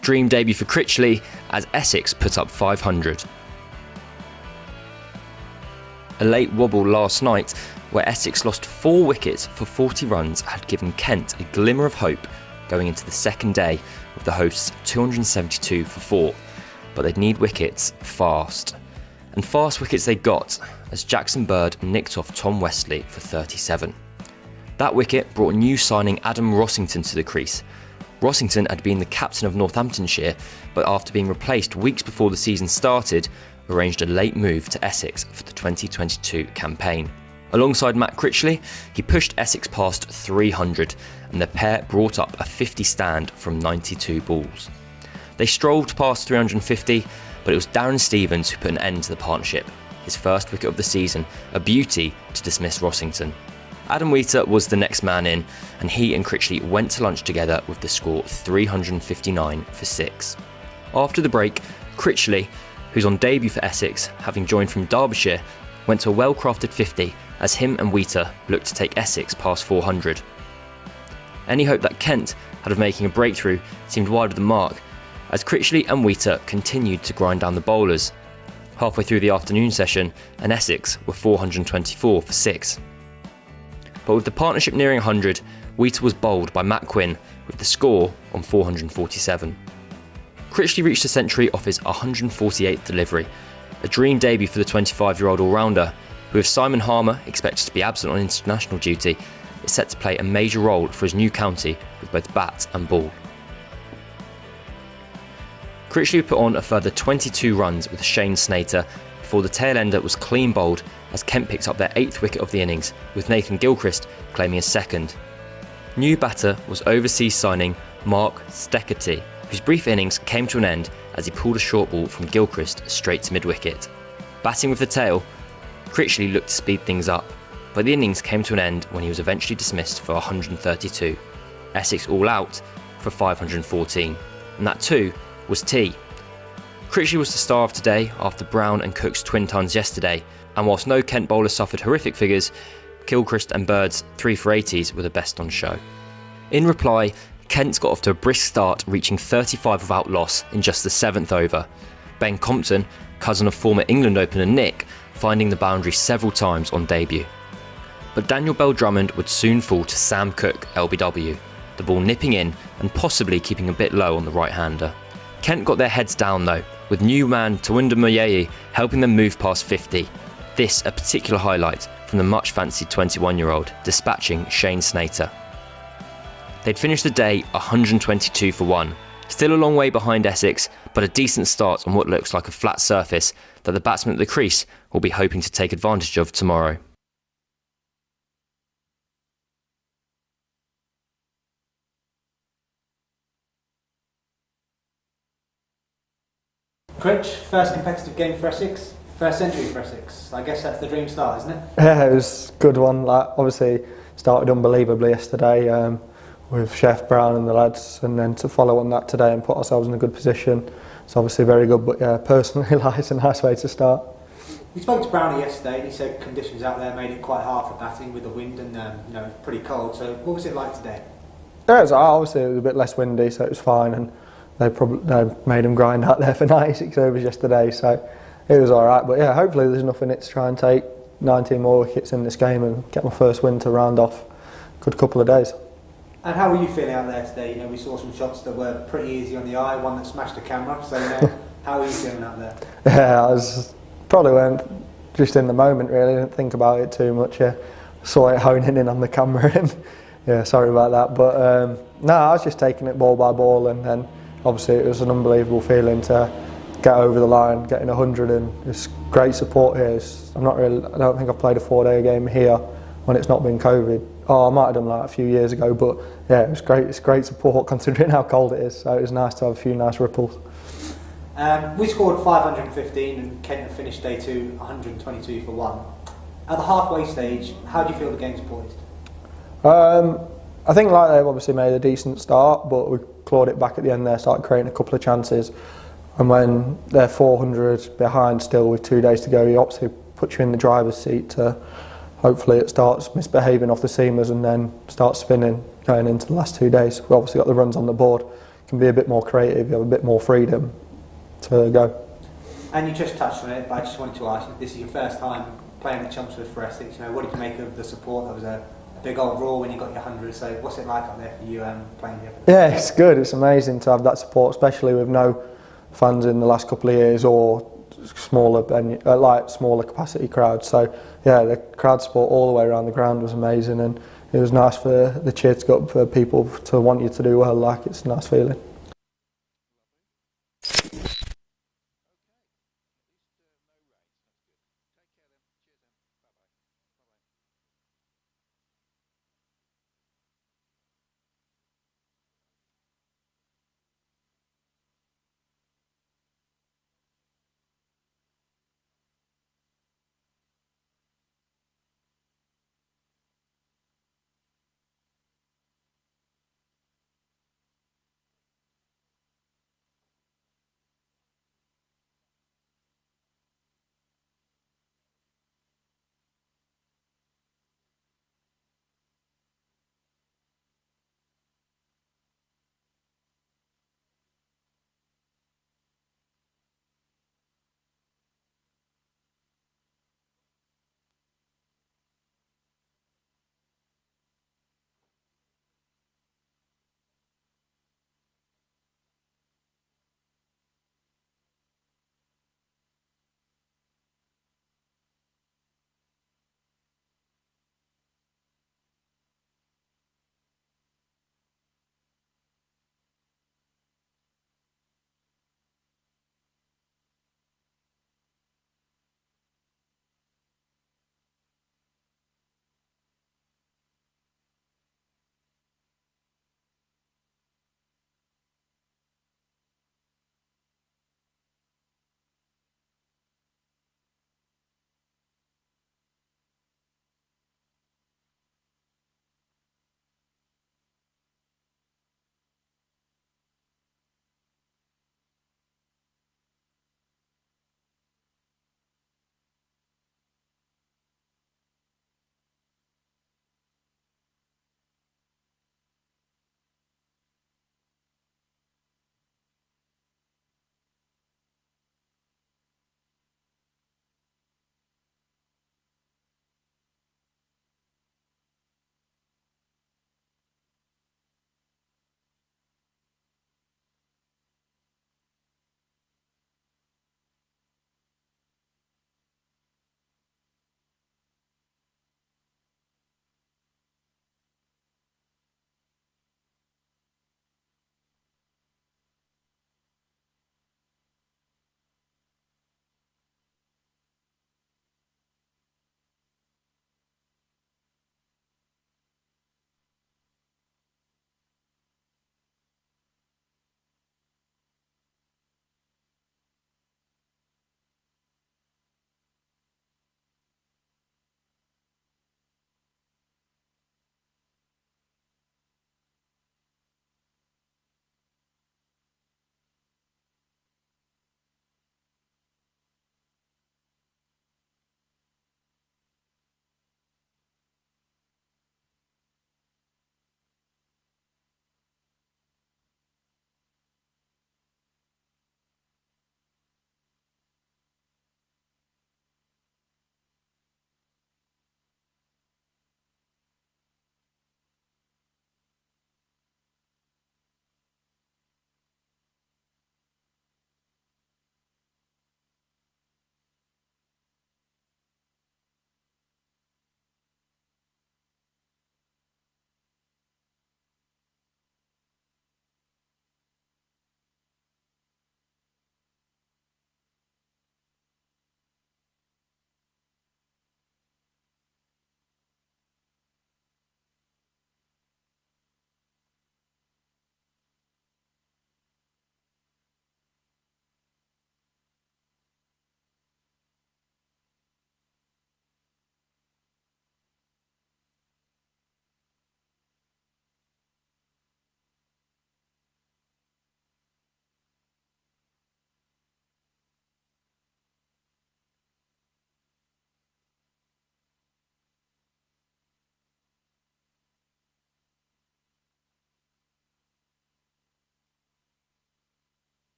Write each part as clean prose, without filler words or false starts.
Dream debut for Critchley as Essex put up 500. A late wobble last night where Essex lost 4 wickets for 40 runs had given Kent a glimmer of hope going into the second day of the hosts' 272 for 4, but they'd need wickets fast. And fast wickets they got as Jackson Bird nicked off Tom Westley for 37. That wicket brought new signing Adam Rossington to the crease. Rossington had been the captain of Northamptonshire, but after being replaced weeks before the season started, arranged a late move to Essex for the 2022 campaign. Alongside Matt Critchley, he pushed Essex past 300, and the pair brought up a 50 stand from 92 balls. They strolled past 350, but it was Darren Stevens who put an end to the partnership, his first wicket of the season, a beauty to dismiss Rossington. Adam Wheater was the next man in, and he and Critchley went to lunch together with the score 359 for 6. After the break, Critchley, who's on debut for Essex, having joined from Derbyshire, went to a well-crafted 50 as him and Wheater looked to take Essex past 400. Any hope that Kent had of making a breakthrough seemed wide of the mark, as Critchley and Wheater continued to grind down the bowlers. Halfway through the afternoon session, and Essex were 424 for 6. But with the partnership nearing 100, Wheater was bowled by Matt Quinn with the score on 447. Critchley reached a century off his 148th delivery, a dream debut for the 25-year-old all-rounder, who with Simon Harmer expected to be absent on international duty, is set to play a major role for his new county with both bat and ball. Critchley put on a further 22 runs with Shane Snater before the tail-ender was clean bowled as Kent picked up their 8th wicket of the innings, with Nathan Gilchrist claiming his second. New batter was overseas signing Mark Steketee, whose brief innings came to an end as he pulled a short ball from Gilchrist straight to mid-wicket. Batting with the tail, Critchley looked to speed things up, but the innings came to an end when he was eventually dismissed for 132. Essex all out for 514, and that too was tea. Critchley was the star of today after Brown and Cook's twin tons yesterday, and whilst no Kent bowler suffered horrific figures, Gilchrist and Bird's 3 for 80s were the best on show. In reply, Kent got off to a brisk start, reaching 35 without loss in just the 7th over. Ben Compton, cousin of former England opener Nick, finding the boundary several times on debut. But Daniel Bell-Drummond would soon fall to Sam Cook, LBW, the ball nipping in and possibly keeping a bit low on the right-hander. Kent got their heads down though, with new man Tawanda Moyei helping them move past 50. This a particular highlight from the much fancied 21-year-old dispatching Shane Snater. They'd finished the day 122 for 1, still a long way behind Essex, but a decent start on what looks like a flat surface that the batsmen at the crease will be hoping to take advantage of tomorrow. Critch, first competitive game for Essex, first century for Essex. I guess that's the dream start, isn't it? Yeah, it was a good one. Obviously started unbelievably yesterday with Chef Brown and the lads, and then to follow on that today and put ourselves in a good position. It's obviously very good, but yeah, personally it's a nice way to start. We spoke to Brownie yesterday and he said conditions out there made it quite hard for batting with the wind and pretty cold. So what was it like today? Yeah, obviously it was a bit less windy, so it was fine, and they made him grind out there for 96 overs yesterday, so it was alright. But yeah, hopefully there's enough in it to try and take 19 more wickets in this game and get my first win to round off a good couple of days. And how were you feeling out there today? We saw some shots that were pretty easy on the eye, one that smashed the camera, so how were you feeling out there? Yeah, probably went just in the moment really, didn't think about it too much. Saw it honing in on the camera and yeah, sorry about that. But I was just taking it ball by ball, and then obviously it was an unbelievable feeling to get over the line, getting 100, and it's great support here. I don't think I've played a 4-day game here when it's not been COVID. I might have done a few years ago, but yeah, it was great. It's great support considering how cold it is, so it was nice to have a few nice ripples. We scored 515 and Kent finished day 2 122 for 1. At the halfway stage, how do you feel the game's poised? I think they've obviously made a decent start, but we clawed it back at the end there, started creating a couple of chances, and when they're 400 behind still with 2 days to go, he obviously puts you in the driver's seat to hopefully it starts misbehaving off the seamers and then starts spinning. going into the last 2 days. We've obviously got the runs on the board, can be a bit more creative, you have a bit more freedom to go. And you just touched on it, but I just wanted to ask you, this is your first time playing at Chelmsford for Essex. What did you make of the support? That was a big old roar when you got your 100, so what's it like out there for you playing here? Yeah, it's good. It's amazing to have that support, especially with no fans in the last couple of years or smaller capacity crowds. So yeah, the crowd support all the way around the ground was amazing, and it was nice for the cheer to go up for people to want you to do well. Like, it's a nice feeling.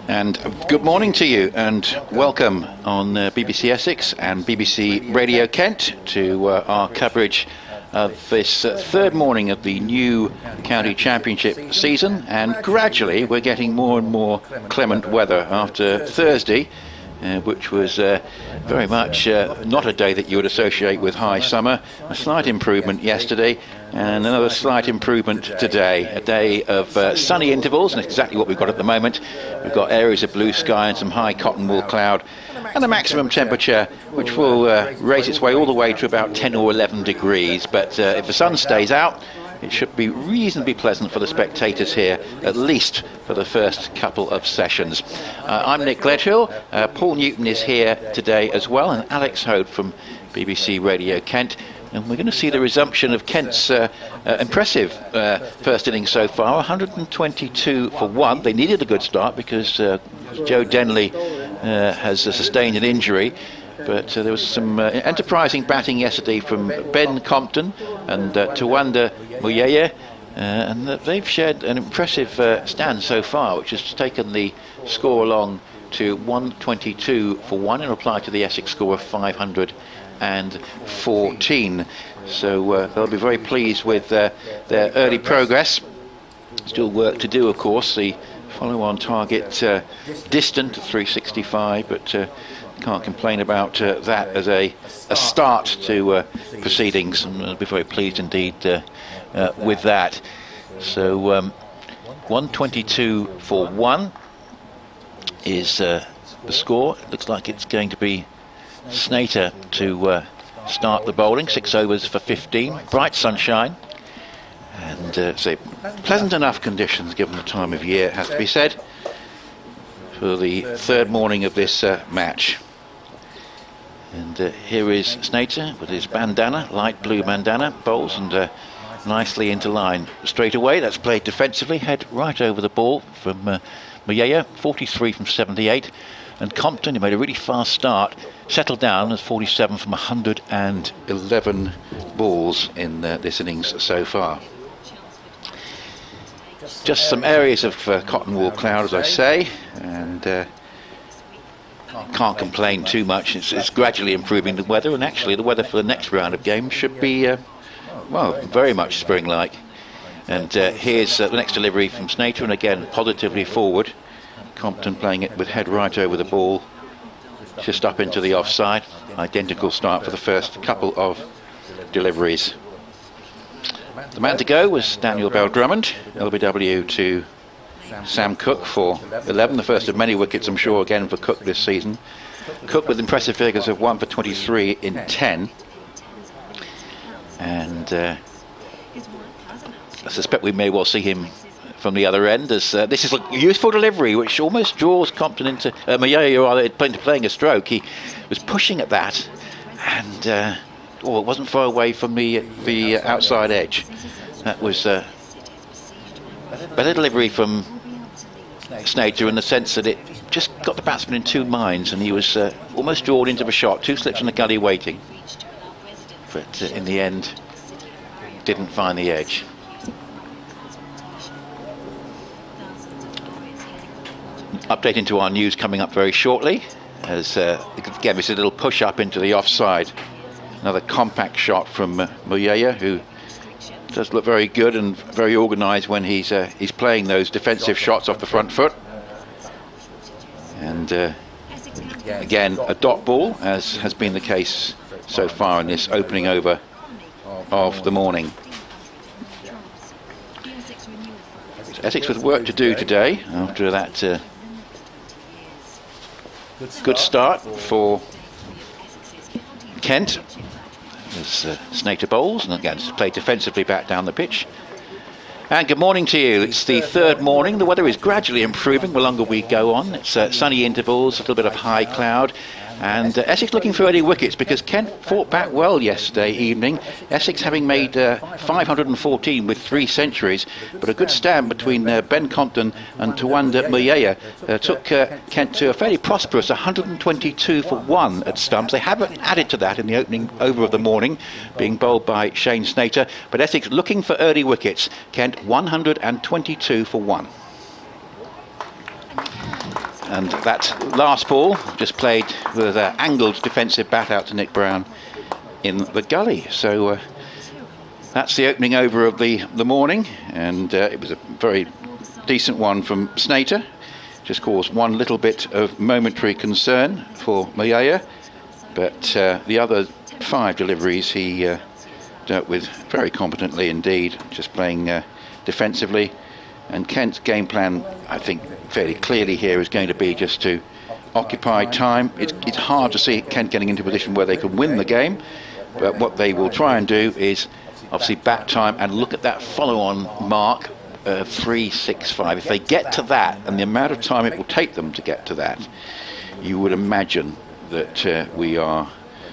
And good morning to you, and welcome on BBC Essex and BBC Radio Kent to our coverage of this third morning of the new county championship season. And gradually we're getting more and more clement weather after Thursday, which was very much not a day that you would associate with high summer. A slight improvement yesterday and another slight improvement today. A day of sunny intervals, and exactly what we've got at the moment. We've got areas of blue sky and some high cotton wool cloud, and a maximum temperature which will raise its way all the way to about 10 or 11 degrees. But if the sun stays out, it should be reasonably pleasant for the spectators here, at least for the first couple of sessions. I'm Nick Gledhill. Paul Newton is here today as well, and Alex Hode from BBC Radio Kent. And we're going to see the resumption of Kent's impressive first innings so far, 122 for 1. They needed a good start because Joe Dennelly has sustained an injury. But there was some enterprising batting yesterday from Ben Compton and Tawanda Muyeye, and they've shared an impressive stand so far, which has taken the score along to 122 for 1 in reply to the Essex score of 514. So they'll be very pleased with their early progress. Still work to do, of course. The follow-on target distant 365, but can't complain about that as a start to proceedings, and I'll be very pleased indeed with that. So 122 for 1 is the score. It looks like it's going to be Snater to start the bowling. 6 overs for 15, bright sunshine, and so pleasant enough conditions given the time of year, it has to be said, for the third morning of this match. And here is Snater with his bandana, light blue bandana, bowls, and nicely into line straight away. That's played defensively, head right over the ball from Muyeye, 43 from 78. And Compton, who made a really fast start, settled down as 47 from 111 balls in this innings so far. Just some areas of cotton wool cloud, as I say, and can't complain too much. It's gradually improving the weather, and actually the weather for the next round of games should be, well, very much spring-like. And here's the next delivery from Snater, and again positively forward. Compton playing it with head right over the ball, just up into the offside. Identical start for the first couple of deliveries. The man to go was Daniel Bell-Drummond, LBW to Sam Cook for 11, the first of many wickets, I'm sure, again for Cook this season. Cook with impressive figures of 1 for 23 in 10. And I suspect we may well see him from the other end, as this is a useful delivery which almost draws Compton into Muyeye, rather, into playing a stroke. He was pushing at that, and it wasn't far away from the outside edge. That was better delivery from Snater in the sense that it just got the batsman in two minds, and he was almost drawn into the shot, 2 slips in the gully waiting, but in the end didn't find the edge. Update into our news coming up very shortly, as again this is a little push up into the offside. Another compact shot from Muyeye, who does look very good and very organised when he's playing those defensive shots off the front foot. And again a dot ball, as has been the case so far in this opening over of the morning. So Essex with work to do today after that good start for Kent. As Snater bowls, and again played defensively back down the pitch. And good morning to you. It's the third morning. The weather is gradually improving the longer we go on. It's sunny intervals, a little bit of high cloud, and Essex looking for early wickets because Kent fought back well yesterday evening. Essex having made 514 with 3 centuries, but a good stand between Ben Compton and Tawanda Muyeye took Kent to a fairly prosperous 122 for 1 at stumps. They haven't added to that in the opening over of the morning, being bowled by Shane Snater, but Essex looking for early wickets. Kent 122 for 1. And that last ball just played with an angled defensive bat out to Nick Brown in the gully. So that's the opening over of the morning, and it was a very decent one from Snater. Just caused one little bit of momentary concern for Mayaya, but the other 5 deliveries he dealt with very competently indeed, just playing defensively. And Kent's game plan, I think, fairly clearly here is going to be just to occupy time. It's hard to see Kent getting into a position where they can win the game, but what they will try and do is obviously bat time and look at that follow-on mark, 3-6-5. If they get to that, and the amount of time it will take them to get to that, you would imagine that we are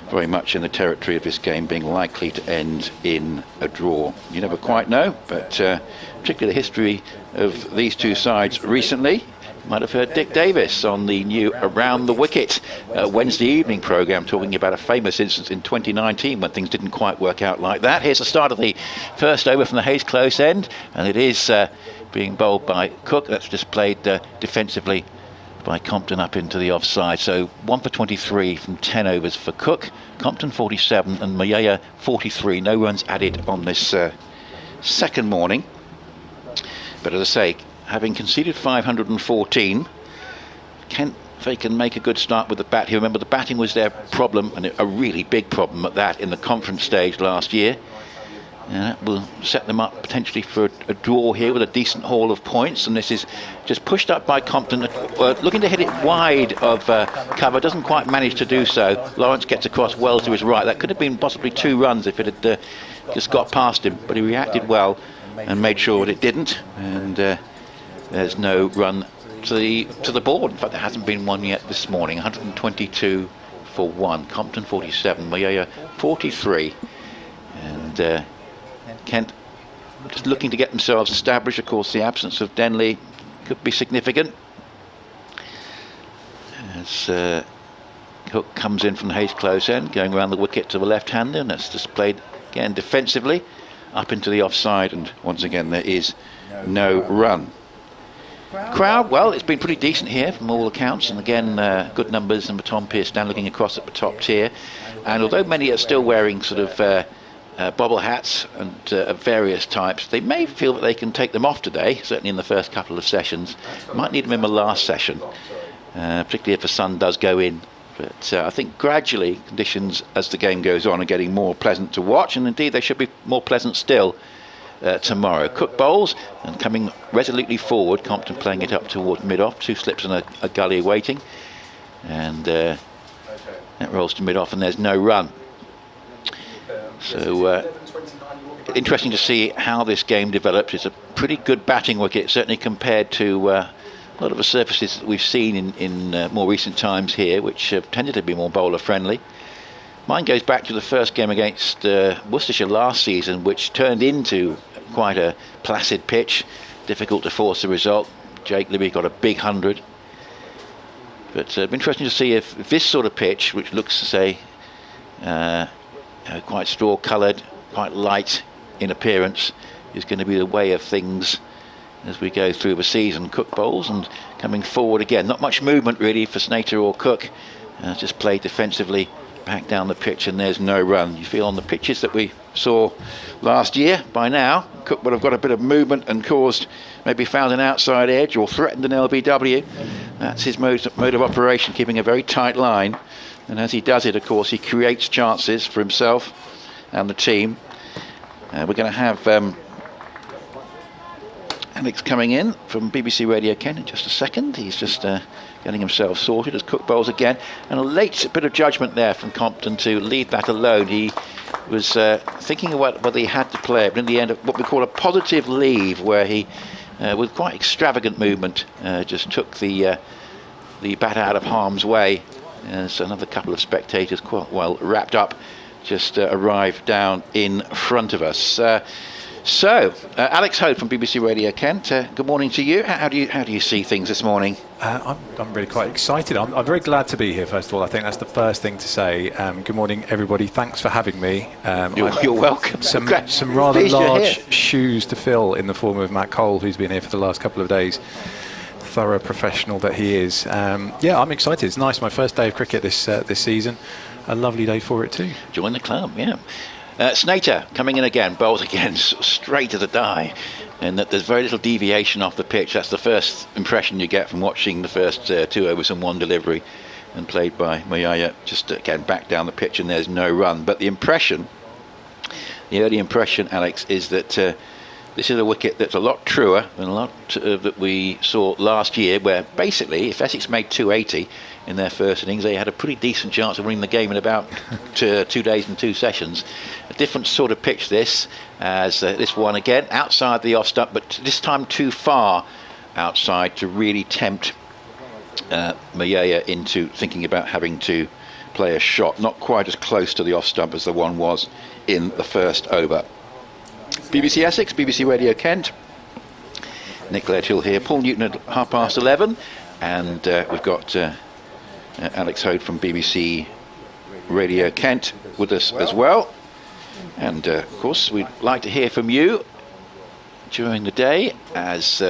very much in the territory of this game being likely to end in a draw. You never quite know, but particularly the history of these two sides recently. You might have heard Dick Davis on the new Around the Wicket Wednesday evening programme talking about a famous instance in 2019 when things didn't quite work out like that. Here's the start of the first over from the Hayes close end, and it is being bowled by Cook. That's just played defensively by Compton up into the offside. So 1 for 23 from 10 overs for Cook. Compton 47 and Mayaya 43. No runs added on this second morning. But as I say, having conceded 514, Kent, if they can make a good start with the bat here. Remember, the batting was their problem, and a really big problem at that, in the conference stage last year. That will set them up potentially for a draw here with a decent haul of points. And this is just pushed up by Compton, looking to hit it wide of cover. Doesn't quite manage to do so. Lawrence gets across well to his right. That could have been possibly 2 runs if it had just got past him, but he reacted well and made sure that it didn't. And there's no run to the board. In fact, there hasn't been one yet this morning. 122 for 1. Compton 47, Mayaya 43, and Kent just looking to get themselves established. Of course, the absence of Dennelly could be significant. As Hook comes in from the Hayes close end, going around the wicket to the left-hander, and that's just played again defensively up into the offside, and once again there is no run. Crowd, well, it's been pretty decent here from all accounts, and again good numbers. And Tom Pearce down looking across at the top tier, and although many are still wearing sort of bobble hats and of various types, they may feel that they can take them off today, certainly in the first couple of sessions. Might need them in the last session, particularly if the sun does go in. But I think gradually conditions as the game goes on are getting more pleasant to watch, and indeed they should be more pleasant still tomorrow. Cook bowls and coming resolutely forward. Compton playing it up towards mid-off, 2 slips and a gully waiting, and that rolls to mid-off, and there's no run. So interesting to see how this game develops. It's a pretty good batting wicket, certainly compared to a lot of the surfaces that we've seen in more recent times here, which have tended to be more bowler friendly. Mine goes back to the first game against Worcestershire last season, which turned into quite a placid pitch, difficult to force the result. Jake Libby got a big 100. But it'd be interesting to see if this sort of pitch, which looks to say quite straw coloured, quite light in appearance, is going to be the way of things as we go through the season. Cook bowls and coming forward again. Not much movement really for Snater or Cook. Just played defensively back down the pitch, and there's no run. You feel on the pitches that we saw last year, by now Cook would have got a bit of movement and maybe found an outside edge or threatened an LBW. That's his mode of operation, keeping a very tight line. And as he does it, of course, he creates chances for himself and the team. We're going to have Alex coming in from BBC Radio Kent in just a second. He's just getting himself sorted as Cook bowls again. And a late bit of judgment there from Compton to leave that alone. He was thinking about whether he had to play it, but in the end, what we call a positive leave, where he, with quite extravagant movement, just took the bat out of harm's way. So another couple of spectators, quite well wrapped up, just arrived down in front of us. Alex Hoad from BBC Radio Kent, good morning to you. How do you see things this morning? I'm really quite excited. I'm very glad to be here, first of all. I think that's the first thing to say. Good morning, everybody. Thanks for having me. You're welcome. Some rather large shoes to fill in the form of Matt Cole, who's been here for the last couple of days. thorough professional that he is. Yeah, I'm excited. It's nice. My first day of cricket this season. A lovely day for it too. Join the club, yeah. Snater coming in again, bowls again, straight to the die. And that there's very little deviation off the pitch. That's the first impression you get from watching the first 2 overs and 1 delivery, and played by Mayaya, just again back down the pitch, and there's no run. But the early impression, Alex, is that this is a wicket that's a lot truer than a lot that we saw last year, where basically if Essex made 280 in their first innings, they had a pretty decent chance of winning the game in about 2 days and 2 sessions. A different sort of pitch this, as this one again outside the off stump, but this time too far outside to really tempt Mayaya into thinking about having to play a shot. Not quite as close to the off stump as the one was in the first over. BBC Essex, BBC Radio Kent. Nick Ledhill here, Paul Newton at 11:30, and we've got Alex Hode from BBC Radio Kent with us as well. And of course we'd like to hear from you during the day, as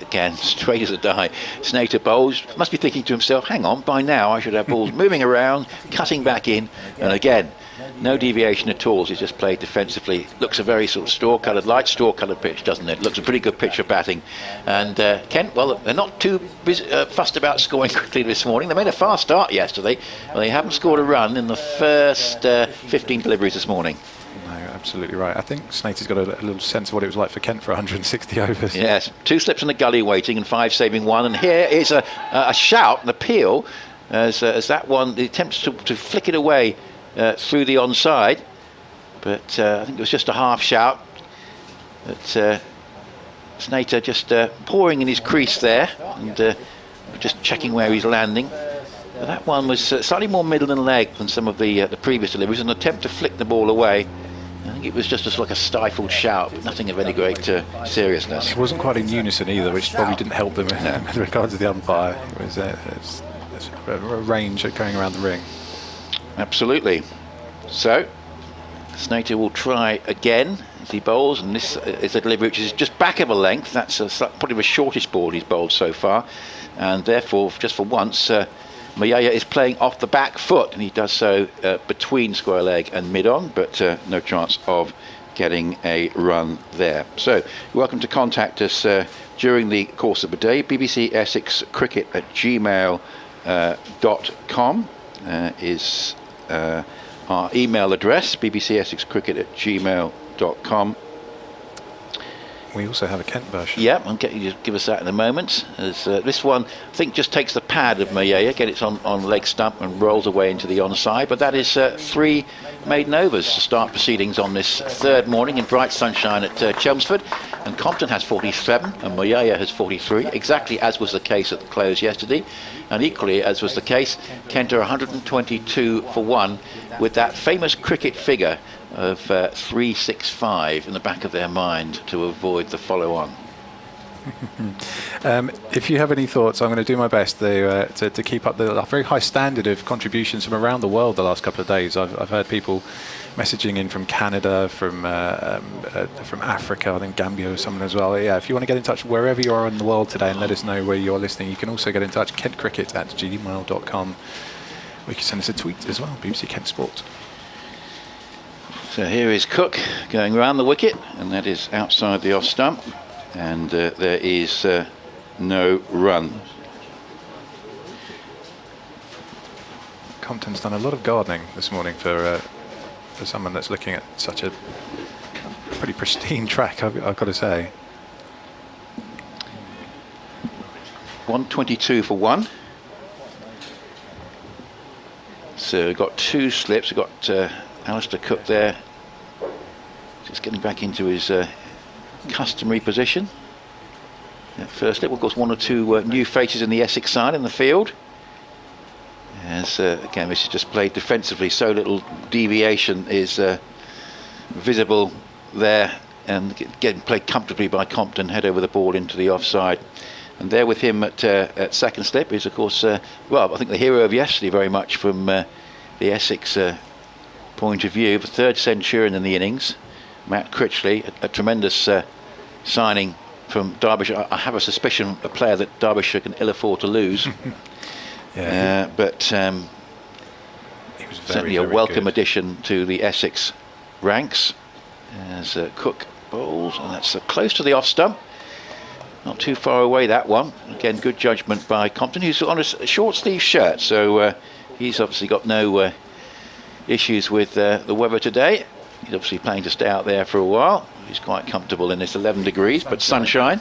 again straight as a die Snater bowls. Must be thinking to himself, hang on, by now I should have balls moving around, cutting back in, and again no deviation at all. He's just played defensively. Looks a very sort of light straw-coloured pitch, doesn't it? Looks a pretty good pitch for batting. And Kent, well, they're not too fussed about scoring quickly this morning. They made a fast start yesterday, but they haven't scored a run in the first 15 deliveries this morning. No, absolutely right. I think Snater's got a little sense of what it was like for Kent for 160 overs. Yes, 2 slips in the gully waiting and 5 saving 1. And here is a shout, an appeal, as that one, the attempts to flick it away through the onside, but I think it was just a half shout. But Snater just pouring in his crease there, and just checking where he's landing. But that one was slightly more middle than leg than some of the previous deliveries. An attempt to flick the ball away. I think it was just like a stifled shout, but nothing of any great seriousness. It wasn't quite in unison either, which probably didn't help them with regards to the umpire. It was a range going around the ring. Absolutely. So Snater will try again as he bowls, and this is a delivery which is just back of a length. That's probably the shortest ball he's bowled so far, and therefore just for once Mayaya is playing off the back foot, and he does so between square leg and mid-on, but no chance of getting a run there. So you're welcome to contact us during the course of the day. BBC Essex Cricket at gmail.com is our email address, bbcsexcricket@gmail.com. We also have a Kent version. Yeah, I'll get you to give us that in a moment. As, this one, I think, just takes the pad of Mayaya, get it on leg stump and rolls away into the onside. But that is 3 maiden overs to start proceedings on this third morning in bright sunshine at Chelmsford. And Compton has 47 and Mayaya has 43, exactly as was the case at the close yesterday. And equally as was the case, Kent are 122 for 1, with that famous cricket figure of 365 in the back of their mind to avoid the follow-on. If you have any thoughts, I'm going to do my best to keep up the very high standard of contributions from around the world the last couple of days. I've heard people messaging in from Canada, from Africa, I think Gambia or someone as well. Yeah, if you want to get in touch wherever you are in the world today and let us know where you're listening, you can also get in touch, kentcricket@gmail.com. We can send us a tweet as well, BBC Kent Sport. So here is Cook going round the wicket, and that is outside the off stump, and there is no run. Compton's done a lot of gardening this morning for someone that's looking at such a pretty pristine track, I've got to say. 122 for 1. So we've got 2 slips. We've got Alistair Cook there, just getting back into his customary position. First slip, of course, 1 or 2 new faces in the Essex side in the field. As again, this is just played defensively, so little deviation is visible there, and getting played comfortably by Compton, head over the ball into the offside. And there with him at second slip is, of course, well, I think the hero of yesterday, very much from the Essex point of view, the 3rd centurion in the innings, Matt Critchley, a tremendous signing from Derbyshire. I have a suspicion a player that Derbyshire can ill afford to lose. But he was certainly a welcome addition to the Essex ranks as Cook bowls, and that's close to the off stump. Not too far away, that one. Again, good judgment by Compton, who's on a short sleeve shirt, so he's obviously got no issues with the weather today. He's obviously planning to stay out there for a while. He's quite comfortable in this 11 degrees, but sunshine.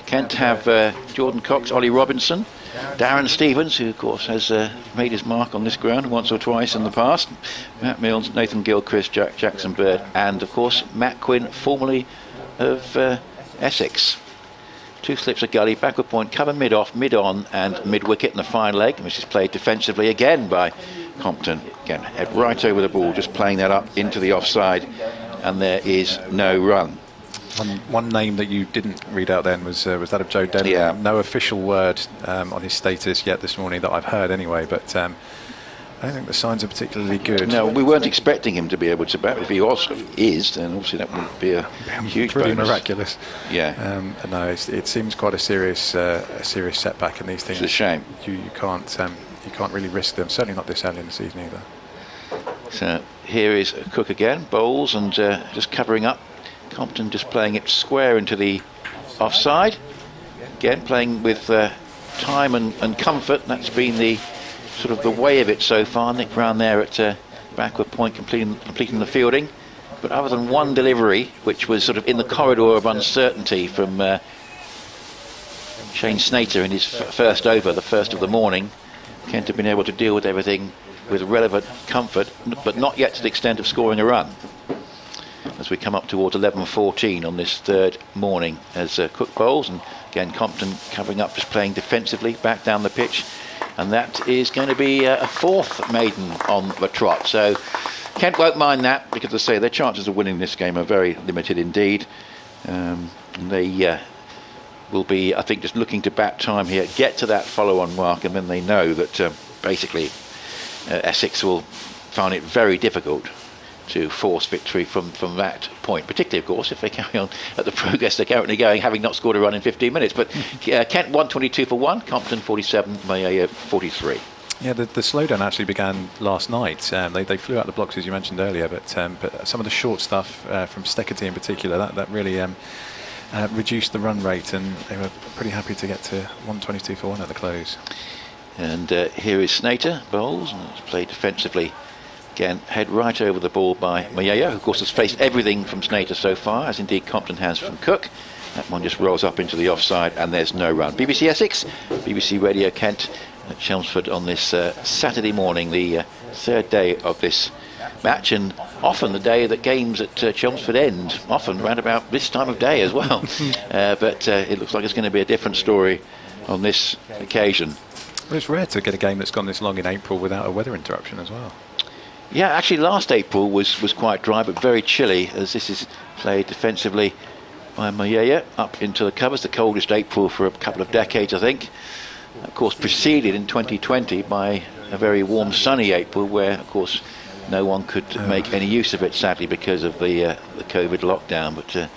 Kent have Jordan Cox, Ollie Robinson, Darren Stevens, who of course has made his mark on this ground once or twice in the past, Matt Mills, Nathan Gilchrist, Jackson Bird, and of course Matt Quinn, formerly of Essex. 2 slips of gully, backward point, cover mid-off, mid-on and mid-wicket in the fine leg, which is played defensively again by Compton. Again, head right over the ball, just playing that up into the offside, and there is no run. One name that you didn't read out then was that of Joe Dennelly. Yeah. No official word on his status yet this morning that I've heard anyway, but I don't think the signs are particularly good. No, we weren't expecting him to be able to bat. If he is, then obviously that would be a huge pretty bonus. Miraculous. Yeah. No, it seems quite a serious setback in these things. It's a shame. You can't really risk them. Certainly not this early in the season either. So here is Cook again, bowls and just covering up. Compton just playing it square into the offside. Again, playing with time and comfort. That's been the sort of the way of it so far. Nick Brown there at backward point, completing the fielding. But other than one delivery, which was sort of in the corridor of uncertainty from Shane Snater in his first over, the first of the morning, Kent have been able to deal with everything with relevant comfort, but not yet to the extent of scoring a run. As we come up towards 11:14 on this third morning as Cook bowls, and again Compton covering up, just playing defensively back down the pitch, and that is going to be a 4th maiden on the trot. So Kent won't mind that, because as I say, their chances of winning this game are very limited indeed. They will be, I think, just looking to bat time here, get to that follow-on mark, and then they know that basically Essex will find it very difficult to force victory from that point, particularly of course if they carry on at the progress they're currently going, having not scored a run in 15 minutes. But Kent 122 for 1, Compton 47, Mayaya 43. Yeah, the slowdown actually began last night. They flew out the blocks as you mentioned earlier, but some of the short stuff from Steckety in particular, that really reduced the run rate, and they were pretty happy to get to 122 for 1 at the close. And here is Snater bowls, and it's played defensively. Again, head right over the ball by Mayaya, who of course has faced everything from Snater so far, as indeed Compton has from Cook. That one just rolls up into the offside, and there's no run. BBC Essex, BBC Radio Kent at Chelmsford on this Saturday morning, the 3rd day of this match, and often the day that games at Chelmsford end, often around about this time of day as well. But it looks like it's going to be a different story on this occasion. Well, it's rare to get a game that's gone this long in April without a weather interruption as well. Yeah, actually last April was quite dry but very chilly, as this is played defensively by Mayaya up into the covers, the coldest April for a couple of decades I think. Of course preceded in 2020 by a very warm sunny April, where of course no one could make any use of it, sadly, because of the COVID lockdown. But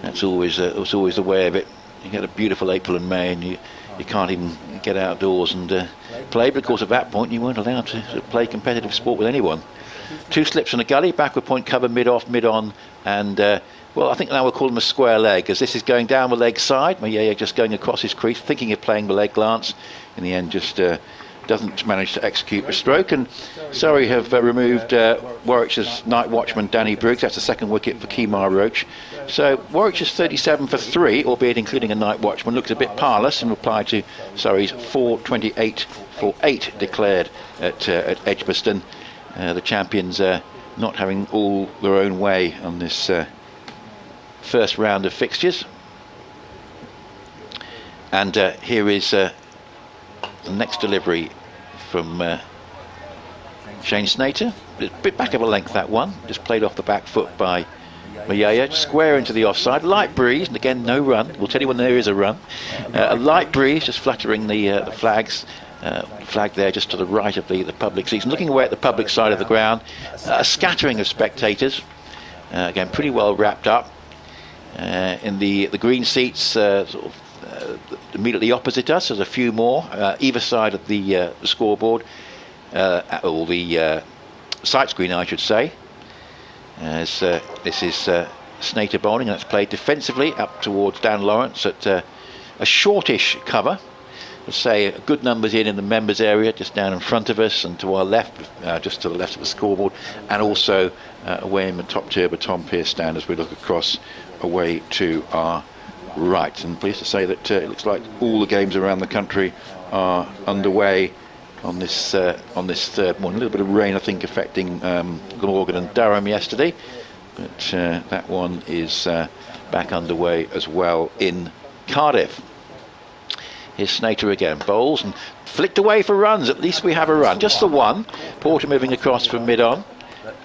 that's always the way of it. You get a beautiful April and May, and you can't even get outdoors and play. But of course, at that point, you weren't allowed to play competitive sport with anyone. 2 slips and a gully, backward point cover, mid-off, mid-on, and well, I think now we'll call them a square leg, as this is going down the leg side. Mayaya just going across his crease, thinking of playing the leg glance. In the end, just doesn't manage to execute the stroke, and Surrey have removed Warwickshire's night watchman Danny Briggs. That's the 2nd wicket for Kemar Roach. So Warwickshire's 37 for 3, albeit including a night watchman, looks a bit parlous in reply to Surrey's 428 for 8 declared at Edgbaston. The champions not having all their own way on this first round of fixtures. And here is the next delivery from Shane Snater. A bit back of a length, that one, just played off the back foot by Mayaya, square into the offside, light breeze, and again no run. We'll tell you when there is a run. A light breeze just fluttering the flags. Flag there just to the right of the public season, looking away at the public side of the ground. A scattering of spectators, again pretty well wrapped up, In the green seats, sort of immediately opposite us, there's a few more either side of the scoreboard, or the sight screen, I should say. As this is Snater bowling, and it's played defensively up towards Dan Lawrence at a shortish cover. Let's say good numbers in the members area, just down in front of us, and to our left, just to the left of the scoreboard, and also away in the top tier of the Tom Pearce stand as we look across away to our right. And pleased to say that it looks like all the games around the country are underway on this third morning. A little bit of rain, I think, affecting Glamorgan and Durham yesterday, but that one is back underway as well in Cardiff. Here's Snater again, bowls and flicked away for runs. At least we have a run, just the one. Porter moving across from mid-on,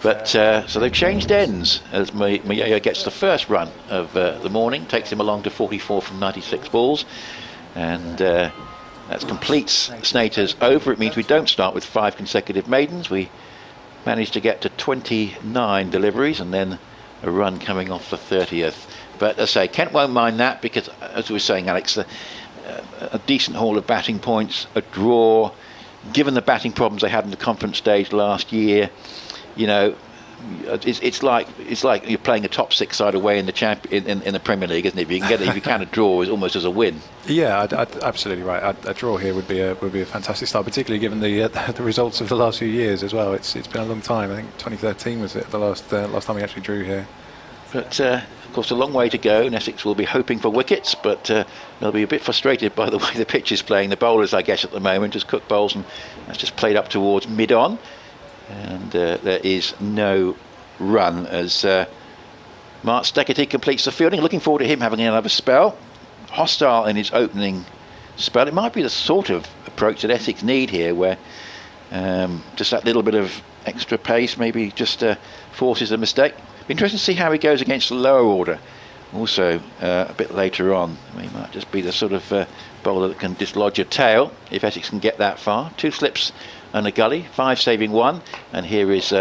but so they've changed ends as Mayaya gets the first run of the morning, takes him along to 44 from 96 balls, and that completes Snater's over. It means we don't start with 5 consecutive maidens. We managed to get to 29 deliveries and then a run coming off the 30th. But as I say, Kent won't mind that because, as we were saying, Alex, a decent haul of batting points, a draw, given the batting problems they had in the conference stage last year. You know, it's like you're playing a top 6 side away in the in the Premier League, isn't it? If you can get it, if you can, a draw is almost as a win. Yeah, absolutely right. A draw here would be a fantastic start, particularly given the results of the last few years as well. It's been a long time. I think 2013 was it the last time we actually drew here. But of course, a long way to go, and Essex will be hoping for wickets, but they'll be a bit frustrated by the way the pitch is playing. The bowlers, I guess, at the moment, as Cook bowls, and that's just played up towards mid-on, and there is no run as Mark Steckety completes the fielding. Looking forward to him having another spell. Hostile in his opening spell. It might be the sort of approach that Essex need here, where just that little bit of extra pace maybe just forces a mistake. Interesting to see how he goes against the lower order. Also, a bit later on, he might just be the sort of bowler that can dislodge a tail if Essex can get that far. 2 slips and a gully, 5 saving 1, and here is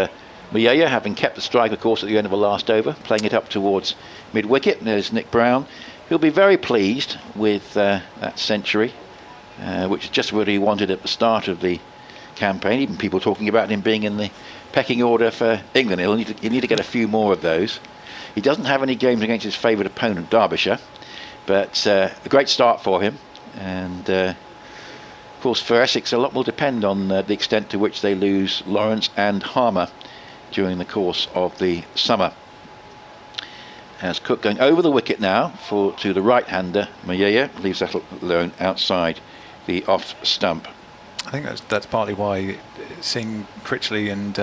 Mayaya, having kept the strike, of course, at the end of the last over, playing it up towards mid-wicket. There's Nick Brown. He'll be very pleased with that century, which is just what he wanted at the start of the campaign. Even people talking about him being in the pecking order for England. He'll need to get a few more of those. He doesn't have any games against his favourite opponent, Derbyshire, but a great start for him. And of course, for Essex, a lot will depend on the extent to which they lose Lawrence and Harmer during the course of the summer. As Cook going over the wicket now to the right-hander, Mayaya leaves that alone outside the off stump. I think that's partly why seeing Critchley and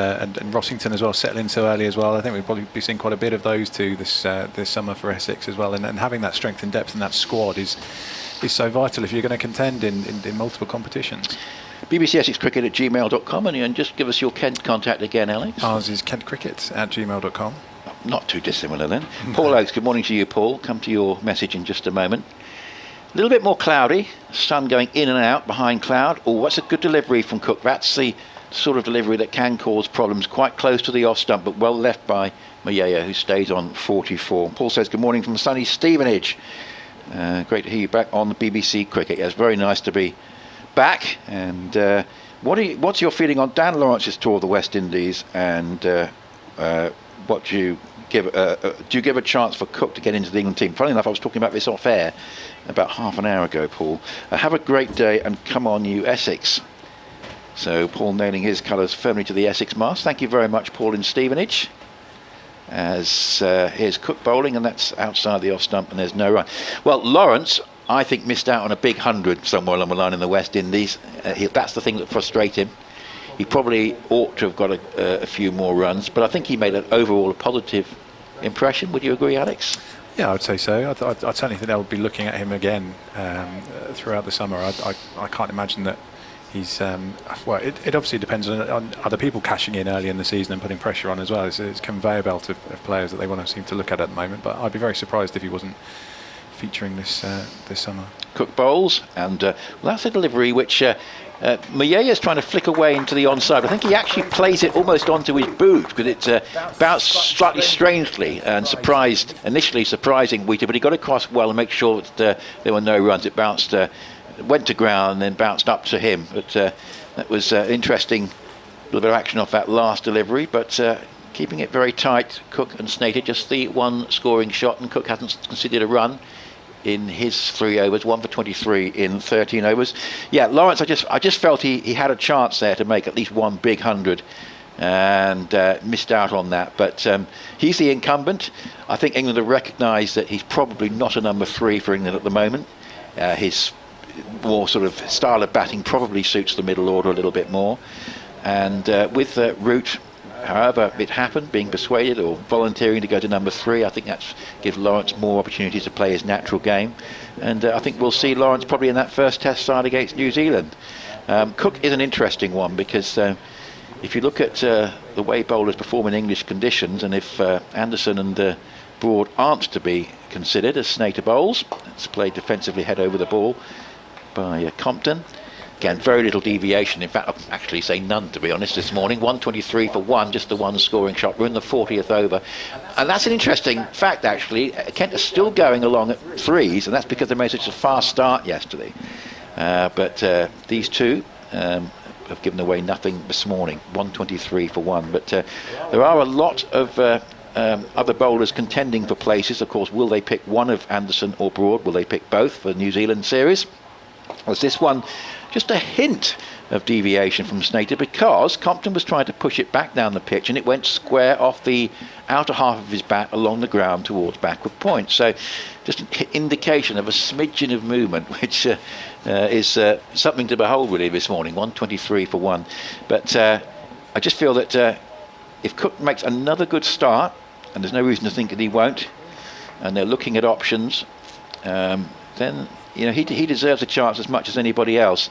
Rossington as well settle in so early as well. I think we'll probably be seeing quite a bit of those two this summer for Essex as well. And having that strength and depth in that squad is so vital if you're going to contend in multiple competitions. BBC Essex Cricket at gmail.com, and just give us your Kent contact again, Alex. Ours is kentcricket at gmail.com. Not too dissimilar then. Paul Oakes, good morning to you, Paul. Come to your message in just a moment. A little bit more cloudy, sun going in and out behind cloud. Oh, what's a good delivery from Cook. That's the sort of delivery that can cause problems, quite close to the off stump, but well left by Mayaya, who stays on 44. Paul says, good morning from sunny Stevenage. Great to hear you back on the BBC Cricket. Yeah, it's very nice to be back. And what's your feeling on Dan Lawrence's tour of the West Indies, and what do you give a chance for Cook to get into the England team? Funny enough, I was talking about this off air about half an hour ago, Paul. Have a great day and come on, you Essex. So Paul nailing his colours firmly to the Essex mast. Thank you very much, Paul in Stevenage. As here's Cook bowling, and that's outside the off stump, and there's no run. Well, Lawrence, I think, missed out on a big 100 somewhere along the line in the West Indies. That's the thing that frustrates him. He probably ought to have got a few more runs, but I think he made overall a positive impression. Would you agree, Alex? Yeah, I would say so. I certainly think they'll be looking at him again throughout the summer. I can't imagine that he's... well, it obviously depends on other people cashing in early in the season and putting pressure on as well. It's a conveyor belt of players that they want to seem to look at the moment, but I'd be very surprised if he wasn't featuring this summer. Cook bowls, and well, that's a delivery which Moyella's trying to flick away into the onside. I think he actually plays it almost onto his boot, because it bounced slightly strangely and initially surprising Wheater, but he got across well and make sure that there were no runs. It bounced, went to ground and then bounced up to him. But that was interesting, a little bit of action off that last delivery, but keeping it very tight. Cook and Snater, just the one scoring shot, and Cook hasn't conceded a run in his 3 overs, 1 for 23 in 13 overs. Yeah, Lawrence, I just felt he had a chance there to make at least one big 100 and missed out on that. But he's the incumbent. I think England have recognised that he's probably not a number 3 for England at the moment. His more sort of style of batting probably suits the middle order a little bit more. And with Root, however it happened, being persuaded or volunteering to go to number 3, I think that gives Lawrence more opportunities to play his natural game. And I think we'll see Lawrence probably in that first test side against New Zealand. Cook is an interesting one, because if you look at the way bowlers perform in English conditions, and if Anderson and Broad aren't to be considered as Snater bowls, it's played defensively head over the ball by Compton. Again, very little deviation. In fact, I'd actually say none, to be honest, this morning. 123 for 1, just the one scoring shot. We're in the 40th over. And that's an interesting fact, actually. Kent are still going along at 3s, and that's because they made such a fast start yesterday. But these two have given away nothing this morning. 123 for 1. But there are a lot of other bowlers contending for places. Of course, will they pick one of Anderson or Broad? Will they pick both for the New Zealand series? Was this one just a hint of deviation from Snater, because Compton was trying to push it back down the pitch and it went square off the outer half of his bat along the ground towards backward point. So just an indication of a smidgen of movement, which is something to behold really this morning. 123 for 1. But I just feel that if Cook makes another good start, and there's no reason to think that he won't, and they're looking at options, then he deserves a chance as much as anybody else.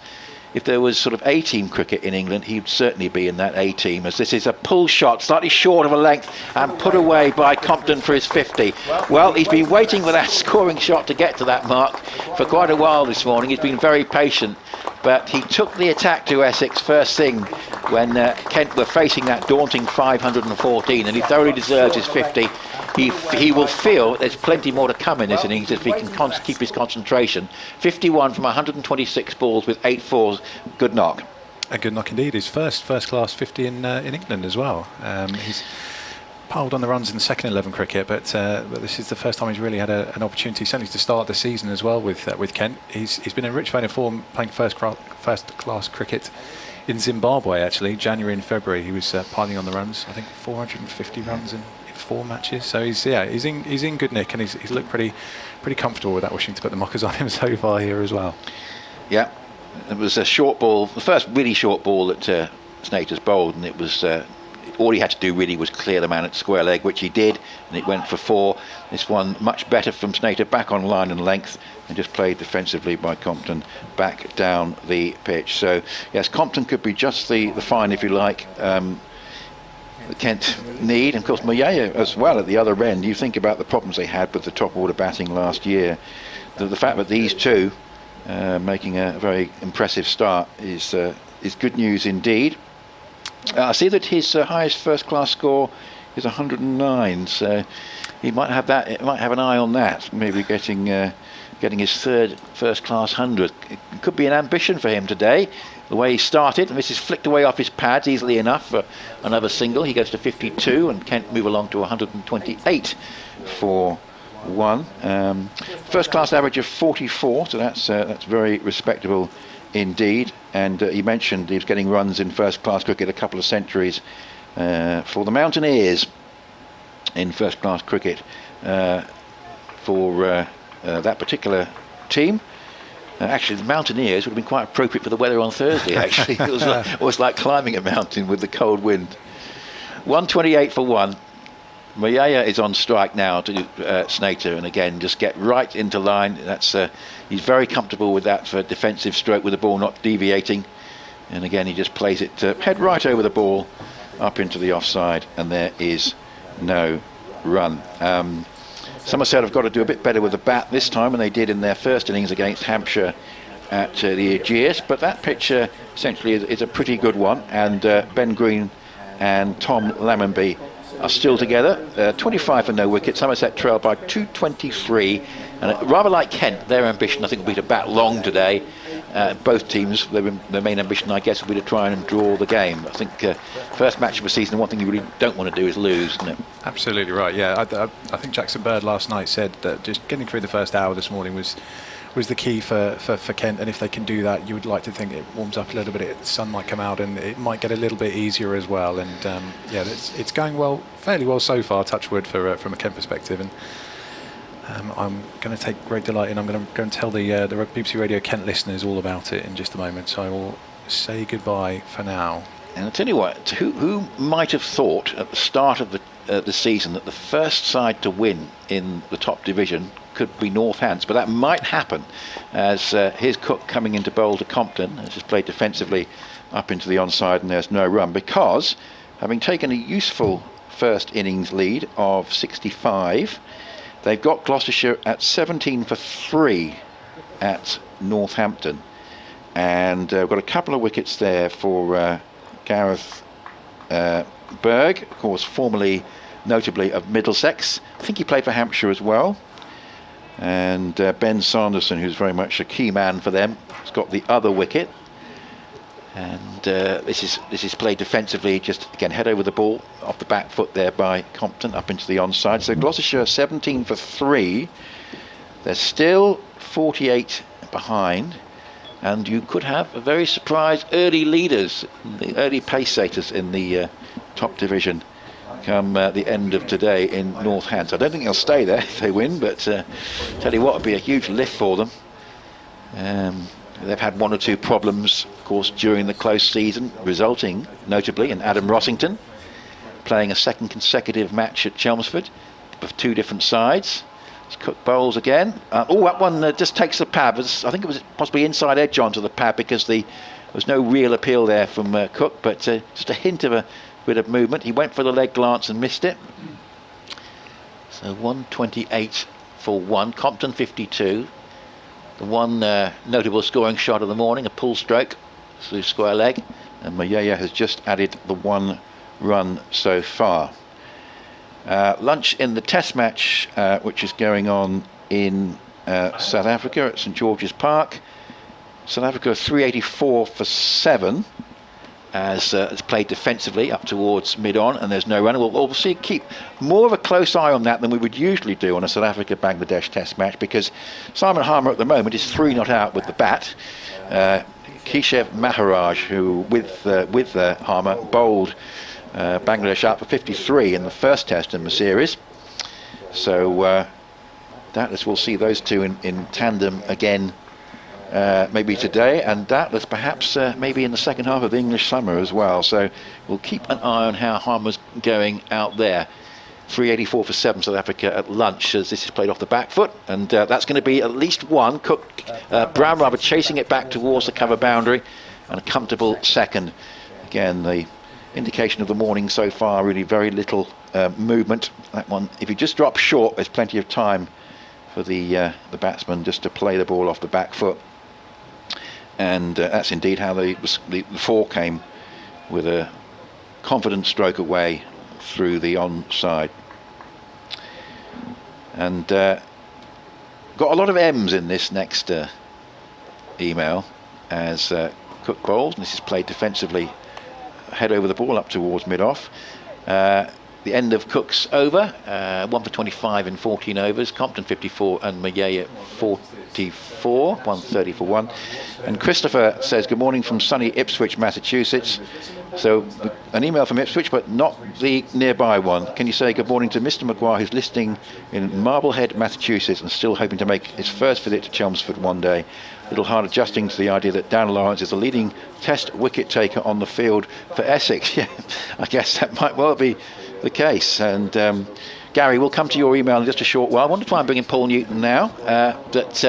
If there was sort of A-team cricket in England, he'd certainly be in that A-team, as this is a pull shot, slightly short of a length, and put away by Compton for his 50. Well, he's been waiting for that scoring shot to get to that mark for quite a while this morning. He's been very patient, but he took the attack to Essex first thing when Kent were facing that daunting 514, and he thoroughly deserves his 50. He will feel there's plenty more to come in this innings if he can keep his concentration. 51 from 126 balls with 8 fours. Good knock. A good knock indeed. His first class 50 in England as well. He's piled on the runs in the second 11 cricket, but this is the first time he's really had an opportunity, certainly to start the season as well with Kent. He's been in rich vein of form playing first class cricket in Zimbabwe, actually. January and February he was piling on the runs. I think 450 runs in 4 matches. So he's in good nick, and he's looked pretty comfortable without wishing to put the mockers on him so far here as well. Yeah, it was a short ball, the first really short ball that Snater's bowled, and it was all he had to do really was clear the man at square leg, which he did, and it went for 4. This one much better from Snater, back on line and length, and just played defensively by Compton back down the pitch. So yes, Compton could be just the find, if you like, Kent need. And of course Moyella as well at the other end. You think about the problems they had with the top order batting last year. The fact that these two making a very impressive start is good news indeed. I see that his highest first class score is 109, so he might have that. It might have an eye on that, maybe getting his third first class 100. It could be an ambition for him today, the way he started, and this is flicked away off his pads easily enough for another single. He goes to 52, and Kent move along to 128 for 1. First class average of 44, so that's very respectable indeed. And he mentioned he was getting runs in first class cricket, a couple of centuries for the Mountaineers in first class cricket for that particular team. Actually, the Mountaineers would have been quite appropriate for the weather on Thursday, actually. It was almost like climbing a mountain with the cold wind. 128 for 1. Moyella is on strike now to Snater, and again, just get right into line. That's he's very comfortable with that for defensive stroke, with the ball not deviating. And again, he just plays it head right over the ball, up into the offside, and there is no run. Somerset have got to do a bit better with the bat this time than they did in their first innings against Hampshire at the Aegeus, but that picture essentially is a pretty good one, and Ben Green and Tom Lammonby are still together. 25 for no wicket. Somerset trail by 223, and rather like Kent, their ambition I think will be to bat long today. Both teams, their main ambition I guess will be to try and draw the game. I think first match of the season, one thing you really don't want to do is lose, isn't it? Absolutely right, yeah. I think Jackson Bird last night said that just getting through the first hour this morning was the key for Kent, and if they can do that, you would like to think it warms up a little bit, the sun might come out and it might get a little bit easier as well, and yeah, it's going well, fairly well so far, touch wood, from a Kent perspective, and I'm going to take great delight in, I'm going to go and tell the BBC Radio Kent listeners all about it in just a moment, so I will say goodbye for now. And I'll tell you what, who might have thought at the start of the season that the first side to win in the top division could be Northants, but that might happen as here's Cook coming into bowl to Compton, has just played defensively up into the onside, and there's no run, because having taken a useful first innings lead of 65, they've got Gloucestershire at 17 for 3 at Northampton, and we've got a couple of wickets there for Gareth Berg, of course formerly notably of Middlesex. I think he played for Hampshire as well. And Ben Sanderson, who's very much a key man for them, has got the other wicket. And this is played defensively, just again head over the ball off the back foot there by Compton up into the onside. So Gloucestershire 17 for 3. They're still 48 behind, and you could have a very surprised early leaders, the early pace setters in the top division come the end of today in Northants. I don't think they'll stay there if they win, but tell you what, it'd be a huge lift for them. They've had one or two problems, of course, during the close season, resulting notably in Adam Rossington playing a second consecutive match at Chelmsford of two different sides. It's Cook bowls again. That one just takes the pad. I think it was possibly inside edge onto the pad, because there was no real appeal there from Cook, but just a hint of a bit of movement. He went for the leg glance and missed it. So 128 for 1. Compton 52. The one notable scoring shot of the morning, a pull stroke through square leg, and Mayaya has just added the 1 run so far. Lunch in the test match which is going on in South Africa at St George's Park. South Africa 384 for 7 as it's played defensively up towards mid-on, and there's no run. We'll see, keep more of a close eye on that than we would usually do on a South Africa-Bangladesh test match, because Simon Harmer at the moment is 3 not out with the bat. Keshav Maharaj, who with Harmer bowled Bangladesh out for 53 in the first test in the series. So doubtless we'll see those two in tandem again maybe today, and doubtless perhaps maybe in the second half of the English summer as well. So we'll keep an eye on how Harmer's going out there. 384 for 7 South Africa at lunch, as this is played off the back foot, and that's going to be at least 1. Cook, Brown rather chasing it back towards the cover boundary, and a comfortable second. Again, the indication of the morning so far, really very little movement. That one, if you just drop short, there's plenty of time for the batsman just to play the ball off the back foot. And that's indeed how the 4 came, with a confident stroke away through the onside. And got a lot of M's in this next email as Cook bowls, and this is played defensively, head over the ball up towards mid-off. The end of Cook's over, 1 for 25 in 14 overs. Compton 54 and Mayaya 44, 130 for 1. And Christopher says, good morning from sunny Ipswich, Massachusetts. So an email from Ipswich, but not the nearby one. Can you say good morning to Mr. Maguire, who's listening in Marblehead, Massachusetts, and still hoping to make his first visit to Chelmsford one day. A little hard adjusting to the idea that Dan Lawrence is the leading test wicket taker on the field for Essex. Yeah, I guess that might well be the case. And Gary, we'll come to your email in just a short while. I want to try and bring in Paul Newton now. But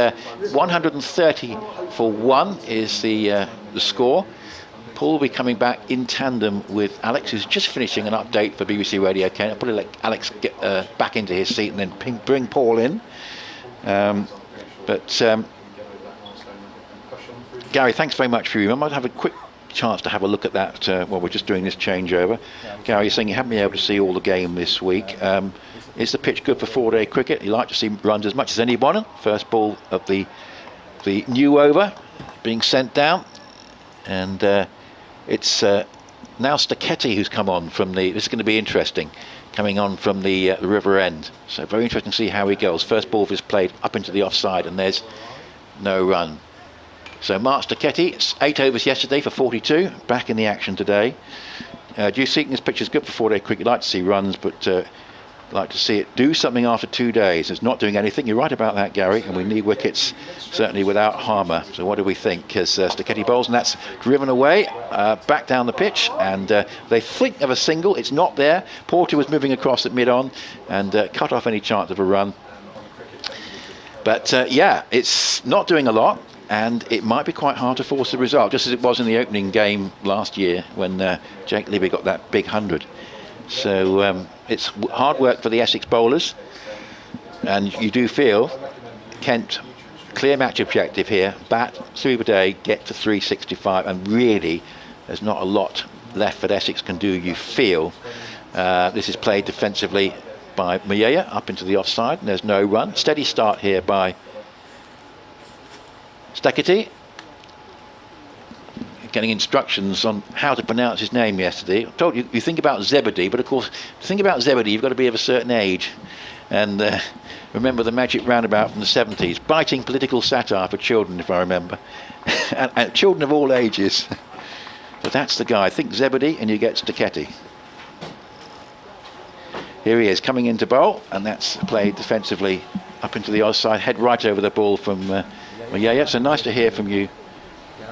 130 for 1 is the score. Paul will be coming back in tandem with Alex, who's just finishing an update for BBC Radio Kent. I'll probably let Alex get back into his seat and then bring Paul in. Gary, thanks very much for you. I might have a quick chance to have a look at that while we're just doing this changeover. Gary, you're saying you haven't been able to see all the game this week. Is the pitch good for 4-day cricket? You like to see runs as much as anyone. First ball of the new over being sent down, and it's now Stacchetti who's come on from the. This is going to be interesting, coming on from the River End. So very interesting to see how he goes. First ball is played up into the offside, and there's no run. So Mark Stacchetti, 8 overs yesterday for 42, back in the action today. Do you think this pitch is good for 4-day cricket? You'd like to see runs, but like to see it do something after 2 days. It's not doing anything. You're right about that, Gary, and we need wickets certainly without Harmer. So what do we think as Stacchetti bowls? And that's driven away, back down the pitch, and they think of a single. It's not there. Porter was moving across at mid-on and cut off any chance of a run. But yeah, it's not doing a lot, and it might be quite hard to force the result, just as it was in the opening game last year when Jake Libby got that big 100. So it's hard work for the Essex bowlers, and you do feel Kent, clear match objective here, bat through the day, get to 365, and really there's not a lot left that Essex can do, you feel. This is played defensively by Mayea up into the offside, and there's no run. Steady start here by Stacchetti, getting instructions on how to pronounce his name yesterday. I told you, you think about Zebedee, but of course, to think about Zebedee, you've got to be of a certain age. And remember the magic roundabout from the 70s, biting political satire for children, if I remember. and children of all ages. But that's the guy. Think Zebedee, and you get Stacchetti. Here he is, coming into bowl, and that's played defensively up into the outside, head right over the ball from Mayea. So nice to hear from you,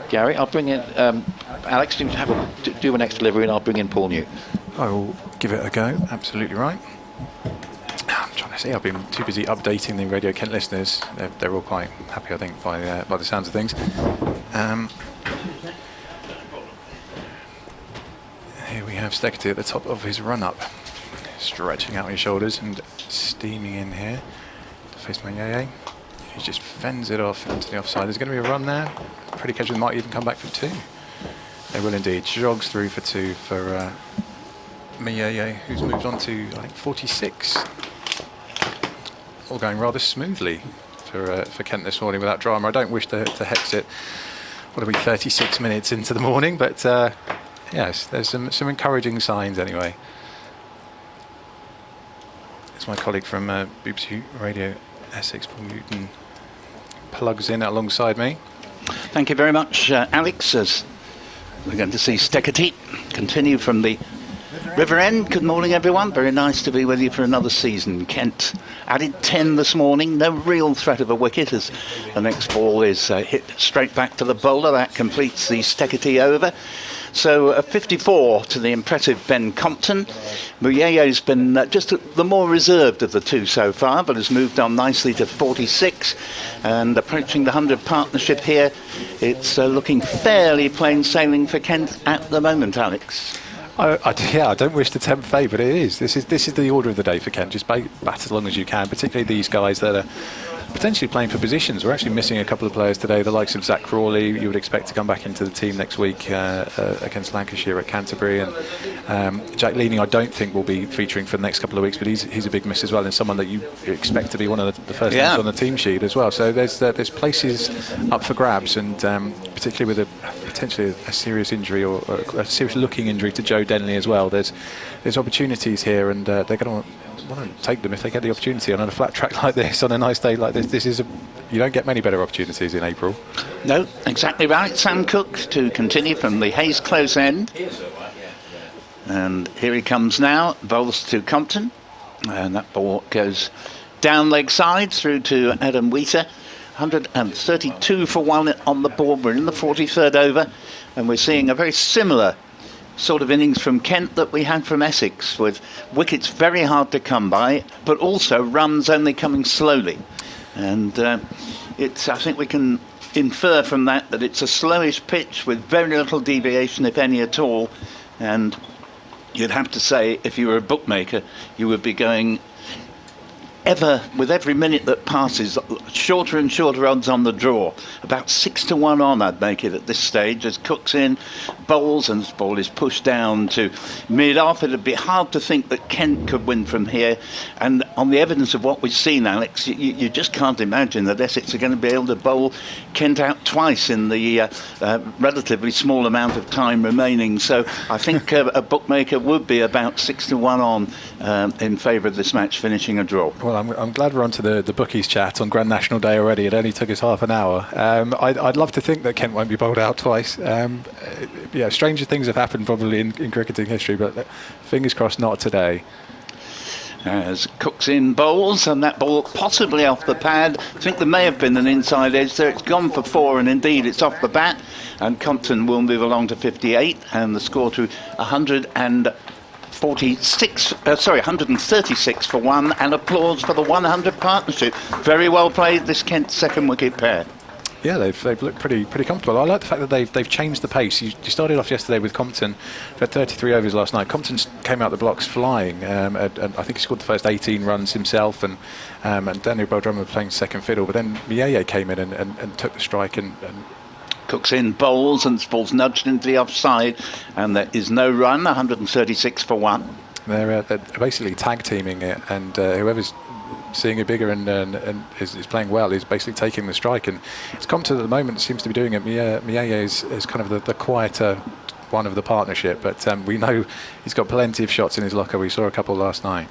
Gary. I'll bring in Alex to do a next delivery, and I'll bring in Paul Newton. I will give it a go. Absolutely right. I'm trying to see. I've been too busy updating the Radio Kent listeners. They're all quite happy, I think, by the sounds of things. Here we have Stacchetti at the top of his run-up, stretching out his shoulders and steaming in here to face Mayeye. He just fends it off into the offside. There's going to be a run there. Pretty casual, might even come back for 2. They will indeed. Jogs through for 2 for Mayeye, who's moved on to, I think, 46. All going rather smoothly for Kent this morning without drama. I don't wish to hex it. What are we, 36 minutes into the morning? But yes, there's some encouraging signs anyway. It's my colleague from BBC Radio Essex, Paul Newton, plugs in alongside me. Thank you very much, Alex. As we're going to see Stacchetti continue from the River End. Good morning, everyone. Very nice to be with you for another season. Kent added 10 this morning. No real threat of a wicket as the next ball is hit straight back to the bowler. That completes the Stacchetti over. So a 54 to the impressive Ben Compton. Muyeye's been just the more reserved of the two so far, but has moved on nicely to 46 and approaching the 100 partnership here. It's looking fairly plain sailing for Kent at the moment, Alex. I don't wish to tempt fate, but it is. This is the order of the day for Kent. Just bat as long as you can, particularly these guys that are potentially playing for positions. We're actually missing a couple of players today, the likes of Zach Crawley, you would expect to come back into the team next week against Lancashire at Canterbury, and Jack Leaning I don't think will be featuring for the next couple of weeks, but he's a big miss as well, and someone that you expect to be one of the first names on the team sheet as well. So there's places up for grabs, and particularly with potentially a serious injury or a serious looking injury to Joe Dennelly as well, there's opportunities here, and they're going to want to take them if they get the opportunity on a flat track like this, on a nice day like this. You don't get many better opportunities in April. No, exactly right. Sam Cook to continue from the Hayes close end, and here he comes now, bowls to Compton, and that ball goes down leg side through to Adam Wheater. 132 for 1 on the board. We're in the 43rd over, and we're seeing a very similar sort of innings from Kent that we had from Essex, with wickets very hard to come by, but also runs only coming slowly. And I think we can infer from that it's a slowish pitch with very little deviation, if any at all. And you'd have to say, if you were a bookmaker, you would be going with every minute that passes, shorter and shorter odds on the draw. About 6 to 1 on, I'd make it at this stage, as Cook's in, bowls, and this ball is pushed down to mid-off. It'd be hard to think that Kent could win from here. And on the evidence of what we've seen, Alex, you just can't imagine that Essex are going to be able to bowl Kent out twice in the relatively small amount of time remaining. So I think a bookmaker would be about 6 to 1 on in favour of this match finishing a draw. Well, I'm glad we're onto the bookies chat on Grand National Day already. It only took us half an hour. I'd love to think that Kent won't be bowled out twice. Yeah, stranger things have happened probably in cricketing history, but fingers crossed not today. As Cook's in bowls, and that ball possibly off the pad. I think there may have been an inside edge there. It's gone for 4, and indeed it's off the bat. And Compton will move along to 58, and the score to 136 for 1, and applause for the 100 partnership. Very well played, this Kent second wicket pair. Yeah, they've looked pretty comfortable. I like the fact that they've changed the pace. You started off yesterday with Compton. They had 33 overs last night. Compton came out the blocks flying, and I think he scored the first 18 runs himself, and Dennelly were playing second fiddle. But then Mieye came in and took the strike and Cook's in bowls, and this ball's nudged into the offside, and there is no run. 136 for 1. They're basically tag teaming it, and whoever's seeing it bigger and is playing well is basically taking the strike. And it's Compton at the moment seems to be doing it. Mieye is kind of the quieter one of the partnership, but we know he's got plenty of shots in his locker. We saw a couple last night.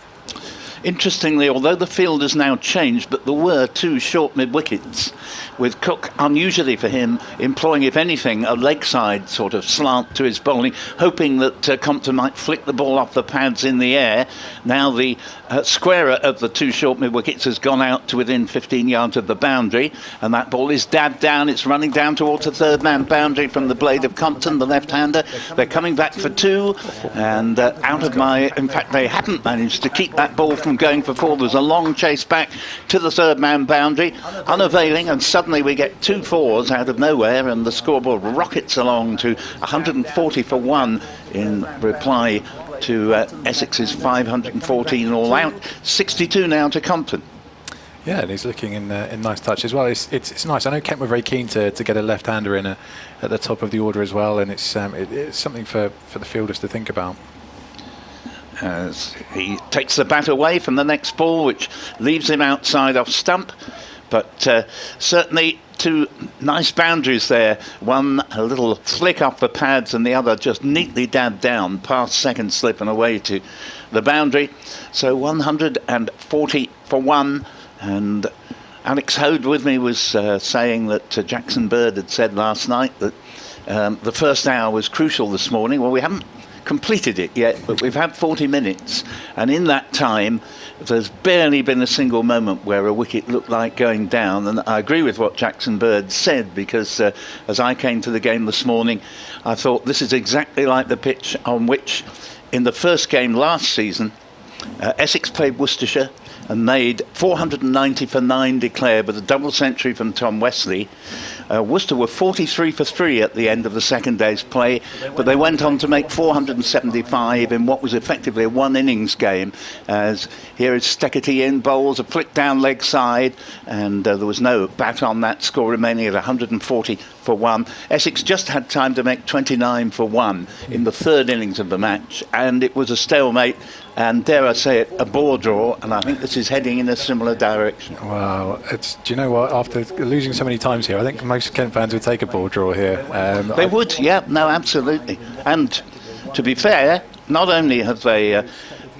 Interestingly, although the field has now changed, but there were 2 short mid-wickets, with Cook, unusually for him, employing, if anything, a leg side sort of slant to his bowling, hoping that Compton might flick the ball off the pads in the air. Now the squarer of the 2 short mid-wickets has gone out to within 15 yards of the boundary, and that ball is dabbed down. It's running down towards the third man boundary from the blade of Compton, the left-hander. They're coming back for 2, and in fact, they haven't managed to keep that ball from going for 4. There's a long chase back to the third man boundary, unavailing, and suddenly we get 2 4s out of nowhere, and the scoreboard rockets along to 140 for 1 in reply to Essex's 514 all out. 62 now to Compton. Yeah, and he's looking in nice touch as well. It's nice. I know Kent were very keen to get a left-hander in at the top of the order as well, and it's something for the fielders to think about. As he takes the bat away from the next ball, which leaves him outside off stump. But certainly 2 nice boundaries there. One a little flick off the pads, and the other just neatly dabbed down past second slip and away to the boundary. So 140 for 1. And Alex Hode with me was saying that Jackson Bird had said last night that the first hour was crucial this morning. Well, we haven't completed it yet, but we've had 40 minutes, and in that time there's barely been a single moment where a wicket looked like going down. And I agree with what Jackson Bird said, because as I came to the game this morning, I thought this is exactly like the pitch on which in the first game last season Essex played Worcestershire and made 490 for 9 declared with a double century from Tom Wesley. Worcester were 43 for 3 at the end of the second day's play, but they went on to make 475 in what was effectively a 1 innings game. As here is Steketee in bowls, a flick down leg side, and there was no bat on that, score remaining at 140 for 1. Essex just had time to make 29 for 1 in the third innings of the match, and it was a stalemate, and dare I say it, a bore draw, and I think this is heading in a similar direction. Wow, do you know what, after losing so many times here, I think most Kent fans would take a ball draw here. They would, yeah, no, absolutely. And to be fair, not only have they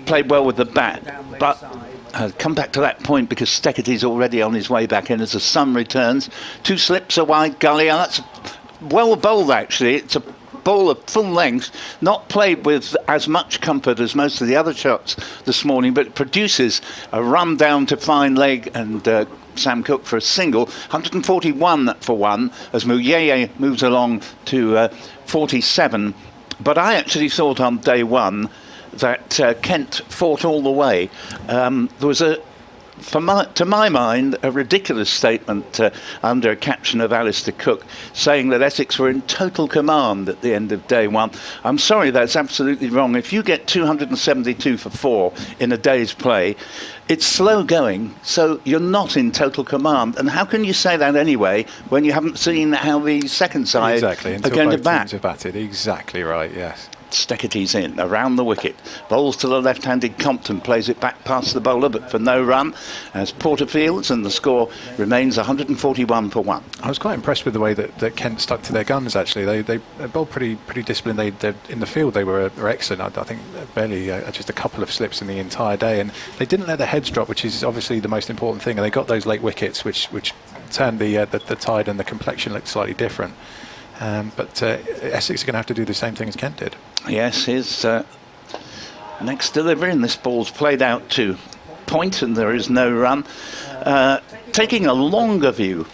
played well with the bat, but come back to that point, because Steketee's already on his way back in as the sun returns. 2 slips, a wide gully, and that's well bowled actually. It's a ball of full length, not played with as much comfort as most of the other shots this morning, but it produces a run down to fine leg, and Sam Cook for a single. 141 for 1 as Mieye moves along to 47. But I actually thought on day 1 that Kent fought all the way. There was a to my mind, a ridiculous statement under a caption of Alistair Cook saying that Essex were in total command at the end of day one. I'm sorry, that's absolutely wrong. If you get 272 for 4 in a day's play, it's slow going, so you're not in total command. And how can you say that anyway when you haven't seen how the second side are going to bat? Have batted. Exactly right, yes. Steckerty's in, around the wicket. Bowls to the left-handed Compton, plays it back past the bowler, but for no run, as Porterfields, and the score remains 141 for 1. I was quite impressed with the way that Kent stuck to their guns, actually. They bowled pretty disciplined. They in the field, they were excellent. I think barely just a couple of slips in the entire day, and they didn't let their heads drop, which is obviously the most important thing, and they got those late wickets, which turned the tide, and the complexion looked slightly different. But Essex are going to have to do the same thing as Kent did. Yes, his next delivery, and this ball's played out to point, and there is no run. Taking a longer view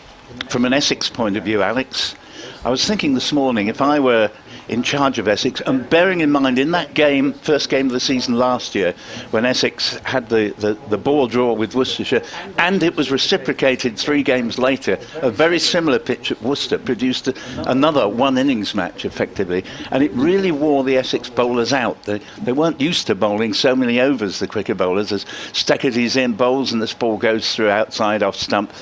from an Essex point of view, Alex, I was thinking this morning, if I were in charge of Essex, and bearing in mind in that game, first game of the season last year, when Essex had the ball draw with Worcestershire, and it was reciprocated 3 games later, a very similar pitch at Worcester produced another one innings match effectively, and it really wore the Essex bowlers out. They weren't used to bowling so many overs, the quicker bowlers, as Steckerty's in, bowls, and this ball goes through outside off stump.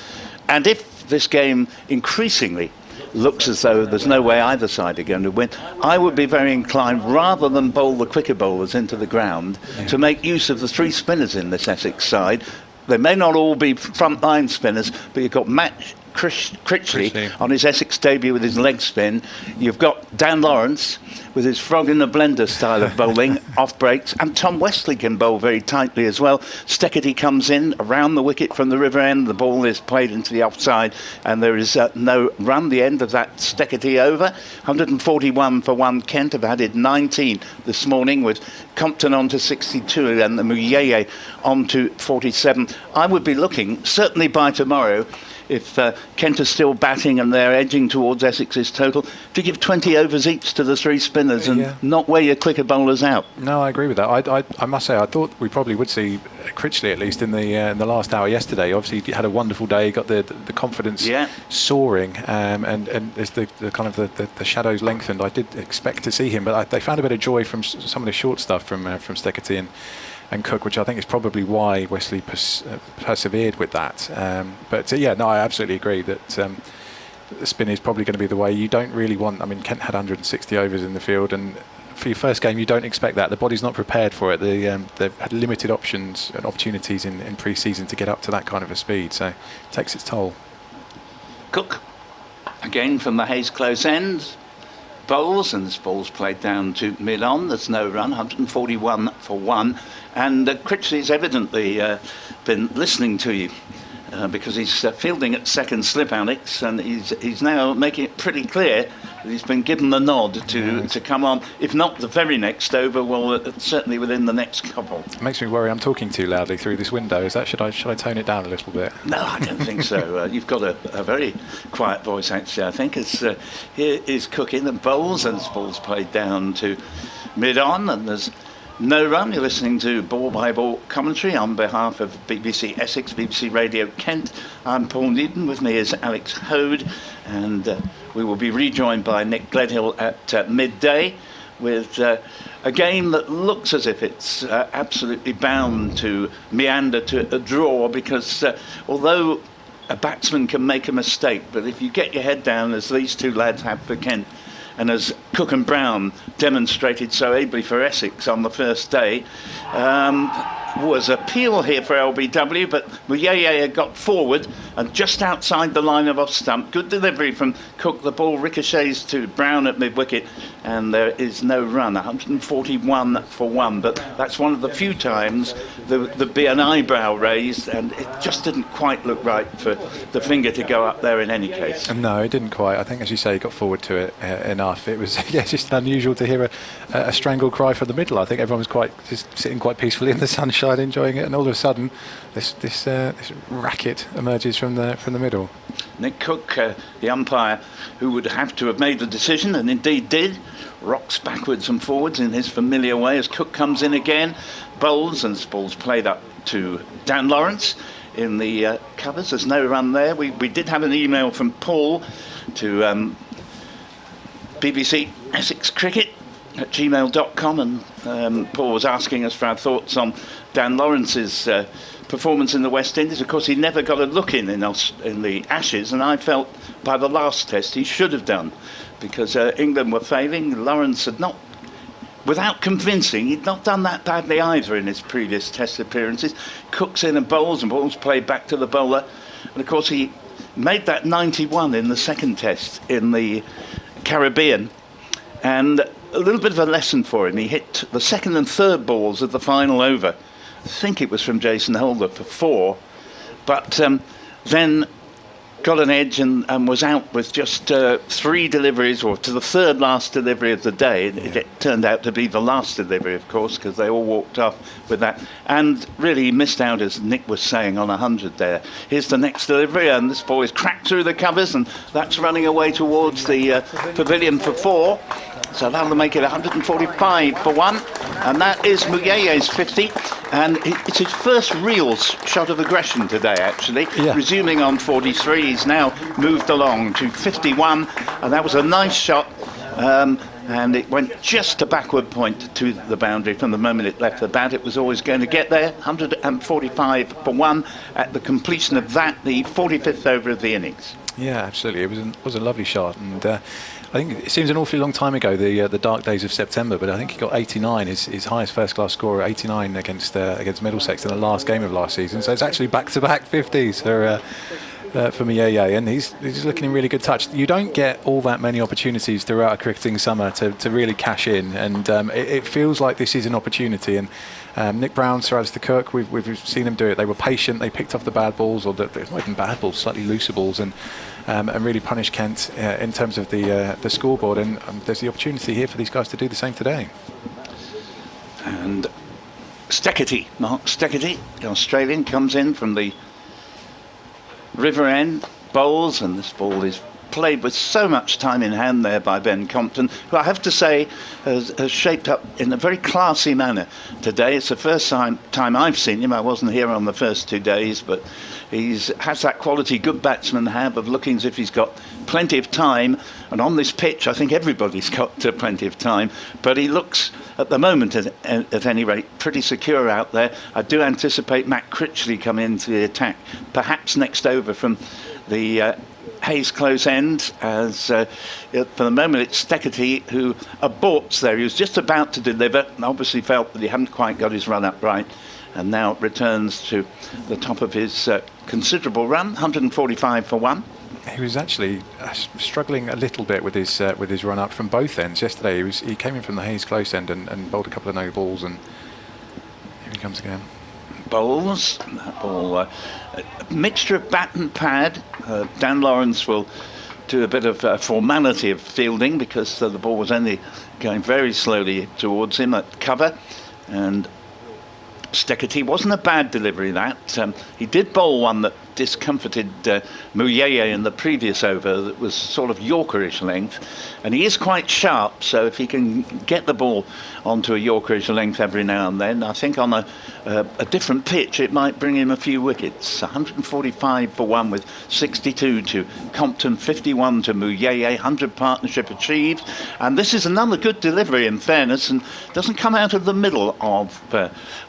And if this game increasingly looks as though there's no way either side are going to win, I would be very inclined, rather than bowl the quicker bowlers into the ground, to make use of the 3 spinners in this Essex side. They may not all be front-line spinners, but you've got Matt Critchley on his Essex debut with his leg spin. You've got Dan Lawrence with his frog in the blender style of bowling, off breaks, and Tom Westley can bowl very tightly as well. Steckerty comes in around the wicket from the river end. The ball is played into the offside, and there is no run. The end of that Steckerty over. 141 for 1. Kent have added 19 this morning, with Compton on to 62 and the Muyeye on to 47. I would be looking, certainly by tomorrow, if Kent are still batting and they're edging towards Essex's total, to give 20 overs each to the 3 spinners and not wear your quicker bowlers out. No, I agree with that. I must say, I thought we probably would see Critchley at least in the last hour yesterday. Obviously, he had a wonderful day, got the confidence soaring, and as the kind of the shadows lengthened, I did expect to see him, but they found a bit of joy from some of the short stuff from Steckerty and Cook, which I think is probably why Wesley persevered with that. But I absolutely agree that the spin is probably going to be the way. You don't really want, Kent had 160 overs in the field, and for your first game you don't expect that. The body's not prepared for it. They've had limited options and opportunities in pre-season to get up to that kind of a speed, so it takes its toll. Cook, again from the Hayes close end, bowls, and this ball's played down to mid-on. There's no run, 141 for 1. And Critchley's evidently been listening to you because he's fielding at second slip, Alex, and he's now making it pretty clear that he's been given the nod to come on, if not the very next over, well, certainly within the next couple. It makes me worry I'm talking too loudly through this window. Should I tone it down a little bit? No, I don't think so. You've got a very quiet voice, actually, I think. Here is Cook in the bowls, and this ball's played down to mid-on, and there's no run. You're listening to Ball by Ball commentary on behalf of BBC Essex, BBC Radio Kent. I'm Paul Newton. With me is Alex Hode, and we will be rejoined by Nick Gledhill at midday with a game that looks as if it's absolutely bound to meander to a draw, because although a batsman can make a mistake, but if you get your head down, as these 2 lads have for Kent, and as Cook and Brown demonstrated so ably for Essex on the first day, was appeal here for LBW, but Muyeye got forward and just outside the line of off stump. Good delivery from Cook. The ball ricochets to Brown at mid-wicket, and there is no run. 141 for 1, but that's one of the few times there'd be an eyebrow raised, and it just didn't quite look right for the finger to go up there in any case. No, it didn't quite. I think, as you say, he got forward to it enough. It was just unusual to hear a strangled cry from the middle. I think everyone was just sitting quite peacefully in the sunshine, enjoying it, and all of a sudden this racket emerges from the middle. Nick Cook, the umpire, who would have to have made the decision, and indeed did, rocks backwards and forwards in his familiar way as Cook comes in again, bowls, and this ball's played up to Dan Lawrence. in the covers. There's no run there. We did have an email from Paul to BBC Essex Cricket at gmail.com, and Paul was asking us for our thoughts on Dan Lawrence's performance in the West Indies. Of course, he never got a look in the Ashes, and I felt by the last test he should have done, because England were failing. Lawrence had not, without convincing, he'd not done that badly either in his previous test appearances. Cooks in and balls played back to the bowler, and of course he made that 91 in the second test in the Caribbean, and a little bit of a lesson for him. He hit the second and third balls of the final over. I think it was from Jason Holder for 4, but then got an edge and was out with just 3 deliveries, or to the third last delivery of the day. It turned out to be the last delivery, of course, because they all walked off with that. And really missed out, as Nick was saying, on 100 there. Here's the next delivery, and this ball is cracked through the covers, and that's running away towards the pavilion for 4. So that'll make it 145 for 1, and that is Muyeye's 50, and it's his first real shot of aggression today, actually. Resuming on 43, he's now moved along to 51, and that was a nice shot, and it went just a backward point to the boundary. From the moment it left the bat, it was always going to get there. 145 for 1 at the completion of that, the 45th over of the innings. Yeah, absolutely. It was a lovely shot, and I think it seems an awfully long time ago, the dark days of September, but I think he got 89, his highest first-class score, 89 against Middlesex in the last game of last season. So it's actually back-to-back 50s for Muyeye, and he's looking in really good touch. You don't get all that many opportunities throughout a cricketing summer to really cash in, and it feels like this is an opportunity. And Nick Brown, Sir Alistair Cook, we've seen them do it. They were patient. They picked off the bad balls, or not even bad balls, slightly looser balls, and really punished Kent in terms of the scoreboard. And there's the opportunity here for these guys to do the same today. And Mark Steketee, the Australian, comes in from the river end, bowls, and this ball is played with so much time in hand there by Ben Compton, who I have to say has shaped up in a very classy manner today. It's the first time I've seen him. I wasn't here on the first 2 days, but has that quality good batsmen have of looking as if he's got plenty of time. And on this pitch, I think everybody's got plenty of time, but he looks, at the moment at any rate, pretty secure out there. I do anticipate Matt Critchley coming into the attack, perhaps next over from the Hayes close end, as for the moment it's Steketee who aborts there. He was just about to deliver, and obviously felt that he hadn't quite got his run up right, and now returns to the top of his considerable run, 145 for 1. He was actually struggling a little bit with his run up from both ends yesterday. He came in from the Hayes close end and bowled a couple of no balls, and here he comes again. Bowls, that ball, a mixture of bat and pad. Dan Lawrence will do a bit of formality of fielding, because the ball was only going very slowly towards him at cover, and Steketee wasn't a bad delivery that. He did bowl one that discomforted Muyeye in the previous over, that was sort of Yorkerish length, and he is quite sharp, so if he can get the ball onto a Yorkerish length every now and then, I think on a different pitch it might bring him a few wickets. 145 for 1 with 62 to Compton, 51 to Muyeye, 100 partnership achieved, and this is another good delivery in fairness, and doesn't come out of the middle of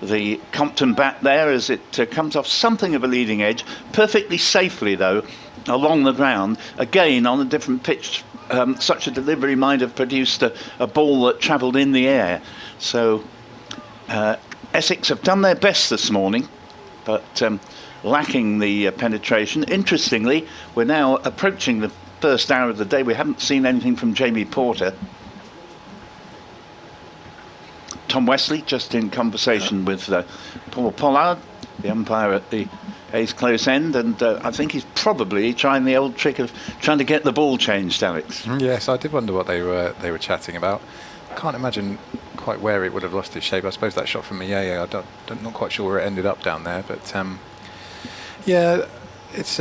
the Compton bat there, as it comes off something of a leading edge, perfectly safely though, along the ground. Again, on a different pitch, such a delivery might have produced a ball that travelled in the air. So Essex have done their best this morning, but lacking the penetration. Interestingly, we're now approaching the first hour of the day. We haven't seen anything from Jamie Porter. Tom Wesley just in conversation with Paul Pollard, the umpire at the Hayes close end, and I think he's probably trying the old trick of trying to get the ball changed, Alex. Yes, I did wonder what they were chatting about. I can't imagine quite where it would have lost its shape. I suppose that shot from Muyeye, I'm not quite sure where it ended up down there, but yeah, it's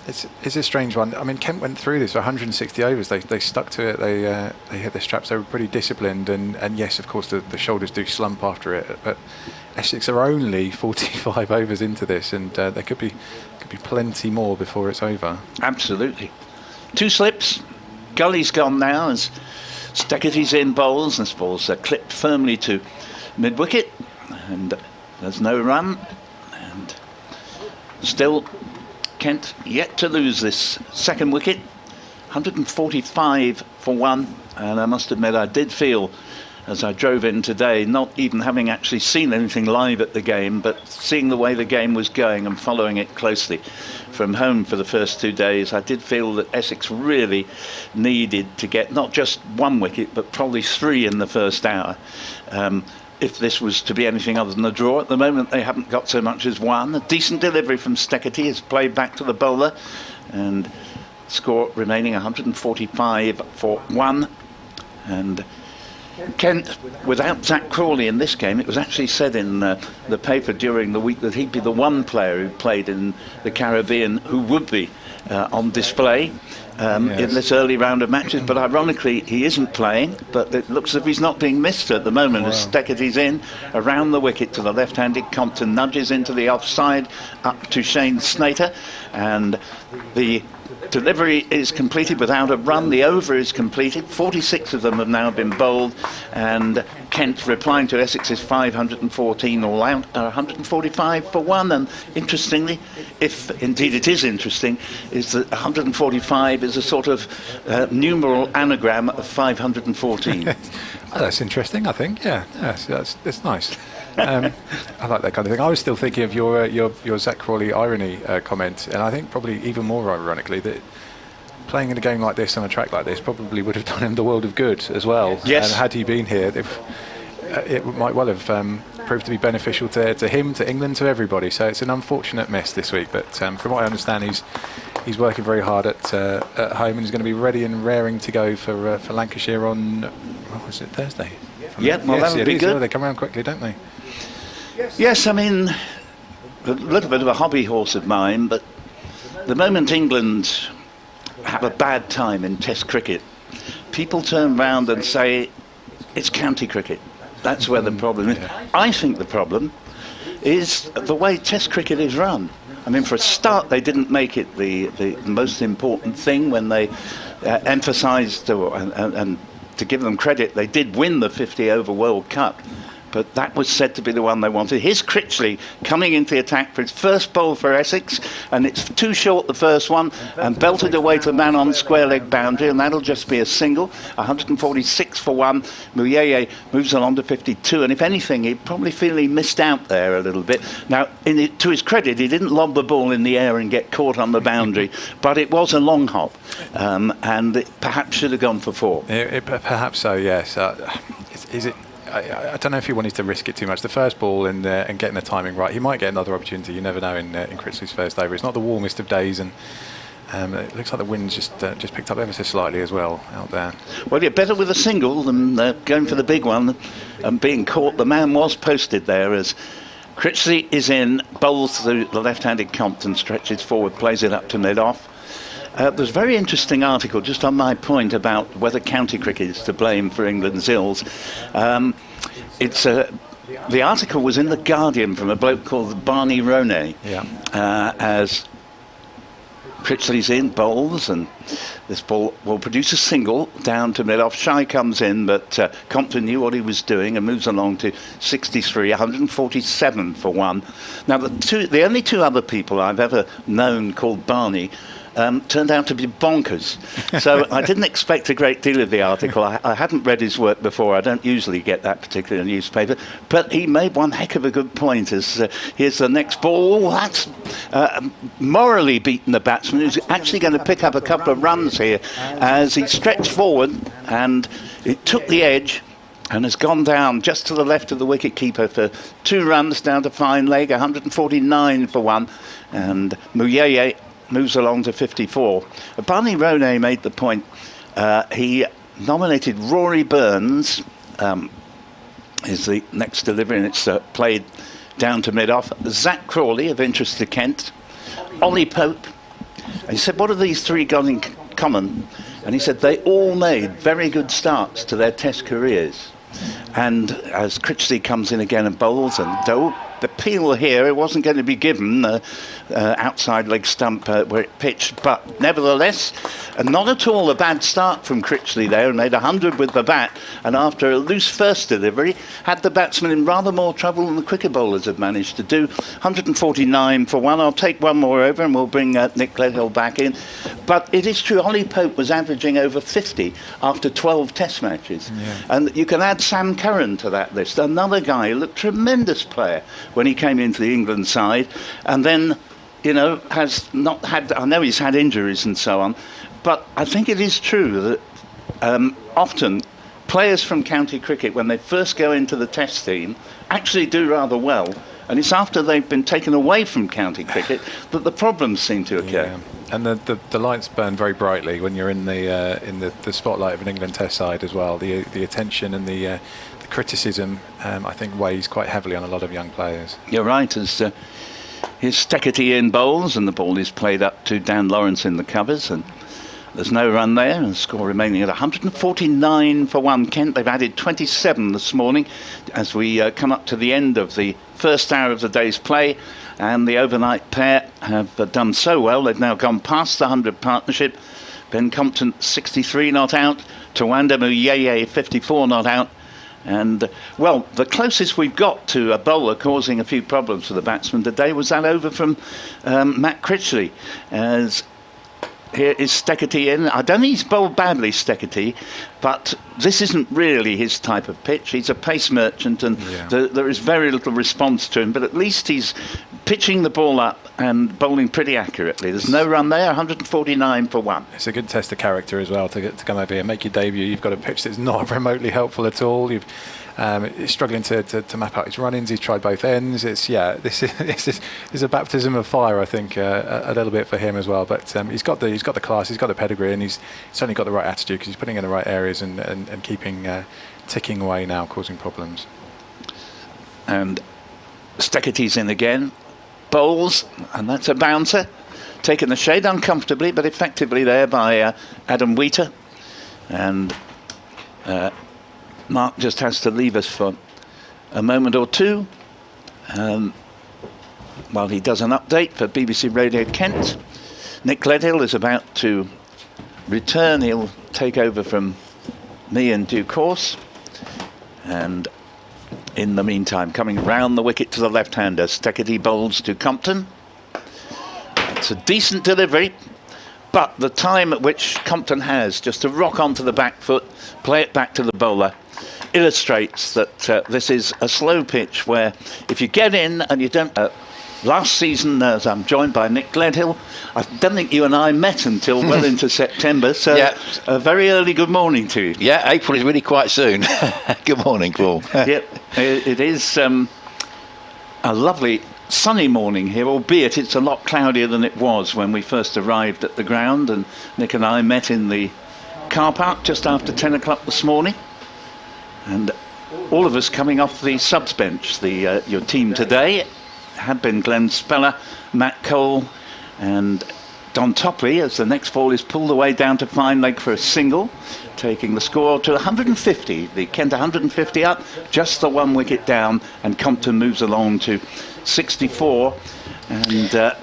It's a strange one. I mean, Kent went through this for 160 overs. They stuck to it. They hit their straps. They were pretty disciplined. And yes, of course, the shoulders do slump after it. But Essex are only 45 overs into this, and there could be plenty more before it's over. Absolutely. 2 slips. Gully's gone now as Steckerty's in bowls. This ball's clipped firmly to mid-wicket, and there's no run. And still Kent yet to lose this second wicket. 145 for 1, and I must admit I did feel as I drove in today, not even having actually seen anything live at the game, but seeing the way the game was going and following it closely from home for the first 2 days, I did feel that Essex really needed to get not just 1 wicket but probably 3 in the first hour. If this was to be anything other than a draw. At the moment they haven't got so much as 1. A decent delivery from Steckerty is played back to the bowler, and score remaining 145 for 1. And Kent, without Zach Crawley in this game, it was actually said in the paper during the week that he'd be the one player who played in the Caribbean who would be on display in this early round of matches, but ironically he isn't playing, but it looks as if he's not being missed at the moment. As Steckerty's in around the wicket to the left-handed Compton, nudges into the offside up to Shane Snater, and the delivery is completed without a run. The over is completed. 46 of them have now been bowled, and Kent replying to Essex's 514 all out, 145 for 1. And interestingly, if indeed it is interesting, is that 145 is a sort of numeral anagram of 514. Oh, that's interesting, I think. Yeah, that's nice. I like that kind of thing. I was still thinking of your Zach Crawley irony comment, and I think probably even more ironically that playing in a game like this on a track like this probably would have done him the world of good as well. Yes. And had he been here, it might well have proved to be beneficial to him, to England, to everybody. So it's an unfortunate mess this week, but from what I understand, he's working very hard at home, and he's going to be ready and raring to go for Lancashire on, what was it, Thursday? Yeah, well, yes, that would be good. They come around quickly, don't they? Yes, I mean, a little bit of a hobby horse of mine, but the moment England have a bad time in Test cricket, people turn round and say it's county cricket. That's where the problem is. I think the problem is the way Test cricket is run. I mean, for a start, they didn't make it the most important thing when they emphasised, and to give them credit, they did win the 50-over World Cup. But that was said to be the one they wanted. Here's Critchley coming into the attack for his first bowl for Essex, and it's too short, the first one, and belted away to the man on square leg boundary, and that'll just be a single. 146 for 1. Muyeye moves along to 52, and if anything, he'd probably feel he missed out there a little bit. Now, to his credit, he didn't lob the ball in the air and get caught on the boundary, but it was a long hop, and it perhaps should have gone for 4. Perhaps so, yes. Is it? I don't know if he wanted to risk it too much. The first ball and getting the timing right, he might get another opportunity. You never know in Critchley's first over. It's not the warmest of days, and it looks like the wind's just picked up ever so slightly as well out there. Well, you're better with a single than going for the big one and being caught. The man was posted there as Critchley is in, bowls through the left-handed Compton, stretches forward, plays it up to mid-off. There's a very interesting article just on my point about whether county cricket is to blame for England's ills. The article was in The Guardian from a bloke called Barney Ronay, as Critchley's in, bowls, and this ball will produce a single down to mid-off. Shy comes in, but Compton knew what he was doing and moves along to 63, 147 for 1. Now, the only 2 other people I've ever known called Barney turned out to be bonkers. So I didn't expect a great deal of the article. I hadn't read his work before. I don't usually get that particular newspaper. But he made one heck of a good point. As here's the next ball. Oh, that's morally beaten the batsman, who's actually going to pick up a couple of runs here as he stretched forward, and it took the edge and has gone down just to the left of the wicket-keeper for 2 runs down to fine leg, 149 for 1. And Muyeye moves along to 54. Barney Ronay made the point. He nominated Rory Burns, is the next delivery, and it's played down to mid-off. Zach Crawley, of interest to Kent. Ollie Pope, And he said, what have these three got in common? And he said, they all made very good starts to their Test careers. And as Critchley comes in again and bowls, and the peel here, it wasn't going to be given outside leg stump where it pitched, but nevertheless, not at all a bad start from Critchley there, and made 100 with the bat, and after a loose first delivery, had the batsman in rather more trouble than the quicker bowlers have managed to do. 149 for one. I'll take one more over and we'll bring Nick Gledhill back in. But it is true, Ollie Pope was averaging over 50 after 12 Test matches. Yeah. And you can add Sam Curran to that list, another guy who looked tremendous player when he came into the England side, and then, you know, has not had, I know he's had injuries and so on, but I think it is true that often players from county cricket, when they first go into the Test team, actually do rather well, and it's after they've been taken away from county cricket that the problems seem to occur. Yeah. And the lights burn very brightly when you're in the spotlight of an England Test side as well. The attention and the criticism, I think, weighs quite heavily on a lot of young players. You're right. As here's Steketee in bowls, and the ball is played up to Dan Lawrence in the covers, and there's no run there, and the score remaining at 149 for one. Kent, they've added 27 this morning as we come up to the end of the first hour of the day's play, and the overnight pair have done so well. They've now gone past the 100 partnership. Ben Compton 63 not out, Tawanda Muyeye 54 not out. And, well, the closest we've got to a bowler causing a few problems for the batsman today was that over from Matt Critchley. As here is Steketee in. I don't think he's bowled badly, Steketee, but this isn't really his type of pitch. He's a pace merchant, and there is very little response to him, but at least he's pitching the ball up and bowling pretty accurately. There's no run there, 149 for one. It's a good test of character as well to come over here, make your debut. You've got a pitch that's not remotely helpful at all. He's struggling to map out his run-ins. He's tried both ends. This is a baptism of fire, I think, a little bit for him as well. But he's got the class, he's got the pedigree, and he's certainly got the right attitude because he's putting in the right areas and keeping ticking away now, causing problems. And Steketee's in again. Bowls, and that's a bouncer, taken the shade uncomfortably but effectively there by Adam Wheater, and Mark just has to leave us for a moment or two while he does an update for BBC Radio Kent. Nick Gledhill is about to return. He'll take over from me in due course, and in the meantime, coming round the wicket to the left-hander, Steketee bowls to Compton. It's a decent delivery, but the time at which Compton has just to rock onto the back foot, play it back to the bowler, illustrates that this is a slow pitch where if you get in and you don't... last season, as I'm joined by Nick Gledhill, I don't think you and I met until well into September, so a very early good morning to you. Yeah, April is really quite soon. Good morning, Paul. Yep, it is a lovely sunny morning here, albeit it's a lot cloudier than it was when we first arrived at the ground, and Nick and I met in the car park just after 10 o'clock this morning, and all of us coming off the subs bench. Your team today had been Glenn Speller, Matt Cole and Don Topley, as the next ball is pulled away down to fine leg for a single, taking the score to 150. The Kent 150 up, just the one wicket down, and Compton moves along to 64. And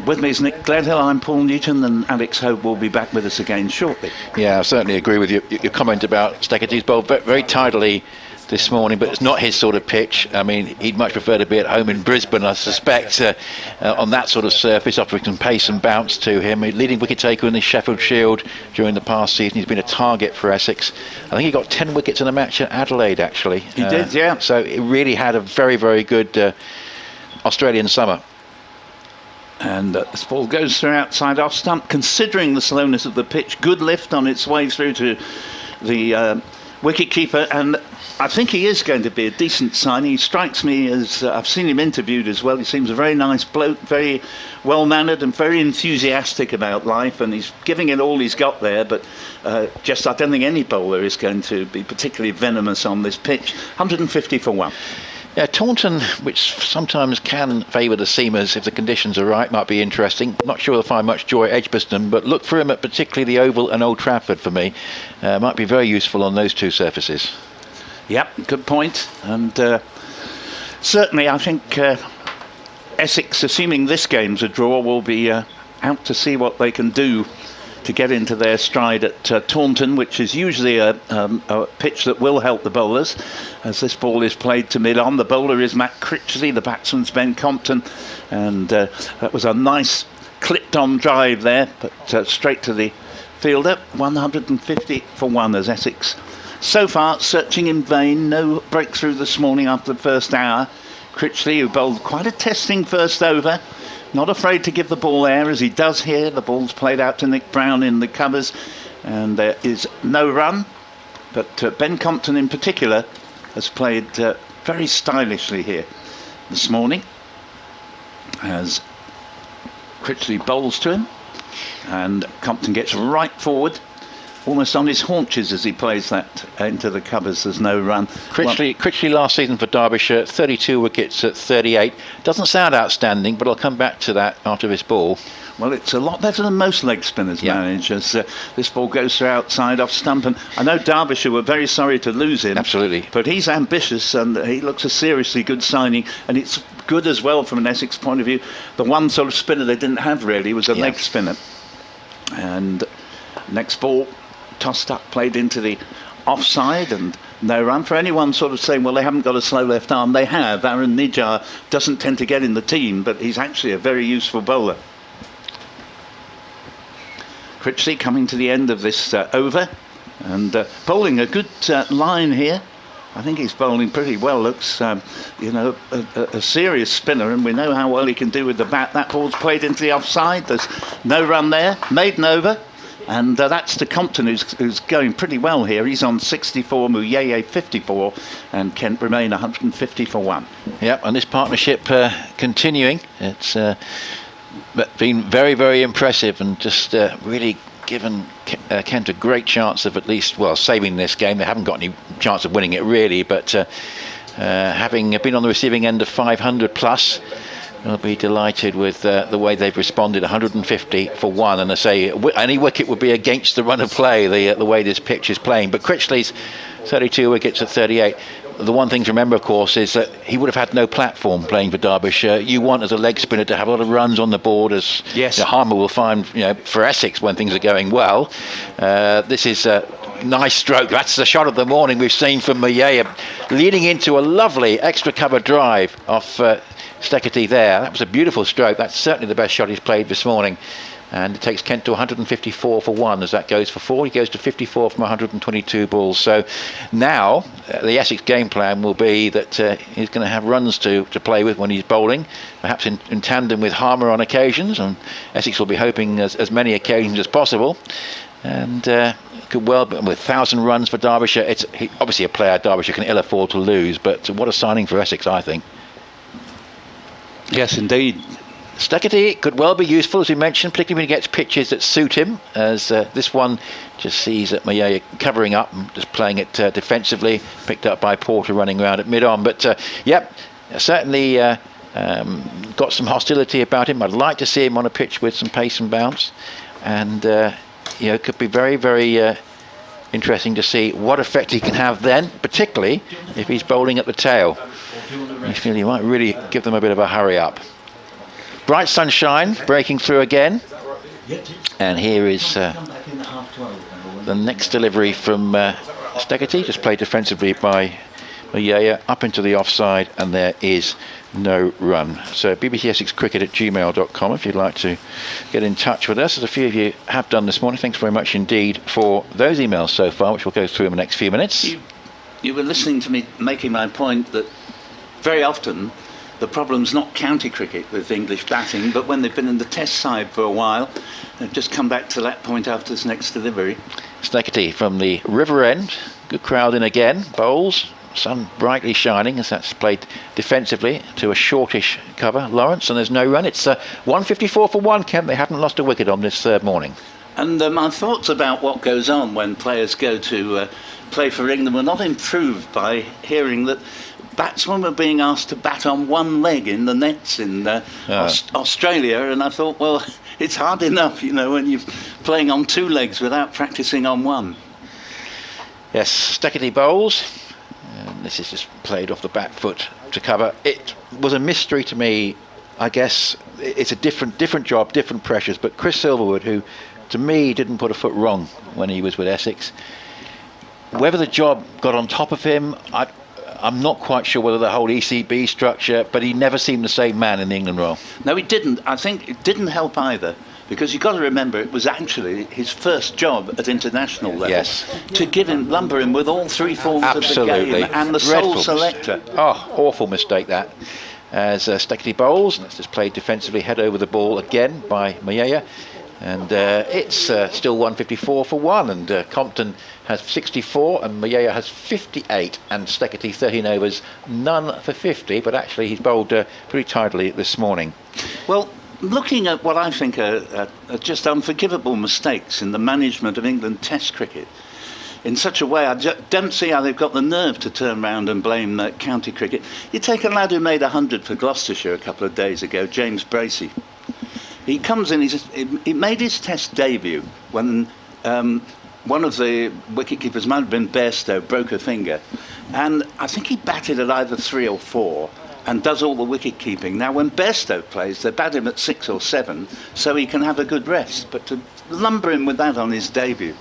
with me is Nick Gledhill. I'm Paul Newton, and Alex Hope will be back with us again shortly. Yeah, I certainly agree with you. Your comment about Steketee's bowl very tidily this morning, but it's not his sort of pitch. I mean, he'd much prefer to be at home in Brisbane, I suspect, on that sort of surface, offering some pace and bounce to him. Leading wicket taker in the Sheffield Shield during the past season. He's been a target for Essex. I think he got 10 wickets in a match at Adelaide, actually. He did, yeah. So it really had a very, very good Australian summer. And this ball goes through outside off stump. Considering the slowness of the pitch, good lift on its way through to the wicket-keeper, and I think he is going to be a decent signing. He strikes me as, I've seen him interviewed as well, he seems a very nice bloke, very well-mannered and very enthusiastic about life, and he's giving it all he's got there, but I don't think any bowler is going to be particularly venomous on this pitch. 150 for one. Yeah, Taunton, which sometimes can favour the seamers if the conditions are right, might be interesting. Not sure they'll find much joy at Edgbaston, but look for him at particularly the Oval and Old Trafford for me. Might be very useful on those two surfaces. Yep, good point. And certainly I think Essex, assuming this game's a draw, will be out to see what they can do to get into their stride at Taunton, which is usually a pitch that will help the bowlers. As this ball is played to mid-on, the bowler is Matt Critchley, the batsman's Ben Compton, and that was a nice clipped-on drive there, but straight to the fielder. 150 for 1 as Essex. So far, searching in vain, no breakthrough this morning after the first hour. Critchley, who bowled quite a testing first over, not afraid to give the ball air, as he does here. The ball's played out to Nick Brown in the covers, and there is no run. But Ben Compton in particular has played very stylishly here this morning, as Critchley bowls to him, and Compton gets right forward, almost on his haunches as he plays that into the covers. There's no run. Critchley last season for Derbyshire, 32 wickets at 38. Doesn't sound outstanding, but I'll come back to that after this ball. Well, it's a lot better than most leg spinners manage, as this ball goes through outside off stump. And I know Derbyshire were very sorry to lose him. Absolutely. But he's ambitious, and he looks a seriously good signing. And it's good as well from an Essex point of view. The one sort of spinner they didn't have really was a leg spinner. And next ball tossed up, played into the offside, and no run. For anyone sort of saying, well, they haven't got a slow left arm, they have. Aaron Nijar doesn't tend to get in the team, but he's actually a very useful bowler. Critchley coming to the end of this over, and bowling a good line here. I think he's bowling pretty well. Looks, a serious spinner, and we know how well he can do with the bat. That ball's played into the offside. There's no run there. Maiden over. And that's to Compton, who's going pretty well here. He's on 64, Muyeye 54, and Kent remain 150 for 1. Yep, and this partnership continuing. It's been very, very impressive, and just really given Kent a great chance of at least, well, saving this game. They haven't got any chance of winning it really, but having been on the receiving end of 500 plus, I'll be delighted with the way they've responded. 150 for 1, and I say any wicket would be against the run of play, the way this pitch is playing. But Critchley's 32 wickets at 38. The one thing to remember, of course, is that he would have had no platform playing for Derbyshire. You want, as a leg spinner, to have a lot of runs on the board, as Harmer will find, for Essex when things are going well. This is a nice stroke. That's the shot of the morning we've seen from Muyeye, leading into a lovely extra cover drive off Steketee there. That was a beautiful stroke. That's certainly the best shot he's played this morning, and it takes Kent to 154 for 1 as that goes for 4. He goes to 54 from 122 balls. So now the Essex game plan will be that he's going to have runs to play with when he's bowling, perhaps in tandem with Harmer on occasions, and Essex will be hoping as many occasions as possible. And could well be with 1,000 runs for Derbyshire. It's obviously a player Derbyshire can ill afford to lose, but what a signing for Essex, I think. Yes, indeed. Steketee could well be useful, as we mentioned, particularly when he gets pitches that suit him, as this one just sees that Muyeye covering up and just playing it defensively, picked up by Porter running around at mid-on. But certainly got some hostility about him. I'd like to see him on a pitch with some pace and bounce, and it could be very, very interesting to see what effect he can have then, particularly if he's bowling at the tail. I feel he might really give them a bit of a hurry up. Bright sunshine breaking through again, and here is the next delivery from Steketee, just played defensively by Muyeye, up into the offside, and there is no run. So bbcessexcricket@gmail.com if you'd like to get in touch with us, as a few of you have done this morning. Thanks very much indeed for those emails so far, which we'll go through in the next few minutes. You were listening to me making my point that very often the problem's not county cricket with English batting, but when they've been in the test side for a while, they've just come back to that point after this next delivery. Steketee from the river end, good crowd in again, bowls, sun brightly shining as that's played defensively to a shortish cover, Lawrence, and there's no run. It's 154 for 1, Kent. They haven't lost a wicket on this third morning. And my thoughts about what goes on when players go to play for England were not improved by hearing that batsmen were being asked to bat on one leg in the nets in Australia, and I thought, well, it's hard enough, when you're playing on two legs without practising on one. Yes, Steckity bowls. This is just played off the back foot to cover. It was a mystery to me. I guess it's a different job, different pressures, but Chris Silverwood, who to me didn't put a foot wrong when he was with Essex, whether the job got on top of him, I'm not quite sure whether the whole ECB structure, but he never seemed the same man in the England role. No, he didn't. I think it didn't help either, because you've got to remember it was actually his first job at international level. Yes. To lumber him with all three forms Absolutely. of the game and the Dreadful sole selector. Oh, awful mistake that. As Steckity bowls, and it's just played defensively, head over the ball again by Mayaya. And it's still 154 for 1, and Compton has 64 and Mayaya has 58, and Steckity 13 overs, none for 50, but actually he's bowled pretty tidily this morning. Well, looking at what I think are just unforgivable mistakes in the management of England Test cricket, in such a way, I don't see how they've got the nerve to turn around and blame county cricket. You take a lad who made 100 for Gloucestershire a couple of days ago, James Bracey. He comes in, he made his Test debut when one of the wicketkeepers, might have been Bairstow, broke a finger. And I think he batted at either 3 or 4 and does all the wicket keeping. Now, when Bairstow plays, they bat him at 6 or 7 so he can have a good rest. But to lumber him with that on his debut,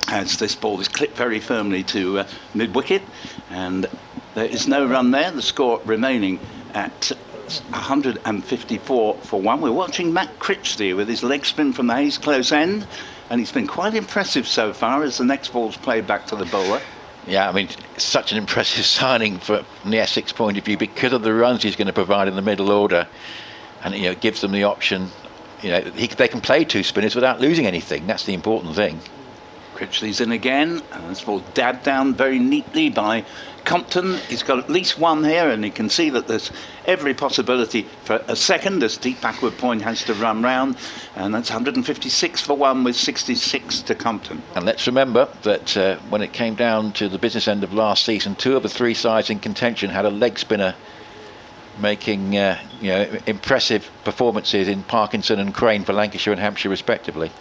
as this ball is clipped very firmly to mid-wicket, and there is no run there. The score remaining at 154 for 1. We're watching Matt Critchley with his leg spin from the Hayes close end, and he's been quite impressive so far as the next ball's played back to the bowler. Yeah, I mean, such an impressive signing from the Essex point of view because of the runs he's going to provide in the middle order, and it gives them the option. They can play two spinners without losing anything. That's the important thing. Critchley's in again, and this ball dabbed down very neatly by Compton. He's got at least one here, and he can see that there's every possibility for a second as deep backward point has to run round, and that's 156 for 1 with 66 to Compton. And let's remember that when it came down to the business end of last season, 2 of the 3 sides in contention had a leg spinner making impressive performances in Parkinson and Crane for Lancashire and Hampshire respectively.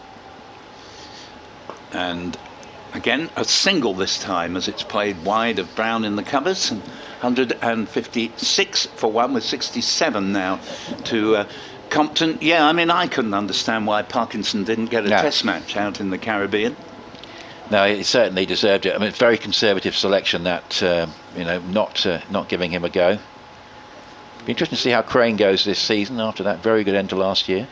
And again, a single this time as it's played wide of Brown in the covers. 156 for 1 with 67 now to Compton. Yeah, I mean, I couldn't understand why Parkinson didn't get a test match out in the Caribbean. No, he certainly deserved it. I mean, it's a very conservative selection that, not giving him a go. Be interesting to see how Crane goes this season after that very good end to last year.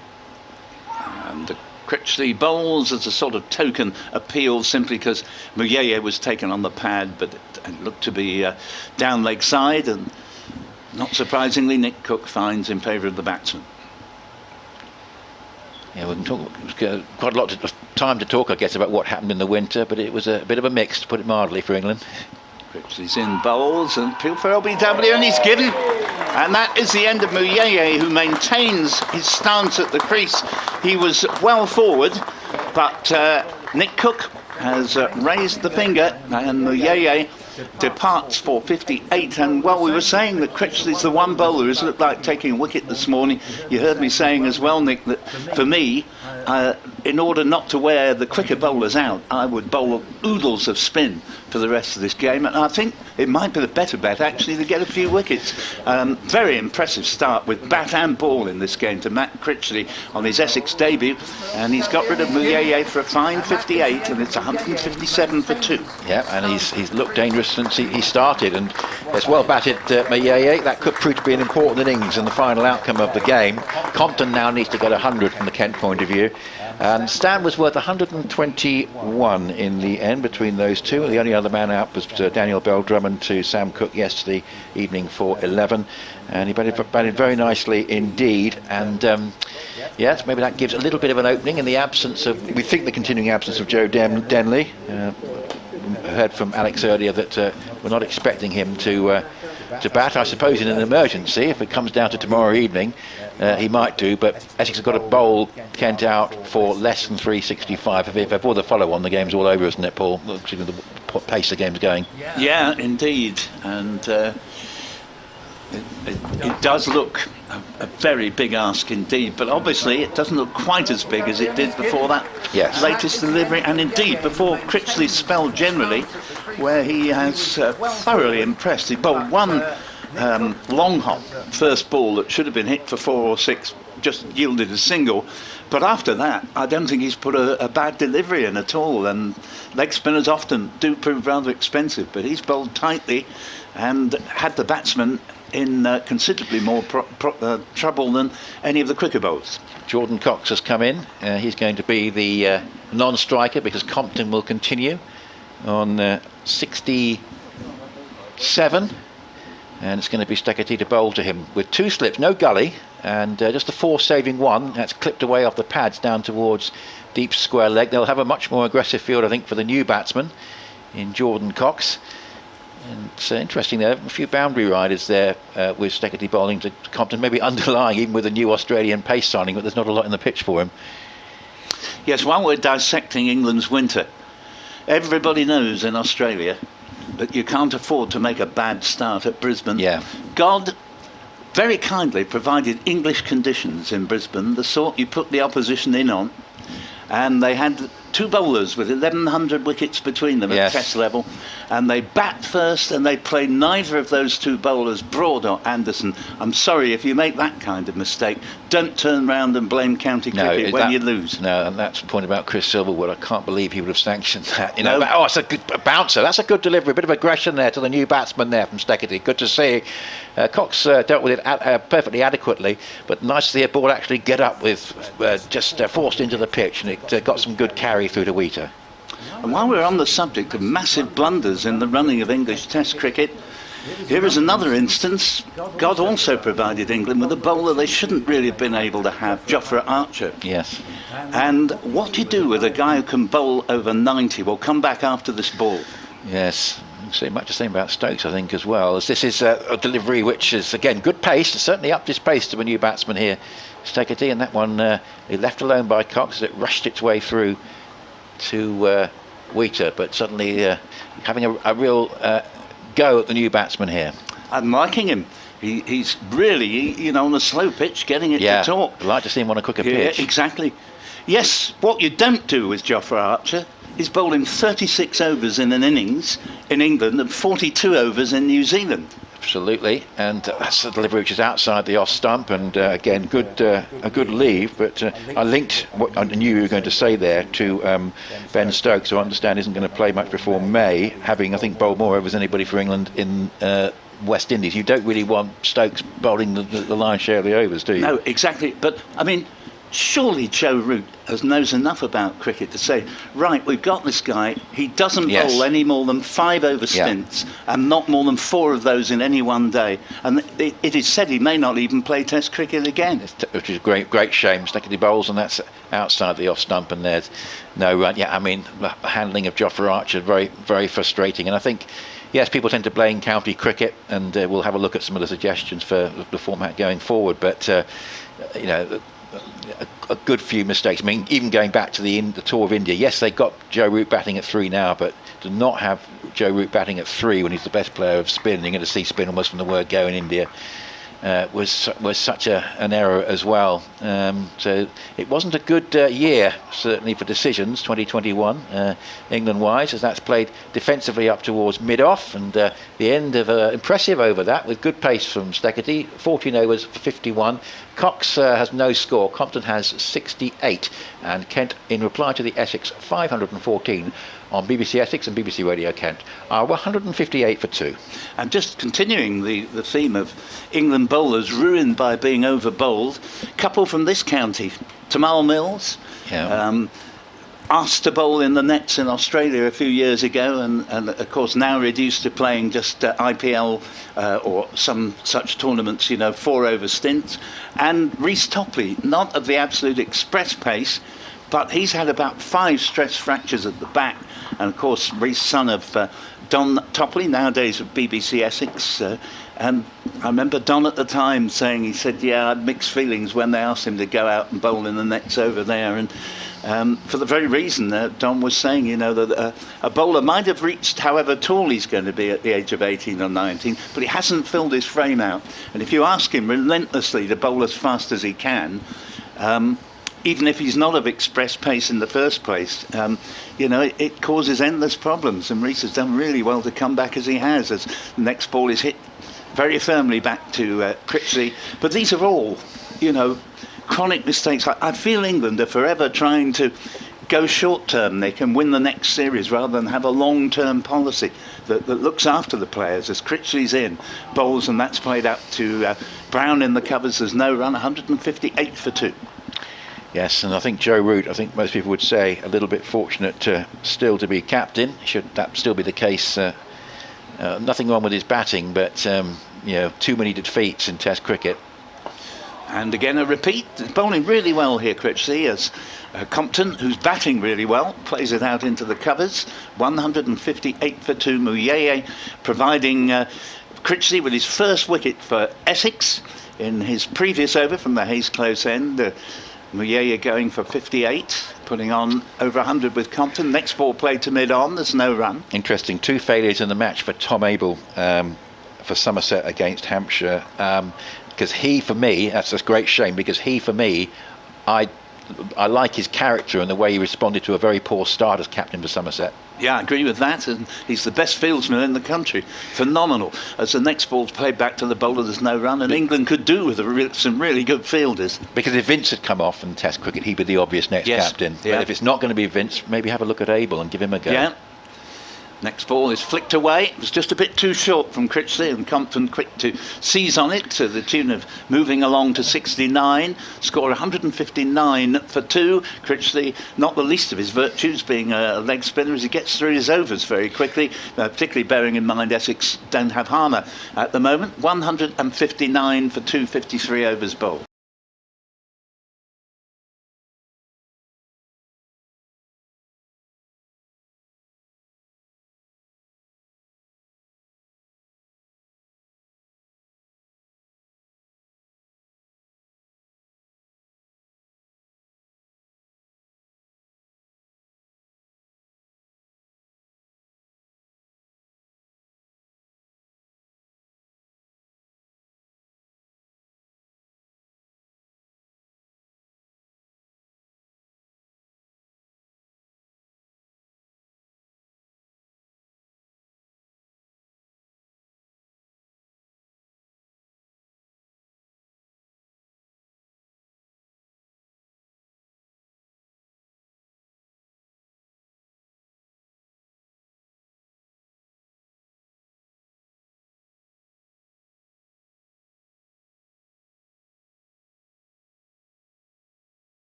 And Critchley bowls as a sort of token appeal simply because Muyeye was taken on the pad, but it looked to be down leg side, and not surprisingly Nick Cook finds in favour of the batsman. Yeah, we can talk quite a lot of time to talk, I guess, about what happened in the winter, but it was a bit of a mix, to put it mildly, for England. Critchley's in bowls and appeal for LBW, and he's given. And that is the end of Muyeye, who maintains his stance at the crease. He was well forward, but Nick Cook has raised the finger, and Muyeye departs for 58. And well, we were saying that Critchley's the one bowler who's looked like taking a wicket this morning. You heard me saying as well, Nick, that for me, in order not to wear the quicker bowlers out, I would bowl oodles of spin for the rest of this game, and I think it might be the better bet actually to get a few wickets. Very impressive start with bat and ball in this game to Matt Critchley on his Essex debut, and he's got rid of Muyeye for a fine 58, and it's 157 for 2. Yeah, and he's looked dangerous since he started, and it's well batted Muyeye. That could prove to be an important innings in the final outcome of the game. Compton now needs to get 100 from the Kent point of view, and Stan was worth 121 in the end between those two. The only other man out was Daniel Bell-Drummond to Sam Cook yesterday evening for 11, and he batted very nicely indeed. And yes, maybe that gives a little bit of an opening in the absence of, we think, the continuing absence of Joe Dennelly. Heard from Alex earlier that we're not expecting him to bat. I suppose in an emergency, if it comes down to tomorrow evening, he might do, but Essex have got to bowl Kent out for less than 365. If before the follow-on, the game's all over, isn't it, Paul? Looking at the pace the game's going. Yeah, indeed. And it does look a very big ask indeed, but obviously it doesn't look quite as big as it did before that latest delivery, and indeed before Critchley's spell generally, where he has thoroughly impressed. He bowled one long hop first ball that should have been hit for 4 or 6, just yielded a single, but after that I don't think he's put a bad delivery in at all, and leg spinners often do prove rather expensive, but he's bowled tightly and had the batsman in considerably more trouble than any of the quicker bowlers. Jordan Cox has come in. He's going to be the non-striker because Compton will continue on 67, and it's going to be Steketee to bowl to him with 2 slips, no gully, and just a 4-saving one that's clipped away off the pads down towards deep square leg. They'll have a much more aggressive field, I think, for the new batsman in Jordan Cox. And it's interesting there, a few boundary riders there with Steketee bowling to Compton, maybe underlying even with a new Australian pace signing, but there's not a lot in the pitch for him. Yes, while we're dissecting England's winter, everybody knows in Australia that you can't afford to make a bad start at Brisbane. Yeah. God very kindly provided English conditions in Brisbane, the sort you put the opposition in on, and they had 2 bowlers with 1,100 wickets between them at Test level, and they bat first and they play neither of those 2 bowlers, Broad or Anderson. I'm sorry, if you make that kind of mistake, don't turn round and blame county cricket when you lose. No, and that's the point about Chris Silverwood. I can't believe he would have sanctioned that. You know, it's a good bouncer. That's a good delivery. A bit of aggression there to the new batsman there from Steketee. Good to see. Cox dealt with it perfectly adequately, but nice to see a ball actually get up with just forced into the pitch, and it got some good carry through to Wheater. And while we're on the subject of massive blunders in the running of English Test cricket, here is another instance. God also provided England with a bowler they shouldn't really have been able to have, Jofra Archer. Yes. And what do you do with a guy who can bowl over 90? We'll come back after this ball. Yes. So much the same about Stokes, I think, as well. As this is a delivery which is, again, good pace. It's certainly upped his pace to a new batsman here, Steketee, and that one he left alone by Cox as it rushed its way through to Wheater, but suddenly having a real go at the new batsman here. I'm liking him. He's really, you know, on a slow pitch, getting it to talk. I'd like to see him on a quicker pitch. Exactly. Yes, what you don't do with Jofra Archer is bowling 36 overs in an innings in England and 42 overs in New Zealand. Absolutely, and that's a delivery which is outside the off stump, and again, a good leave. But I linked what I knew you were going to say there to Ben Stokes, who I understand isn't going to play much before May, having, I think, bowled more overs than anybody for England in West Indies. You don't really want Stokes bowling the lion's share of the overs, do you? No, exactly. But I mean, surely Joe Root knows enough about cricket to say, right, we've got this guy, he doesn't bowl any more than 5 over stints, and not more than 4 of those in any one day, and it is said he may not even play Test cricket again. Which is a great shame. Steketee bowls, and that's outside the off stump, and there's no run. Yeah, I mean, the handling of Jofra Archer, very, very frustrating, and I think, yes, people tend to blame county cricket, and we'll have a look at some of the suggestions for the format going forward, but, you know, a good few mistakes. I mean, even going back to the tour of India, yes, they got Joe Root batting at 3 now, but to not have Joe Root batting at 3 when he's the best player of spin, you're going to see spin almost from the word go in India, was such an error as well. So it wasn't a good year, certainly for decisions, 2021, England-wise, as that's played defensively up towards mid-off, and the end of an impressive over that, with good pace from Steketee, 14 overs for 51. Cox has no score. Compton has 68, and Kent, in reply to the Essex 514 on BBC Essex and BBC Radio Kent, are 158 for 2. And just continuing the theme of England bowlers ruined by being over bowled, couple from this county, Tamal Mills, asked to bowl in the nets in Australia a few years ago, and of course now reduced to playing just IPL or some such tournaments, you know, 4 over stints. And Rhys Topley, not of the absolute express pace, but he's had about 5 stress fractures at the back, and of course Rhys, son of Don Topley, nowadays with BBC Essex, and I remember Don at the time saying, he said, yeah, I had mixed feelings when they asked him to go out and bowl in the nets over there, and for the very reason that Don was saying, you know, that a bowler might have reached however tall he's going to be at the age of 18 or 19, but he hasn't filled his frame out. And if you ask him relentlessly to bowl as fast as he can, even if he's not of express pace in the first place, you know, it causes endless problems. And Reece has done really well to come back as he has, as the next ball is hit very firmly back to Critchley. But these are all, you know, chronic mistakes. I feel England are forever trying to go short term. They can win the next series rather than have a long term policy that looks after the players. As Critchley's in, bowls, and that's played out to Brown in the covers. There's no run, 158 for 2. Yes, and I think Joe Root, I think most people would say, a little bit fortunate still to be captain. Should that still be the case? Nothing wrong with his batting, but you know, too many defeats in Test cricket. And again a repeat, bowling really well here, Critchley, as Compton, who's batting really well, plays it out into the covers. 158 for 2. Muyeye providing Critchley with his first wicket for Essex in his previous over from the Hayes close end. Muyeye going for 58, putting on over 100 with Compton. Next ball played to mid-on, there's no run. Interesting, 2 failures in the match for Tom Abel for Somerset against Hampshire. Because he, for me, that's a great shame, because he, for me, I like his character and the way he responded to a very poor start as captain for Somerset. Yeah, I agree with that, and he's the best fieldsman in the country. Phenomenal. As the next ball's played back to the bowler, there's no run, and England could do with some really good fielders. Because if Vince had come off in Test cricket, he'd be the obvious next captain. Yeah. But if it's not going to be Vince, maybe have a look at Abel and give him a go. Yeah. Next ball is flicked away. It was just a bit too short from Critchley, and Compton quick to seize on it to the tune of moving along to 69. Score 159 for 2. Critchley, not the least of his virtues, being a leg spinner as he gets through his overs very quickly, particularly bearing in mind Essex don't have Harmer at the moment. 159 for 2, 53 overs bowled.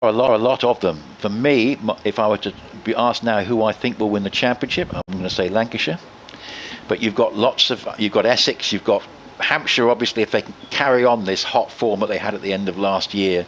A lot of them. For me, if I were to be asked now who I think will win the championship, I'm going to say Lancashire. But you've got you've got Essex, you've got Hampshire, obviously, if they can carry on this hot form that they had at the end of last year,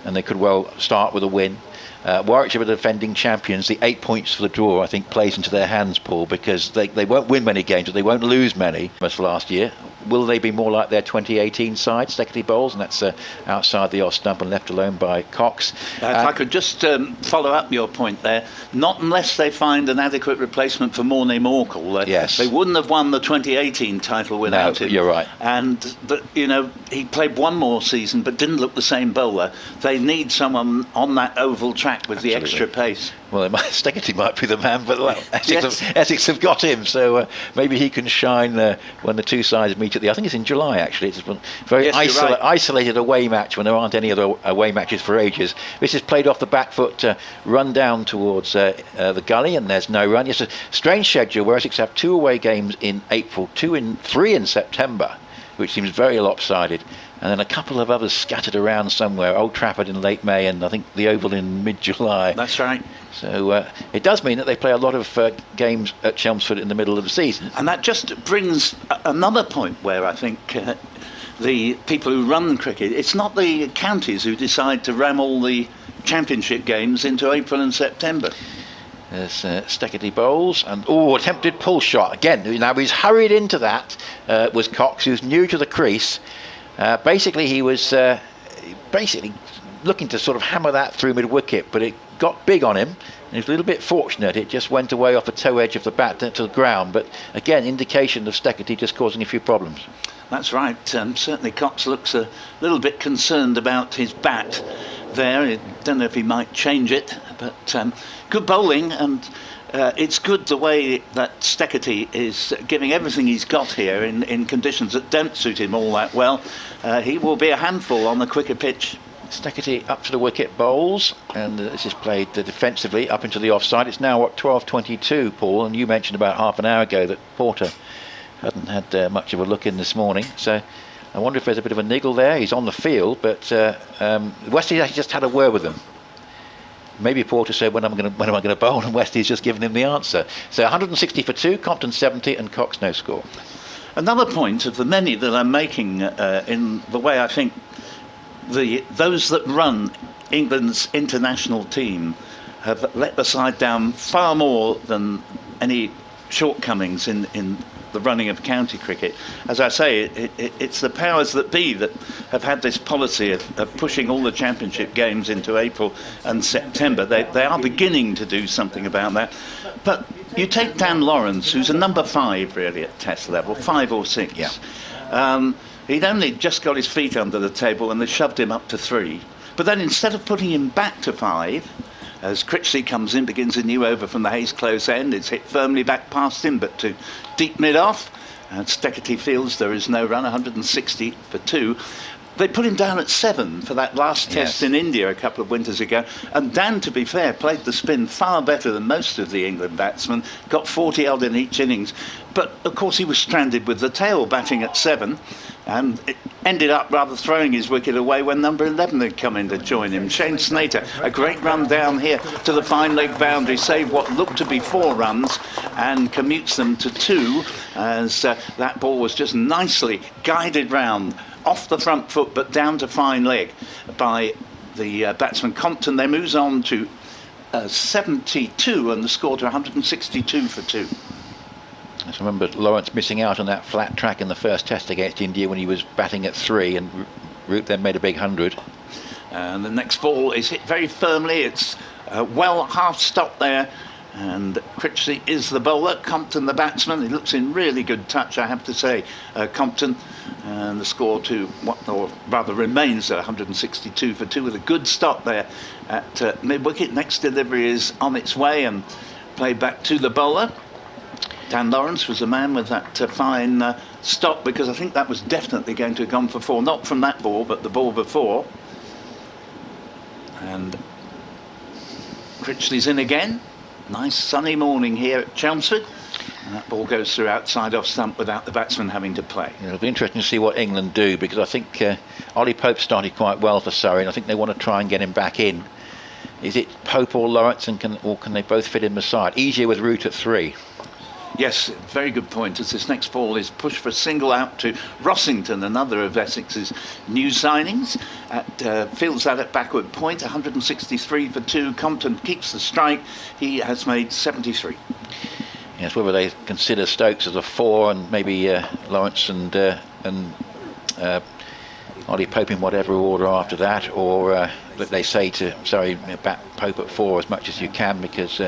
and they could well start with a win. Warwickshire are the defending champions. The 8 points for the draw, I think, plays into their hands, Paul, because they won't win many games, but they won't lose many as last year. Will they be more like their 2018 side, Steckley Bowles, and that's outside the off stump and left alone by Cox. If I could just follow up your point there, not unless they find an adequate replacement for Mornay Morkel. Yes. They wouldn't have won the 2018 title without him. You're right. And, you know, he played one more season but didn't look the same bowler. They need someone on that oval track back with the extra pace. Well, Stegarty might be the man, but Essex have got him, so maybe he can shine when the two sides meet at I think it's in July, actually. It's a very isolated away match when there aren't any other away matches for ages. This is played off the back foot, run down towards the gully, and there's no run. It's a strange schedule where Essex have 2 away games in April, 3 in September, which seems very lopsided, and then a couple of others scattered around somewhere. Old Trafford in late May, and I think the Oval in mid-July. That's right. So it does mean that they play a lot of games at Chelmsford in the middle of the season. And that just brings another point where I think the people who run cricket, it's not the counties who decide to ram all the championship games into April and September. There's Stegarty bowls, and attempted pull shot again. Now he's hurried into that. Was Cox, who's new to the crease. Basically, he was looking to sort of hammer that through mid-wicket, but it got big on him, and he was a little bit fortunate. It just went away off the toe edge of the bat to the ground. But again, indication of Stegarty just causing a few problems. That's right. Certainly, Cox looks a little bit concerned about his bat there. I don't know if he might change it, but good bowling, and it's good the way that Stegarty is giving everything he's got here in conditions that don't suit him all that well. He will be a handful on the quicker pitch. Stegarty up to the wicket, bowls, and this is played defensively up into the offside. It's now 12:22, Paul, and you mentioned about half an hour ago that Porter hadn't had much of a look in this morning, so I wonder if there's a bit of a niggle there. He's on the field, but Westies actually just had a word with him. Maybe Porter said, when am I going to bowl, and Westie's just given him the answer. So 160 for 2, Compton 70, and Cox no score. Another point of the many that I'm making in the way I think those that run England's international team have let the side down far more than any shortcomings in the running of county cricket. As I say, it's the powers that be that have had this policy of pushing all the championship games into April and September. They are beginning to do something about that. But you take Dan Lawrence, who's a number 5 really at Test level, 5 or 6. Yeah. He'd only just got his feet under the table and they shoved him up to 3. But then instead of putting him back to 5, as Critchley comes in, begins a new over from the Hayes close end. It's hit firmly back past him, but to deep mid-off. And Stegarty feels there is no run, 160 for 2. They put him down at 7 for that last test in India a couple of winters ago. And Dan, to be fair, played the spin far better than most of the England batsmen, got 40 odd in each innings. But, of course, he was stranded with the tail batting at 7. And it ended up rather throwing his wicket away when number 11 had come in to join him. Shane Snater, a great run down here to the fine leg boundary, saved what looked to be 4 runs and commutes them to 2, as that ball was just nicely guided round off the front foot but down to fine leg by the batsman Compton. They moves on to 72 and the score to 162 for 2. I remember Lawrence missing out on that flat track in the first test against India when he was batting at 3, and Root then made a big 100. And the next ball is hit very firmly. It's well half stopped there, and Critchley is the bowler, Compton the batsman. He looks in really good touch, I have to say, Compton. And the score to or rather remains at 162 for 2 with a good stop there at mid-wicket. Next delivery is on its way and played back to the bowler. Dan Lawrence was a man with that fine stop, because I think that was definitely going to have gone for 4, not from that ball but the ball before. And Critchley's in again. Nice sunny morning here at Chelmsford, and that ball goes through outside off stump without the batsman having to play. Yeah, it'll be interesting to see what England do, because I think Ollie Pope started quite well for Surrey, and I think they want to try and get him back in. Is it Pope or Lawrence, and can they both fit in the side? Easier with Root at 3. Yes, very good point, as this next ball is pushed for a single out to Rossington, another of Essex's new signings. Fields that at backward point, 163 for 2. Compton keeps the strike. He has made 73. Yes, whether they consider Stokes as a 4 and maybe Lawrence and Ollie Pope in whatever order after that, or that they say to bat Pope at 4 as much as you can, because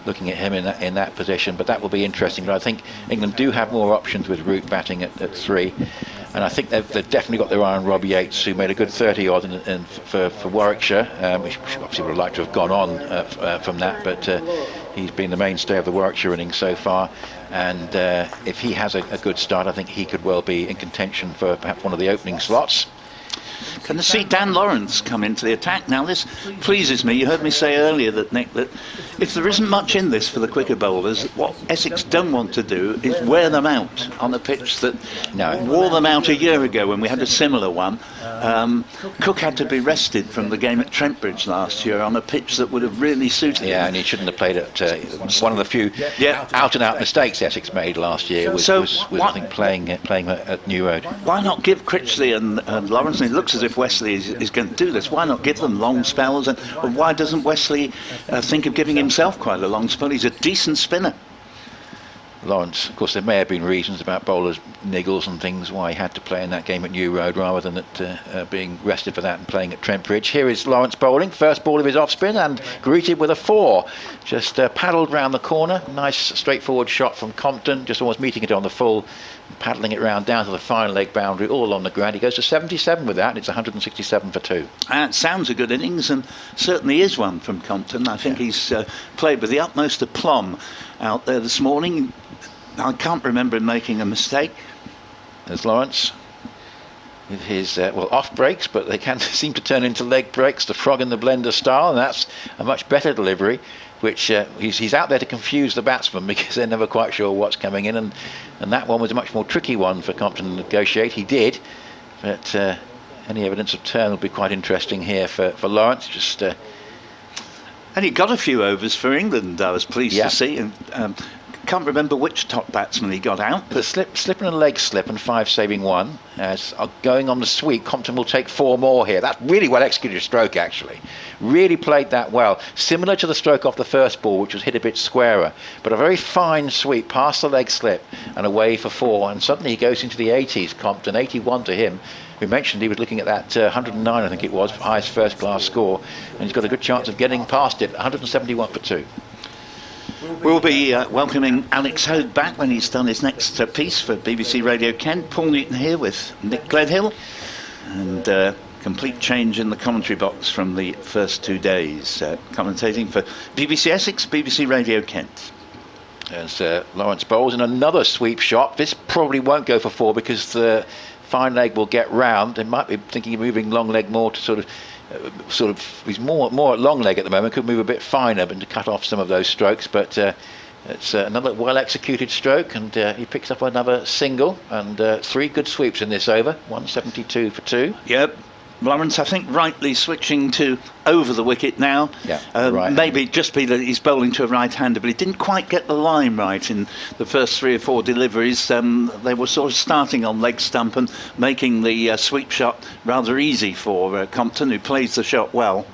looking at him in that position. But that will be interesting. But I think England do have more options with Root batting at 3. And I think they've definitely got their eye on Robbie Yates, who made a good 30-odd for Warwickshire. Which obviously would have liked to have gone on from that, but he's been the mainstay of the Warwickshire innings so far. And if he has a good start, I think he could well be in contention for perhaps one of the opening slots. Can I see Dan Lawrence come into the attack? Now this pleases me. You heard me say earlier that, Nick, that if there isn't much in this for the quicker bowlers, what Essex don't want to do is wear them out on a pitch that wore them out a year ago when we had a similar one. Cook had to be rested from the game at Trentbridge last year on a pitch that would have really suited him. Yeah, and he shouldn't have played at one of the few out-and-out mistakes Essex made last year was I think playing at New Road. Why not give Critchley and Lawrence, and it looks as if Wesley is going to do this, why not give them long spells? And why doesn't Wesley think of giving himself quite a long spell? He's a decent spinner. Lawrence, of course, there may have been reasons about bowlers' niggles and things why he had to play in that game at New Road rather than at being rested for that and playing at Trentbridge. Here is Lawrence bowling, first ball of his off-spin and greeted with a 4. Just paddled round the corner, nice straightforward shot from Compton, just almost meeting it on the full, paddling it round down to the fine leg boundary, all along the ground. He goes to 77 with that, and it's 167 for 2. It sounds a good innings, and certainly is one from Compton. I think he's played with the utmost aplomb out there this morning. I can't remember him making a mistake. There's Lawrence with his off breaks, but they can seem to turn into leg breaks, the frog in the blender style, and that's a much better delivery, which he's out there to confuse the batsmen because they're never quite sure what's coming in, and that one was a much more tricky one for Compton to negotiate. He did, but any evidence of turn will be quite interesting here for Lawrence. And he got a few overs for England, I was pleased to see. And can't remember which top batsman he got out. But slip and a leg slip and 5 saving 1. Going on the sweep, Compton will take 4 more here. That's really well executed stroke, actually. Really played that well. Similar to the stroke off the first ball, which was hit a bit squarer. But a very fine sweep past the leg slip and away for 4. And suddenly he goes into the 80s, Compton, 81 to him. We mentioned he was looking at that 109, I think it was, highest first-class score. And he's got a good chance of getting past it, 171 for 2. We'll be welcoming Alex Hogue back when he's done his next piece for BBC Radio Kent. Paul Newton here with Nick Gledhill, and complete change in the commentary box from the first 2 days. Commentating for BBC Essex, BBC Radio Kent. As Lawrence bowls in another sweep shot. This probably won't go for 4 because the fine leg will get round. They might be thinking of moving long leg more to sort of he's more at long leg at the moment, could move a bit finer but to cut off some of those strokes, but it's another well executed stroke, and he picks up another single, and 3 good sweeps in this over, 172 for 2. Yep. Lawrence, I think, rightly switching to over the wicket now. Right. Maybe just be that he's bowling to a right-hander, but he didn't quite get the line right in the first 3 or 4 deliveries. They were sort of starting on leg stump and making the sweep shot rather easy for Compton, who plays the shot well.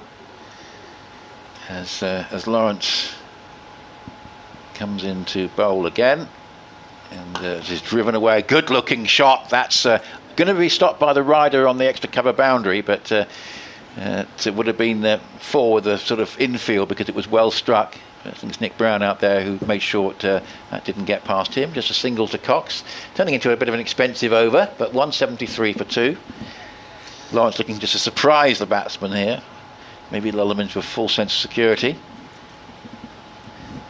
As Lawrence comes in to bowl again, and he's driven away, good-looking shot. That's going to be stopped by the rider on the extra cover boundary, but it would have been 4 with the sort of infield because it was well struck. I think it's Nick Brown out there who made sure that didn't get past him. Just a single to Cox, turning into a bit of an expensive over, but 173 for 2. Lawrence looking just to surprise the batsman here, maybe lull him into a full sense of security.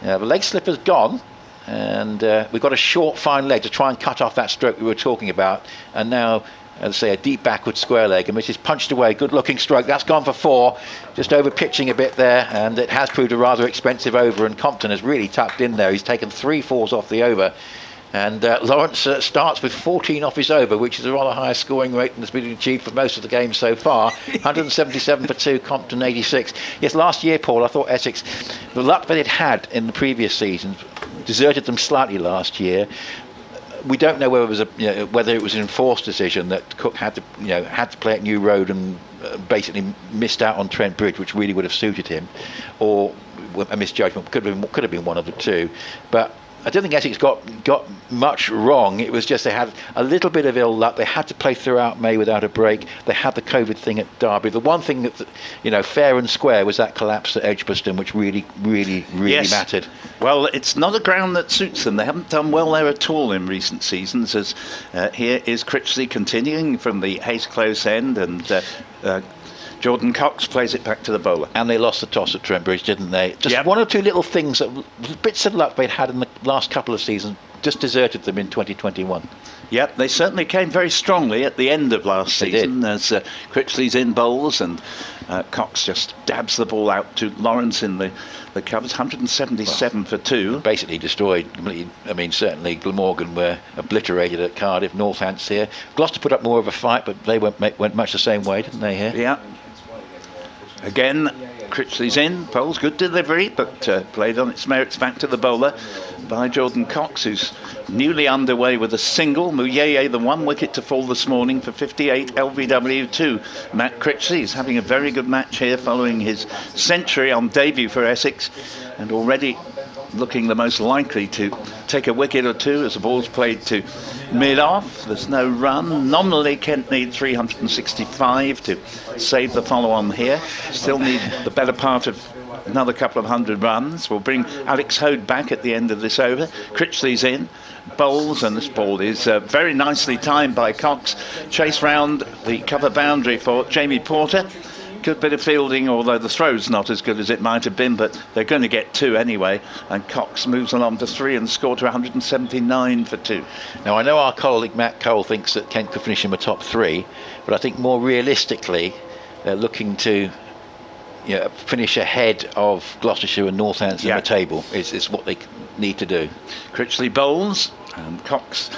The leg slipper's gone, and we've got a short fine leg to try and cut off that stroke we were talking about, and now, as I say, a deep backward square leg, and which is punched away. Good looking stroke, that's gone for 4, just over pitching a bit there, and it has proved a rather expensive over, and Compton has really tucked in there. He's taken 3 fours off the over, and Lawrence starts with 14 off his over, which is a rather higher scoring rate than has been achieved for most of the game so far. 177 for 2, Compton 86. Yes, last year, Paul, I thought Essex, the luck that it had in the previous season deserted them slightly last year. We don't know whether it was an enforced decision that Cook had to play at New Road and basically missed out on Trent Bridge, which really would have suited him, or a misjudgment. Could have been one of the two. But I don't think Essex got much wrong. It was just they had a little bit of ill luck. They had to play throughout May without a break. They had the COVID thing at Derby. The one thing that, fair and square was that collapse at Edgbaston, which really yes. mattered. Well, it's not a ground that suits them. They haven't done well there at all in recent seasons. As here is Critchley continuing from the Hayes Close end, and Jordan Cox plays it back to the bowler. And they lost the toss at Trent Bridge, didn't they? Just one or two little things, bits of luck they'd had in the last couple of seasons, just deserted them in 2021. Yep, they certainly came very strongly at the end of last season as Critchley's in bowls, and Cox just dabs the ball out to Lawrence in the covers. 177 for 2. Basically destroyed completely. I mean, certainly Glamorgan were obliterated at Cardiff. Northants here. Gloucester put up more of a fight, but they went much the same way, didn't they, here? Yeah. Again, Critchley's in, bowls, good delivery, but played on its merits back to the bowler by Jordan Cox, who's newly underway with a single. Muyeye, the 1 wicket to fall this morning for 58, LBW 2. Matt Critchley is having a very good match here following his century on debut for Essex, and already looking the most likely to take a wicket or two as the ball's played to mid-off. There's no run. Nominally, Kent need 365 to save the follow-on here. Still need the better part of another couple of 100 runs. We'll bring Alex Hode back at the end of this over. Critchley's in, bowls, and this ball is very nicely timed by Cox. Chase round the cover boundary for Jamie Porter. Good bit of fielding, although the throw's not as good as it might have been, but they're going to get 2 anyway, and Cox moves along to 3 and scored to 179 for 2. Now, I know our colleague Matt Cole thinks that Kent could finish in the top 3, but I think more realistically they're looking to finish ahead of Gloucestershire and Northants in the table is what they need to do. Critchley bowls, and Cox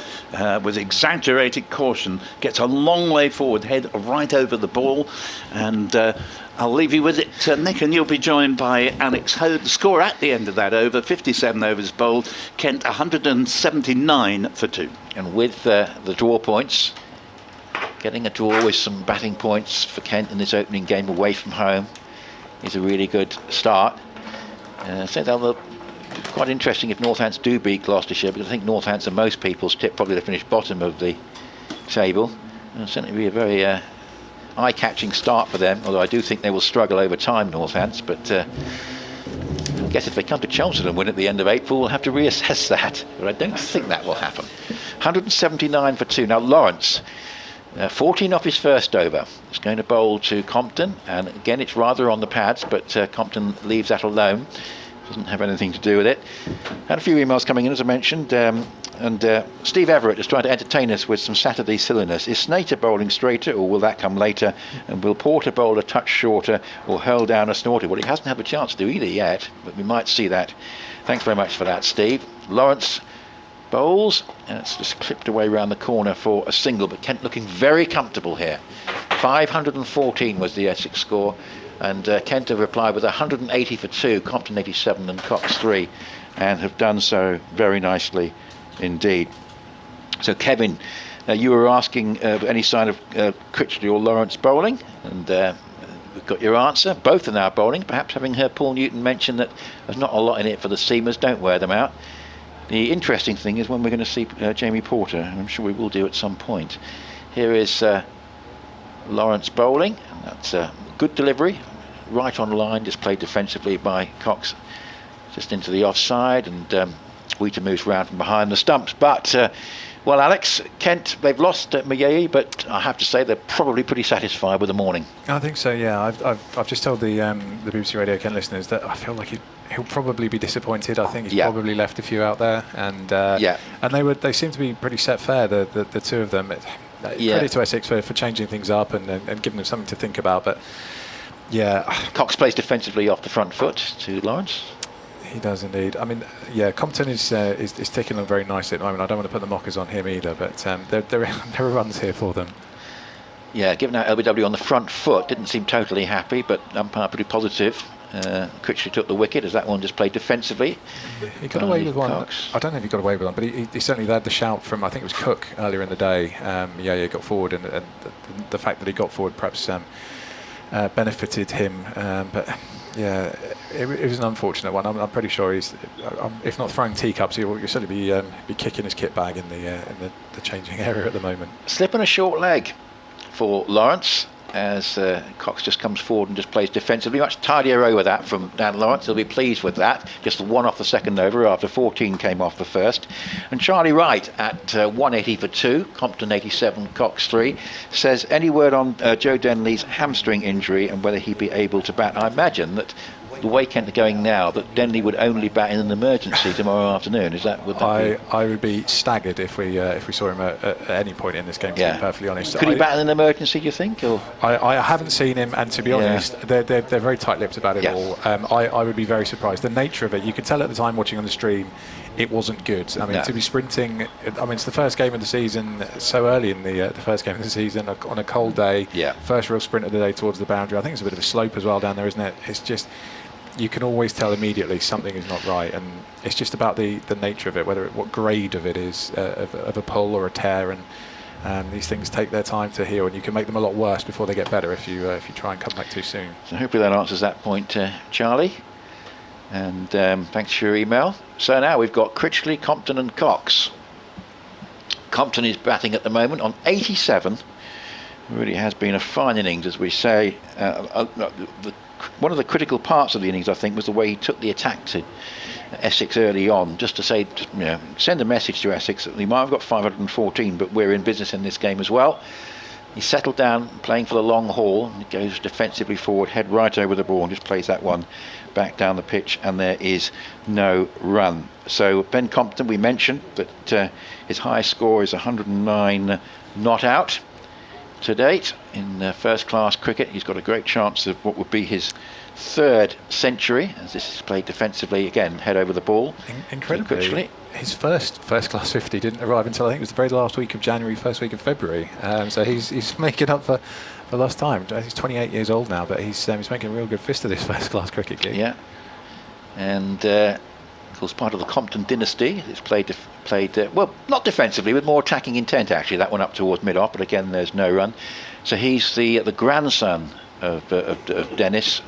with exaggerated caution gets a long way forward, head right over the ball, and I'll leave you with it, Nick, and you'll be joined by Alex Hode. The score at the end of that over, 57 overs bowled, Kent 179 for 2. And with the draw points, getting a draw with some batting points for Kent in this opening game away from home is a really good start. So they'll quite interesting if Northants do beat Gloucestershire, because I think Northants are most people's tip probably to finish bottom of the table. It'll certainly be a very eye-catching start for them, although I do think they will struggle over time, Northants, but I guess if they come to Chelmsford and win at the end of April, we'll have to reassess that, but I don't think that will happen. 179 for 2. Now Lawrence, 14 off his first over. It's going to bowl to Compton, and again it's rather on the pads, but Compton leaves that alone. Doesn't have anything to do with it. Had a few emails coming in, as I mentioned, and Steve Everett is trying to entertain us with some Saturday silliness. Is Snater bowling straighter, or will that come later? And will Porter bowl a touch shorter or hurl down a snorter? Well, he hasn't had the chance to do either yet, but we might see that. Thanks very much for that, Steve. Lawrence bowls, and it's just clipped away around the corner for a single, but Kent looking very comfortable here. 514 was the Essex score, and Kent have replied with 180 for 2, Compton 87 and Cox 3, and have done so very nicely indeed. So Kevin, you were asking any sign of Critchley or Lawrence bowling, and we've got your answer. Both are now bowling. Perhaps having heard Paul Newton mention that there's not a lot in it for the seamers, don't wear them out. The interesting thing is when we're going to see Jamie Porter, and I'm sure we will do at some point. Here is Lawrence bowling, and that's a good delivery, right on line, just played defensively by Cox, just into the offside, and Wheater moves round from behind the stumps. But well, Alex, Kent, they've lost Muyeye, but I have to say they're probably pretty satisfied with the morning. I think so, yeah. I've just told the BBC Radio Kent listeners that I feel like he'll probably be disappointed. I think he's probably left a few out there, and and they seem to be pretty set fair, the two of them. Credit to Essex for changing things up and giving them something to think about. But yeah, Cox plays defensively off the front foot to Lawrence. He does indeed. I mean, yeah, Compton is ticking on very nicely at the moment. I don't want to put the mockers on him either, but there are runs here for them. Yeah, given out LBW on the front foot, didn't seem totally happy, but umpire pretty positive. Critchley took the wicket as that one just played defensively. He got away with one. I don't know if he got away with one, but he certainly had the shout from, I think it was Cook earlier in the day. He got forward, and the fact that he got forward perhaps benefited him. But Yeah, it was an unfortunate one. I'm pretty sure he's, if not throwing teacups, he'll certainly be kicking his kit bag in the changing area at the moment. Slip and a short leg for Lawrence, as Cox just comes forward and just plays defensively. Much tidier over that from Dan Lawrence. He'll be pleased with that. Just one off the second over after 14 came off the first. And Charlie Wright at 180 for 2, Compton 87, Cox 3, says, any word on Joe Dennelly's hamstring injury and whether he'd be able to bat? I imagine that the way Kent are going now, that Dennelly would only bat in an emergency tomorrow afternoon. Is that? I would be staggered if we saw him at any point in this game. To be perfectly honest, could he bat in an emergency? Do you think? Or I haven't seen him, and to be honest, they're very tight-lipped about it all. I would be very surprised. The nature of it, you could tell at the time watching on the stream, it wasn't good. I mean, to be sprinting. I mean, it's the first game of the season, so early in the first game of the season on a cold day. First real sprint of the day towards the boundary. I think it's a bit of a slope as well down there, isn't it? It's just, you can always tell immediately something is not right, and it's just about the nature of it, what grade of it is, of a pull or a tear, and these things take their time to heal, and you can make them a lot worse before they get better if you try and come back too soon. So hopefully that answers that point, Charlie, and thanks for your email. So now we've got Critchley, Compton and Cox. Compton is batting at the moment on 87. It really has been a fine innings, as we say. One of the critical parts of the innings, I think, was the way he took the attack to Essex early on, just to say, send a message to Essex that we might have got 514, but we're in business in this game as well. He settled down, playing for the long haul, and he goes defensively forward, head right over the ball, and just plays that one back down the pitch, and there is no run. So Ben Compton, we mentioned that his highest score is 109 not out to date in first-class cricket. He's got a great chance of what would be his third century, as this is played defensively again, head over the ball. Incredibly, his first-class 50 didn't arrive until, I think it was the very last week of January, first week of February. So he's making up for lost time. He's 28 years old now, but he's making a real good fist of this first-class cricket gig. Yeah, and of course part of the Compton dynasty. It's played well, not defensively, with more attacking intent actually. That one up towards mid-off, but again there's no run. So he's the grandson of Dennis,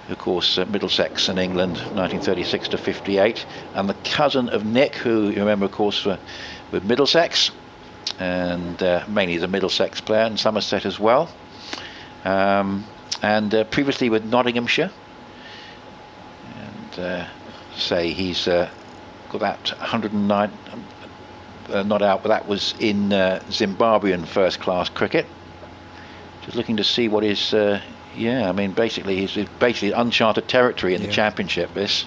of course, Middlesex in England, 1936 to 58, and the cousin of Nick, who you remember, of course, with Middlesex, and mainly the Middlesex player, and Somerset as well, and previously with Nottinghamshire. And say he's got that 109 not out, but that was in Zimbabwean first-class cricket. Just looking to see what is. I mean, basically, he's basically uncharted territory in the championship. This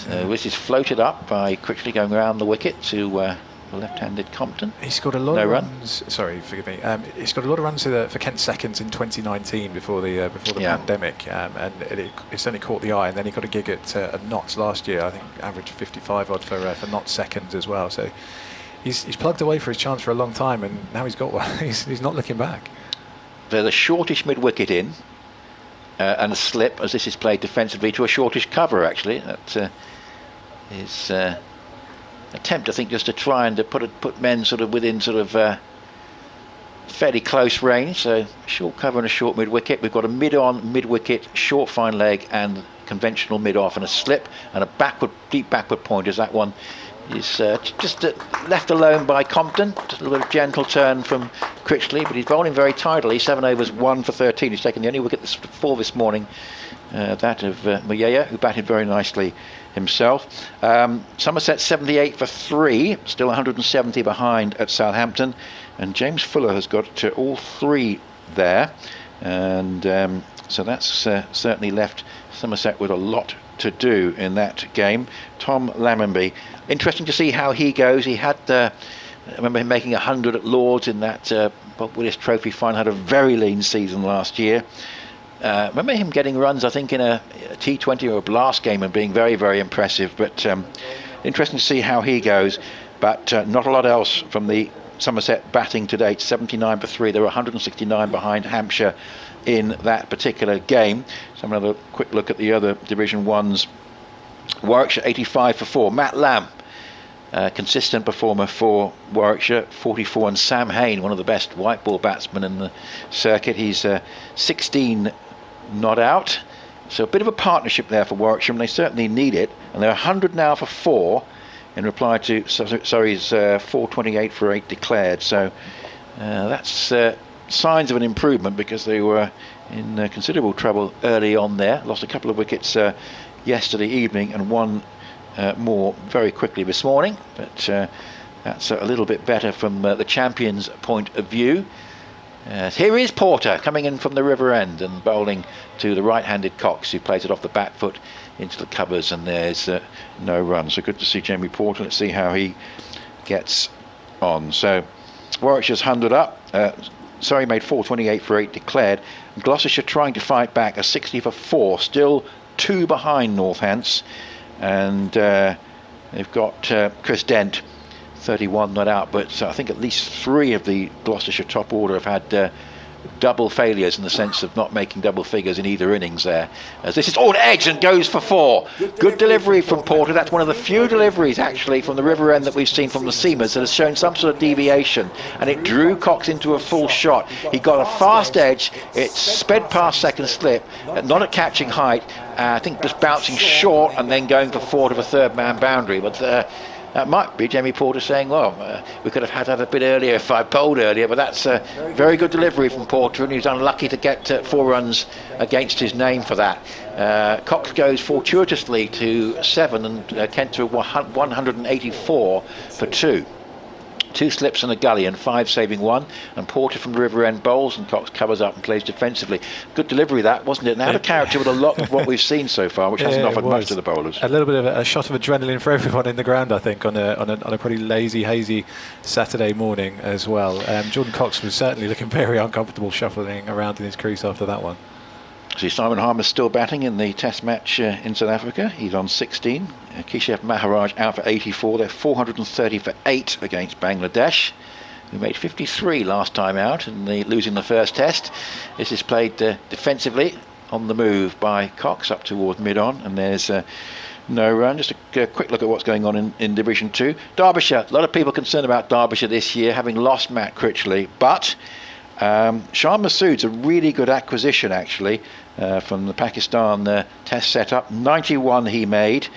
is floated up by quickly going around the wicket to the left-handed Compton. He scored a lot of runs. Sorry, forgive me. He scored a lot of runs for Kent seconds in 2019 before the pandemic, and it certainly caught the eye. And then he got a gig at Notts last year. I think averaged 55 odd for Notts seconds as well. So he's plugged away for his chance for a long time, and now he's got one. He's not looking back. There's a shortish mid-wicket in, and a slip, as this is played defensively, to a shortish cover, actually. That is attempt, I think, just to try and to put men sort of within sort of fairly close range. So short cover and a short mid-wicket. We've got a mid-on, mid-wicket, short fine leg, and conventional mid-off, and a slip, and a deep backward point, as that one is just left alone by Compton. Just a little gentle turn from Critchley, but he's bowling very tidily. 7 overs, 1 for 13. He's taken the only wicket for this morning, that of Moyea, who batted very nicely himself. Somerset 78 for 3, still 170 behind at Southampton, and James Fuller has got to all 3 there, and so that's certainly left Somerset with a lot to do in that game. Tom Lammonby, interesting to see how he goes. He had I remember him making 100 at Lords in that Bob Willis Trophy final. Had a very lean season last year. Remember him getting runs, I think, in a T20 or a Blast game and being very, very impressive. But interesting to see how he goes. But not a lot else from the Somerset batting to date. 79 for 3. They were 169 behind Hampshire in that particular game. So I'm going to have a quick look at the other Division 1s. Warwickshire 85 for 4. Matt Lamb, consistent performer for Warwickshire, 44, and Sam Hain, one of the best white ball batsmen in the circuit. He's 16 not out, So a bit of a partnership there for Warwickshire, and they certainly need it. And they're 100 now for 4 in reply to Surrey's 428 for 8 declared. So that's signs of an improvement, because they were in considerable trouble early on there. Lost a couple of wickets yesterday evening and one more very quickly this morning. But that's a little bit better from the champions' point of view. Here is Porter coming in from the river end and bowling to the right-handed Cox, who plays it off the back foot into the covers, and there's no run. So good to see Jamie Porter. Let's see how he gets on. So Warwickshire's 100 up. Surrey made 428 for 8 declared. Gloucestershire trying to fight back, a 60 for 4, still 2 behind Northants, and they've got Chris Dent 31 not out, but I think at least 3 of the Gloucestershire top order have had double failures, in the sense of not making double figures in either innings there. As this is all edge and goes for 4. Good delivery from Porter. That's one of the few deliveries actually from the river end that we've seen from the seamers that has shown some sort of deviation, and it drew Cox into a full shot. He got a fast edge, it sped past second slip, not at catching height, I think just bouncing short and then going for 4 to the third man boundary. But that might be Jamie Porter saying, well, we could have had that a bit earlier if I bowled earlier, but that's a very good delivery from Porter, and he's unlucky to get 4 runs against his name for that. Cox goes fortuitously to 7, and Kent to 184 for 2. 2 slips and a gully and 5 saving 1, and Porter from the river end bowls, and Cox covers up and plays defensively. Good delivery that, wasn't it? And out of character with a lot of what we've seen so far, which hasn't offered much to the bowlers. A little bit of a shot of adrenaline for everyone in the ground, I think, on a pretty lazy, hazy Saturday morning as well. Jordan Cox was certainly looking very uncomfortable shuffling around in his crease after that one. See, Simon Harmer's still batting in the Test match in South Africa. He's on 16. Keshav Maharaj out for 84. They're 430 for 8 against Bangladesh, who made 53 last time out and losing the first Test. This is played defensively on the move by Cox up towards mid-on, and there's no run. Just a quick look at what's going on in Division 2. Derbyshire, a lot of people concerned about Derbyshire this year, having lost Matt Critchley, but Shan Masood's a really good acquisition actually from the Pakistan Test setup. 91 he made.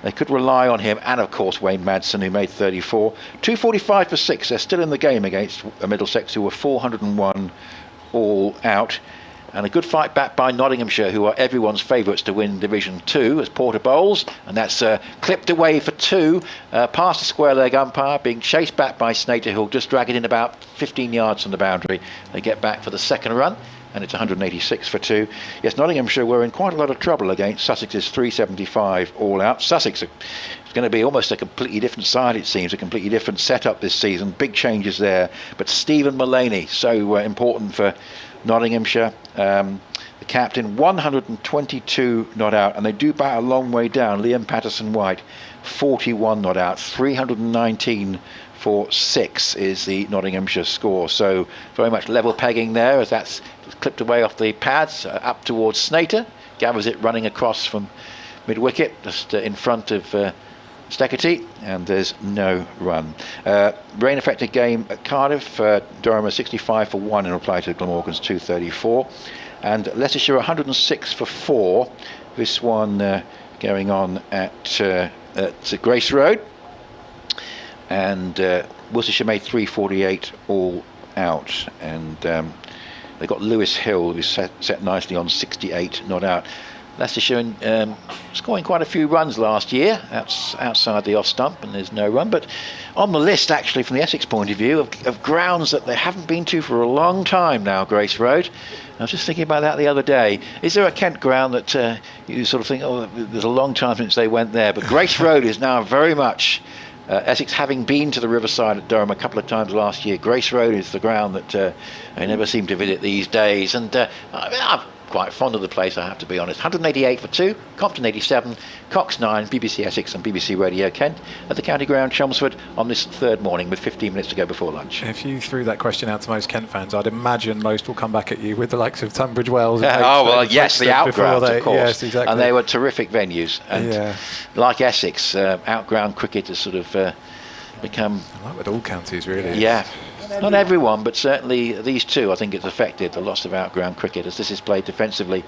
They could rely on him, and of course Wayne Madsen, who made 34. 245 for 6. They're still in the game against Middlesex, who were 401 all out. And a good fight back by Nottinghamshire, who are everyone's favourites to win Division 2, as Porter bowls, and that's clipped away for 2, past the square leg umpire, being chased back by Snater, who'll just drag it in about 15 yards from the boundary. They get back for the second run, and it's 186 for 2. Yes, Nottinghamshire were in quite a lot of trouble against Sussex's 375 all out. Sussex is going to be almost a completely different side, it seems, a completely different setup this season. Big changes there, but Stephen Mullaney, so important for Nottinghamshire. The captain, 122 not out, and they do bat a long way down. Liam Patterson-White, 41 not out, 319 for 6 is the Nottinghamshire score. So very much level pegging there, as that's clipped away off the pads up towards Snater. Gathers it running across from mid-wicket, just in front of Steckety, and there's no run. Rain affected game at Cardiff. Durham 65 for 1 in reply to Glamorgan's 234, and Leicestershire 106 for 4. This one going on at Grace Road, and Worcestershire made 348 all out, and they got Lewis Hill, who's set nicely on 68 not out. Leicestershire scoring quite a few runs last year. That's outside the off stump, and there's no run. But on the list, actually, from the Essex point of view, of grounds that they haven't been to for a long time now, Grace Road. I was just thinking about that the other day. Is there a Kent ground that you sort of think, oh, there's a long time since they went there? But Grace Road is now very much Essex, having been to the Riverside at Durham a couple of times last year. Grace Road is the ground that they never seem to visit these days, and I'm quite fond of the place, I have to be honest. 188 for 2, Compton 87, Cox 9, BBC Essex and BBC Radio Kent at the County Ground, Chelmsford, on this third morning with 15 minutes to go before lunch. If you threw that question out to most Kent fans, I'd imagine most will come back at you with the likes of Tunbridge Wells. Yes, the outgrounds, of course. Yes, exactly. And they were terrific venues. And like Essex, outground cricket has sort of become... Like with all counties, really. Yeah. Not everyone, but certainly these two, I think it's affected the loss of outground cricket, as this is played defensively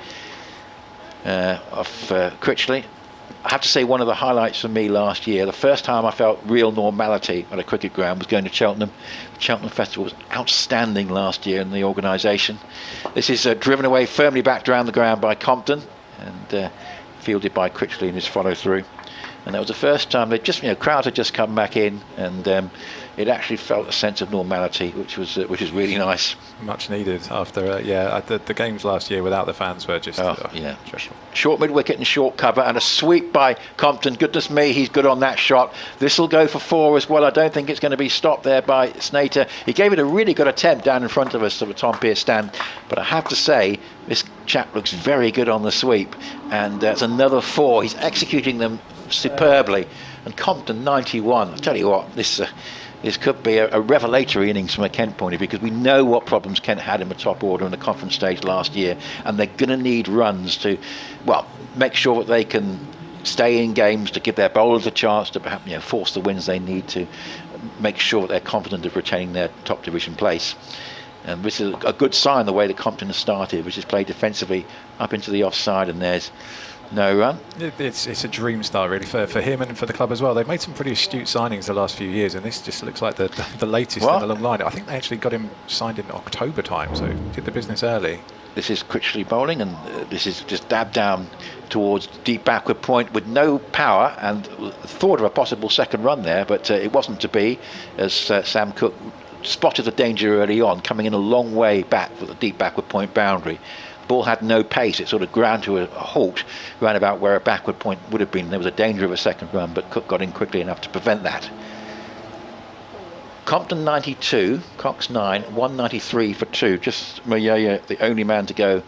of Critchley. I have to say, one of the highlights for me last year, the first time I felt real normality at a cricket ground, was going to Cheltenham. The Cheltenham Festival was outstanding last year in the organisation. This is driven away firmly backed around the ground by Compton and fielded by Critchley in his follow through. And that was the first time they just, crowds had just come back in, and it actually felt a sense of normality, which was really nice. Much needed after, the games last year without the fans were just dreadful. Short mid wicket and short cover, and a sweep by Compton. Goodness me, he's good on that shot. This will go for 4 as well. I don't think it's going to be stopped there by Snater. He gave it a really good attempt down in front of us to the Tom Pearce stand, but I have to say, this chap looks very good on the sweep, and that's another 4. He's executing them superbly. And Compton 91. I'll tell you what, this could be a revelatory innings from a Kent point of view, because we know what problems Kent had in the top order in the conference stage last year, and they're going to need runs to, make sure that they can stay in games, to give their bowlers a chance to perhaps force the wins they need to make sure that they're confident of retaining their top division place. And this is a good sign the way that Compton has started, which is played defensively up into the offside, and there's no run. It's a dream start really for him and for the club as well. They've made some pretty astute signings the last few years, and this just looks like the latest in the long line. I think they actually got him signed in October time, so did the business early. This is Critchley bowling, and this is just dabbed down towards deep backward point with no power, and thought of a possible second run there, but it wasn't to be, as Sam Cook spotted the danger early on, coming in a long way back for the deep backward point boundary. Ball had no pace, it sort of ground to a halt round about where a backward point would have been. There was a danger of a second run, but Cook got in quickly enough to prevent that. Compton 92, Cox 9, 193 for 2. Just Mayaya, the only man to go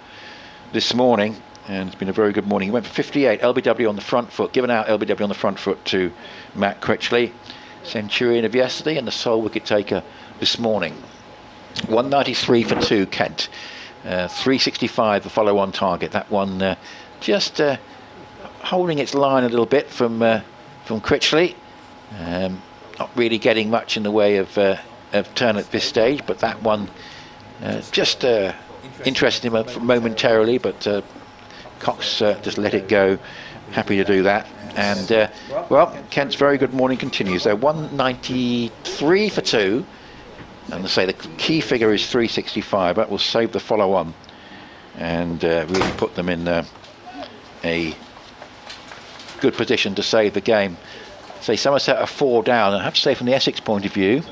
this morning, and it's been a very good morning. He went for 58, LBW on the front foot, given out LBW on the front foot to Matt Critchley, Centurion of yesterday and the sole wicket taker this morning. 193 for 2, Kent. 365 the follow-on target. That one just holding its line a little bit from Critchley. Not really getting much in the way of turn at this stage, but that one just interested him momentarily, but Cox just let it go. Happy to do that. And Kent's very good morning continues. They're 193 for 2. And to say the key figure is 365. That will save the follow-on and really put them in a good position to save the game. Say Somerset are 4 down. I have to say, from the Essex point of view,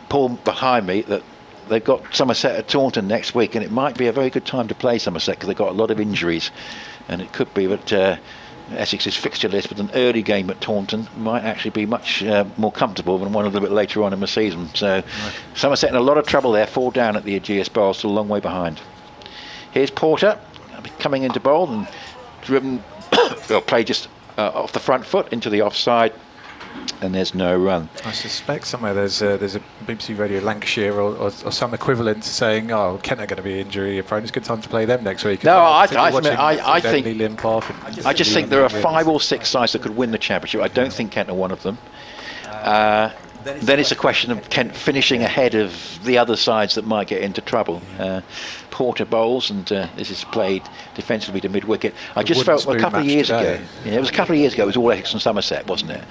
Paul behind me, that they've got Somerset at Taunton next week, and it might be a very good time to play Somerset because they've got a lot of injuries, and it could be that Essex's fixture list with an early game at Taunton might actually be much more comfortable than one a little bit later on in the season. So Somerset in a lot of trouble there, 4 down at the Aegeus Bowl, still a long way behind. Here's Porter coming into bowl and driven, play just off the front foot into the offside, and there's no run. I suspect somewhere there's a BBC Radio Lancashire or some equivalent saying, Kent are going to be injury prone. It's a good time to play them next week. No, I think limp off. I just think there are 5 or 6 sides that could win the championship. I don't think Kent are one of them. Then it's a question of Kent finishing ahead of the other sides that might get into trouble. Porter bowls, and this is played defensively to mid-wicket. I just felt a couple of years ago, it was a couple of years ago, it was all Essex and Somerset, wasn't it?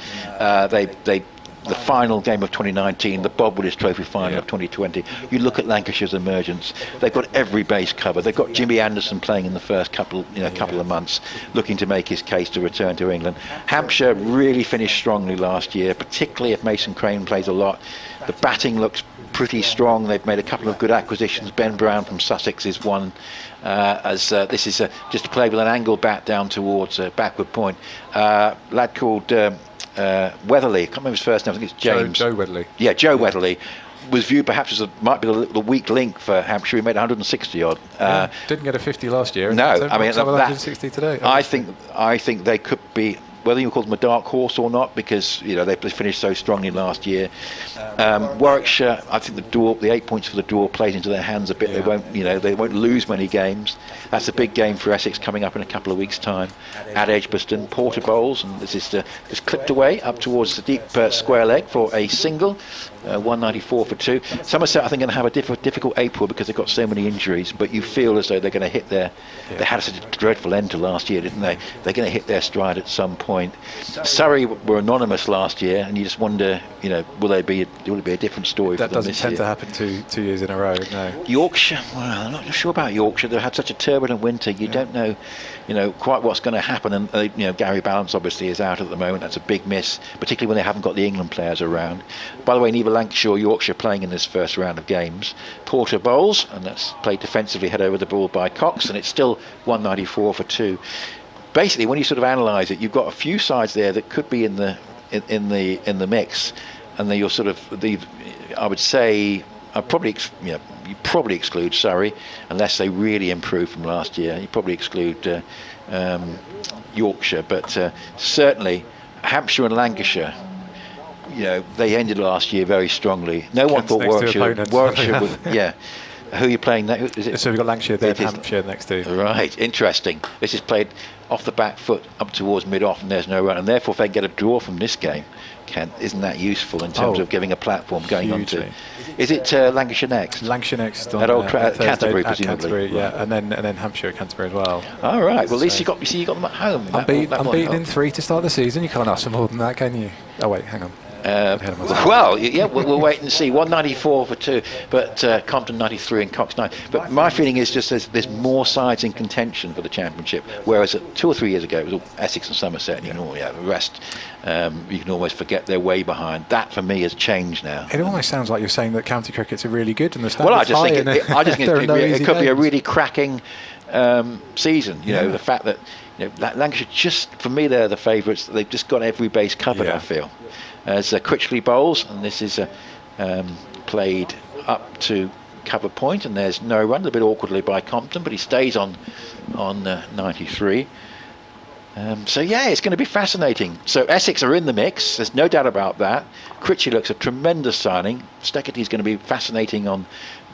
The final game of 2019, the Bob Willis Trophy final of 2020. You look at Lancashire's emergence; they've got every base covered. They've got Jimmy Anderson playing in the first couple of months, looking to make his case to return to England. Hampshire really finished strongly last year, particularly if Mason Crane plays a lot. The batting looks pretty strong. They've made a couple of good acquisitions. Ben Brown from Sussex is one. This is just to play with an angle bat down towards backward point. Lad called Weatherly, I can't remember his first name, I think it's James. Joe Weatherly. Yeah, Joe Weatherly was viewed perhaps as might be the weak link for Hampshire. He made 160 odd. Didn't get a 50 last year. No, I mean 160 today. I think they could be whether you call them a dark horse or not, because they finished so strongly last year. Warwickshire, I think the 8 points for the draw plays into their hands a bit. Yeah. They won't lose many games. That's a big game for Essex coming up in a couple of weeks' time at Edgbaston. Porter Bowls, and this is just clipped away up towards the deep square leg for a single. 194 for 2. Somerset, I think, going to have a difficult April because they've got so many injuries, but you feel as though they're going to hit their... They had such a dreadful end to last year, didn't they? They're going to hit their stride at some point. Surrey were anonymous last year, and you just wonder, will it be a different story for them this year? That doesn't tend to happen two years in a row, no. Yorkshire, well, I'm not sure about Yorkshire. They've had such a turbulent winter. You don't know, quite what's going to happen. And Gary Balance obviously is out at the moment. That's a big miss, particularly when they haven't got the England players around. By the way, neither Lancashire or Yorkshire playing in this first round of games. Porter Bowls, and that's played defensively, head over the ball by Cox, and it's still 194 for 2. Basically, when you sort of analyse it, you've got a few sides there that could be in the mix, and then you're sort of I would say you probably exclude Surrey unless they really improve from last year. You probably exclude Yorkshire, but certainly Hampshire and Lancashire. They ended last year very strongly. No one thought Warwickshire would. Yeah. Who are you playing? So we've got Lancashire there, Hampshire next to. Right, interesting. This is played off the back foot up towards mid-off, and there's no run. And therefore, if they get a draw from this game, Kent, isn't that useful in terms of giving a platform going hugely. On to... Is it Lancashire next? Lancashire next at on Canterbury, presumably. Canterbury, yeah, and then Hampshire at Canterbury as well. All right. Well, at least you got them at home. Unbeaten in 3 to start the season. You can't ask for more than that, can you? Oh wait, hang on. We'll wait and see. 194 for 2, but Compton 93 and Cox 9. But my feeling is just there's more sides in contention for the championship, whereas 2 or 3 years ago it was all Essex and Somerset, and the rest you can almost forget they're way behind. That for me has changed now. It almost sounds like you're saying that county cricket's are really good and the standards Well, I just think it could be a games. really cracking season. The fact that Lancashire, just for me, they're the favourites. They've just got every base covered. I feel. As Critchley Bowls, and this is played up to cover point, and there's no run, a bit awkwardly by Compton, but he stays on 93. It's going to be fascinating. So Essex are in the mix, there's no doubt about that. Critchley looks a tremendous signing. Steckerty's going to be fascinating on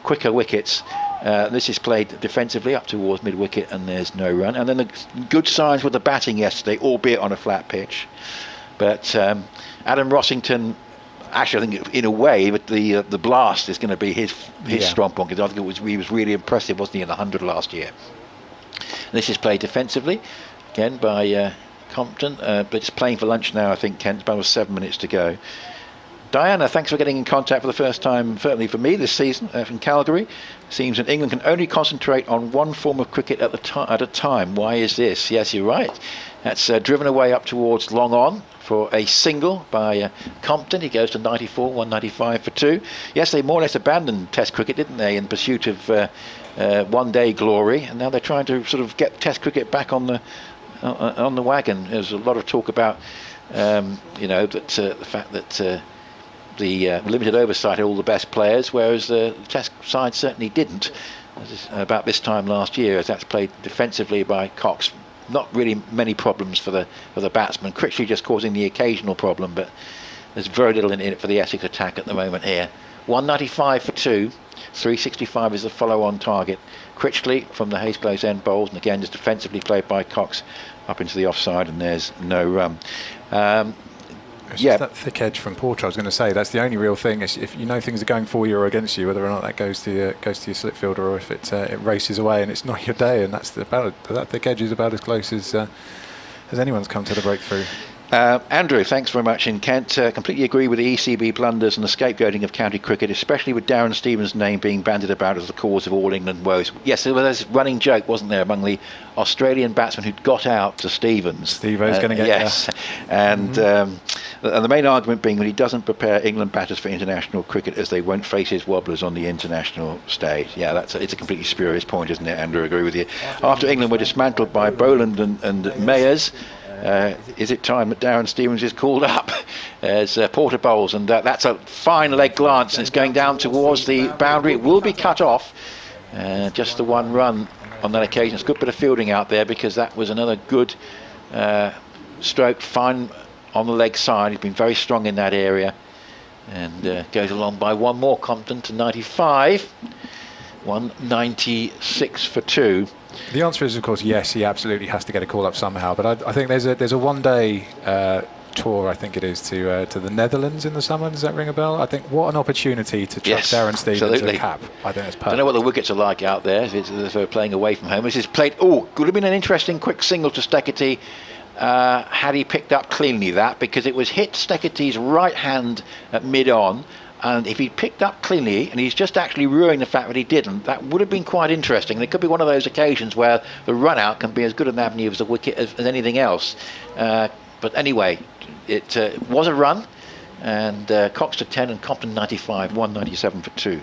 quicker wickets. This is played defensively up towards mid-wicket, and there's no run. And then the good signs with the batting yesterday, albeit on a flat pitch. But Adam Rossington, actually, I think in a way, but the blast is going to be his strong point, because I think he was really impressive, wasn't he, in the 100 last year. And this is played defensively again by Compton, but it's playing for lunch now. I think Kent, about 7 minutes to go. Diana, thanks for getting in contact for the first time, certainly for me this season, from Calgary. Seems that England can only concentrate on one form of cricket at a time. Why is this? Yes, you're right. That's driven away up towards long on for a single by Compton. He goes to 94, 195 for 2. Yes, they more or less abandoned Test cricket, didn't they, in pursuit of one-day glory, and now they're trying to sort of get Test cricket back on the wagon. There's a lot of talk about the fact that the limited oversight had all the best players, whereas the Test side certainly didn't. About this time last year, as that's played defensively by Cox. Not really many problems for the batsman. Critchley just causing the occasional problem, but there's very little in it for the Essex attack at the moment here. 195 for 2, 365 is the follow-on target. Critchley from the Hayes Close End bowls, and again just defensively played by Cox up into the offside, and there's no run. It's just that thick edge from Porter. I was going to say that's the only real thing. Is if you know things are going for you or against you, whether or not that goes to your slip fielder or if it races away and it's not your day. And that's that thick edge is about as close as anyone's come to the breakthrough. Andrew, thanks very much in Kent. Completely agree with the ECB blunders and the scapegoating of county cricket, especially with Darren Stevens' name being bandied about as the cause of all England woes. Yes, there was a running joke, wasn't there, among the Australian batsmen who'd got out to Stevens. Steve-O's going to get yes, and the main argument being that he doesn't prepare England batters for international cricket as they won't face his wobblers on the international stage. Yeah, it's a completely spurious point, isn't it, Andrew? I agree with you. After England were dismantled by Boland and Mayers, is it time that Darren Stevens is called up as Porter bowls, and that's a fine leg glance, and it's going down towards the boundary. It will be cut off. Just the one run on that occasion. It's a good bit of fielding out there, because that was another good stroke, fine on the leg side. He's been very strong in that area, and goes along by one more. Compton to 95, 196 for 2. The answer is, of course, yes. He absolutely has to get a call up somehow. But I think there's a one-day tour, I think it is, to the Netherlands in the summer. Does that ring a bell? I think what an opportunity to chuck Darren Stevens a cap. I think that's perfect. I don't know what the wickets are like out there if they're playing away from home. This is played. Oh, could have been an interesting quick single to Steketee had he picked up cleanly that, because it was hit Steketee's right hand at mid-on. And if he'd picked up cleanly, and he's just actually ruining the fact that he didn't, that would have been quite interesting. And it could be one of those occasions where the run-out can be as good an avenue as the wicket as anything else. But anyway, it was a run, and Cox to 10 and Compton 95, 197 for 2.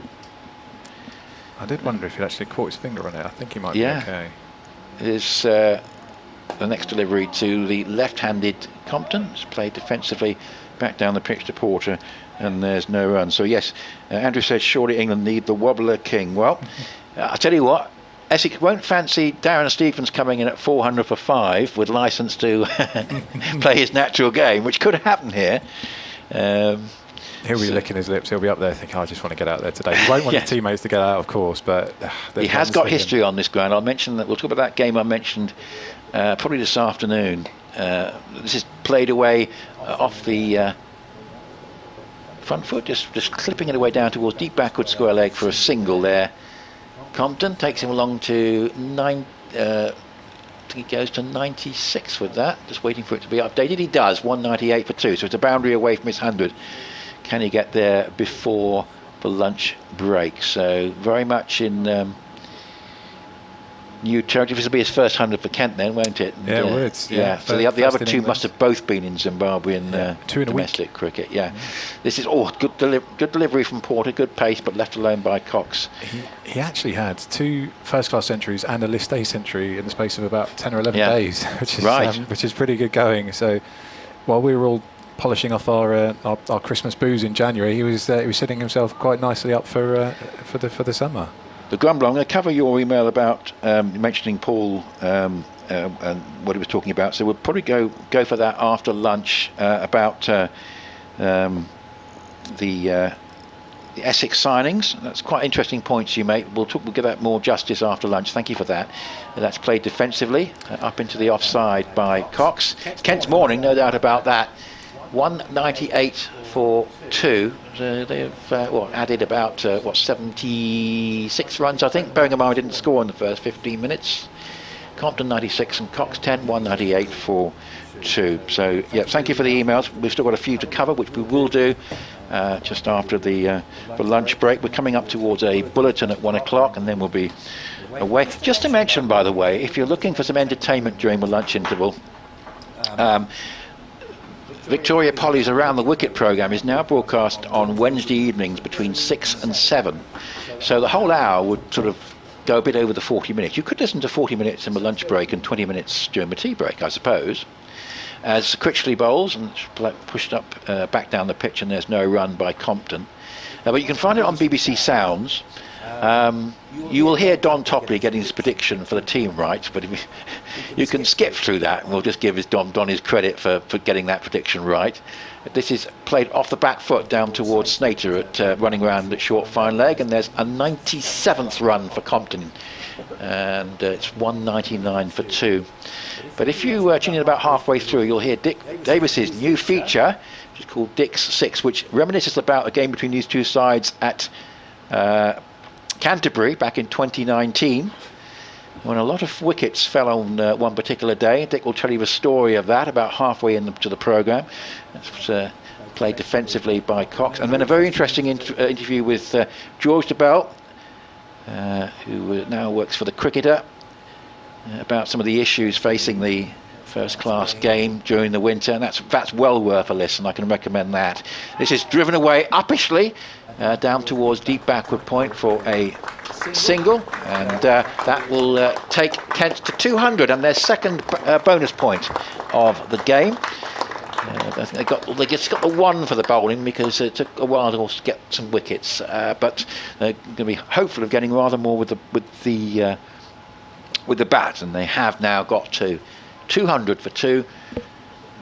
I did wonder if he'd actually caught his finger on it. I think he might be okay. Is the next delivery to the left-handed Compton. It's played defensively back down the pitch to Porter, and there's no run. So yes, Andrew said surely England need the wobbler king. Well, I'll tell you what, Essex won't fancy Darren Stevens coming in at 400 for 5 with licence to play his natural game, which could happen here. He'll be licking his lips. He'll be up there thinking, I just want to get out there today. He won't want his teammates to get out, of course, but he has got history on this ground. I'll mention that. We'll talk about that game I mentioned probably this afternoon. This is played away off the front foot, just clipping it away down towards deep backward square leg for a single there. Compton takes him along to I think he goes to 96 with that, just waiting for it to be updated. He does, 198 for 2, so it's a boundary away from his 100. Can he get there before the lunch break? So very much in new territory. This will be his first 100 for Kent then, won't it? And, yeah, it would. Yeah. So the other two must have both been in Zimbabwean two in domestic cricket. Yeah. This is good delivery from Porter, good pace, but left alone by Cox. He actually had 2 first-class centuries and a List A century in the space of about 10 or 11 days, which is pretty good going. So while we were all polishing off our Christmas booze in January, he was setting himself quite nicely up for the summer. The Grumbler, I'm going to cover your email about mentioning Paul and what he was talking about. So we'll probably go for that after lunch about the Essex signings. That's quite interesting points you make. We'll give that more justice after lunch. Thank you for that. That's played defensively up into the offside by Cox. Kent's morning, no doubt about that. 198 for 2. They've added about 76 runs, I think. Bearing in mind didn't score in the first 15 minutes. Compton 96 and Cox 10, 198 for 2. So yeah, thank you for the emails. We've still got a few to cover, which we will do just after the lunch break. We're coming up towards a bulletin at 1 o'clock, and then we'll be away. Just to mention, by the way, if you're looking for some entertainment during the lunch interval, Victoria Polly's Around the Wicket programme is now broadcast on Wednesday evenings between 6 and 7. So the whole hour would sort of go a bit over the 40 minutes. You could listen to 40 minutes in the lunch break and 20 minutes during the tea break, I suppose. As Critchley bowls and pushed up back down the pitch, and there's no run by Compton. But you can find it on BBC Sounds. You will hear Don Topley getting his prediction for the team right, but you can skip through that, and we'll just give Don his credit for getting that prediction right. This is played off the back foot down towards Snater at running around at short fine leg, and there's a 97th run for Compton, and it's 199 for 2. But if you tune in about halfway through, you'll hear Dick Davis's new feature, which is called Dick's 6, which reminisces about a game between these two sides at Canterbury back in 2019, when a lot of wickets fell on one particular day. Dick will tell you a story of that about halfway into the programme. It's played defensively by Cox. And then a very interesting interview with George DeBell, who now works for the Cricketer, about some of the issues facing the first-class game during the winter, and that's well worth a listen. I can recommend that. This is driven away uppishly down towards deep backward point for a single, and that will take Kent to 200 and their second bonus point of the game. They just got the one for the bowling because it took a while to get some wickets, but they're going to be hopeful of getting rather more with the bat, and they have now got to 200 for 2.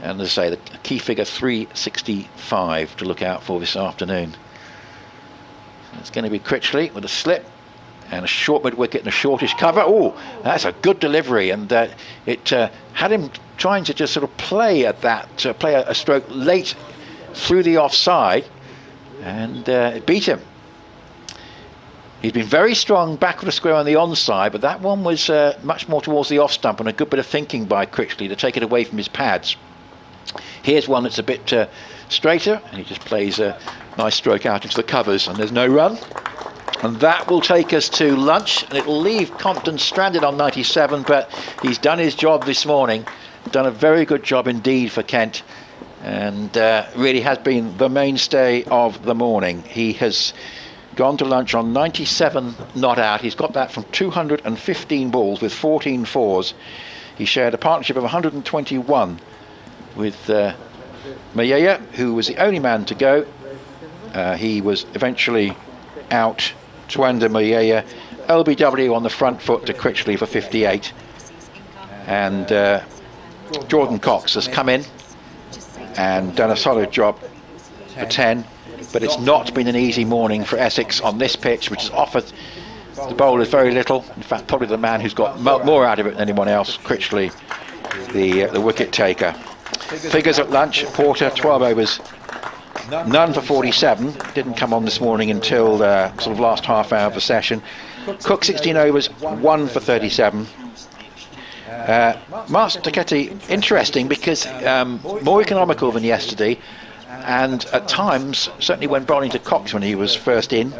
And as I say, the key figure 365 to look out for this afternoon. So it's going to be Critchley with a slip and a short mid wicket and a shortish cover. Oh, that's a good delivery, and it had him trying to just sort of play at that, play a stroke late through the offside, and it beat him. He's been very strong back of the square on the onside, but that one was much more towards the off stump, and a good bit of thinking by Critchley to take it away from his pads. Here's one that's a bit straighter, and he just plays a nice stroke out into the covers, and there's no run. And that will take us to lunch, and it will leave Compton stranded on 97, but he's done his job this morning, done a very good job indeed for Kent, and really has been the mainstay of the morning. He has gone to lunch on 97 not out. He's got that from 215 balls with 14 fours. He shared a partnership of 121 with Mayaya, who was the only man to go. He was eventually out. Tuanda Mayaya, LBW on the front foot to Critchley for 58, and Jordan Cox has come in and done a solid job for 10, but it's not been an easy morning for Essex on this pitch, which has offered the bowlers very little. In fact, probably the man who's got more out of it than anyone else, Critchley, the wicket taker. Figures at lunch: Porter 12 overs, none for 47, didn't come on this morning until the sort of last half hour of the session. Cook 16 overs, 1 for 37. Mark Staketty, interesting because more economical than yesterday, and at times, certainly when bowling to Cox when he was first in,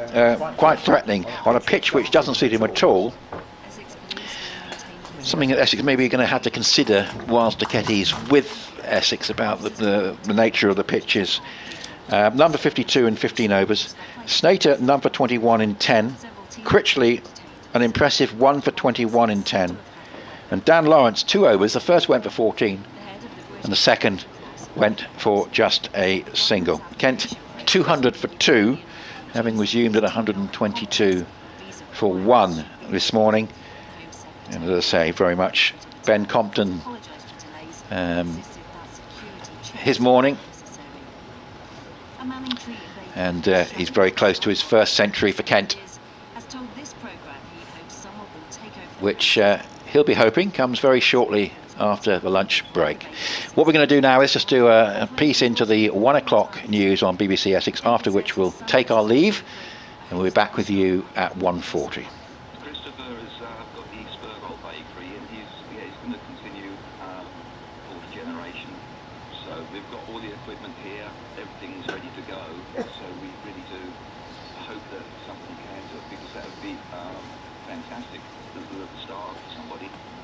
quite threatening on a pitch which doesn't suit him at all. Something that Essex maybe going to have to consider whilst Staketty's with Essex about the nature of the pitches. Number 52 in 15 overs. Snater number 21 in 10. Critchley an impressive 1 for 21 in 10. And Dan Lawrence 2 overs. The first went for 14 and the second went for just a single. Kent 200 for 2, having resumed at 122 for 1 this morning. And as I say, very much Ben Compton, his morning, and he's very close to his first century for Kent, which he'll be hoping comes very shortly after the lunch break. What we're going to do now is just do a piece into the 1 o'clock news on BBC Essex, after which we'll take our leave, and we'll be back with you at 1:40.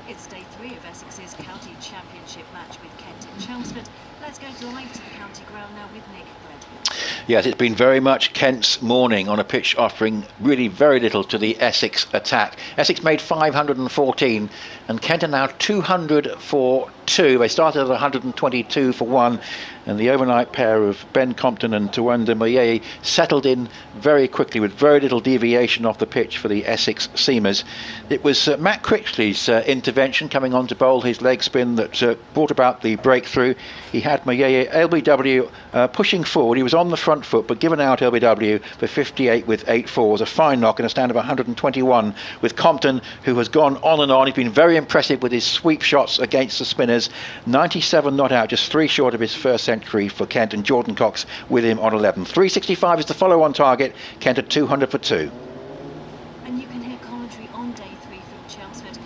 It's day 3 of Essex's County Championship match with Kent at Chelmsford. Let's go live to the county ground now with Nick. Yes, it's been very much Kent's morning on a pitch offering really very little to the Essex attack. Essex made 514 and Kent are now 200 for 2. They started at 122 for 1, and the overnight pair of Ben Compton and Tuanda Mayaya settled in very quickly with very little deviation off the pitch for the Essex seamers. It was Matt Critchley's intervention coming on to bowl his leg spin that brought about the breakthrough. He had Mayaya LBW pushing forward. He was on the front foot but given out LBW for 58 with 8 fours. A fine knock and a stand of 121 with Compton, who has gone on and on. He's been very impressive with his sweep shots against the spinners. 97 not out, just 3 short of his first century for Kent, and Jordan Cox with him on 11. 365 is the follow-on target. Kent at 200 for 2. And you can hear commentary on day 3 from Chelmsford.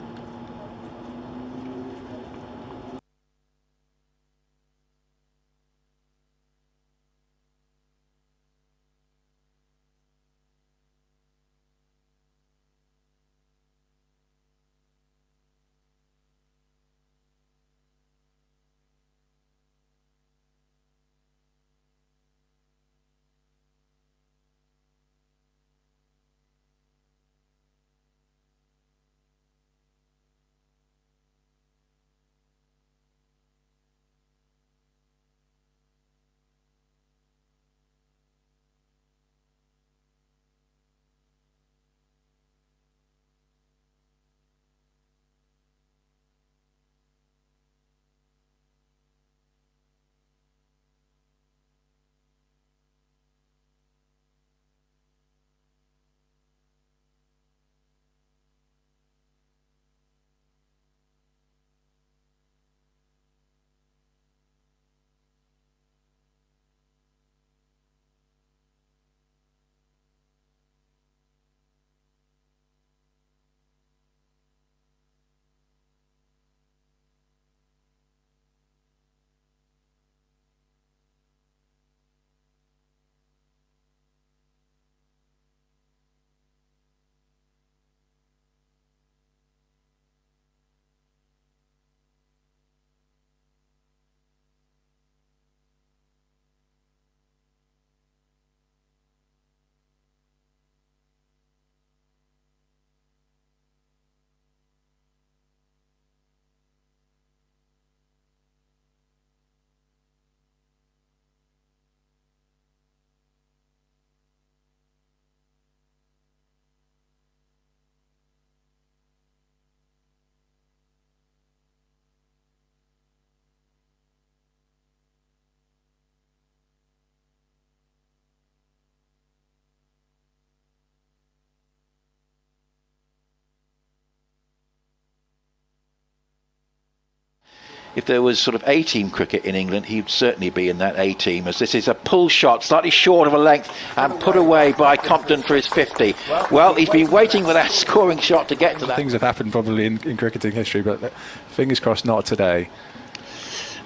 if there was sort of A-team cricket in England, he'd certainly be in that A-team, as this is a pull shot, slightly short of a length, and put away by Compton for his 50. Well, he's been waiting for that scoring shot to get to that. Things have happened probably in cricketing history, but fingers crossed not today.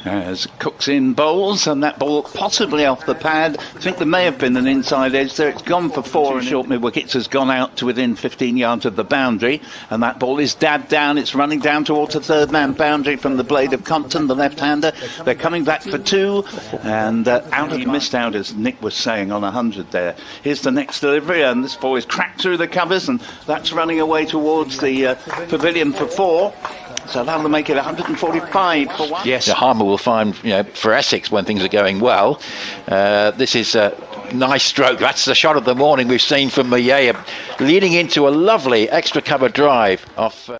As Cook's in bowls, and that ball possibly off the pad. I think there may have been an inside edge there. It's gone for 4, and short mid-wickets has gone out to within 15 yards of the boundary, and that ball is dabbed down. It's running down towards the third man boundary from the blade of Compton, the left-hander. They're coming back for 2, and out of missed out, as Nick was saying, on 100 there. Here's the next delivery, and this ball is cracked through the covers, and that's running away towards the pavilion for 4. So that'll make it 145 for 1. Yes, Harmer will find, for Essex when things are going well. This is a nice stroke. That's the shot of the morning we've seen from Mayea, leading into a lovely extra cover drive off.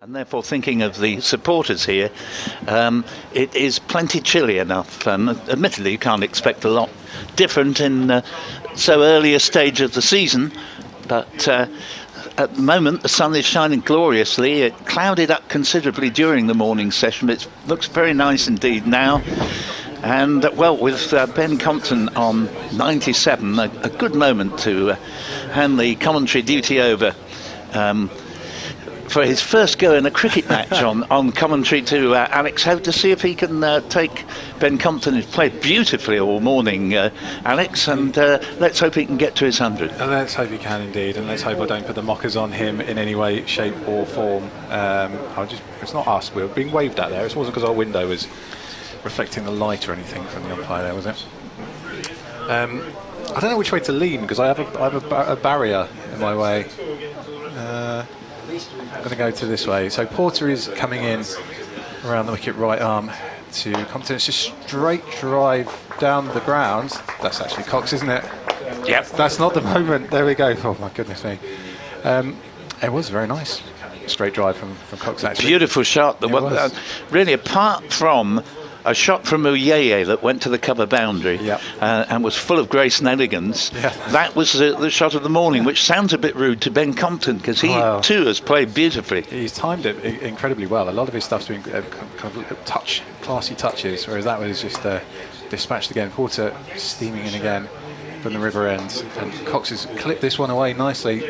And therefore, thinking of the supporters here, it is plenty chilly enough. Admittedly, you can't expect a lot different in so early a stage of the season, but at the moment the sun is shining gloriously. It clouded up considerably during the morning session. It looks very nice indeed now. And well, with Ben Compton on 97, a good moment to hand the commentary duty over for his first go in a cricket match on commentary to Alex Hope, to see if he can take Ben Compton, who's played beautifully all morning, Alex, and let's hope he can get to his 100. And let's hope he can indeed, and let's hope I don't put the mockers on him in any way, shape or form. It's not us, we're being waved at there. It wasn't because our window was reflecting the light or anything from the umpire there, was it? I don't know which way to lean, because I have a barrier in my way. I'm going to go to this way. So Porter is coming in around the wicket right arm to Compton. It's just straight drive down the ground. That's actually Cox, isn't it? Yep. That's not the moment. There we go. Oh my goodness me. It was very nice. Straight drive from Cox, actually. Beautiful shot. Really, apart from a shot from Uyeye that went to the cover boundary, yep, and was full of grace and elegance. Yeah. That was the shot of the morning, which sounds a bit rude to Ben Compton, because he too has played beautifully. He's timed it incredibly well. A lot of his stuff's been kind of classy touches, whereas that was just dispatched again. Porter steaming in again from the river end, and Cox has clipped this one away nicely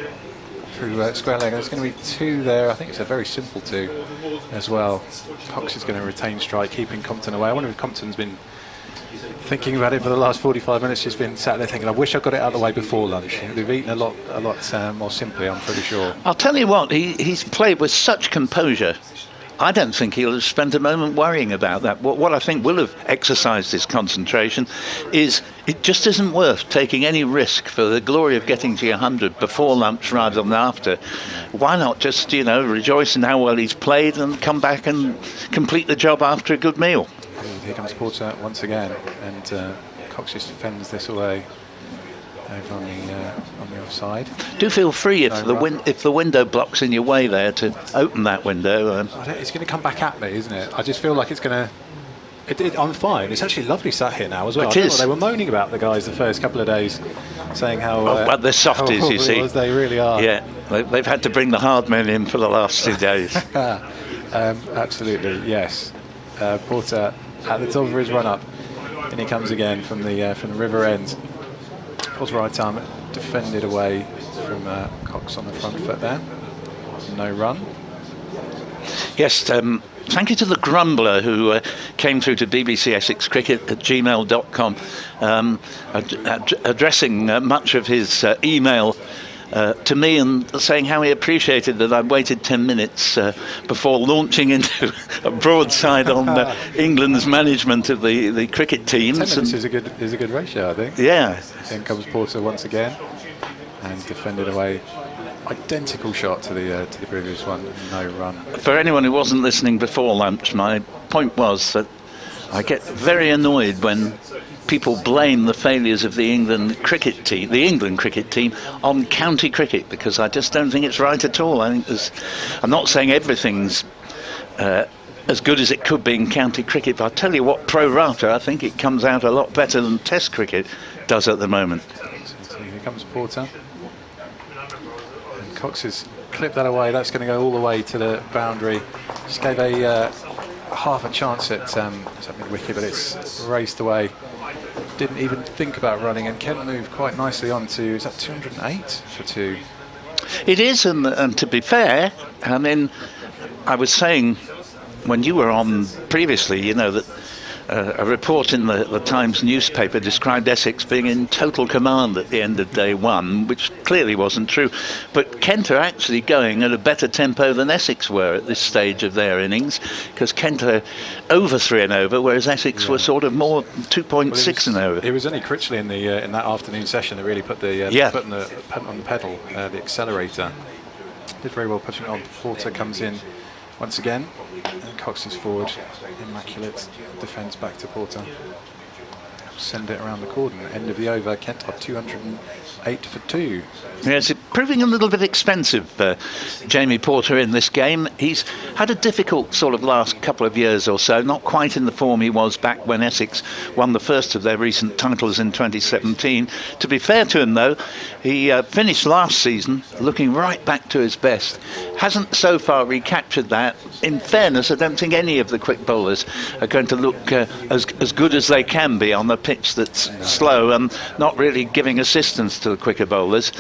through square leg. There's going to be 2 there. I think it's a very simple 2 as well. Cox is going to retain strike, keeping Compton away. I wonder if Compton's been thinking about it for the last 45 minutes, just been sat there thinking, I wish I got it out of the way before lunch. They've eaten a lot more simply, I'm pretty sure. I'll tell you what, he's played with such composure. I don't think he'll have spent a moment worrying about that. What I think will have exercised his concentration is it just isn't worth taking any risk for the glory of getting to your 100 before lunch rather than after. Why not just, rejoice in how well he's played and come back and complete the job after a good meal? Here comes Porter once again, and Cox just fends this away over on the offside. Do feel free if the window blocks in your way there to open that window. It's going to come back at me, isn't it? I just feel like it's going to... I'm fine. It's actually lovely sat here now as well. It is. They were moaning about the guys the first couple of days, saying how... well, they're softies, you see. They really are. Yeah, they've had to bring the hard men in for the last 2 days. Absolutely, yes. Porter at the top of his run-up, and he comes again from the river end. Pulls right arm, defended away from Cox on the front foot there. No run. Yes, thank you to the Grumbler who came through to BBC Essex Cricket at gmail.com, addressing much of his email to me and saying how he appreciated that I waited 10 minutes before launching into a broadside on England's management of the cricket teams. 10 minutes is a good ratio, I think. Yeah. Then comes Porter once again and defended away. Identical shot to the previous one. No run. For anyone who wasn't listening before lunch, my point was that I get very annoyed when people blame the failures of the England cricket team on county cricket, because I just don't think it's right at all. I think I'm not saying everything's as good as it could be in county cricket, but I'll tell you what, pro rata, I think it comes out a lot better than Test cricket does at the moment. So here comes Porter. And Cox has clipped that away. That's going to go all the way to the boundary. Just gave a half a chance at mid-wicket, but it's raced away. Didn't even think about running, and Kent moved quite nicely on to, is that 208 for 2? It is, and to be fair, I mean, I was saying when you were on previously, that a report in the Times newspaper described Essex being in total command at the end of day 1, which clearly wasn't true. But Kent are actually going at a better tempo than Essex were at this stage of their innings, because Kent are over 3 and over, whereas Essex were sort of more 2.6 and over. It was only Critchley in that afternoon session that really put the foot on the pedal, the accelerator. Did very well pushing on. Porter comes in once again, and Cox is forward. Immaculate defence back to Porter. send it around the cordon. End of the over, Kent are 208 for 2. Yes, it's proving a little bit expensive, Jamie Porter, in this game. He's had a difficult sort of last couple of years or so, not quite in the form he was back when Essex won the first of their recent titles in 2017. To be fair to him, though, he finished last season looking right back to his best. Hasn't so far recaptured that. In fairness, I don't think any of the quick bowlers are going to look as good as they can be on a pitch that's slow and not really giving assistance to the quicker bowlers.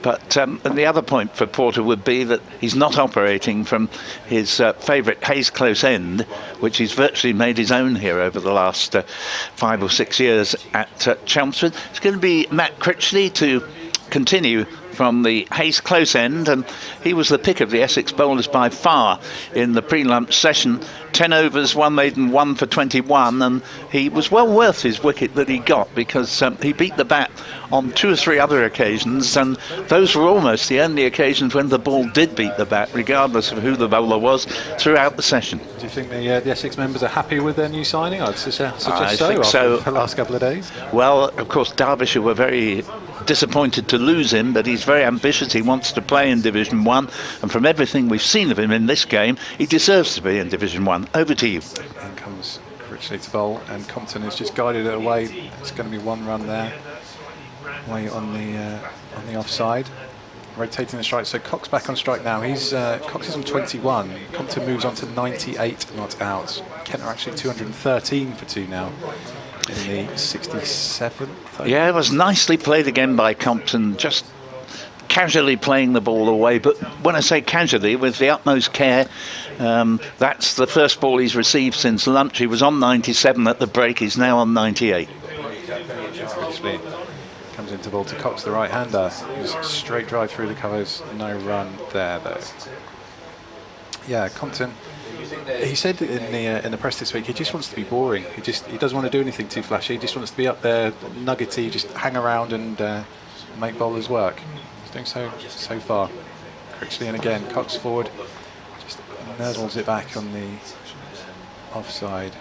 But and the other point for Porter would be that he's not operating from his favourite Hayes close end, which he's virtually made his own here over the last 5 or 6 years at Chelmsford. It's going to be Matt Critchley to continue from the Hayes close end, and he was the pick of the Essex bowlers by far in the pre-lunch session. 10 overs, 1 maiden, 1 for 21, and he was well worth his wicket that he got, because he beat the bat on 2 or 3 other occasions, and those were almost the only occasions when the ball did beat the bat, regardless of who the bowler was, throughout the session. Do you think the Essex members are happy with their new signing? I'd suggest I so, think so. After the last couple of days. Well, of course, Derbyshire were very disappointed to lose him, but he's very ambitious. He wants to play in Division 1, and from everything we've seen of him in this game, he deserves to be in Division 1. Over to you. In comes Critchley to bowl, and Compton has just guided it away. It's going to be 1 run there, away on the offside. Rotating the strike, so Cox back on strike now. Cox is on 21. Compton moves on to 98 not out. Kent are actually 213 for 2 now in the 67th. Yeah, it was nicely played again by Compton, just casually playing the ball away. But when I say casually, with the utmost care, that's the first ball he's received since lunch. He was on 97 at the break. He's now on 98. Critchley comes into ball to Cox, the right-hander. Straight drive through the covers. No run there, though. Yeah, Compton. He said in the press this week he just wants to be boring. He doesn't want to do anything too flashy. He just wants to be up there, nuggety, just hang around and make bowlers work. He's doing so far. Critchley, and again Cox forward, just nurdles it back on the offside.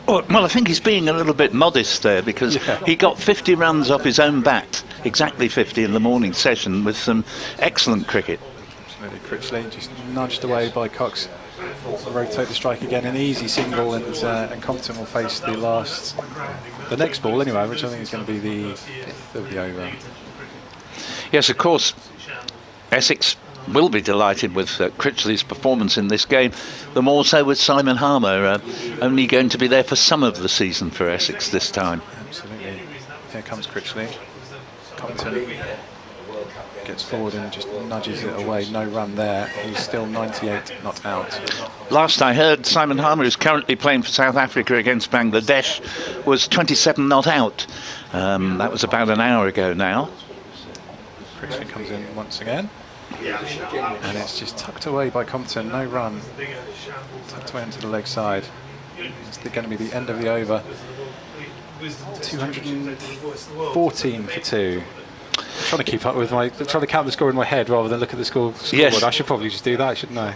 Well, I think he's being a little bit modest there, because he got 50 runs off his own bat, exactly 50 in the morning session, with some excellent cricket. Absolutely, Critchley just nudged away by Cox. Rotate the strike again, an easy single, and Compton will face the next ball anyway, which I think is going to be the 5th of the over. Yes, of course, Essex will be delighted with Critchley's performance in this game, the more so with Simon Harmer only going to be there for some of the season for Essex this time. Absolutely. Here comes Critchley. Compton gets forward and just nudges it away. No run there. He's still 98 not out. Last I heard, Simon Harmer, who's currently playing for South Africa against Bangladesh, was 27 not out. That was about an hour ago now. Critchley comes in once again. And it's just tucked away by Compton. No run. Tucked away into the leg side. It's going to be the end of the over. 214 for 2. I'm trying to keep up with trying to count the score in my head rather than look at the scoreboard. Yes. I should probably just do that, shouldn't I?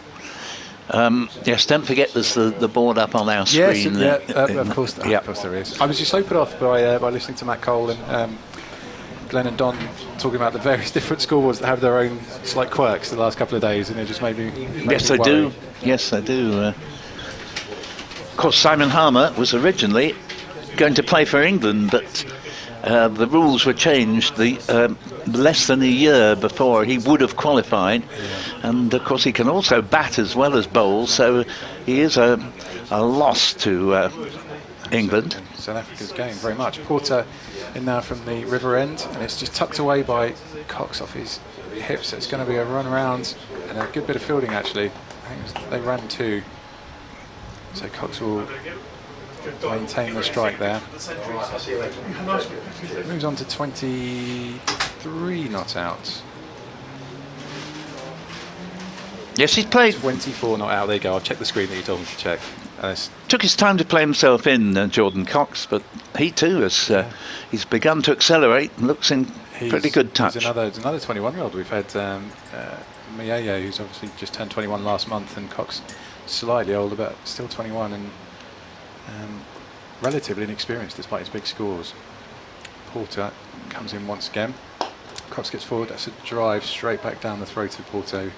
Yes, don't forget there's the board up on our screen. Yes, of course there is. I was just so put off by listening to Matt Cole and Glenn and Don talking about the various different scoreboards that have their own slight quirks the last couple of days, and it just made me Yes, I do. Yes, I do. Of course, Simon Harmer was originally going to play for England, but the rules were changed less than a year before he would have qualified, and of course he can also bat as well as bowl, so he is a loss to England. South Africa's game very much. Porter in now from the river end, and it's just tucked away by Cox off his hips. So it's going to be a run around and a good bit of fielding actually. I think they ran 2, so Cox will maintain the strike there. Moves on to 23 not out. Yes, he's played 24 not out. There you go. I'll check the screen that you told me to check. Took his time to play himself in, Jordan Cox, but he too has he's begun to accelerate and looks in pretty good touch. He's another 21-year-old. We've had Miaya, who's obviously just turned 21 last month, and Cox slightly older, but still 21 and relatively inexperienced despite his big scores. Porter comes in once again. Cox gets forward, that's a drive straight back down the throat of Porto.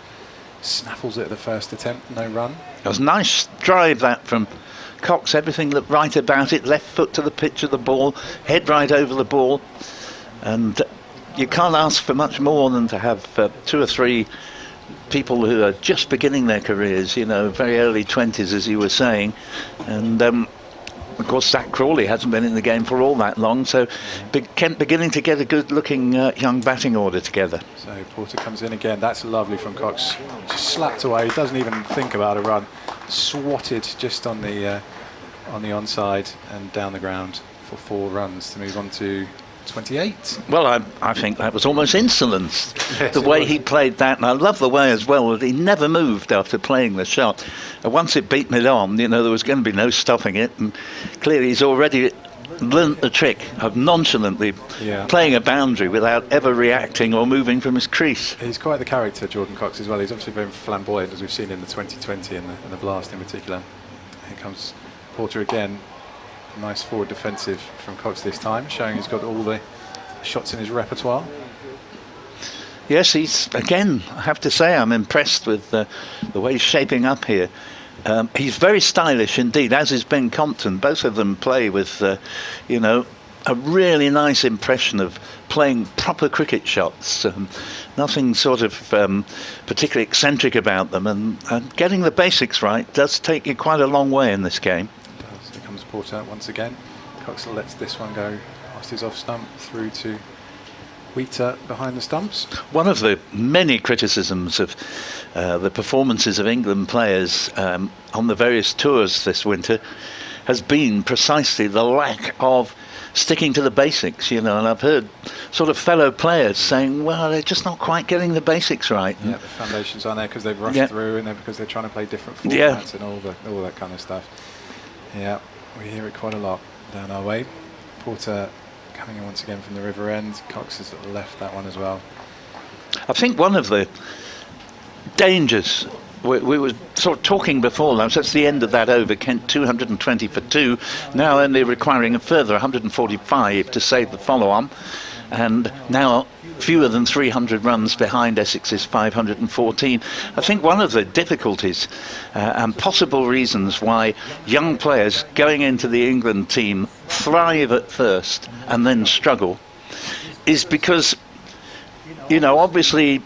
Snaffles it at the first attempt, no run. It was a nice drive that from Cox. Everything looked right about it. Left foot to the pitch of the ball, head right over the ball. And you can't ask for much more than to have 2 or 3 people who are just beginning their careers, very early 20s, as you were saying. And of course, Zach Crawley hasn't been in the game for all that long, so Kent beginning to get a good-looking young batting order together. So Porter comes in again. That's lovely from Cox. Just slapped away. He doesn't even think about a run. Swatted just on the onside and down the ground for 4 runs to move on to 28. Well, I think that was almost insolence, yes, the way he played that. And I love the way as well that he never moved after playing the shot. And once it beat mid on, there was going to be no stopping it. And clearly he's already learnt the trick of nonchalantly playing a boundary without ever reacting or moving from his crease. He's quite the character, Jordan Cox, as well. He's obviously very flamboyant, as we've seen in the 2020 and the Blast in particular. Here comes Porter again. Nice forward defensive from Cox this time, showing he's got all the shots in his repertoire. Yes, he's, again, I have to say, I'm impressed with the way he's shaping up here. He's very stylish indeed, as is Ben Compton. Both of them play with, a really nice impression of playing proper cricket shots. Nothing sort of particularly eccentric about them. And getting the basics right does take you quite a long way in this game. Here comes Porter once again. Cox lets this one go past his off stump through to Wheater behind the stumps. One of the many criticisms of the performances of England players on the various tours this winter has been precisely the lack of sticking to the basics, and I've heard sort of fellow players saying, well, they're just not quite getting the basics right. Yeah, the foundations aren't there because they've rushed through, and because they're trying to play different formats and all that kind of stuff. Yeah, we hear it quite a lot down our way. Porter coming in once again from the river end. Cox has left that one as well. I think one of the dangers, we were sort of talking before, that's the end of that over. Kent 220 for 2, now only requiring a further 145 to save the follow-on, and now fewer than 300 runs behind Essex's 514. I think one of the difficulties and possible reasons why young players going into the England team thrive at first and then struggle is because, obviously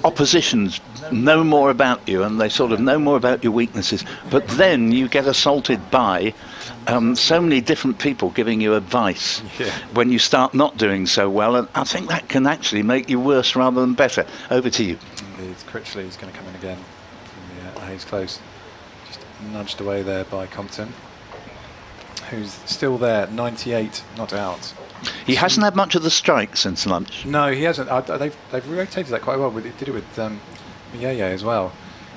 oppositions know more about you and they sort of know more about your weaknesses, but then you get assaulted by so many different people giving you advice when you start not doing so well, and I think that can actually make you worse rather than better. Over to you. Indeed, Critchley is going to come in again from the Hayes Close, just nudged away there by Compton, who's still there, 98 not out. He hasn't had much of the strike since lunch. No, he hasn't. They've rotated that quite well. They did it with Yeye as well.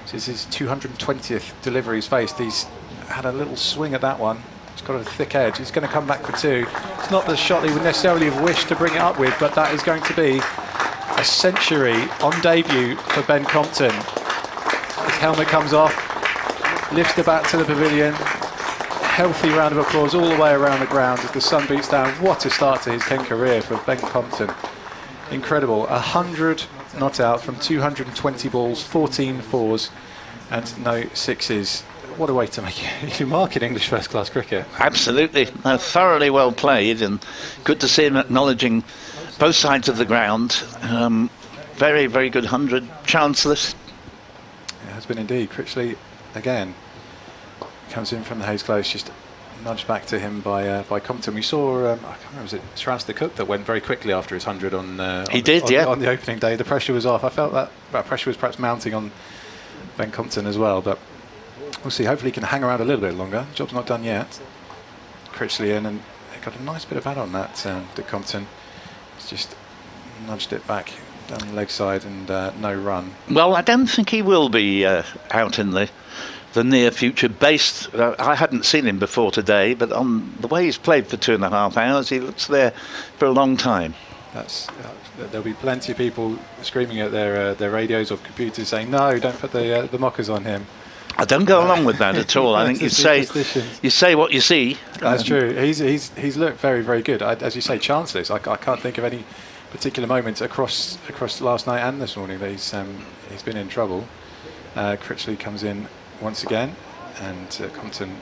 So this is his 220th delivery he's faced. He's had a little swing at that one. It's got a thick edge. He's going to come back for 2. It's not the shot he would necessarily have wished to bring it up with, but that is going to be a century on debut for Ben Compton. His helmet comes off, lifts the bat to the pavilion. Healthy round of applause all the way around the ground as the sun beats down. What a start to his Kent career for Ben Compton. Incredible. 100 not out from 220 balls, 14 fours and no sixes. What a way to make your mark in English first-class cricket. Absolutely. Thoroughly well played, and good to see him acknowledging both sides of the ground. Very, very good 100. Chanceless. It has been indeed. Critchley again comes in from the Hayes Close, just nudged back to him by Compton. We saw, I can't remember, was it Shrans Cook that went very quickly after his 100 on the opening day. The pressure was off. I felt that pressure was perhaps mounting on Ben Compton as well, but we'll see. Hopefully he can hang around a little bit longer. Job's not done yet. Critchley in, and he got a nice bit of bat on that, Dick Compton. He's just nudged it back down the leg side and no run. Well, I don't think he will be out in the near future. Based, I hadn't seen him before today, but on the way he's played for 2.5 hours, he looks there for a long time. There'll be plenty of people screaming at their radios or computers saying, no, don't put the mockers on him. I don't go along with that at all. I think you say what you see. That's true. He's looked very, very good. As you say, chanceless. I can't think of any particular moments across last night and this morning that he's been in trouble. Critchley comes in once again, and Compton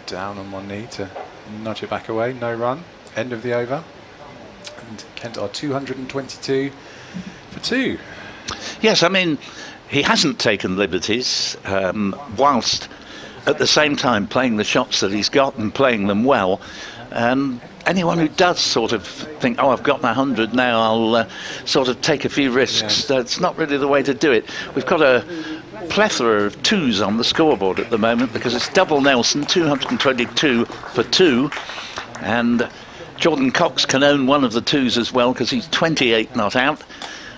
down on one knee to nudge it back away. No run. End of the over. And Kent are 222 for 2. Yes, I mean, he hasn't taken liberties, whilst at the same time playing the shots that he's got and playing them well. And anyone who does sort of think, oh, I've got my 100 now, I'll sort of take a few risks, that's not really the way to do it. We've got a plethora of 2s on the scoreboard at the moment because it's double Nelson, 222 for 2. And Jordan Cox can own one of the 2s as well because he's 28 not out.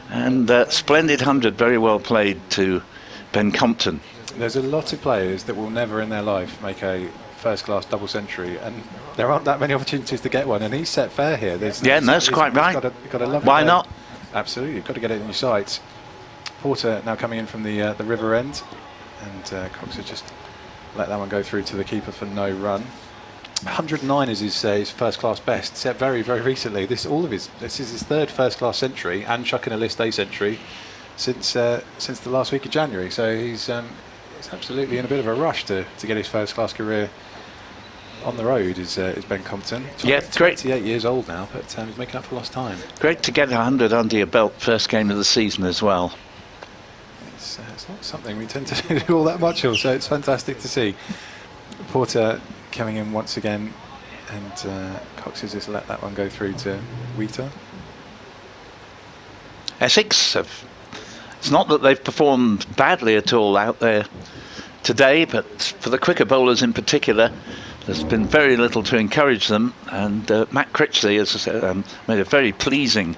And splendid 100, very well played to Ben Compton. There's a lot of players that will never in their life make a first-class double century, and there aren't that many opportunities to get one, and he's set fair here. That's quite right. You've got to love Why not? Absolutely, you've got to get it in your sights. Porter now coming in from the river end, and Cox has just let that one go through to the keeper for no run. 109 is his first-class best, set very, very recently. This is his third first-class century and chucking a list A century since the last week of January. So he's absolutely in a bit of a rush to get his first-class career on the road. Is Ben Compton? Yeah, great. 28 years old now, but he's making up for lost time. Great to get 100 under your belt first game of the season as well. It's not something we tend to do all that much of, so it's fantastic to see. Porter coming in once again, and Cox has just let that one go through to Wheater. Essex, it's not that they've performed badly at all out there today, but for the quicker bowlers in particular, there's been very little to encourage them, and Matt Critchley has made a very pleasing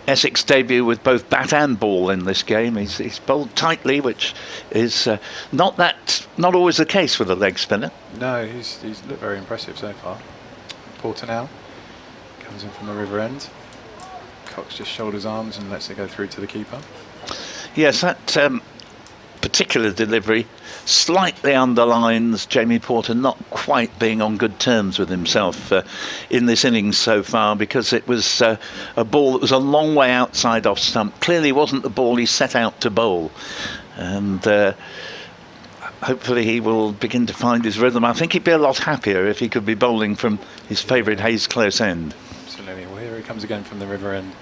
Essex debut with both bat and ball in this game. He's bowled tightly, which is not always the case with a leg spinner. No, he's looked very impressive so far. Porter now comes in from the river end. Cox just shoulders arms and lets it go through to the keeper. Yes, that particular delivery slightly underlines Jamie Porter not quite being on good terms with himself in this innings so far, because it was a ball that was a long way outside off stump. Clearly wasn't the ball he set out to bowl, and hopefully he will begin to find his rhythm. I think he'd be a lot happier if he could be bowling from his favourite Hayes close end. Absolutely. Well, here he comes again from the river end,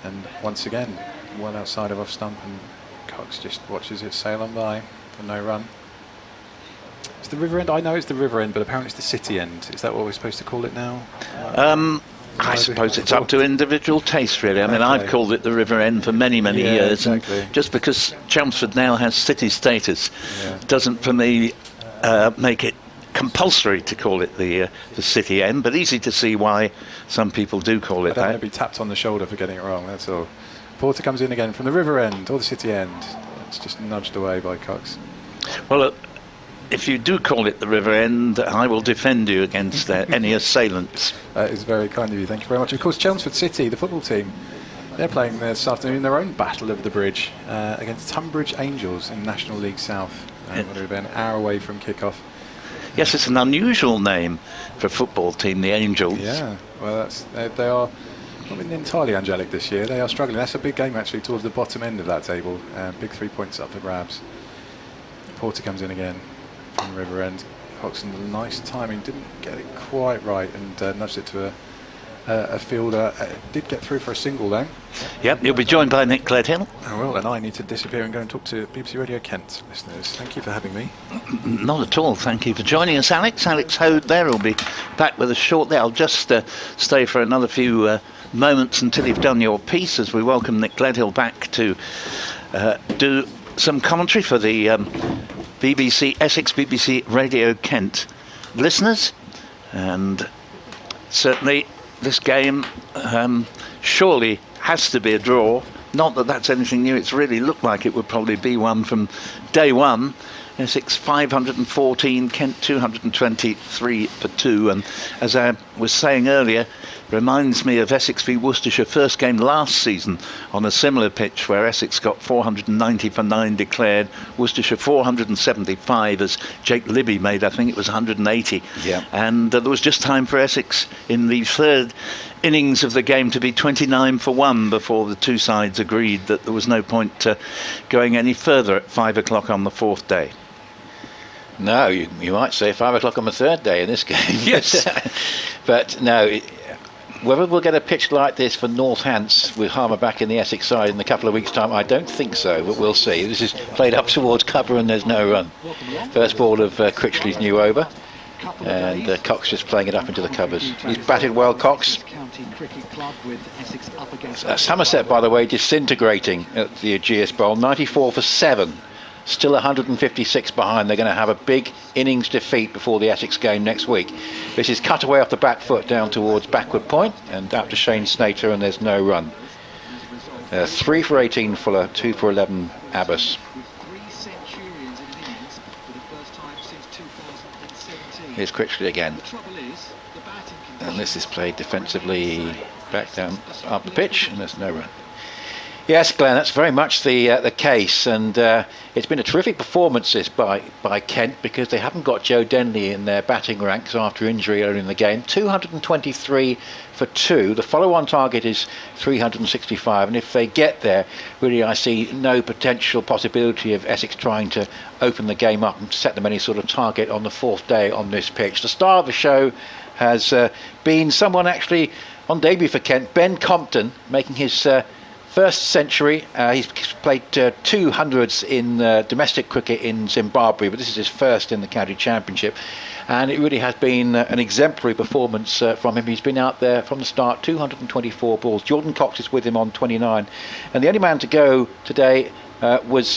and once again well outside of off stump, and Cox just watches it sail on by for no run. It's the river end. I know it's the river end, but apparently it's the city end. Is that what we're supposed to call it now? I suppose it's up to individual taste, really. I mean, I've called it the river end for many years, exactly. And just because Chelmsford now has city status doesn't, for me, make it compulsory to call it the city end, but easy to see why some people do call it I don't want that. to be tapped on the shoulder for getting it wrong, that's all. Porter comes in again from the river end or the city end. It's just nudged away by Cox. Well, if you do call it the river end, I will defend you against any assailants. That is very kind of you. Thank you very much. Of course, Chelmsford City, the football team, they're playing this afternoon their own battle of the bridge against Tunbridge Angels in National League South. It'll be an hour away from kick-off. Yes, it's an unusual name for a football team, the Angels. Yeah, well, they are not been entirely angelic this year. They are struggling. That's a big game, actually, towards the bottom end of that table. Big 3 points up for grabs. Porter comes in again from the river end. Coxon, nice timing, didn't get it quite right, and nudged it to a fielder. Did get through for a single though. Yep, you'll be joined by Nick Gledhill. Oh, well, and I need to disappear and go and talk to BBC Radio Kent listeners. Thank you for having me. Not at all. Thank you for joining us, Alex. Alex Hode there will be back with us shortly. I'll just stay for another few moments until you've done your piece, as we welcome Nick Gledhill back to do some commentary for the BBC Essex, BBC Radio Kent listeners. And certainly this game surely has to be a draw. Not that that's anything new. It's really looked like it would probably be one from day one. Essex 514, Kent 223 for 2. And as I was saying earlier, reminds me of Essex v Worcestershire first game last season on a similar pitch where Essex got 490 for 9 declared, Worcestershire 475 as Jake Libby made, I think it was 180. Yeah. And there was just time for Essex in the third innings of the game to be 29 for 1 before the two sides agreed that there was no point going any further at 5 o'clock on the fourth day. No, you might say 5 o'clock on the third day in this game. Yes. But no, whether we'll get a pitch like this for Northants with Harmer back in the Essex side in a couple of weeks' time, I don't think so, but we'll see. This is played up towards cover and there's no run. First ball of Critchley's new over, and Cox just playing it up into the covers. He's batted well, Cox. Somerset, by the way, disintegrating at the Aegeus Bowl, 94 for 7. Still 156 behind. They're going to have a big innings defeat before the Essex game next week. This is cut away off the back foot down towards backward point and out to Shane Snater, and there's no run. 3 for 18 Fuller, 2 for 11 Abbas. Here's Critchley again. And this is played defensively back down up the pitch, and there's no run. Yes, Glenn, that's very much the case, and it's been a terrific performance this by Kent, because they haven't got Joe Dennelly in their batting ranks after injury early in the game. 223 for 2. The follow-on target is 365, and if they get there, really I see no potential possibility of Essex trying to open the game up and set them any sort of target on the fourth day on this pitch. The star of the show has been someone actually on debut for Kent, Ben Compton, making his first century. He's played 200s in domestic cricket in Zimbabwe, but this is his first in the county championship, and it really has been an exemplary performance from him. He's been out there from the start, 224 balls. Jordan Cox is with him on 29, and the only man to go today was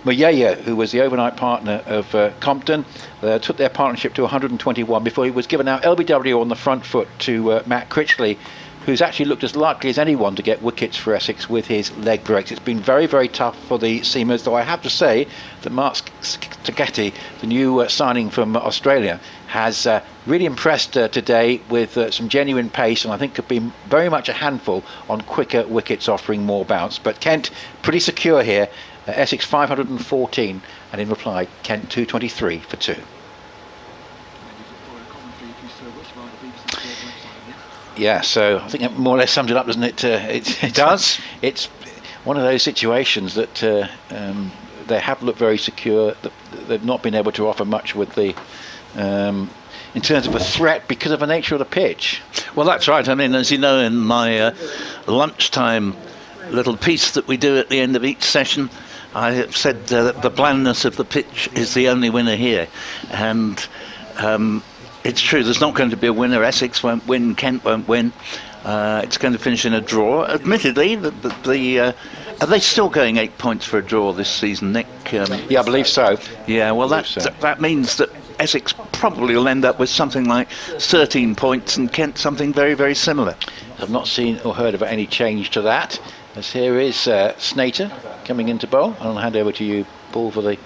Moyea, who was the overnight partner of Compton. Took their partnership to 121 before he was given out LBW on the front foot to Matt Critchley, who's actually looked as likely as anyone to get wickets for Essex with his leg breaks. It's been very, very tough for the seamers, though I have to say that Mark Skageti, the new signing from Australia, has really impressed today with some genuine pace, and I think could be very much a handful on quicker wickets offering more bounce. But Kent pretty secure here. Essex 514, and in reply Kent 223 for 2. Yeah, so I think that more or less sums it up, doesn't it? It does. It's one of those situations that they have looked very secure. They've not been able to offer much with the in terms of a threat because of the nature of the pitch. Well, that's right. I mean, as you know, in my lunchtime little piece that we do at the end of each session, I have said that the blandness of the pitch is the only winner here, and it's true, there's not going to be a winner. Essex won't win, Kent won't win. It's going to finish in a draw. Admittedly, are they still going 8 points for a draw this season, Nick? Yeah, I believe so. Yeah, well, that means that Essex probably will end up with something like 13 points and Kent something very, very similar. I've not seen or heard of any change to that. As here is Snater coming into bowl. I'll hand over to you, Paul, for the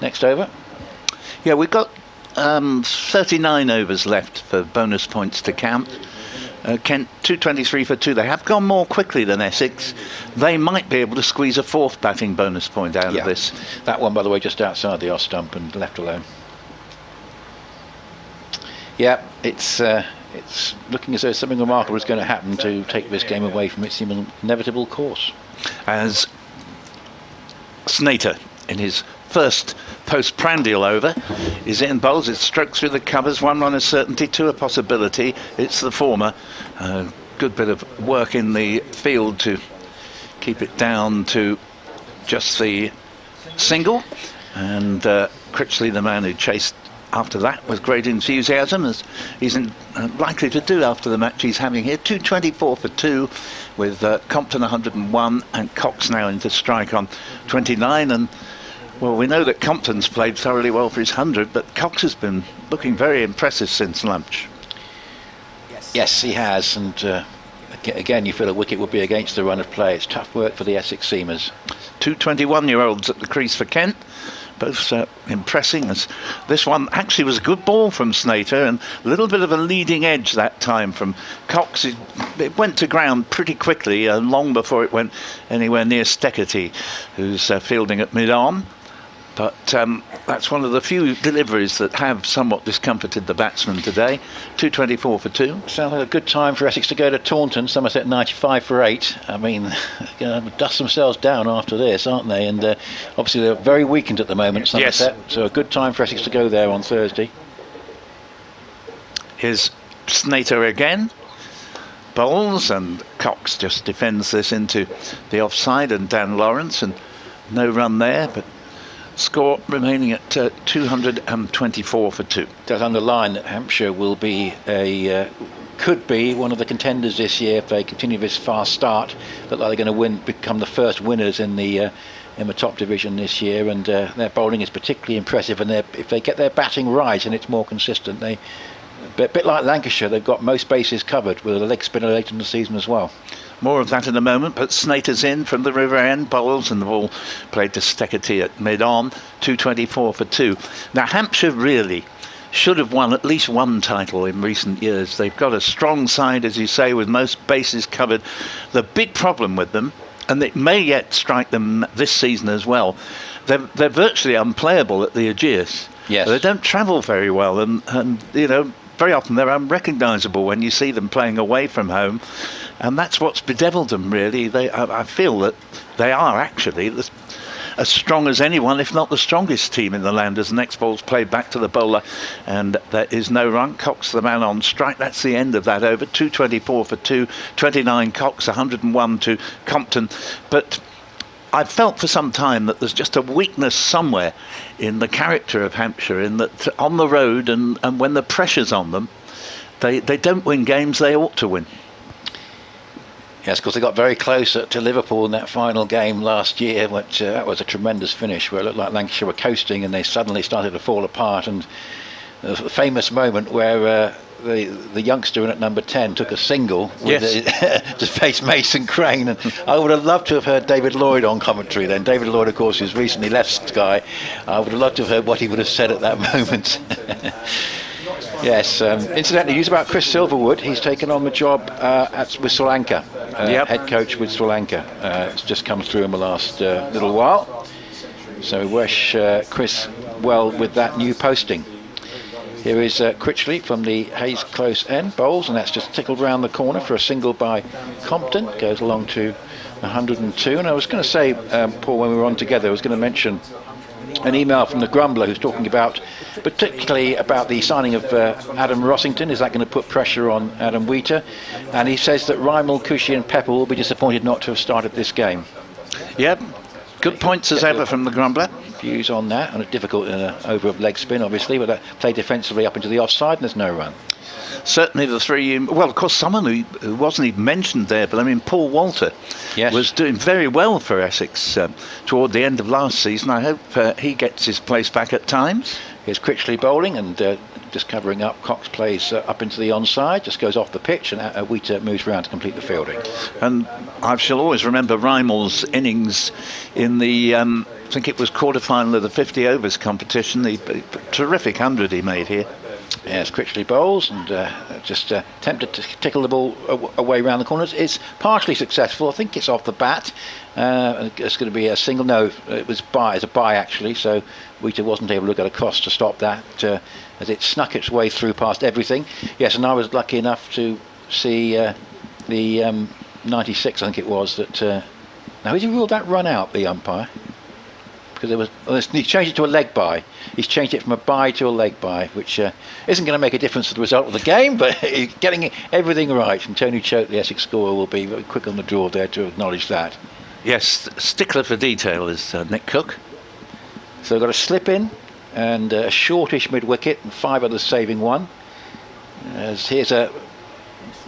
next over. Yeah, we've got 39 overs left for bonus points to count. Kent 223 for 2. They have gone more quickly than Essex. They might be able to squeeze a fourth batting bonus point out of this. That one, by the way, just outside the off stump and left alone. Yeah, it's looking as though something remarkable is going to happen to take this game away from its inevitable course. As Snater, in his first post-prandial over, is in bowls. It's strokes through the covers, 1 run a certainty, 2 a possibility. It's the former. Good bit of work in the field to keep it down to just the single, and Critchley, the man who chased after that with great enthusiasm, as he's likely to do after the match he's having here. 224 for 2 with Compton 101 and Cox now into strike on 29. And well, we know that Compton's played thoroughly well for his 100, but Cox has been looking very impressive since lunch. Yes, he has, and again you feel a wicket would be against the run of play. It's tough work for the Essex seamers. 2 21-year-olds at the crease for Kent. both impressing. As this one actually was a good ball from Snater, and a little bit of a leading edge that time from Cox. It went to ground pretty quickly, long before it went anywhere near Steckety, who's fielding at mid-on. But that's one of the few deliveries that have somewhat discomforted the batsman today. 224 for 2. Sounds like a good time for Essex to go to Taunton. Somerset 95 for 8. I mean, going to dust themselves down after this, aren't they? And obviously they're very weakened at the moment, Somerset. Yes. So a good time for Essex to go there on Thursday. Here's Snater again. Bowls, and Cox just defends this into the offside, and Dan Lawrence, and no run there, but score remaining at 224 for 2. Does underline that Hampshire will be could be one of the contenders this year if they continue this fast start. Look like they're going to become the first winners in the top division this year, and their bowling is particularly impressive. And if they get their batting right and it's more consistent, a bit like Lancashire, they've got most bases covered with a leg spinner late in the season as well. More of that in a moment, but Snater's in from the River End, bowls, and the ball played to Steckety at mid-on, 224 for 2. Now, Hampshire really should have won at least one title in recent years. They've got a strong side, as you say, with most bases covered. The big problem with them, and it may yet strike them this season as well, they're virtually unplayable at the Aegeus. Yes. They don't travel very well, and you know, very often they're unrecognisable when you see them playing away from home. And that's what's bedeviled them, really. I feel that they are actually as strong as anyone, if not the strongest team in the land, as the next ball's played back to the bowler. And there is no run. Cox, the man on strike. That's the end of that over. 224 for 2. 29 Cox, 101 to Compton. But I've felt for some time that there's just a weakness somewhere in the character of Hampshire, in that on the road and when the pressure's on them, they don't win games they ought to win. Yes, because they got very close to Liverpool in that final game last year, which that was a tremendous finish where it looked like Lancashire were coasting and they suddenly started to fall apart. And the famous moment where the youngster in at number 10 took a single to face Mason Crane. And I would have loved to have heard David Lloyd on commentary then. David Lloyd, of course, who's recently left Sky. I would have loved to have heard what he would have said at that moment. Yes, incidentally, news about Chris Silverwood. He's taken on the job with Sri Lanka, head coach with Sri Lanka. It's just come through in the last little while. So wish Chris well with that new posting. Here is Critchley from the Hayes Close End, bowls, and that's just tickled round the corner for a single by Compton. Goes along to 102. And I was going to say, Paul, when we were on together, I was going to mention an email from the Grumbler who's talking particularly about the signing of Adam Rossington. Is that going to put pressure on Adam Wheater? And he says that Rymel, Cushy and Pepper will be disappointed not to have started this game. Yep, good points as ever from the Grumbler. Views on that, and a difficult over of leg spin obviously, but play defensively up into the offside and there's no run. Certainly the three, well, of course, someone who wasn't even mentioned there, but I mean, Paul Walter was doing very well for Essex toward the end of last season. I hope he gets his place back at times. Here's Critchley bowling and just covering up. Cox plays up into the onside, just goes off the pitch, and Wheater moves around to complete the fielding. And I shall always remember Rymel's innings in the, I think it was quarter-final of the 50 overs competition, the terrific 100 he made here. Yes, Critchley bowls and just attempted to tickle the ball away around the corners. It's partially successful. I think it's off the bat. It's going to be a single. No, it was as a bye actually. So Wheater wasn't able to get across to stop that as it snuck its way through past everything. Yes, and I was lucky enough to see the 96. I think it was that. Now, has he ruled that run out? The umpire. Because he changed it to a leg bye. He's changed it from a bye to a leg bye, which isn't going to make a difference to the result of the game, but getting everything right. And Tony Choate, the Essex scorer, will be very quick on the draw there to acknowledge that. Yes, stickler for detail is Nick Cook. So got a slip in and a shortish mid wicket and 5 others saving one. Here's a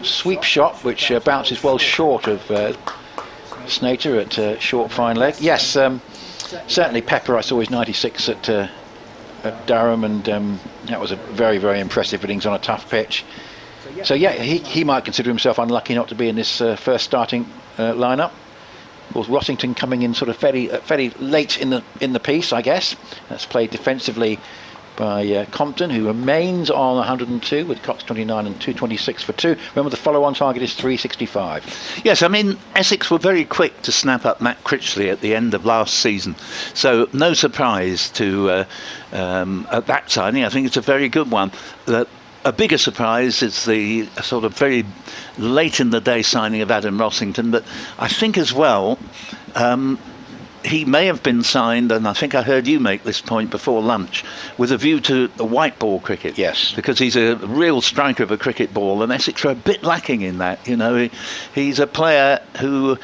sweep shot which bounces well short of Snater at short fine leg. Yes. Certainly Pepper, I saw his 96 at Durham, and that was a very, very impressive innings on a tough pitch. So yeah, he might consider himself unlucky not to be in this first starting lineup. Of course, Rossington coming in sort of fairly late in the piece, I guess. That's played defensively by Compton, who remains on 102 with Cox 29 and 226 for 2. Remember, the follow-on target is 365. Yes, I mean, Essex were very quick to snap up Matt Critchley at the end of last season. So no surprise to at that signing. I think it's a very good one. A bigger surprise is the sort of very late in the day signing of Adam Rossington, but I think as well he may have been signed, and I think I heard you make this point before lunch, with a view to the white ball cricket. Yes. Because he's a real striker of a cricket ball, and Essex are a bit lacking in that. You know, he's a player who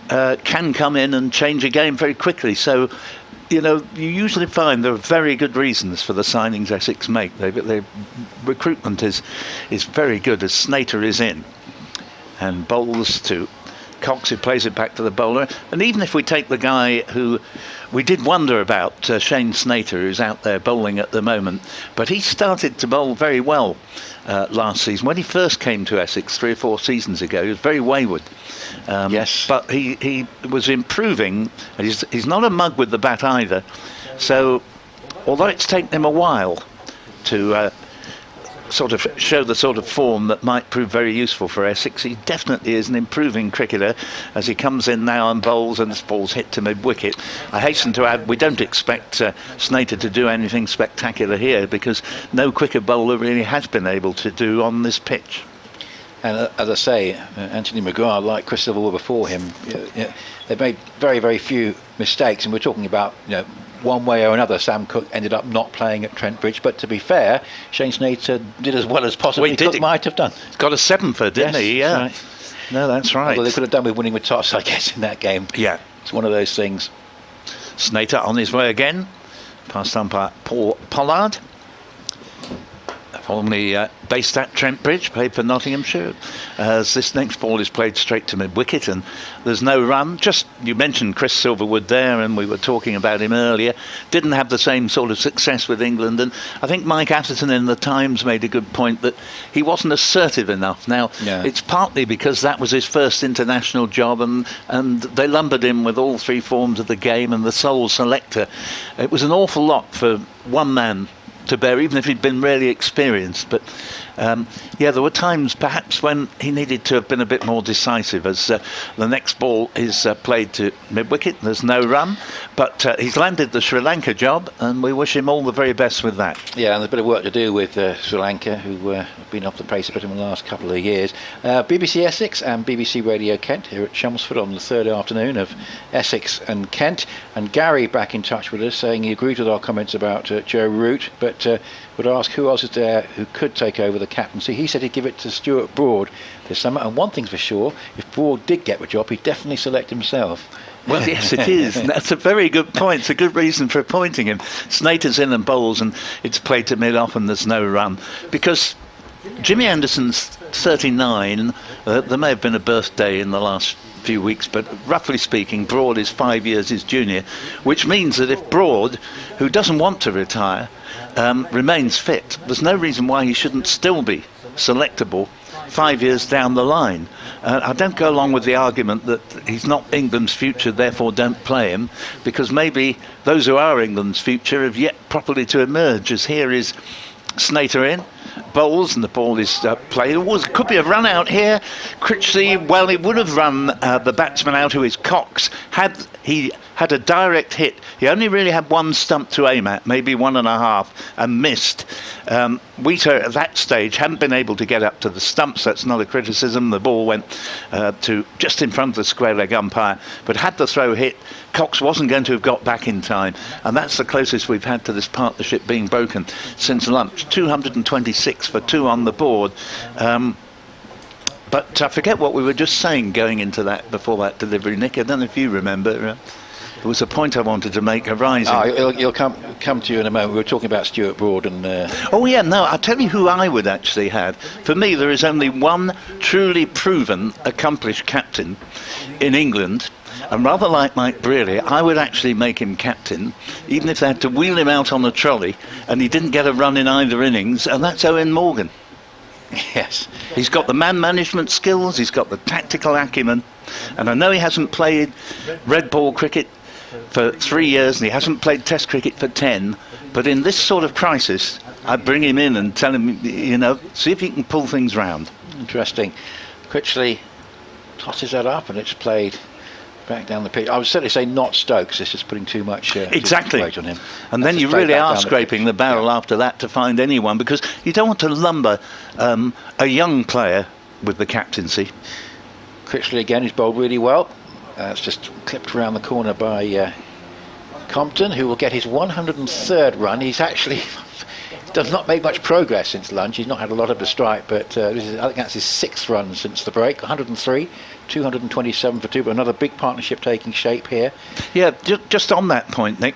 can come in and change a game very quickly. So, you know, you usually find there are very good reasons for the signings Essex make. Their recruitment is very good, as Snater is in. And bowls to Cox, who plays it back to the bowler. And even if we take the guy who we did wonder about, Shane Snater, who's out there bowling at the moment, but he started to bowl very well last season. When he first came to Essex 3 or 4 seasons ago, he was very wayward. Yes. But he was improving, and he's not a mug with the bat either. So, although it's taken him a while to sort of show the sort of form that might prove very useful for Essex, he definitely is an improving cricketer as he comes in now and bowls, and this ball's hit to mid-wicket. I hasten to add, we don't expect Snater to do anything spectacular here, because no quicker bowler really has been able to do on this pitch. And as I say, Anthony McGrath, like Chris Silverwood before him, they've made very, very few mistakes, and we're talking about, one way or another, Sam Cook ended up not playing at Trent Bridge. But to be fair, Shane Snater did as well as possibly Cook might have done. He's got a 7-for, didn't he? Yeah. Right. No, that's right. Although they could have done with winning with toss, I guess, in that game. Yeah. It's one of those things. Snater on his way again. Past umpire Paul Pollard. Formerly based at Trent Bridge, played for Nottinghamshire. As this next ball is played straight to mid-wicket, and there's no run. Just, you mentioned Chris Silverwood there, and we were talking about him earlier. Didn't have the same sort of success with England, and I think Mike Atherton in the Times made a good point that he wasn't assertive enough. Now, it's partly because that was his first international job, and they lumbered him with all 3 forms of the game and the sole selector. It was an awful lot for one man to bear, even if he'd been really experienced. But there were times perhaps when he needed to have been a bit more decisive, as the next ball is played to mid-wicket. There's no run, but he's landed the Sri Lanka job, and we wish him all the very best with that. Yeah, and there's a bit of work to do with Sri Lanka, who have been off the pace a bit in the last couple of years. BBC Essex and BBC Radio Kent here at Chelmsford on the third afternoon of Essex and Kent. And Gary back in touch with us, saying he agreed with our comments about Joe Root, but would ask who else is there who could take over the captaincy. He said he'd give it to Stuart Broad this summer, and one thing's for sure, if Broad did get the job, he'd definitely select himself. Well, yes, it is. That's a very good point. It's a good reason for appointing him. Snater's in and bowls, and it's played to mid-off, and there's no run. Because Jimmy Anderson's 39, there may have been a birthday in the last few weeks, but roughly speaking, Broad is 5 years his junior, which means that if Broad, who doesn't want to retire, remains fit, there's no reason why he shouldn't still be selectable 5 years down the line. I don't go along with the argument that he's not England's future, therefore don't play him, because maybe those who are England's future have yet properly to emerge, as here is Snater in, bowls, and the ball is played. Could be a run out here. Critchley, well, it would have run the batsman out, who is Cox, had he had a direct hit. He only really had one stump to aim at, maybe 1.5, and missed. Wheater at that stage hadn't been able to get up to the stumps. That's not a criticism. The ball went to just in front of the square leg umpire, but had the throw hit, Cox wasn't going to have got back in time, and that's the closest we've had to this partnership being broken since lunch. 226 for 2 on the board. But I forget what we were just saying going into that before that delivery, Nick. I don't know if you remember. There was a point I wanted to make arising. You'll come to you in a moment. We were talking about Stuart Broad and... I'll tell you who I would actually have. For me, there is only one truly proven, accomplished captain in England, and rather like Mike Brearley, I would actually make him captain, even if they had to wheel him out on a trolley, and he didn't get a run in either innings, and that's Owen Morgan. Yes, he's got the man management skills, he's got the tactical acumen, and I know he hasn't played red ball cricket for 3 years and he hasn't played test cricket for 10, but in this sort of crisis I bring him in and tell him, you know, see if you can pull things round. Interesting. Critchley tosses that up and it's played back down the pitch. I would certainly say not Stokes. This is putting too much exactly weight on him. And then you really are scraping the barrel after that to find anyone, because you don't want to lumber a young player with the captaincy. Critchley again, who's bowled really well. It's just clipped around the corner by Compton, who will get his 103rd run. He's actually does not make much progress since lunch. He's not had a lot of a strike, but I think that's his 6th run since the break. 103, 227 for 2, but another big partnership taking shape here. Yeah, just on that point, Nick,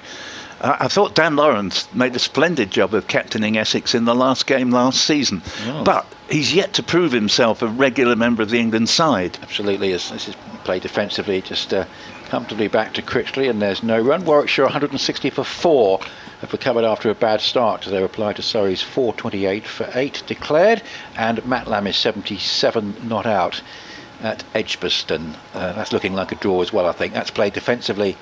I thought Dan Lawrence made a splendid job of captaining Essex in the last game last season, but he's yet to prove himself a regular member of the England side. Absolutely, this is played defensively, just comfortably back to Critchley, and there's no run. Warwickshire 160 for 4 have recovered after a bad start to their reply to Surrey's 428 for 8 declared, and Matt Lamb is 77 not out at Edgbaston. That's looking like a draw as well, I think. That's played defensively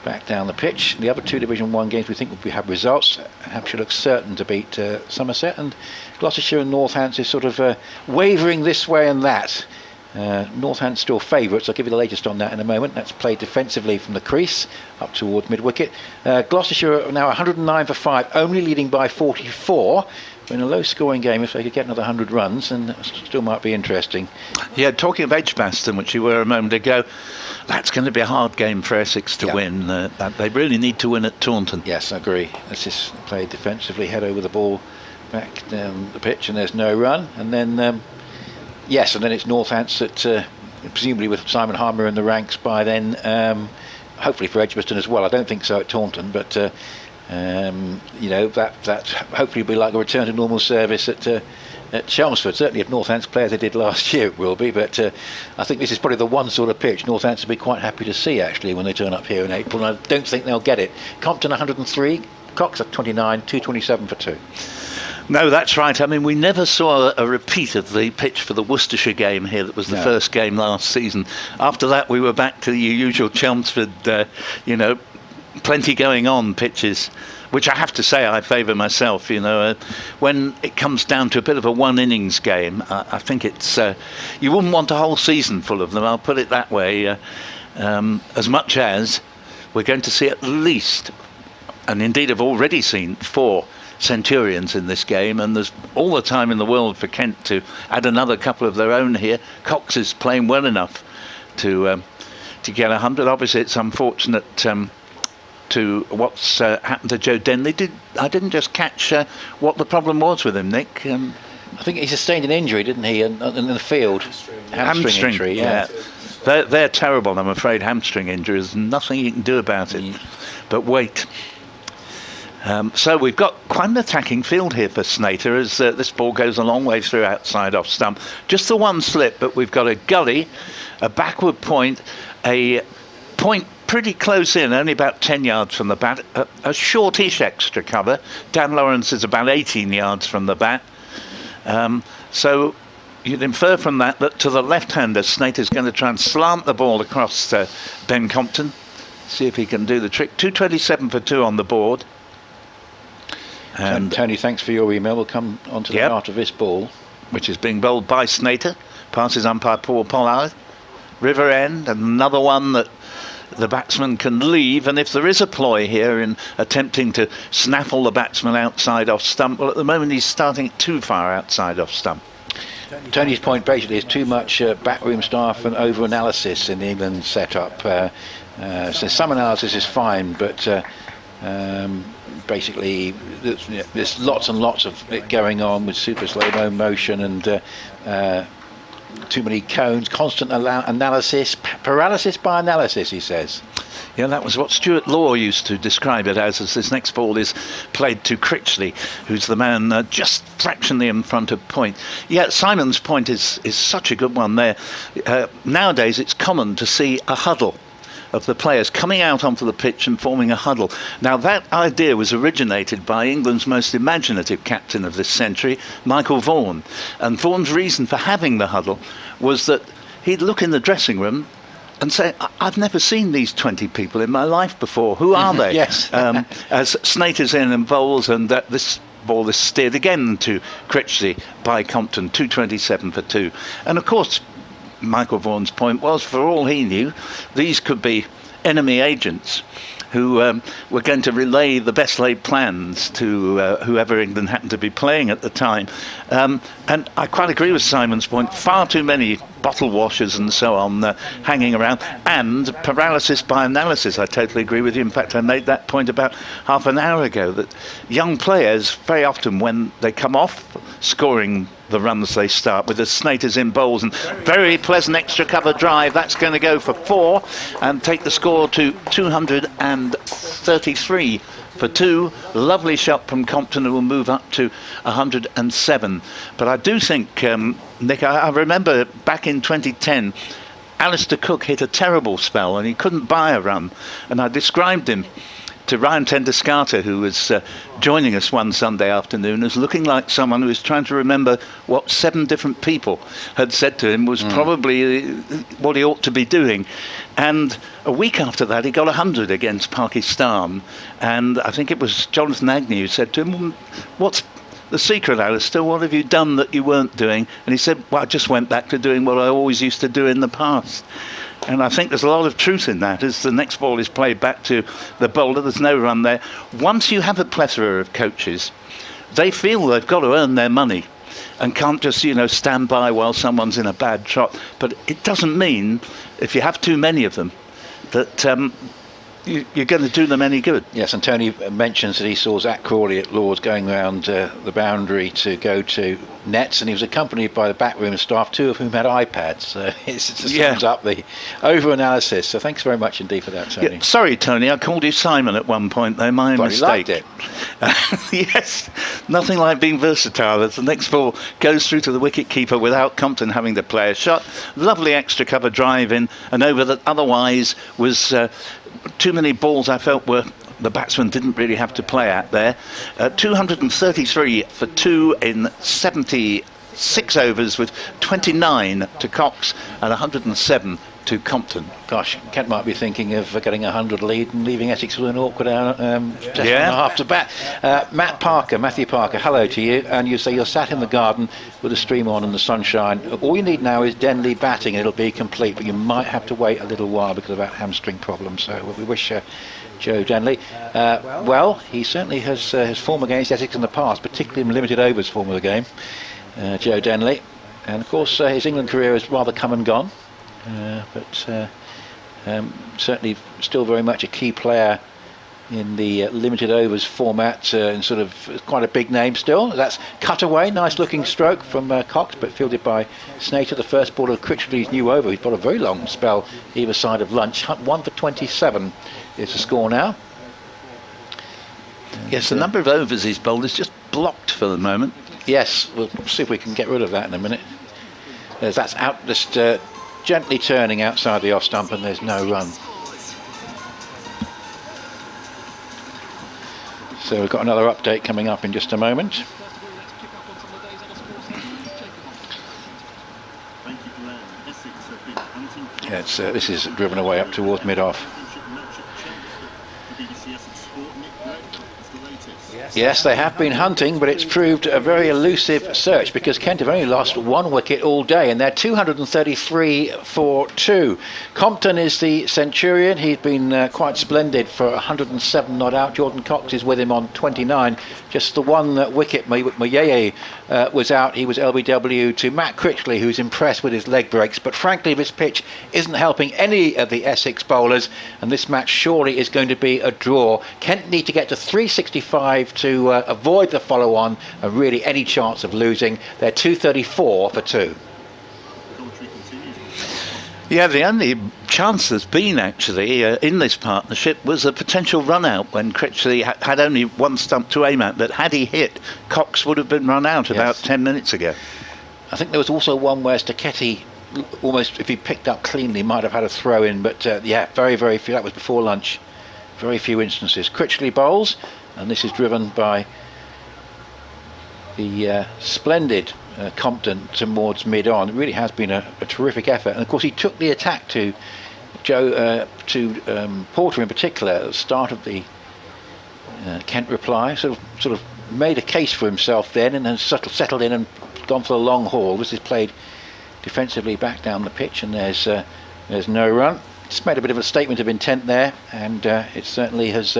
back down the pitch. The other 2 Division 1 games we think will have results. Hampshire looks certain to beat Somerset, and Gloucestershire and Northants is sort of wavering this way and that. Northants still favourites. I'll give you the latest on that in a moment. That's played defensively from the crease up towards mid-wicket. Gloucestershire are now 109 for 5, only leading by 44. In a low-scoring game, if they could get another 100 runs, then that still might be interesting. Yeah, talking of Edgbaston, which you were a moment ago, that's going to be a hard game for Essex to win. They really need to win at Taunton. Yes, I agree. This is played defensively, head over the ball, back down the pitch, and there's no run. And then, yes, and then it's Northants that, presumably with Simon Harmer in the ranks by then, hopefully for Edgbaston as well. I don't think so at Taunton, but you know, that hopefully will be like a return to normal service at Chelmsford. Certainly if Northants play as they did last year, it will be, but I think this is probably the one sort of pitch Northants will be quite happy to see actually when they turn up here in April, and I don't think they'll get it. Compton 103, Cox at 29, 227 for 2. No, that's right. I mean, we never saw a repeat of the pitch for the Worcestershire game here that was the first game last season. After that, we were back to the usual Chelmsford, you know, plenty going on pitches, which I have to say I favour myself. You know, when it comes down to a bit of a one innings game, I think it's you wouldn't want a whole season full of them, I'll put it that way, as much as we're going to see at least, and indeed have already seen, 4 Centurions in this game, and there's all the time in the world for Kent to add another couple of their own here. Cox is playing well enough to get 100. Obviously it's unfortunate to what's happened to Joe Dennelly. I didn't just catch what the problem was with him, Nick. I think he sustained an injury, didn't he, in the field? Hamstring injury, yeah. They're terrible, I'm afraid, hamstring injuries. Nothing you can do about it. But wait. So we've got quite an attacking field here for Snater as this ball goes a long way through outside off stump. Just the one slip, but we've got a gully, a backward point, a point pretty close in, only about 10 yards from the bat, a shortish extra cover. Dan Lawrence is about 18 yards from the bat. So you'd infer from that to the left-hander, Snater's going to try and slant the ball across Ben Compton. See if he can do the trick. 227 for 2 on the board. And Tony, thanks for your email. We'll come on to the heart of this ball, which is being bowled by Snater. Passes umpire Paul Pollard. River end, another one that the batsman can leave, and if there is a ploy here in attempting to snaffle the batsman outside off stump, well, at the moment he's starting too far outside off stump. Tony's point basically is too much backroom staff and over analysis in the England setup. So some analysis is fine, but basically there's lots and lots of it going on with super slow-mo motion and too many cones, constant analysis, paralysis by analysis, he says. Yeah, that was what Stuart Law used to describe it as this next ball is played to Critchley, who's the man just fractionally in front of point. Yeah, Simon's point is such a good one there. Nowadays it's common to see a huddle of the players coming out onto the pitch and forming a huddle. Now, that idea was originated by England's most imaginative captain of this century, Michael Vaughan. And Vaughan's reason for having the huddle was that he'd look in the dressing room and say, I've never seen these 20 people in my life before. Who are they? Yes. As Snate is in and bowls, and this ball is steered again to Critchley by Compton, 227 for 2. And of course, Michael Vaughan's point was, for all he knew, these could be enemy agents who were going to relay the best laid plans to whoever England happened to be playing at the time. And I quite agree with Simon's point. Far too many bottle washers and so on hanging around, and paralysis by analysis. I totally agree with you. In fact, I made that point about half an hour ago, that young players, very often when they come off scoring the runs they start with, the Snaters in bowls, and very pleasant extra cover drive, that's going to go for 4 and take the score to 233 for 2. Lovely shot from Compton, who will move up to 107. But I do think, Nick, I remember back in 2010, Alistair Cook hit a terrible spell and he couldn't buy a run, and I described him to Ryan Tendescarter, who was joining us one Sunday afternoon, as looking like someone who was trying to remember what 7 different people had said to him was probably what he ought to be doing. And a week after that, he got 100 against Pakistan. And I think it was Jonathan Agnew who said to him, what's the secret, Alistair? What have you done that you weren't doing? And he said, well, I just went back to doing what I always used to do in the past. And I think there's a lot of truth in that. As the next ball is played back to the bowler, there's no run there. Once you have a plethora of coaches, they feel they've got to earn their money and can't just, stand by while someone's in a bad trot. But it doesn't mean, if you have too many of them, that you're going to do them any good. Yes, and Tony mentions that he saw Zach Crawley at Lord's going around the boundary to go to nets, and he was accompanied by the backroom staff, 2 of whom had iPads. So it sums up the over-analysis. So thanks very much indeed for that, Tony. Yeah, sorry, Tony, I called you Simon at one point, though. My mistake. Liked it. Yes, nothing like being versatile. As the next ball goes through to the wicket-keeper without Compton having to play a shot. Lovely extra cover drive in an over that otherwise was too many balls, I felt, were the batsman didn't really have to play at there. 233 for 2 in 76 overs, with 29 to Cox and 107 to Compton. Gosh, Kent might be thinking of getting a 100 lead and leaving Essex with an awkward half to bat. Matthew Parker, hello to you. And you say you're sat in the garden with a stream on and the sunshine. All you need now is Dennelly batting and it'll be complete, but you might have to wait a little while because of that hamstring problem. So we wish Joe Dennelly well. He certainly has his form against Essex in the past, particularly in limited overs form of the game, Joe Dennelly. And of course his England career has rather come and gone. But certainly still very much a key player in the limited overs format, and sort of quite a big name still. That's cut away, nice looking stroke from Cox, but fielded by Snater, the first ball of Critchley's new over. He's got a very long spell either side of lunch. 1 for 27 is the score now. Yes, the number of overs he's bowled is just blocked for the moment. Yes, we'll see if we can get rid of that in a minute. That's out, just gently turning outside the off stump, and there's no run. So we've got another update coming up in just a moment. Yeah, this is driven away up towards mid-off. Yes, they have been hunting, but it's proved a very elusive search because Kent have only lost 1 wicket all day, and they're 233 for 2. Compton is the Centurion. He's been quite splendid for 107 not out. Jordan Cox is with him on 29. Just the 1 wicket. Mayeye was out. He was LBW to Matt Critchley, who's impressed with his leg breaks. But frankly, this pitch isn't helping any of the Essex bowlers, and this match surely is going to be a draw. Kent need to get to 365 to avoid the follow-on and really any chance of losing. They're 234 for 2. Yeah, the only chance there's been actually in this partnership was a potential run-out when Critchley had only 1 stump to aim at, that had he hit, Cox would have been run out about 10 minutes ago. I think there was also one where Stachetti almost, if he picked up cleanly, might have had a throw in, but yeah, very, very few. That was before lunch. Very few instances. Critchley bowls, and this is driven by the splendid Compton towards mid-on. It really has been a terrific effort, and of course he took the attack to Porter in particular at the start of the Kent reply. Sort of made a case for himself then, and then settled in and gone for the long haul. This is played defensively back down the pitch, and there's no run. Just made a bit of a statement of intent there, and it certainly has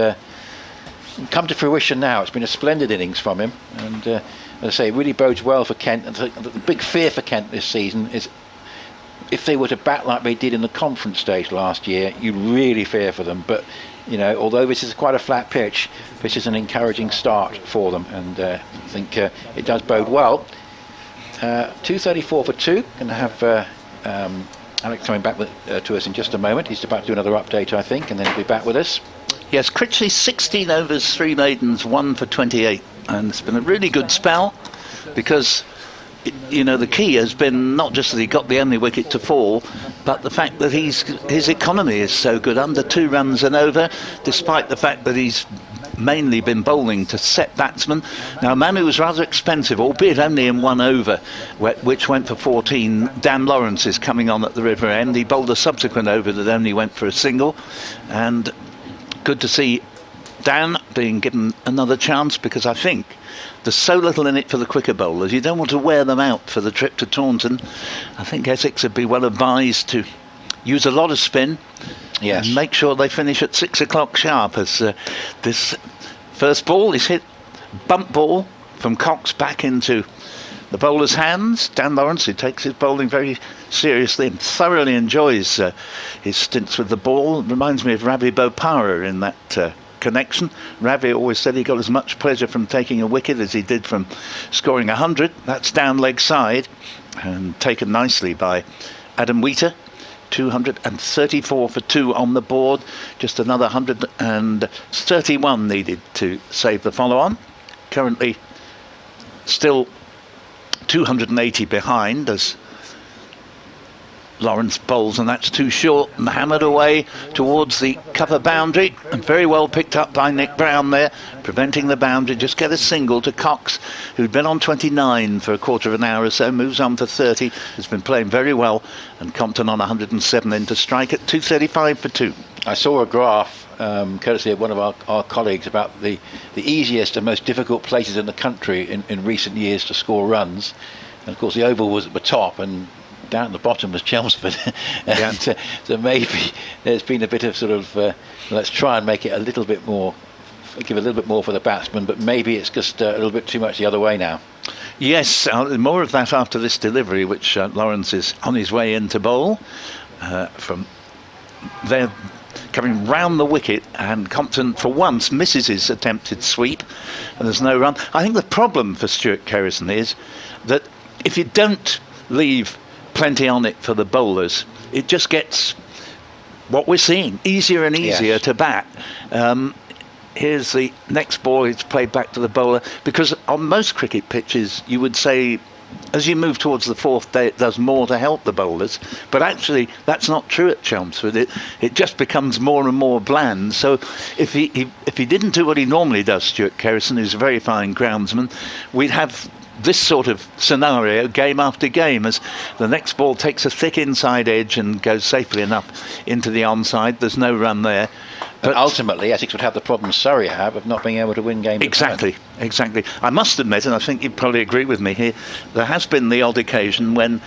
come to fruition now. It's been a splendid innings from him, and as I say, it really bodes well for Kent. And the big fear for Kent this season is if they were to bat like they did in the conference stage last year, you'd really fear for them. But you know, although this is quite a flat pitch, this is an encouraging start for them, and I think it does bode well. 234 for 2. Going to have Alex coming back to us in just a moment. He's about to do another update, I think, and then he'll be back with us. Yes, Critchley 16 overs, 3 maidens, 1 for 28, and it's been a really good spell because, you know, the key has been not just that he got the only wicket to fall, but the fact that his economy is so good, under 2 runs an over, despite the fact that he's mainly been bowling to set batsmen. Now, Manu was rather expensive, albeit only in 1 over, which went for 14. Dan Lawrence is coming on at the river end. He bowled a subsequent over that only went for a single, and good to see Dan being given another chance, because I think there's so little in it for the quicker bowlers. You don't want to wear them out for the trip to Taunton. I think Essex would be well advised to use a lot of spin. Yes. And make sure they finish at 6 o'clock sharp, as this first ball is hit, bump ball from Cox back into the bowler's hands. Dan Lawrence, who takes his bowling very seriously and thoroughly enjoys his stints with the ball. Reminds me of Ravi Bopara in that connection. Ravi always said he got as much pleasure from taking a wicket as he did from scoring 100. That's down leg side and taken nicely by Adam Wheater. 234 for 2 on the board. Just another 131 needed to save the follow-on. Currently still 280 behind as Lawrence bowls, and that's too short and hammered away towards the cover boundary, and very well picked up by Nick Brown there, preventing the boundary. Just get a single to Cox, who'd been on 29 for a quarter of an hour or so, moves on to 30, has been playing very well, and Compton on 107 in to strike at 235 for 2. I saw a graph courtesy of one of our colleagues about the easiest and most difficult places in the country in recent years to score runs, and of course the Oval was at the top, and down at the bottom was Chelmsford. And so maybe there's been a bit of sort of let's try and make it a little bit more, give a little bit more for the batsman, but maybe it's just a little bit too much the other way now. Yes, more of that after this delivery, which Lawrence is on his way in to bowl from there, coming round the wicket, and Compton for once misses his attempted sweep, and there's no run. I think the problem for Stuart Kerrison is that if you don't leave plenty on it for the bowlers, it just gets what we're seeing, easier and easier to bat. Here's the next ball, it's played back to the bowler, because on most cricket pitches you would say as you move towards the 4th day it does more to help the bowlers, but actually that's not true at Chelmsford. It just becomes more and more bland. So if he didn't do what he normally does, Stuart Kerrison, who's a very fine groundsman, we'd have this sort of scenario game after game, as the next ball takes a thick inside edge and goes safely enough into the onside. There's no run there. But ultimately Essex would have the problem Surrey have of not being able to win games. Exactly. I must admit, and I think you'd probably agree with me here, there has been the odd occasion when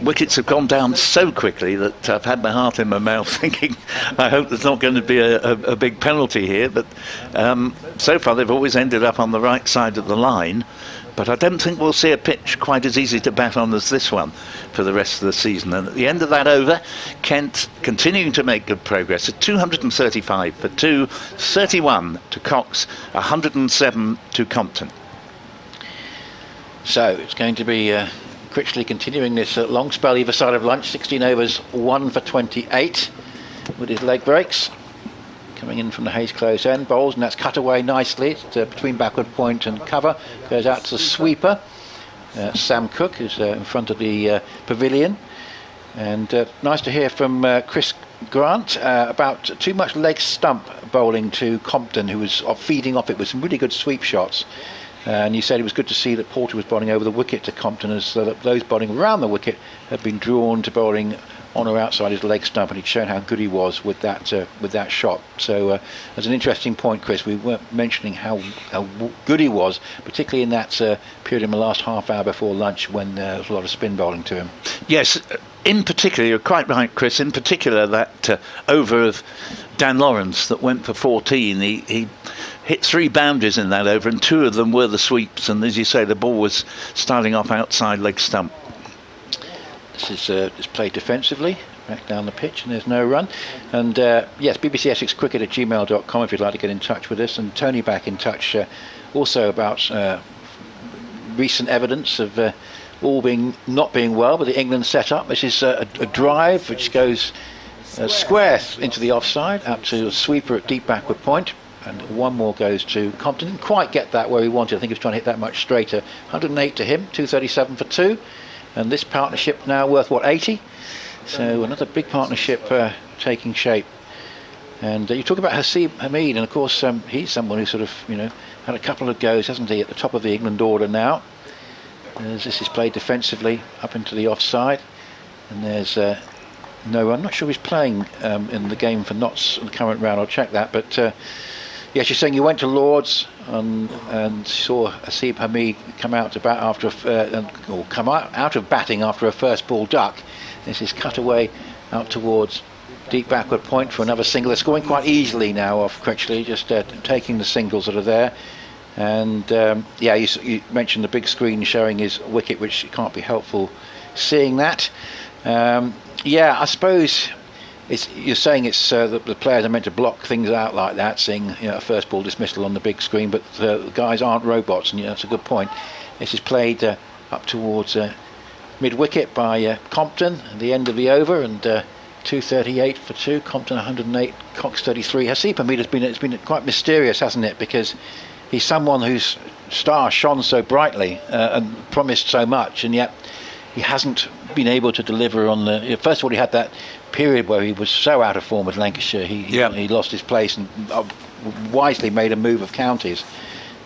wickets have gone down so quickly that I've had my heart in my mouth thinking, I hope there's not going to be a big penalty here. But so far they've always ended up on the right side of the line. But I don't think we'll see a pitch quite as easy to bat on as this one for the rest of the season. And at the end of that over, Kent continuing to make good progress at 235 for 2, 31 to Cox, 107 to Compton. So it's going to be Critchley continuing this long spell either side of lunch, 16 overs, 1 for 28 with his leg breaks. Coming in from the Hayes close end, bowls, and that's cut away nicely. It's between backward point and cover. Goes out to the sweeper, Sam Cook, who's in front of the pavilion. And nice to hear from Chris Grant about too much leg stump bowling to Compton, who was feeding off it with some really good sweep shots. And you said it was good to see that Porter was bowling over the wicket to Compton, as those bowling around the wicket had been drawn to bowling on or outside his leg stump, and he'd shown how good he was with that shot. So as an interesting point, Chris, we weren't mentioning how good he was, particularly in that period in the last half hour before lunch when there was a lot of spin bowling to him. Yes, in particular, you're quite right, Chris, in particular that over of Dan Lawrence that went for 14, he hit 3 boundaries in that over, and 2 of them were the sweeps, and as you say, the ball was starting off outside leg stump. This is played defensively, back down the pitch, and there's no run. And yes, BBC Essex Cricket at gmail.com if you'd like to get in touch with us. And Tony back in touch also about recent evidence of all not being well with the England setup. This is a drive which goes square into the offside, out to a sweeper at deep backward point. And one more goes to Compton. Didn't quite get that where he wanted. I think he was trying to hit that much straighter. 108 to him, 237 for 2. And this partnership now worth, 80? So another big partnership taking shape. And you talk about Haseeb Hameed, and of course he's someone who sort of, had a couple of goes, hasn't he, at the top of the England order now. As this is played defensively up into the offside. And there's no, I'm not sure he's playing in the game for Notts in the current round, I'll check that. But yes, you're saying you went to Lords and saw Haseeb Hameed come out to bat after out of batting after a first ball duck. This is cut away out towards deep backward point for another single. They're scoring quite easily now off Critchley, just taking the singles that are there. And yeah, you mentioned the big screen showing his wicket, which can't be helpful seeing that. Yeah, I suppose you're saying it's the players are meant to block things out like that, seeing a first ball dismissal on the big screen, but the guys aren't robots, and that's a good point. This is played up towards mid wicket by Compton at the end of the over, and 238 for 2. Compton 108, Cox 33. Haseeb Hameed it's been quite mysterious, hasn't it? Because he's someone whose star shone so brightly and promised so much, and yet he hasn't been able to deliver on the. First of all, he had that period where he was so out of form with Lancashire. He lost his place and wisely made a move of counties.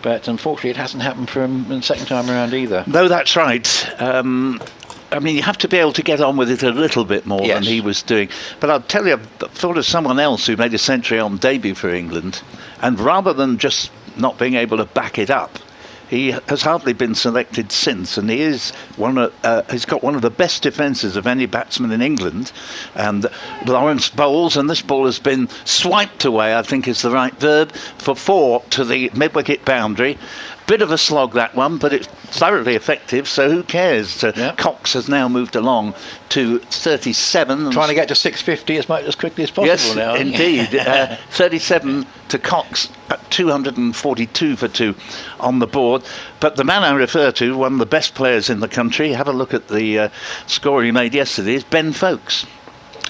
But unfortunately, it hasn't happened for him the second time around either. No, that's right. I mean, you have to be able to get on with it a little bit more than he was doing. But I'll tell you, I've thought of someone else who made a century on debut for England, and rather than just not being able to back it up, he has hardly been selected since, and he's got one of the best defences of any batsman in England. And Lawrence bowls, and this ball has been swiped away, I think is the right verb, for 4 to the mid-wicket boundary. Bit of a slog, that one, but it's thoroughly effective, so who cares? Cox has now moved along to 37. Trying to get to 650 as quickly as possible now. Yes, indeed. 37 to Cox at 242 for 2 on the board. But the man I refer to, one of the best players in the country, have a look at the score he made yesterday, is Ben Foakes.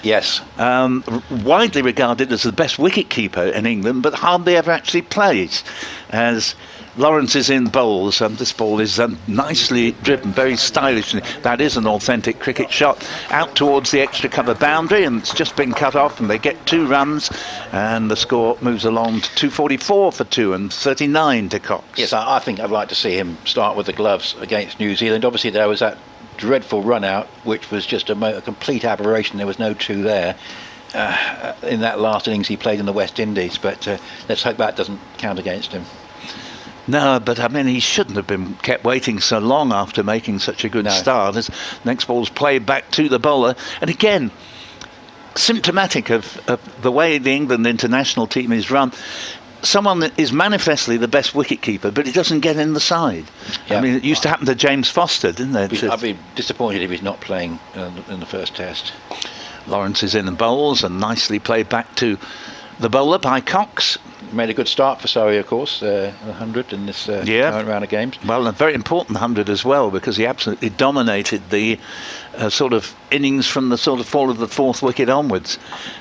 Yes. Widely regarded as the best wicket-keeper in England, but hardly ever actually plays, as Lawrence is in bowls, and this ball is nicely driven, very stylishly. That is an authentic cricket shot out towards the extra cover boundary, and it's just been cut off, and they get 2 runs, and the score moves along to 244 for 2 and 39 to Cox. Yes, I think I'd like to see him start with the gloves against New Zealand. Obviously, there was that dreadful run out, which was just a complete aberration. There was no 2 there. In that last innings he played in the West Indies, but let's hope that doesn't count against him. No, but I mean, he shouldn't have been kept waiting so long after making such a good start. As next ball's played back to the bowler, and again, symptomatic of the way the England international team is run. Someone that is manifestly the best wicketkeeper, but he doesn't get in the side. I mean, it used to happen to James Foster, didn't it? I'd be disappointed if he's not playing in the first test. Lawrence is in the bowls, and nicely played back to the bowler by Cox. Made a good start for Surrey, of course, 100 in this current round of games. Well, a very important 100 as well, because he absolutely dominated the sort of innings from the sort of fall of the 4th wicket onwards.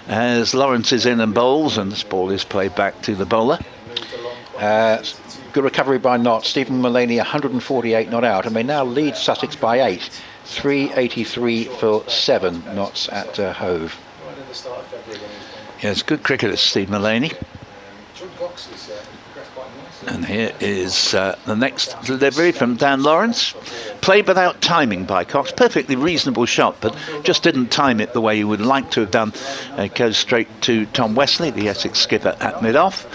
As Lawrence is in and bowls, and this ball is played back to the bowler. Good recovery by Nott. Stephen Mullaney 148 not out, and they now lead Sussex by 8. 383 for 7 knots at Hove. Yes, good cricketer, Steve Mullaney. And here is the next delivery from Dan Lawrence. Played without timing by Cox. Perfectly reasonable shot, but just didn't time it the way you would like to have done. It goes straight to Tom Wesley, the Essex skipper, at mid-off.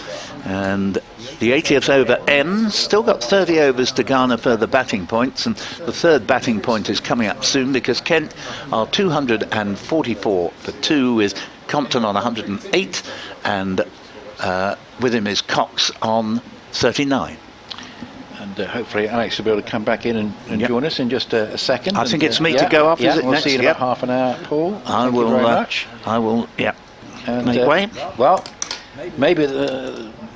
And the 80th over ends. Still got 30 overs to garner further batting points. And the third batting point is coming up soon because Kent are 244 for 2 with Compton on 108. And with him is Cox on 39. And hopefully Alex will be able to come back in and join us in just a second. I think it's me to go up, is it? We'll next? see you in about half an hour, Paul. Thank you very much. I will, And, make way. Well, maybe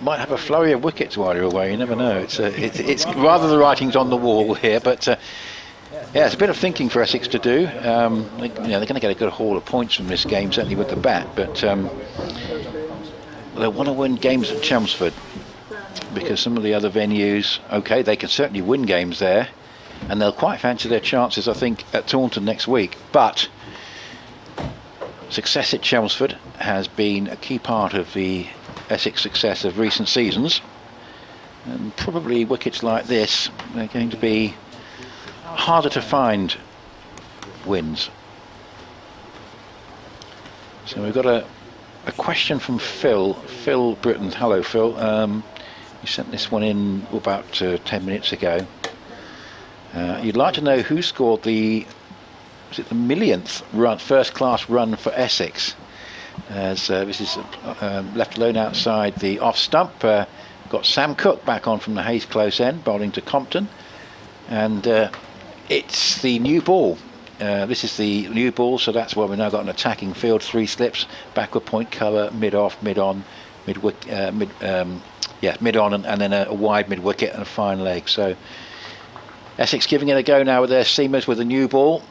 might have a flurry of wickets while you're away. You never know. It's rather the writing's on the wall here, but it's a bit of thinking for Essex to do. They're going to get a good haul of points from this game, certainly with the bat, but they want to win games at Chelmsford because some of the other venues, okay, they can certainly win games there, and they'll quite fancy their chances, I think, at Taunton next week. But success at Chelmsford has been a key part of the Essex success of recent seasons, and probably wickets like this, they're going to be harder to find wins. So we've got a question from Phil Britton. Hello, Phil. You sent this one in about 10 minutes ago. You'd like to know who scored the millionth run, first-class run for Essex. As this is left alone outside the off stump. Got Sam Cook back on from the Hayes close end, bowling to Compton, and it's the new ball. This is the new ball, so that's why we've now got an attacking field, 3 slips, backward point cover, mid off, mid on, mid on, and then a wide mid wicket and a fine leg. So Essex giving it a go now with their seamers with a new ball.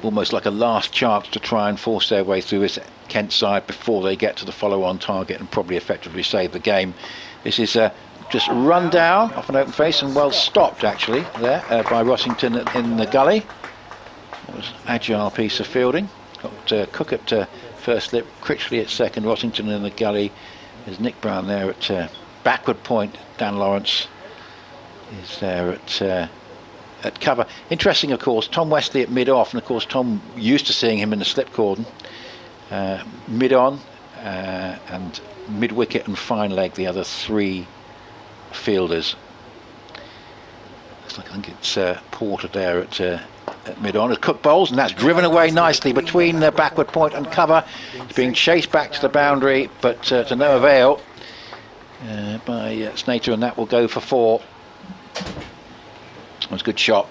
Almost like a last chance to try and force their way through this Kent side before they get to the follow-on target and probably effectively save the game. This is just run down off an open face and well stopped actually there by Rossington in the gully. It was an agile piece of fielding. Got Cook at first slip, Critchley at second, Rossington in the gully. There's Nick Brown there at backward point. Dan Lawrence is there at cover. Interesting, of course, Tom Wesley at mid-off, and of course Tom used to seeing him in the slip cordon. Mid-on and mid-wicket and fine leg, the other 3 fielders. Looks like I think it's Porter there at mid-on. As Cook bowls, and that's driven away nicely between the backward point and cover. It's being chased back to the boundary, but to no avail by Snater, and that will go for 4. It was a good shot,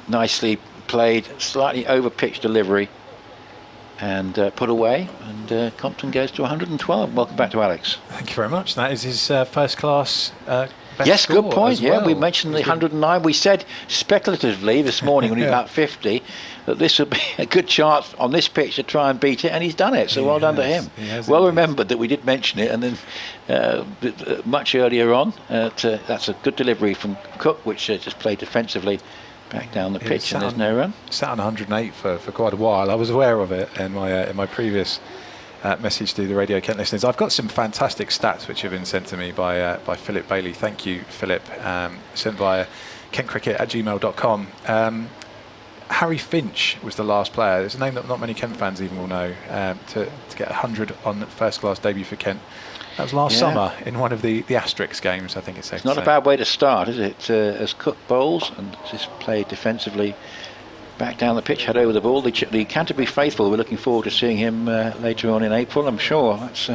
nicely played, slightly over-pitched delivery, and put away, and Compton goes to 112. Welcome back to Alex. Thank you very much. That is his first class best yes, score good point. well. We mentioned the 109. We said speculatively this morning when he was about 50 that this would be a good chance on this pitch to try and beat it, and he's done it, so well done to him. Well remembered that we did mention it, and then much earlier on that's a good delivery from Cook, which just played defensively back down the pitch, and there's no run. Sat on 108 for quite a while. I was aware of it in my previous message to the Radio Kent listeners. I've got some fantastic stats which have been sent to me by Philip Bailey. Thank you, Philip. Sent via kentcricket@gmail.com. Harry Finch was the last player. It's a name that not many Kent fans even will know, to get 100 on first class debut for Kent. That was last summer in one of the Asterix games, I think it's safe to say. Not a bad way to start, is it? As Cook bowls and just played defensively back down the pitch, head over the ball. The Canterbury faithful, we're looking forward to seeing him later on in April, I'm sure. It's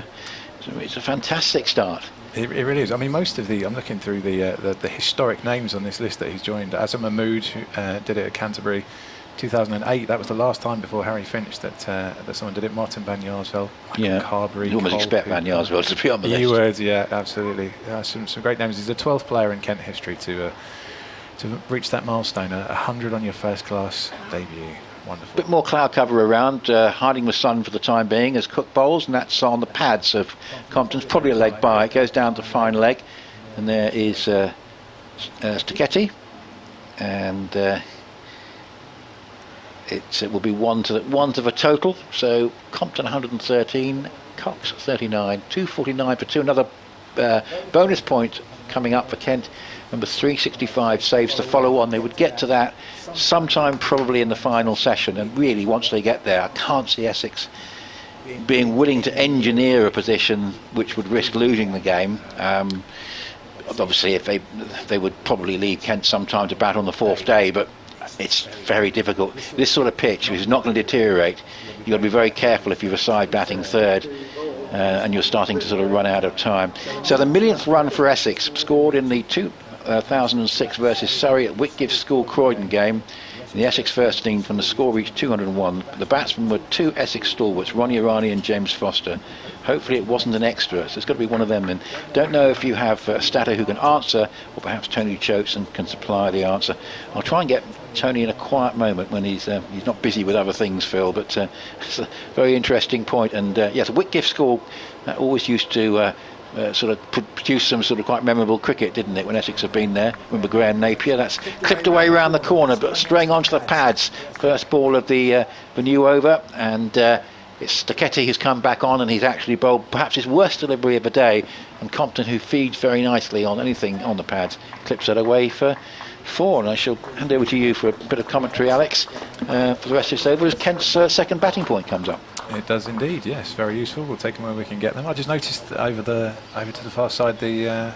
a fantastic start. It really is. I mean, most of I'm looking through the historic names on this list that he's joined. Azam Mahmood, who did it at Canterbury 2008. That was the last time before Harry Finch that someone did it. Martin Van Yarsveld, Michael Carberry. You almost expect Van Yarsveld to be on the list. You would, yeah, absolutely. Some great names. He's the 12th player in Kent history to reach that milestone, 100 on your first class debut. Wonderful. Bit more cloud cover around, hiding the sun for the time being as Cook bowls, and that's on the pads of Compton's. Probably a leg by. It goes down to fine leg, and there is Sticchetti, and it will be one to the total. So Compton 113, Cox 39, 249 for 2. Another bonus point coming up for Kent. Number 365 saves to follow on. They would get to that sometime probably in the final session, and really once they get there, I can't see Essex being willing to engineer a position which would risk losing the game. Obviously, if they would probably leave Kent sometime to bat on the 4th day, but it's very difficult. This sort of pitch is not going to deteriorate. You've got to be very careful if you're a side batting 3rd. And you're starting to sort of run out of time. So the millionth run for Essex, scored in the 2006 versus Surrey at Whitgift School Croydon game. In the Essex first team, from the score reached 201. The batsmen were 2 Essex stalwarts, Ronnie Irani and James Foster. Hopefully it wasn't an extra, so it's got to be one of them. And don't know if you have a statter who can answer, or perhaps Tony Choateson can supply the answer. I'll try and get Tony in a quiet moment when he's not busy with other things, Phil, but it's a very interesting point. And yes, Whitgift School always used to sort of produce some sort of quite memorable cricket, didn't it, when Essex have been there? Remember Graham Napier? That's clipped away round the corner, but straying onto the pads. First ball of the new over, and it's Staketty who's come back on, and he's actually bowled perhaps his worst delivery of the day. And Compton, who feeds very nicely on anything on the pads, clips it away for 4. And I shall hand over to you for a bit of commentary, Alex, for the rest of this over as Kent's second batting point comes up. It does indeed, yes, very useful. We'll take them where we can get them. I just noticed over to the far side the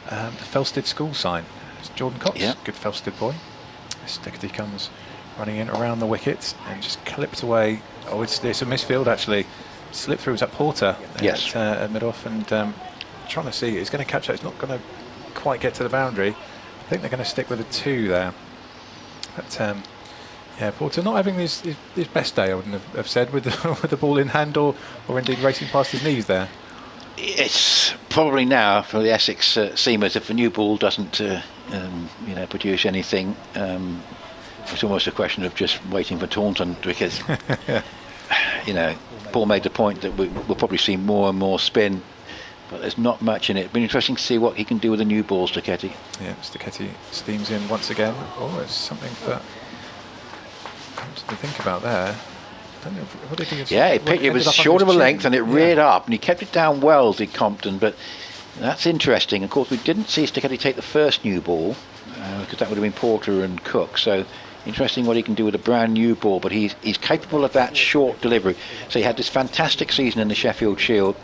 Felsted School sign. It's Jordan Cox, good Felsted boy. Staketty comes running in around the wicket and just clipped away. Oh, it's a misfield actually. Slipped through, was that Porter? Yes. At mid-off, and trying to see, it's going to catch it. It's not going to quite get to the boundary. I think they're going to stick with a 2 there. But yeah, Porter not having his best day, I wouldn't have said, with the ball in hand or indeed racing past his knees there. It's probably now for the Essex seamers, if the new ball doesn't produce anything, it's almost a question of just waiting for Taunton, because Paul made the point that we'll probably see more and more spin, but there's not much in it. It'll be interesting to see what he can do with the new ball, Staketty. Yeah, Staketty steams in once again. Oh, it's something for to think about there. I don't know, what did he get? Yeah, it was short of a length and it reared up, and he kept it down well, did Compton, but that's interesting. Of course, we didn't see Staketty take the first new ball, because that would have been Porter and Cook, so interesting what he can do with a brand new ball, but he's capable of that short delivery. So he had this fantastic season in the Sheffield Shield,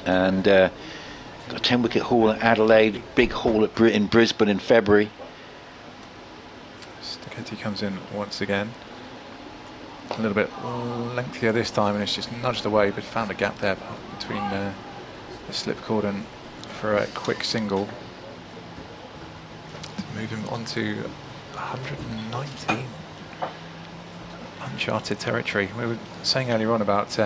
and got a 10-wicket haul at Adelaide, big haul in Brisbane in February. Staketty comes in once again. A little bit lengthier this time, and it's just nudged away, but found a gap there between the slip cordon for a quick single to move him on to 119. Uncharted territory. We were saying earlier on about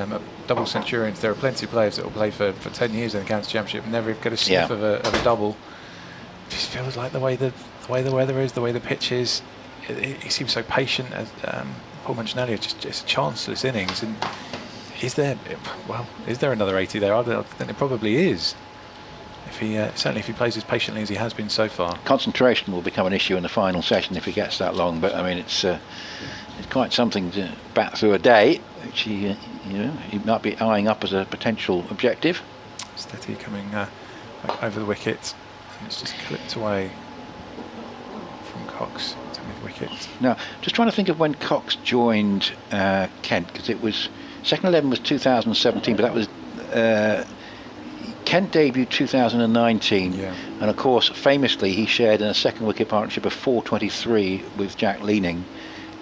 double centurions. There are plenty of players that will play for 10 years in the county championship and never get a sniff of a double. It just feels like the way the weather is, the way the pitch is. He seems so patient. As Paul mentioned earlier, just a chanceless innings. And is there another 80 there? I think it probably is. If he certainly if he plays as patiently as he has been so far. Concentration will become an issue in the final session if he gets that long. But I mean, it's quite something to bat through a day, which he might be eyeing up as a potential objective. Steady coming back over the wicket, and it's just clipped away from Cox to mid-wicket. Now, just trying to think of when Cox joined Kent, because it was second 11 was 2017, but that was Kent debuted 2019, and of course, famously, he shared in a second wicket partnership of 423 with Jack Leaning,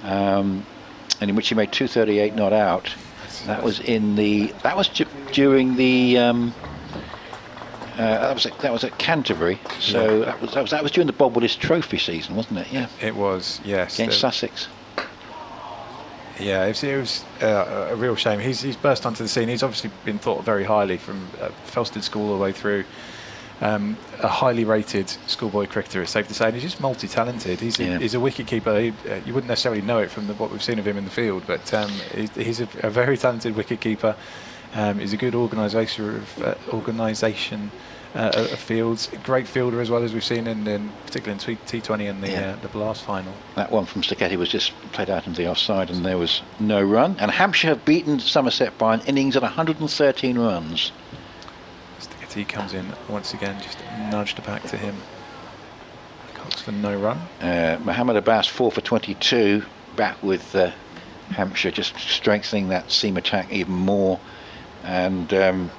and in which he made 238 not out. That was during the that was at Canterbury. So that was during the Bob Willis Trophy season, wasn't it? Yeah. It was, yes. Against Sussex. Yeah, it was a real shame. He's burst onto the scene. He's obviously been thought very highly from Felsted School all the way through. A highly rated schoolboy cricketer, it's safe to say, and he's just multi-talented. He's a wicket keeper. You wouldn't necessarily know it from what we've seen of him in the field, but he's a very talented wicket keeper. He's a good organisation fields. Great fielder as well, as we've seen in particularly in T20 and the last final. That one from Stacchetti was just played out into the offside, and there was no run. And Hampshire have beaten Somerset by an innings at 113 runs. Stacchetti comes in once again, just nudged back to him. Cox for no run. Mohammed Abbas 4 for 22, back with Hampshire, just strengthening that seam attack even more. And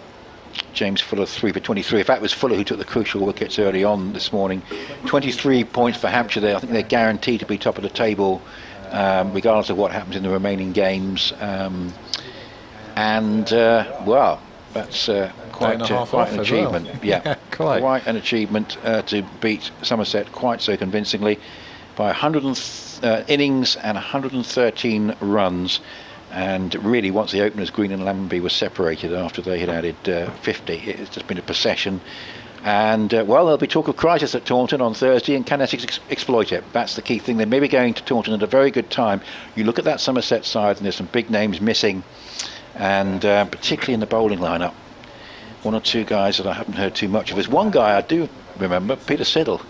James Fuller 3 for 23. In fact, it was Fuller who took the crucial wickets early on this morning. 23 points for Hampshire there. I think they're guaranteed to be top of the table, regardless of what happens in the remaining games. Well, that's quite an achievement. Well. Yeah, quite an achievement to beat Somerset quite so convincingly by 100 innings and 113 runs. And really, once the openers, Green and Lammonby, were separated after they had added 50, it's just been a procession. And, well, there'll be talk of crisis at Taunton on Thursday, and can Essex exploit it? That's the key thing. They may be going to Taunton at a very good time. You look at that Somerset side, and there's some big names missing, and particularly in the bowling lineup. One or two guys that I haven't heard too much of. There's one guy I do remember, Peter Siddle,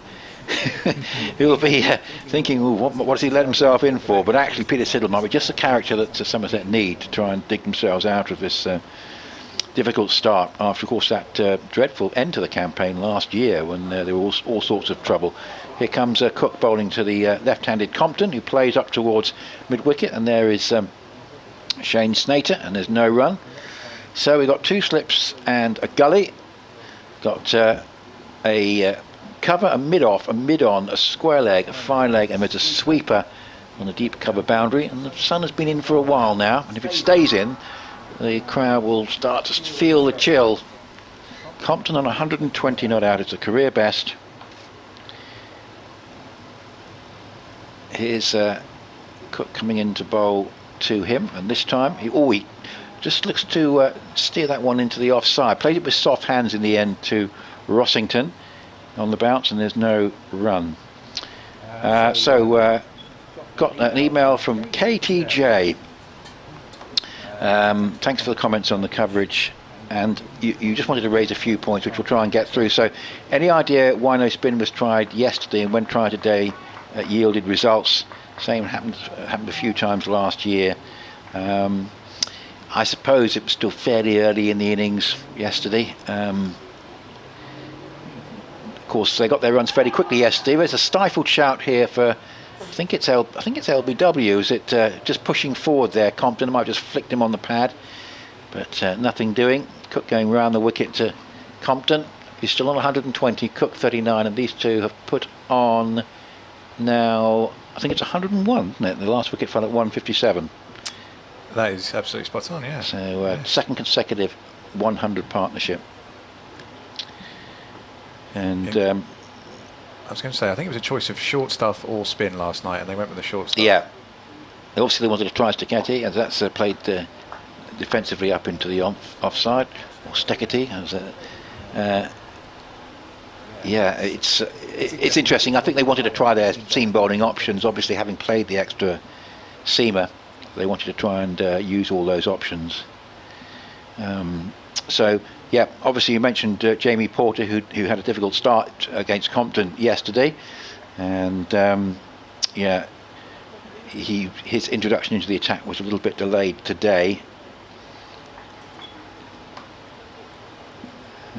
who will be thinking, what has he let himself in for? But actually, Peter Siddle might be just the character that Somerset need to try and dig themselves out of this difficult start after, of course, that dreadful end to the campaign last year when there was all sorts of trouble. Here comes Cook bowling to the left-handed Compton, who plays up towards mid-wicket, and there is Shane Snater, and there's no run. So we've got two slips and a gully. Got a cover, a mid-off, a mid-on, a square leg, a fine leg, and there's a sweeper on the deep cover boundary. And the sun has been in for a while now, and if it stays in, the crowd will start to feel the chill. Compton on 120 not out, it's a career best. Here's Cook coming in to bowl to him, and this time he just looks to steer that one into the offside. Played it with soft hands in the end to Rossington on the bounce, and there's no run. So got an email from KTJ. Thanks for the comments on the coverage, and you just wanted to raise a few points which we'll try and get through. So any idea why no spin was tried yesterday, and when tried today yielded results? Same happened a few times last year. I suppose it was still fairly early in the innings yesterday. Of course, they got their runs fairly quickly yesterday. There's a stifled shout here for, I think it's LBW. Is it just pushing forward there? Compton might have just flicked him on the pad, but nothing doing. Cook going round the wicket to Compton. He's still on 120. Cook 39, and these two have put on now. I think it's 101, isn't it? The last wicket fell at 157. That is absolutely spot on, yeah. So second consecutive 100 partnership. And I was going to say, I think it was a choice of short stuff or spin last night, and they went with the short stuff. Yeah. Obviously they wanted to try Stacchetti, and that's played defensively up into the offside, or Stacchetti. Yeah, it's interesting. I think they wanted to try their seam bowling options, obviously having played the extra seamer. They wanted to try and use all those options. So, yeah, obviously you mentioned Jamie Porter, who had a difficult start against Compton yesterday, and yeah, his introduction into the attack was a little bit delayed today.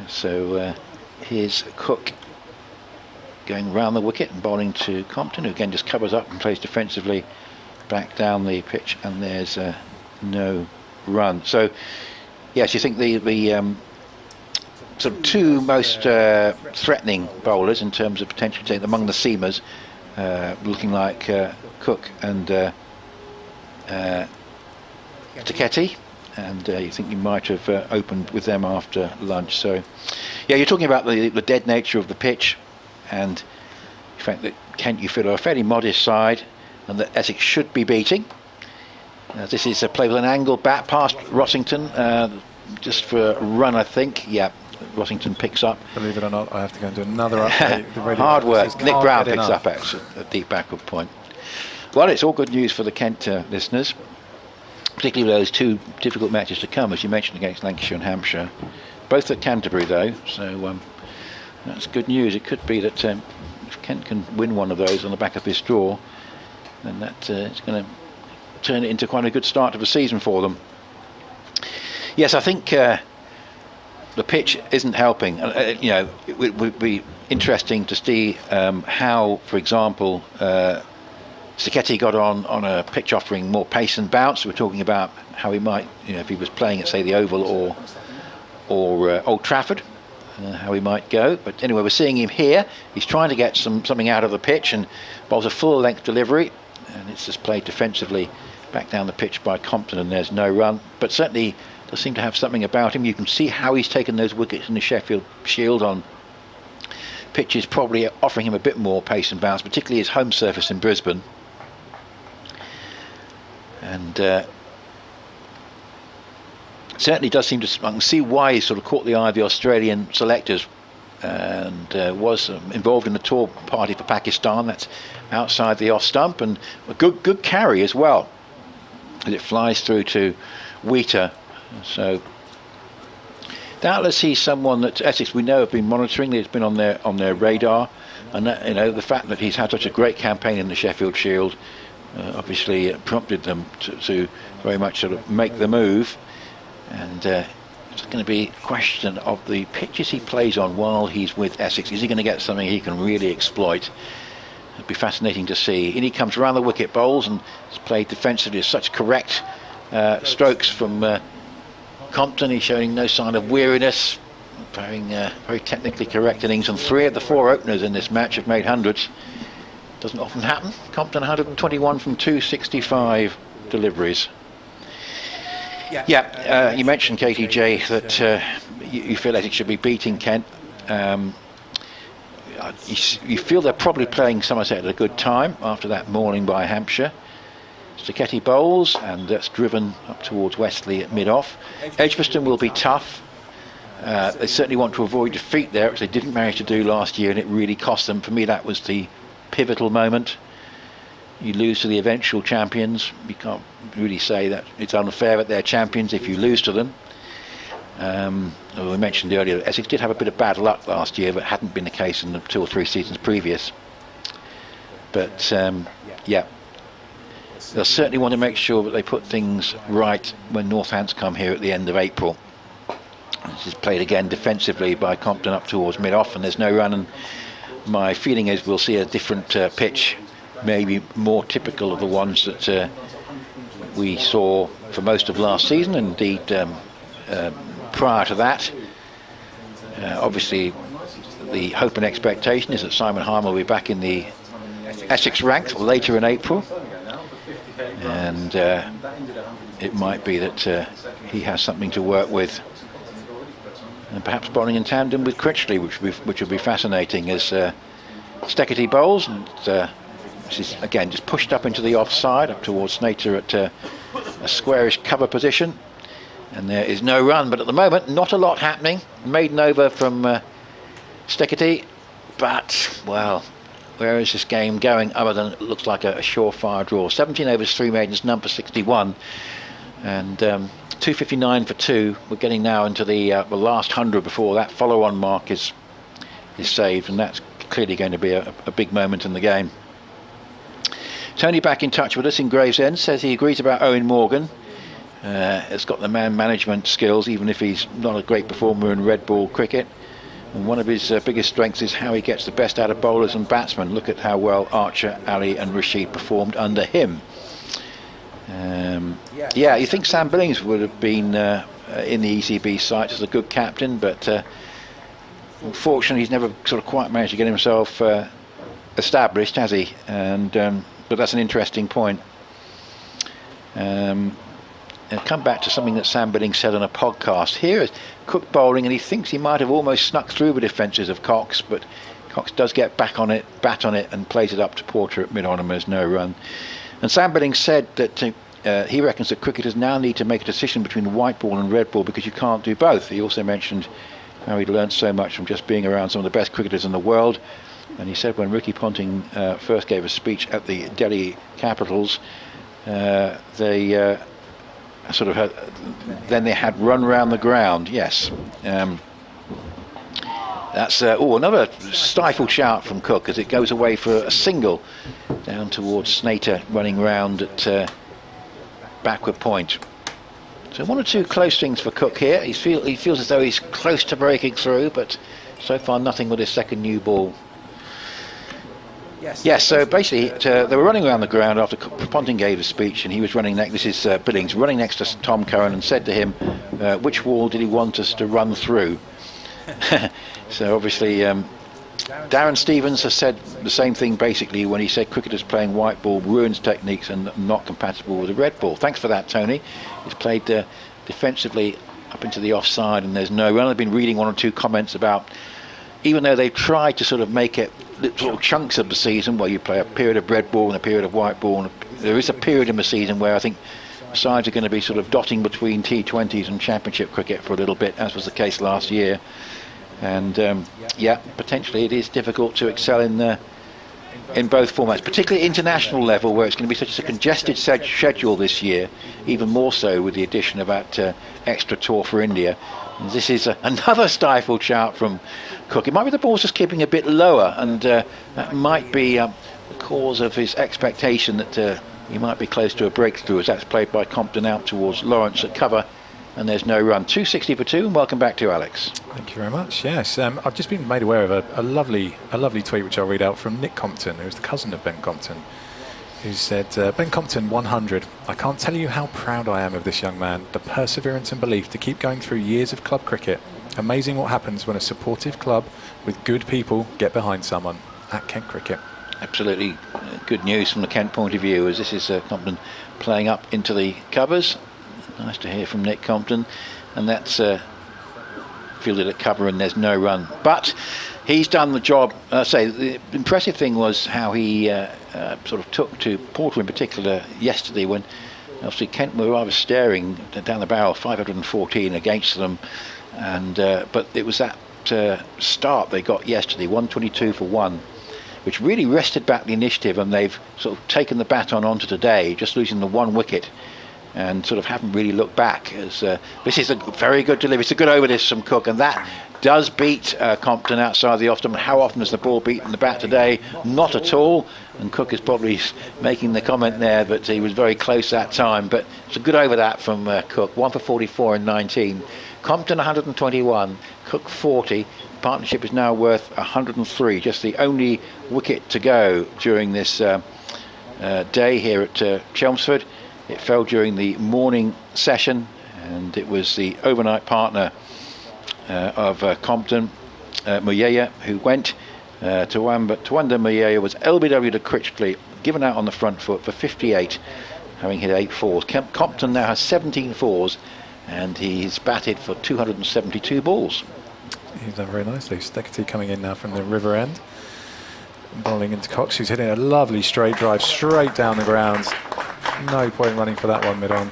So here's Cook going round the wicket and bowling to Compton, who again just covers up and plays defensively back down the pitch, and there's no run. So yes, you think the sort of two most threatening bowlers in terms of potential take among the seamers, looking like Cook and Stacchetti, and you think you might have opened with them after lunch. So yeah, you're talking about the dead nature of the pitch, and the fact that Kent, you feel, are a fairly modest side, and that Essex should be beating. This is a play with an angle back past Rossington, just for a run, I think. Yeah, Rossington picks up. Believe it or not, I have to go and do another update. Hard work. Nick Brown picks up at a deep backward point. Well, it's all good news for the Kent listeners, particularly with those two difficult matches to come, as you mentioned, against Lancashire and Hampshire. Both at Canterbury, though, so That's good news. It could be that if Kent can win one of those on the back of this draw, then that it's going to turn it into quite a good start of the season for them. Yes, I think the pitch isn't helping. You know, it would be interesting to see how, for example, Sacchetti got on a pitch offering more pace and bounce. We're talking about how he might, you know, if he was playing at, say, the Oval or Old Trafford, how he might go. But anyway, we're seeing him here. He's trying to get something out of the pitch and bowls a full length delivery, and it's just played defensively back down the pitch by Compton, and there's no run. But certainly does seem to have something about him. You can see how he's taken those wickets in the Sheffield Shield on pitches probably offering him a bit more pace and bounce, particularly his home surface in Brisbane. And certainly does seem to, I can see why he sort of caught the eye of the Australian selectors, and was involved in the tour party for Pakistan. That's outside the off stump, and a good carry as well as it flies through to Wheater. So doubtless he's someone that Essex, we know, have been monitoring. It's been on their radar, and that, you know, the fact that he's had such a great campaign in the Sheffield Shield obviously prompted them to very much sort of make the move. And it's going to be a question of the pitches he plays on while he's with Essex. Is he going to get something he can really exploit? It'd be fascinating to see. And he comes around the wicket, bowls, and has played defensively. Such correct strokes from Compton. He's showing no sign of weariness. Playing very technically correct innings, and 3 of the 4 openers in this match have made hundreds. Doesn't often happen. Compton 121 from 265 deliveries. Yeah, you mentioned, KTJ, that you feel Essex should be beating Kent. You feel they're probably playing Somerset at a good time after that mauling by Hampshire. Sacchetti bowls, and that's driven up towards Westley at mid-off. Edgbaston will be tough. They certainly want to avoid defeat there, which they didn't manage to do last year, and it really cost them. For me, that was the pivotal moment. You lose to the eventual champions. You can't really say that it's unfair that they're champions if you lose to them. We mentioned earlier that Essex did have a bit of bad luck last year, but hadn't been the case in the 2 or 3 seasons previous. But yeah, they'll certainly want to make sure that they put things right when Northants come here at the end of April. This is played again defensively by Compton up towards mid-off, and there's no run. And my feeling is we'll see a different pitch, maybe more typical of the ones that we saw for most of last season, indeed prior to that. Obviously the hope and expectation is that Simon Harmer will be back in the Essex ranks later in April, and it might be that he has something to work with, and perhaps bowling in tandem with Critchley, which would be fascinating, as Sacchetti bowls, and this is again just pushed up into the offside, up towards Snater at a squarish cover position, and there is no run. But at the moment, not a lot happening. Maiden over from Sacchetti, but well, where is this game going other than it looks like a surefire draw? 17 overs, 3 maidens, number 61, and 259 for 2. We're getting now into the last 100 before that follow-on mark is saved, and that's clearly going to be a big moment in the game. Tony back in touch with us in Gravesend, says he agrees about Owen Morgan. Has got the man management skills, even if he's not a great performer in red ball cricket. And one of his biggest strengths is how he gets the best out of bowlers and batsmen. Look at how well Archer, Ali and Rashid performed under him. Yeah, you think Sam Billings would have been in the ECB sights as a good captain, but unfortunately he's never sort of quite managed to get himself established, has he? And but that's an interesting point. I'll come back to something that Sam Billings said on a podcast. Here is Cook bowling, and he thinks he might have almost snuck through the defences of Cox, but Cox does get back on it, bat on it, and plays it up to Porter at mid-on, and there's no run. And Sam Billings said that he reckons that cricketers now need to make a decision between white ball and red ball, because you can't do both. He also mentioned how he'd learned so much from just being around some of the best cricketers in the world. And he said when Ricky Ponting first gave a speech at the Delhi Capitals, they sort of had, then they had run round the ground. Yes, That's another stifled shout from Cook as it goes away for a single down towards Snater, running round at backward point. So one or two close things for Cook here. He feels as though he's close to breaking through, but so far nothing with his second new ball. Yes, so basically they were running around the ground after Ponting gave a speech, and he was running next. This is Billings running next to Tom Curran and said to him, which wall did he want us to run through? So obviously Darren Stevens has said the same thing basically when he said cricketers playing white ball ruins techniques and not compatible with the red ball. Thanks for that, Tony. He's played defensively up into the offside and there's no run. I've been reading one or two comments about, even though they've tried to sort of make it little chunks of the season where you play a period of red ball and a period of white ball, and there is a period in the season where I think sides are going to be sort of dotting between T20s and championship cricket for a little bit, as was the case last year. And yeah, potentially it is difficult to excel in both formats, particularly international level, where it's going to be such a congested schedule this year, even more so with the addition of that extra tour for India. And this is another stifled shout from Cook. It might be the ball's just keeping a bit lower, and that might be the cause of his expectation that he might be close to a breakthrough, as that's played by Compton out towards Lawrence at cover. And there's no run. 260 for 2, and welcome back to Alex. Thank you very much. Yes, I've just been made aware of a lovely tweet which I'll read out from Nick Compton, who's the cousin of Ben Compton, who said, Ben Compton 100. I can't tell you how proud I am of this young man. The perseverance and belief to keep going through years of club cricket. Amazing what happens when a supportive club with good people get behind someone. At Kent Cricket. Absolutely good news from the Kent point of view, as this is Compton playing up into the covers. Nice to hear from Nick Compton, and that's fielded at cover and there's no run. But he's done the job. The impressive thing was how he sort of took to Porter in particular yesterday, when obviously Kent were rather staring down the barrel, 514 against them, and but it was that start they got yesterday, 122 for 1, which really wrested back the initiative, and they've sort of taken the baton on to today, just losing the 1 wicket. And sort of haven't really looked back, as this is a very good delivery. It's a good over this from Cook, and that does beat Compton outside the off-stump. How often has the ball beaten the bat today? Not at all. And Cook is probably making the comment there, but he was very close that time. But it's a good over that from Cook. 1 for 44 in 19. Compton 121, Cook 40. Partnership is now worth 103. Just the only wicket to go during this day here at Chelmsford. It fell during the morning session, and it was the overnight partner of Compton, Muyaya, who went. Tawanda Muyaya was LBW to Critchley, given out on the front foot for 58, having hit 8 fours. Compton now has 17 fours, and he's batted for 272 balls. He's done very nicely. Steckety coming in now from the river end, bowling into Cox, who's hitting a lovely straight drive straight down the ground. No point running for that one mid-on.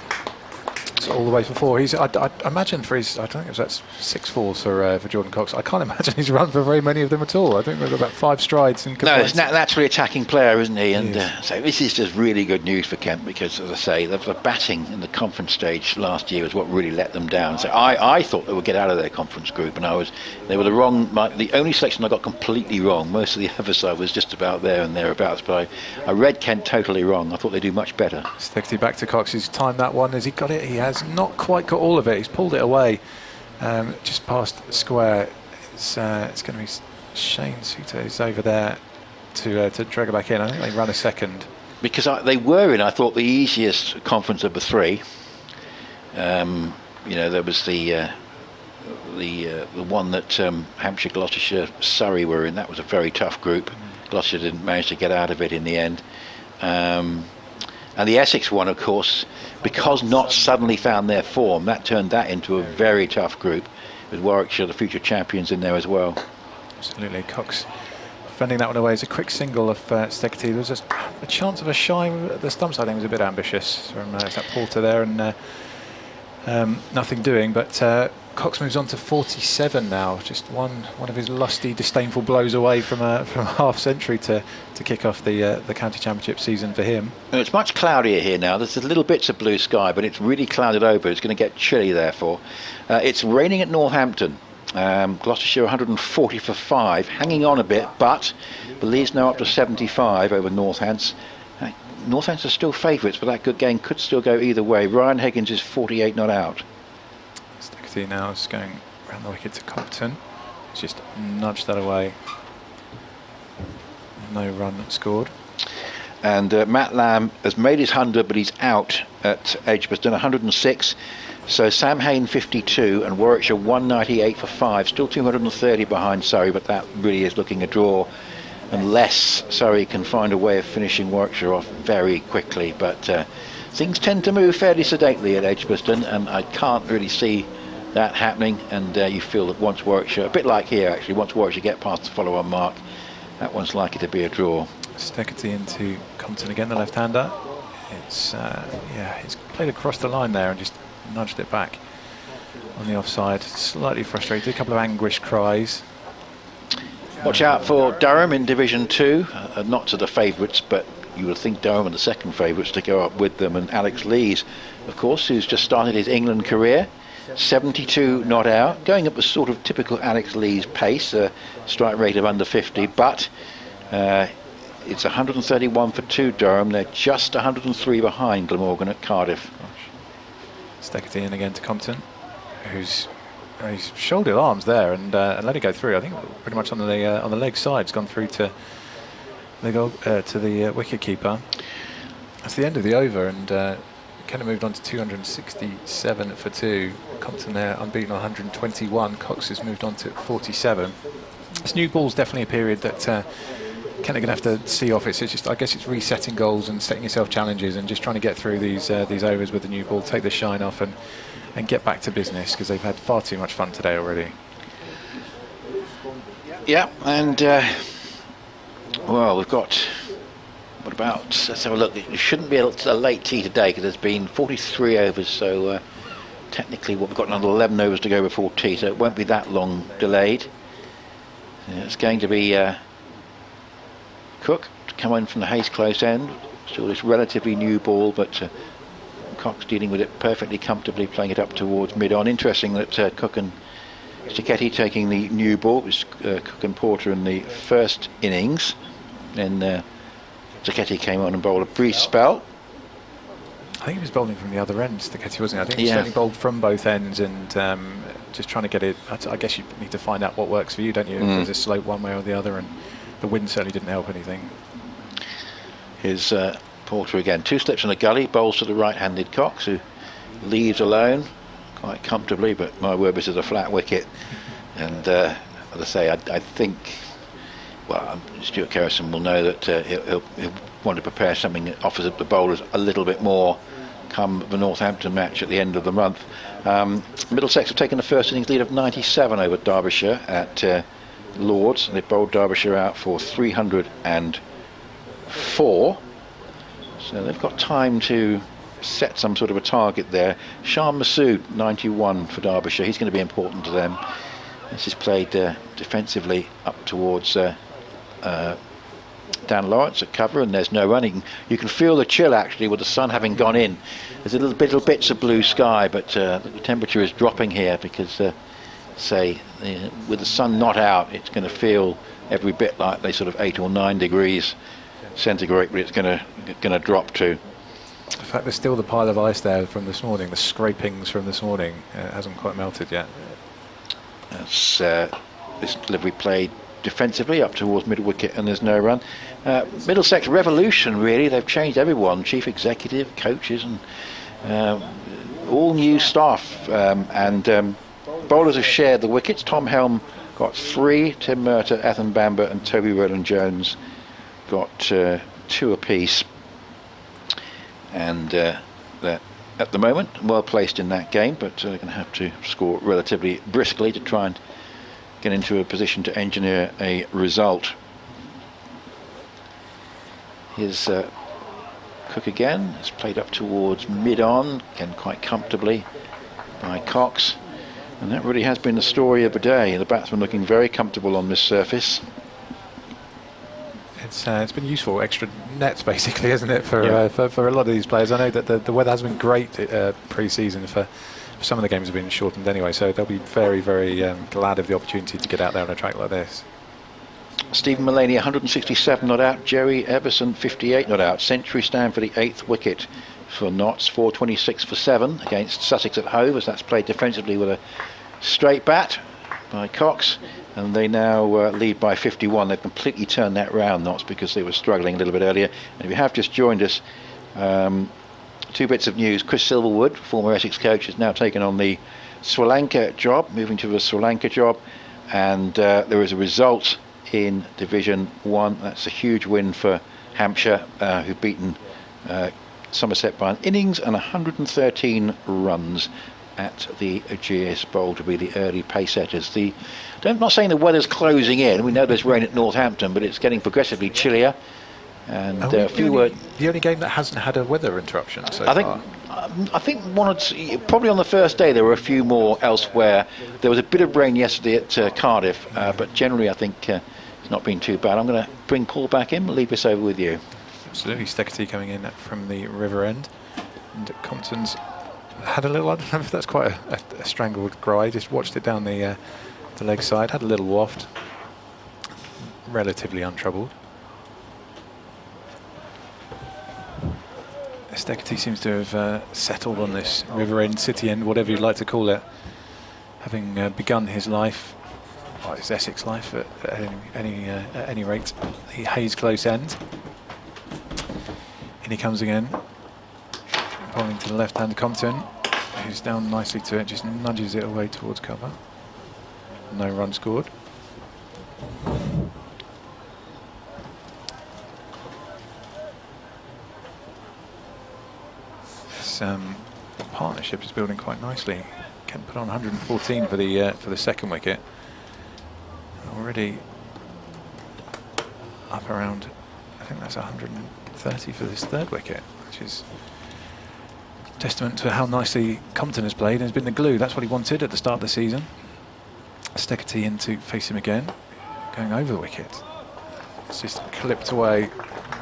It's all the way for 4. I imagine for his, I don't think that's 6 fours for Jordan Cox. I can't imagine he's run for very many of them at all. I think we've got about 5 strides. No, he's naturally attacking player, isn't he? And so this is just really good news for Kent, because, as I say, the batting in the conference stage last year was what really let them down. So I thought they would get out of their conference group, and they were the only selection I got completely wrong. Most of the other side was just about there and thereabouts, but I read Kent totally wrong. I thought they'd do much better. Steckety back to Cox. He's timed that one. Has he got it? He has not quite got all of it. He's pulled it away just past square. It's going to be Shane Suter is over there to drag it back in. I think they run a second, because they were in, I thought, the easiest conference of the 3. There was the one that Hampshire, Gloucestershire, Surrey were in. That was a very tough group. Gloucestershire didn't manage to get out of it in the end. And the Essex one, of course, because Notts suddenly found their form, that turned that into a very tough group, with Warwickshire, the future champions, in there as well. Absolutely. Cox fending that one away. It's a quick single of Steckety. There was a chance of a shy. The stumps, I think, was a bit ambitious from that Porter there, and nothing doing. But Cox moves on to 47 now. Just one of his lusty, disdainful blows away from a half century to kick off the county championship season for him. It's much cloudier here now. There's little bits of blue sky, but it's really clouded over. It's going to get chilly, therefore. It's raining at Northampton, Gloucestershire 140 for 5, hanging on a bit, but the lead's now up to 75 over Northants. Northants are still favourites, but that good game could still go either way. Ryan Higgins is 48 not out. Stickety now is going around the wicket to Compton. He's just nudged that away. No run scored. And Matt Lamb has made his 100, but he's out at Edgbaston, 106. So Sam Hain 52 and Warwickshire 198 for 5. Still 230 behind Surrey, but that really is looking a draw, unless Surrey can find a way of finishing Warwickshire off very quickly. But things tend to move fairly sedately at Edgbaston, and I can't really see that happening. And you feel that once Warwickshire, a bit like here actually, once Warwickshire get past the follow-on mark, that one's likely to be a draw. Steckety into Compton again, the left-hander. It's he's played across the line there and just nudged it back on the offside. Slightly frustrated, a couple of anguished cries. Watch out for Durham in Division 2, not to the favourites, but you would think Durham are the second favourites to go up with them. And Alex Lees, of course, who's just started his England career, 72 not out, going up a sort of typical Alex Lees pace, a strike rate of under 50, but it's 131 for 2 Durham. They're just 103 behind Glamorgan at Cardiff. Steckety in again to Compton, who's he's shouldered arms there and let it go through. I think pretty much on the leg side. It's gone through to the wicket keeper. That's the end of the over, and kind of moved on to 267 for 2. Compton there unbeaten on 121. Cox has moved on to 47. This new ball's definitely a period that Kent are going to have to see off. It's just, I guess it's resetting goals and setting yourself challenges and just trying to get through these overs with the new ball, take the shine off and get back to business, because they've had far too much fun today already. Yeah, and well, we've got, what about, let's have a look. It shouldn't be a late tea today because there's been 43 overs, so technically we've got another 11 overs to go before tea, so it won't be that long delayed. It's going to be Cook to come in from the Hayes close end. Still this relatively new ball, but Cox dealing with it perfectly comfortably, playing it up towards mid-on. Interesting that Cook and Steckety taking the new ball. It was Cook and Porter in the first innings. Then Steckety came on and bowled a brief spell. I think he was bowling from the other end, Steckety, wasn't he? I think he certainly bowled from both ends and just trying to get it. I guess you need to find out what works for you, don't you? If there's a slope one way or the other, and the wind certainly didn't help anything. Here's Porter again, 2 slips in a gully, bowls to the right-handed Cox, who leaves alone quite comfortably, but my word, this is a flat wicket. And as I say, I think, well, Stuart Kerrison will know that he'll want to prepare something that offers the bowlers a little bit more come the Northampton match at the end of the month. Middlesex have taken the first innings lead of 97 over Derbyshire at Lords. They bowled Derbyshire out for 304. So they've got time to set some sort of a target there. Shan Masood, 91 for Derbyshire. He's going to be important to them. This is played defensively up towards Dan Lawrence at cover, and there's no running. You can feel the chill actually with the sun having gone in. There's little bits of blue sky, but the temperature is dropping here because, with the sun not out, it's going to feel every bit like they sort of 8 or 9 degrees centigrade, but it's going to drop to. In fact, there's still the pile of ice there from this morning. The scrapings from this morning hasn't quite melted yet. That's this delivery played defensively up towards mid wicket, and there's no run. Middlesex revolution, really. They've changed everyone, chief executive, coaches, and all new staff. And bowlers have shared the wickets. Tom Helm got 3, Tim Murtagh, Ethan Bamber and Toby Rowland-Jones got 2 apiece. And they're at the moment well placed in that game, but they're going to have to score relatively briskly to try and get into a position to engineer a result. Here's Cook again. It's played up towards mid-on, again quite comfortably by Cox. And that really has been the story of the day. The batsman looking very comfortable on this surface. It's been useful, extra nets basically, isn't it, for a lot of these players. I know that the weather has been great pre-season for some of the games have been shortened anyway, so they'll be very, very glad of the opportunity to get out there on a track like this. Stephen Mullaney 167 not out, Joey Everson 58 not out. Century stand for the 8th wicket for Notts, 426 for 7 against Sussex at home, as that's played defensively with a straight bat by Cox, and they now lead by 51. They've completely turned that round, Notts, because they were struggling a little bit earlier. And if you have just joined us, 2 bits of news. Chris Silverwood, former Essex coach, has now taken on the Sri Lanka job, moving to the Sri Lanka job, and there is a result in Division 1. That's a huge win for Hampshire, who've beaten Somerset by an innings and 113 runs at the Ageas Bowl to be the early pace setters. I'm not saying the weather's closing in. We know there's rain at Northampton, but it's getting progressively chillier. And the only game that hasn't had a weather interruption so far. I think probably on the first day there were a few more elsewhere. There was a bit of rain yesterday at Cardiff, but generally I think it's not been too bad. I'm going to bring Paul back in. We'll leave this over with you. Absolutely. Steckity coming in from the River End, and Compton's had a little, I don't know if that's quite a strangled cry, just watched it down the leg side, had a little waft, relatively untroubled. Steckity seems to have settled on this River End, City End, whatever you'd like to call it, having begun his life, his Essex life at any rate, the Hayes Close End. In he comes again, bowling to the left-hand Compton, who's down nicely to it, just nudges it away towards cover. No run scored. This partnership is building quite nicely. Kent put on 114 for the second wicket. Already up around, I think that's 130 for this third wicket, which is testament to how nicely Compton has played and has been the glue. That's what he wanted at the start of the season. Steckity in to face him again, going over the wicket. It's just clipped away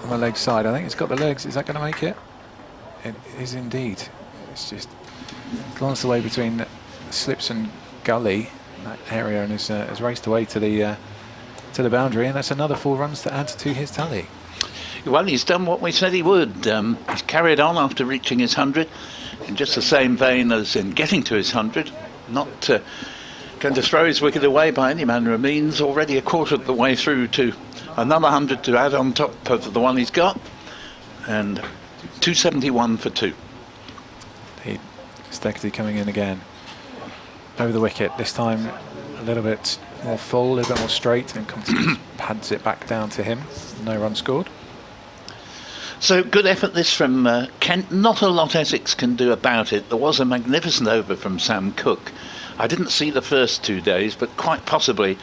on the leg side. I think it's got the legs. Is that going to make it? It is indeed. It's just glanced away between slips and gully, that area, and has raced away to the boundary, and that's another 4 runs to add to his tally. Well, he's done what we said he would. He's carried on after reaching his 100 in just the same vein as in getting to his 100. Not going to throw his wicket away by any manner of means. Already a quarter of the way through to another 100 to add on top of the one he's got. And 271 for 2. Steckity coming in again. Over the wicket. This time a little bit more full, a little bit more straight, and Compton pads it back down to him. No run scored. So good effort this from Kent. Not a lot Essex can do about it. There was a magnificent over from Sam Cook. I didn't see the first 2 days, but quite possibly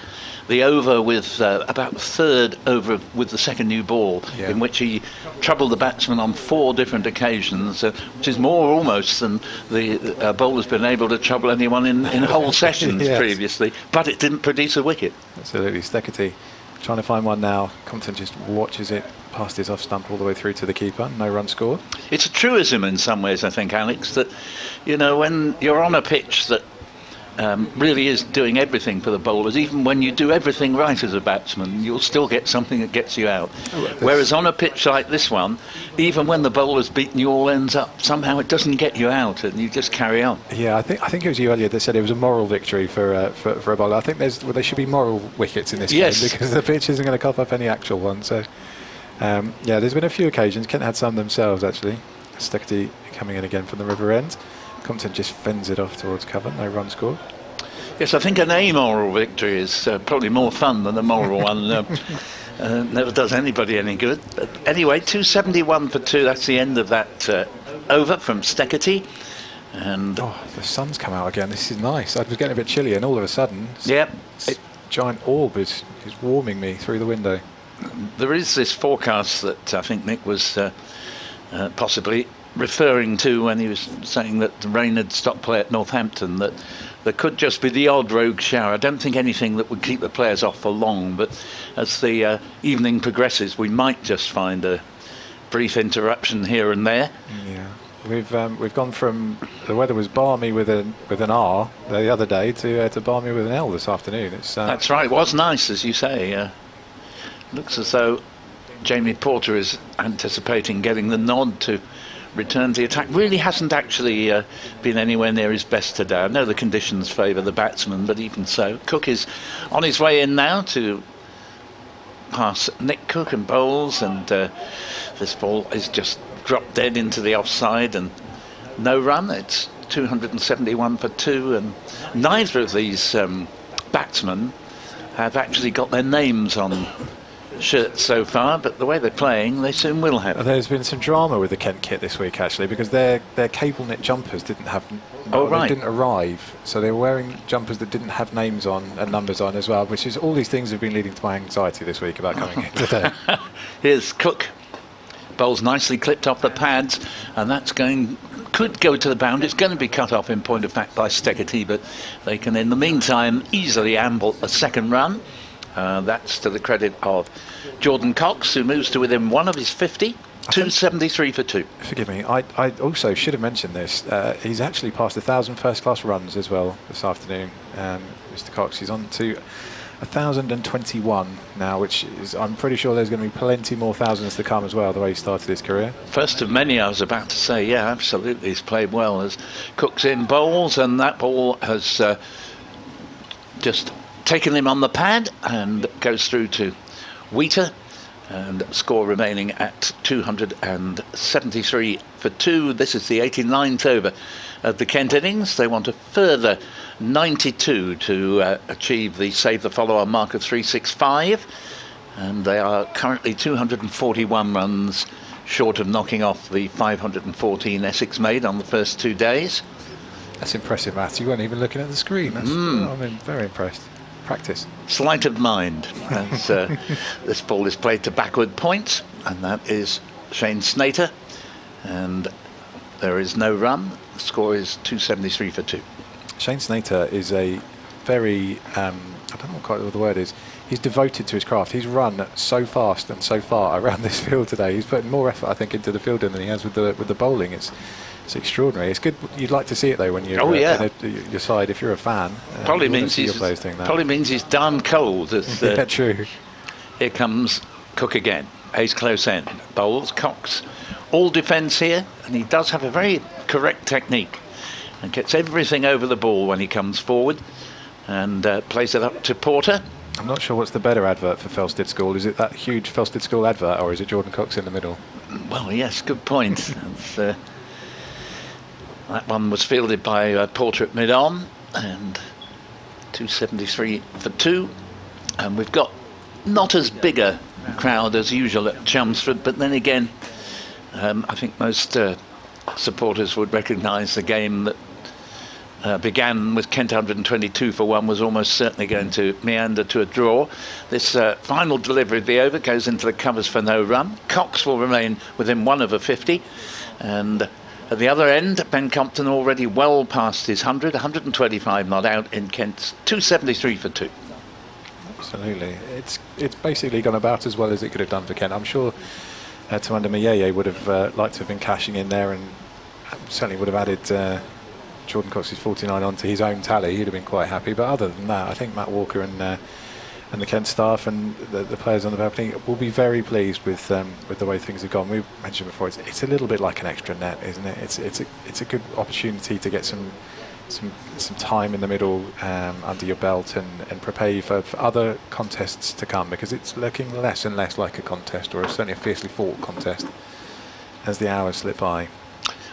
the over with about the third over with the second new ball, in which he troubled the batsman on 4 different occasions, which is more almost than the bowler's been able to trouble anyone in whole sessions previously, but it didn't produce a wicket. Absolutely. Steckity trying to find one now. Compton just watches it past his off stump all the way through to the keeper. No run scored. It's a truism in some ways, I think, Alex, that when you're on a pitch that really is doing everything for the bowlers, even when you do everything right as a batsman, you'll still get something that gets you out. Whereas on a pitch like this one, even when the bowler's beaten you all ends up, somehow it doesn't get you out and you just carry on. Yeah, I think it was you earlier that said it was a moral victory for a bowler. I think there should be moral wickets in this game, because the pitch isn't going to cough up any actual ones. So there's been a few occasions. Kent had some themselves actually. Steckity coming in again from the River End. Compton just fends it off towards cover. No run scored. Yes, I think an amoral victory is probably more fun than a moral one. Never does anybody any good. But anyway, 271 for 2. That's the end of that over from Steckity. And the sun's come out again. This is nice. I was getting a bit chilly, and all of a sudden, giant orb is warming me through the window. There is this forecast that I think Nick was possibly referring to when he was saying that the rain had stopped play at Northampton, that there could just be the odd rogue shower. I don't think anything that would keep the players off for long, but as the evening progresses, we might just find a brief interruption here and there. We've gone from the weather was balmy with an R the other day to balmy with an L this afternoon. That's right. It was nice, as you say. Looks as though Jamie Porter is anticipating getting the nod to return to the attack. Really hasn't actually been anywhere near his best today. I know the conditions favour the batsman, but even so, Cook is on his way in now to pass Nick Cook and bowls, and this ball is just dropped dead into the offside and no run. It's 271 for 2, and neither of these batsmen have actually got their names on shirts so far, but the way they're playing, they soon will have. There's been some drama with the Kent kit this week, actually, because their cable knit jumpers didn't have. They didn't arrive, so they were wearing jumpers that didn't have names on and numbers on as well, which is all these things have been leading to my anxiety this week about coming in today. Here's Cook. Bowl's nicely clipped off the pads, and that's could go to the boundary. It's going to be cut off in point of fact by Steckety, but they can in the meantime easily amble a second run. That's to the credit of Jordan Cox, who moves to within one of his 50. 273 for 2. Forgive me, I also should have mentioned this. He's actually passed 1,000 first-class runs as well this afternoon, Mr. Cox. He's on to 1,021 now, which is, I'm pretty sure there's going to be plenty more thousands to come as well, the way he started his career. First of many, I was about to say. Yeah, absolutely, he's played well as Cook's in bowls, and that ball has just taken him on the pad and goes through to Wheater, and score remaining at 273 for 2. This is the 89th over of the Kent innings. They want a further 92 to achieve the save the follow-on mark of 365, and they are currently 241 runs short of knocking off the 514 Essex made on the first 2 days. That's impressive, Matt. You weren't even looking at the screen. I'm very impressed. Practice. Sleight of mind as this ball is played to backward point, and that is Shane Snater, and there is no run. The score is 273 for 2. Shane Snater is a very I don't know quite what the word is. He's devoted to his craft. He's run so fast and so far around this field today. He's putting more effort, I think, into the fielding than he has with the bowling. It's extraordinary. It's good. You'd like to see it though when you're your side. If you're a fan, probably means he's darn cold. Yeah, true. Here comes Cook again. Ace close end. Bowls Cox. All defence here, and he does have a very correct technique and gets everything over the ball when he comes forward, and plays it up to Porter. I'm not sure what's the better advert for Felsted School. Is it that huge Felsted School advert, or is it Jordan Cox in the middle? Well, yes, good point. That one was fielded by Porter at mid-on, and 273 for 2. And we've got not as big a crowd as usual at Chelmsford, but then again, I think most supporters would recognise the game that began with Kent 122 for 1 was almost certainly going to meander to a draw. This final delivery of the over goes into the covers for no run. Cox will remain within one of a 50, and at the other end, Ben Compton already well past his 125 not out in Kent's 273 for 2. Absolutely. It's basically gone about as well as it could have done for Kent. I'm sure Tamanda Mayeye would have liked to have been cashing in there, and certainly would have added Jordan Cox's 49 onto his own tally. He'd have been quite happy. But other than that, I think Matt Walker and the Kent staff and the players on the balcony will be very pleased with the way things have gone. We mentioned before, it's a little bit like an extra net, isn't it? It's a good opportunity to get some time in the middle under your belt and prepare you for other contests to come, because it's looking less and less like a contest, or certainly a fiercely fought contest, as the hours slip by.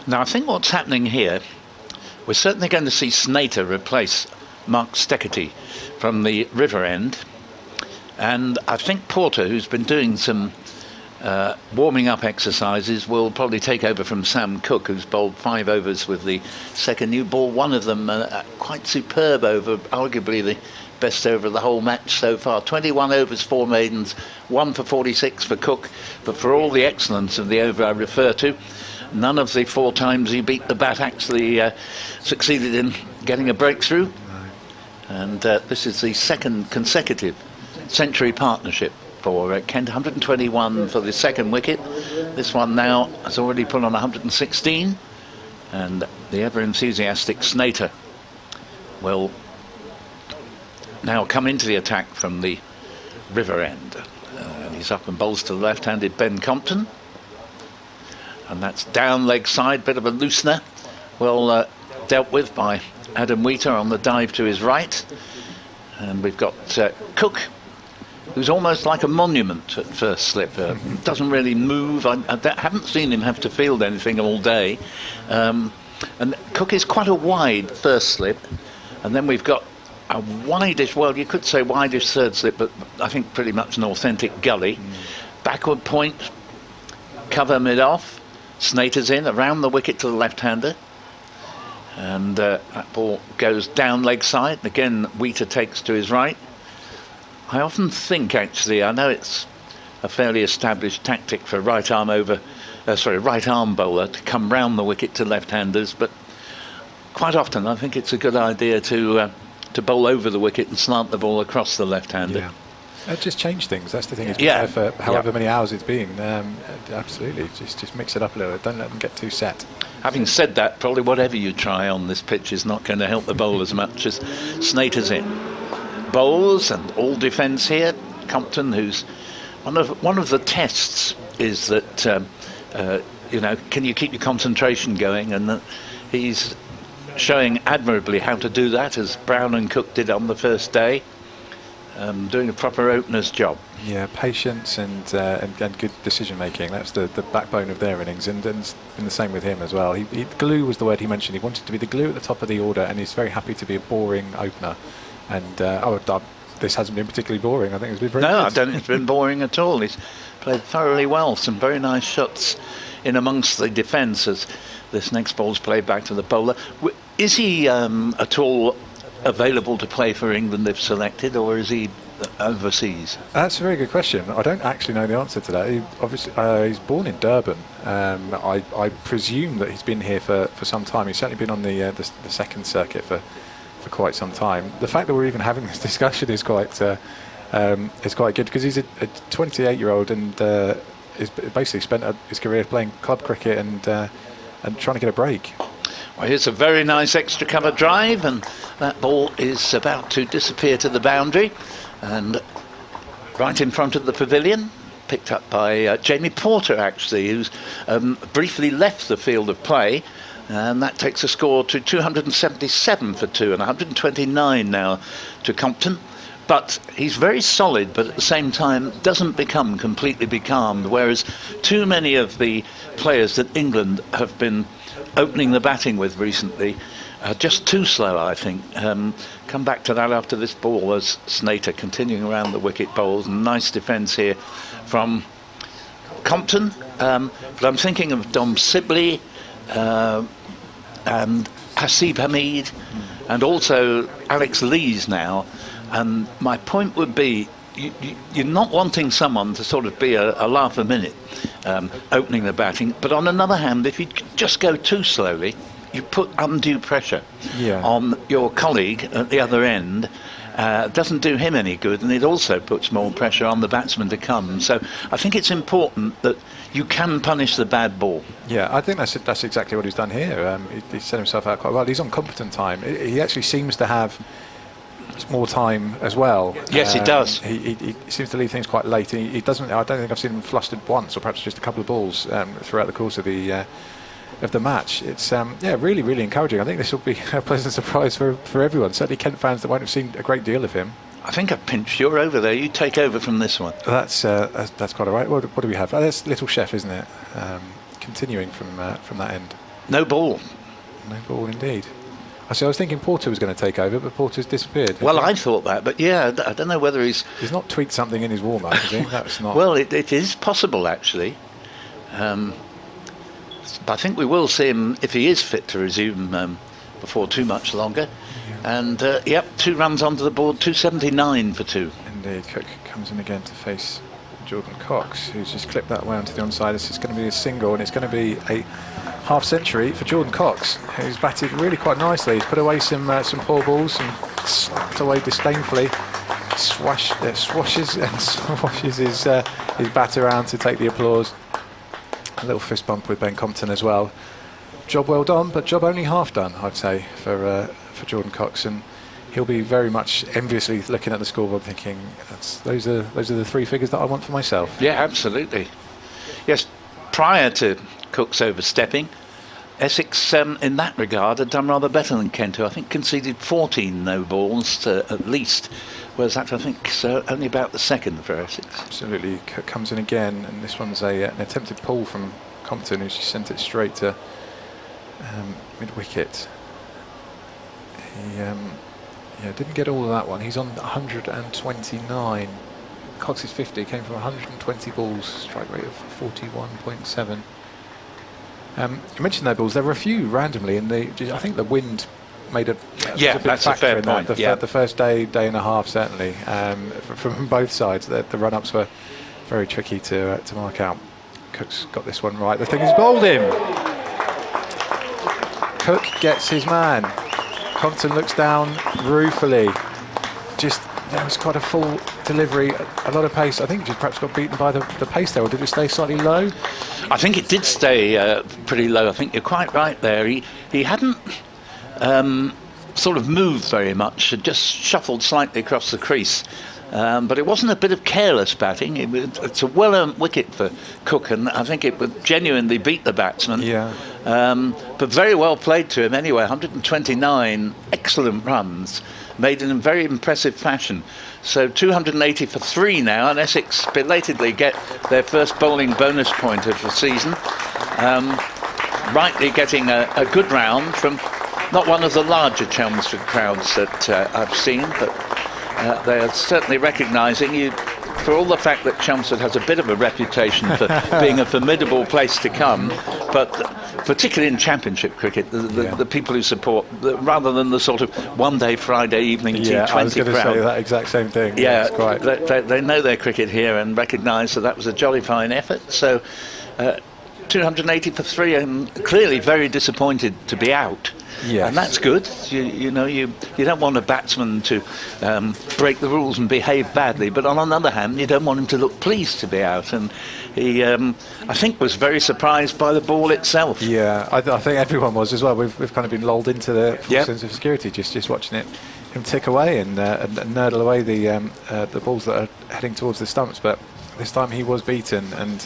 Now I think what's happening here, we're certainly going to see Snater replace Mark Steckety from the river end, and I think Porter, who's been doing some warming up exercises, will probably take over from Sam Cook, who's bowled 5 overs with the second new ball. One of them quite superb over, arguably the best over of the whole match so far. 21 overs, 4 maidens, 1 for 46 for Cook. But for all the excellence of the over I refer to, none of the 4 times he beat the bat actually succeeded in getting a breakthrough. And this is the second consecutive century partnership for Kent. 121 for the second wicket. This one now has already put on 116. And the ever-enthusiastic Snater will now come into the attack from the river end. And he's up and bowls to the left-handed Ben Compton. And that's down leg side, bit of a loosener. Well dealt with by Adam Wheater on the dive to his right. And we've got Cook, who's almost like a monument at first slip. Doesn't really move. I haven't seen him have to field anything all day. And Cook is quite a wide first slip. And then we've got a wideish, well, you could say wideish third slip, but I think pretty much an authentic gully. Backward point, cover mid-off. Snater's in, around the wicket to the left-hander. And that ball goes down leg side. Again, Wheater takes to his right. I often think, actually, I know it's a fairly established tactic for right arm bowler to come round the wicket to left-handers, but quite often I think it's a good idea to bowl over the wicket and slant the ball across the left-hander. Yeah. It just changed things. That's the thing. It's been there for however many hours it's been. Absolutely. Just mix it up a little. Don't let them get too set. Having said that, probably whatever you try on this pitch is not going to help the bowl as much as Snater's in. Bowls and all defence here. Compton, who's one of the tests is that can you keep your concentration going, and he's showing admirably how to do that, as Brown and Cook did on the first day. Doing a proper opener's job. Yeah, patience and good decision making. That's the backbone of their innings, and been the same with him as well. Glue was the word he mentioned. He wanted to be the glue at the top of the order, and he's very happy to be a boring opener. And this hasn't been particularly boring. I think it's been very good. I don't think it's been boring at all. He's played thoroughly well. Some very nice shots in amongst the defence as this next ball's played back to the bowler. Is he at all available to play for England if selected, or is he overseas? That's a very good question. I don't actually know the answer to that. He's born in Durban. I presume that he's been here for some time. He's certainly been on the second circuit for quite some time. The fact that we're even having this discussion is quite good, because he's a 28-year-old and has basically spent his career playing club cricket and trying to get a break. Well, here's a very nice extra cover drive, and that ball is about to disappear to the boundary, and right in front of the pavilion, picked up by Jamie Porter, actually, who's briefly left the field of play, and that takes the score to 277 for 2 and 129 now to Compton. But he's very solid, but at the same time doesn't become completely becalmed, whereas too many of the players that England have been opening the batting with recently just too slow, I think. Come back to that after this ball as Snater continuing around the wicket bowls. Nice defence here from Compton, but I'm thinking of Dom Sibley and Hasib Hamid and also Alex Lees now. And my point would be, you're not wanting someone to sort of be a laugh a minute opening the batting, but on another hand, if you just go too slowly, you put undue pressure on your colleague at the other end. Doesn't do him any good, and it also puts more pressure on the batsman to come. So I think it's important that you can punish the bad ball. Yeah, I think that's exactly what he's done here. He set himself out quite well. He's on competent time. He actually seems to have more time as well. Yes, he does. He seems to leave things quite late. He doesn't. I don't think I've seen him flustered once, or perhaps just a couple of balls throughout the course of the match. It's really, really encouraging. I think this will be a pleasant surprise for everyone. Certainly Kent fans that won't have seen a great deal of him. I think I've pinched. You're over there. You take over from this one. That's quite all right. What do we have? That's Little Chef, isn't it? Continuing from that end. No ball. No ball indeed. I was thinking Porter was going to take over, but Porter's disappeared. Well, I thought that, but yeah, I don't know whether he's not tweaked something in his warm-up, has he? That's not. Well, it is possible, actually. But I think we will see him, if he is fit to resume before too much longer. Yeah. And 2 runs onto the board, 279 for 2. Indeed. Cook comes in again to face Jordan Cox, who's just clipped that way onto the onside. This is going to be a single, and it's going to be a half century for Jordan Cox, who's batted really quite nicely. He's put away some poor balls and slapped away disdainfully. Swashes his bat around to take the applause. A little fist bump with Ben Compton as well. job well done, but job only half done, I'd say, for Jordan Cox, and he'll be very much enviously looking at the scoreboard, thinking, those are the 3 figures that I want for myself. Yeah, absolutely. Yes, prior to Cook's overstepping, Essex, in that regard, had done rather better than Kent, who I think conceded 14 no balls at least, whereas that, I think, only about the second for Essex. Absolutely. Cook comes in again, and this one's an attempted pull from Compton, who just sent it straight to mid-wicket. He didn't get all of that one. He's on 129. Cox's 50 came from 120 balls, strike rate of 41.7. You mentioned no balls. There were a few randomly, and I think the wind made was a big that's a factor fair in point. that. The first day and a half, certainly, from both sides. The run-ups were very tricky to mark out. Cook's got this one right. The thing is bowled him. Cook gets his man. Compton looks down ruefully. There was quite a full delivery, a lot of pace. I think just perhaps got beaten by the pace there, or did it stay slightly low? I think it did stay pretty low. I think you're quite right there. He hadn't sort of moved very much, had just shuffled slightly across the crease. But it wasn't a bit of careless batting. It's a well-earned wicket for Cook, and I think it would genuinely beat the batsman. Yeah. But very well played to him anyway. 129 excellent runs, made in a very impressive fashion. So 280 for 3 now, and Essex belatedly get their first bowling bonus point of the season. Rightly getting a good round from not one of the larger Chelmsford crowds that I've seen, but they are certainly recognising you. For all the fact that Chelmsford has a bit of a reputation for being a formidable place to come, but particularly in Championship cricket, the people who support, rather than the sort of one-day Friday evening T20 crowd. I was going to say that exact same thing. Yeah, they know their cricket here and recognise that was a jolly fine effort. So 280 for 3, and clearly very disappointed to be out. Yes. And that's good. You don't want a batsman to break the rules and behave badly, but on the other hand, you don't want him to look pleased to be out. And he, I think, was very surprised by the ball itself. Yeah, I think everyone was as well. We've kind of been lulled into the sense of security, just watching him tick away and nurdle away the balls that are heading towards the stumps. But this time he was beaten, and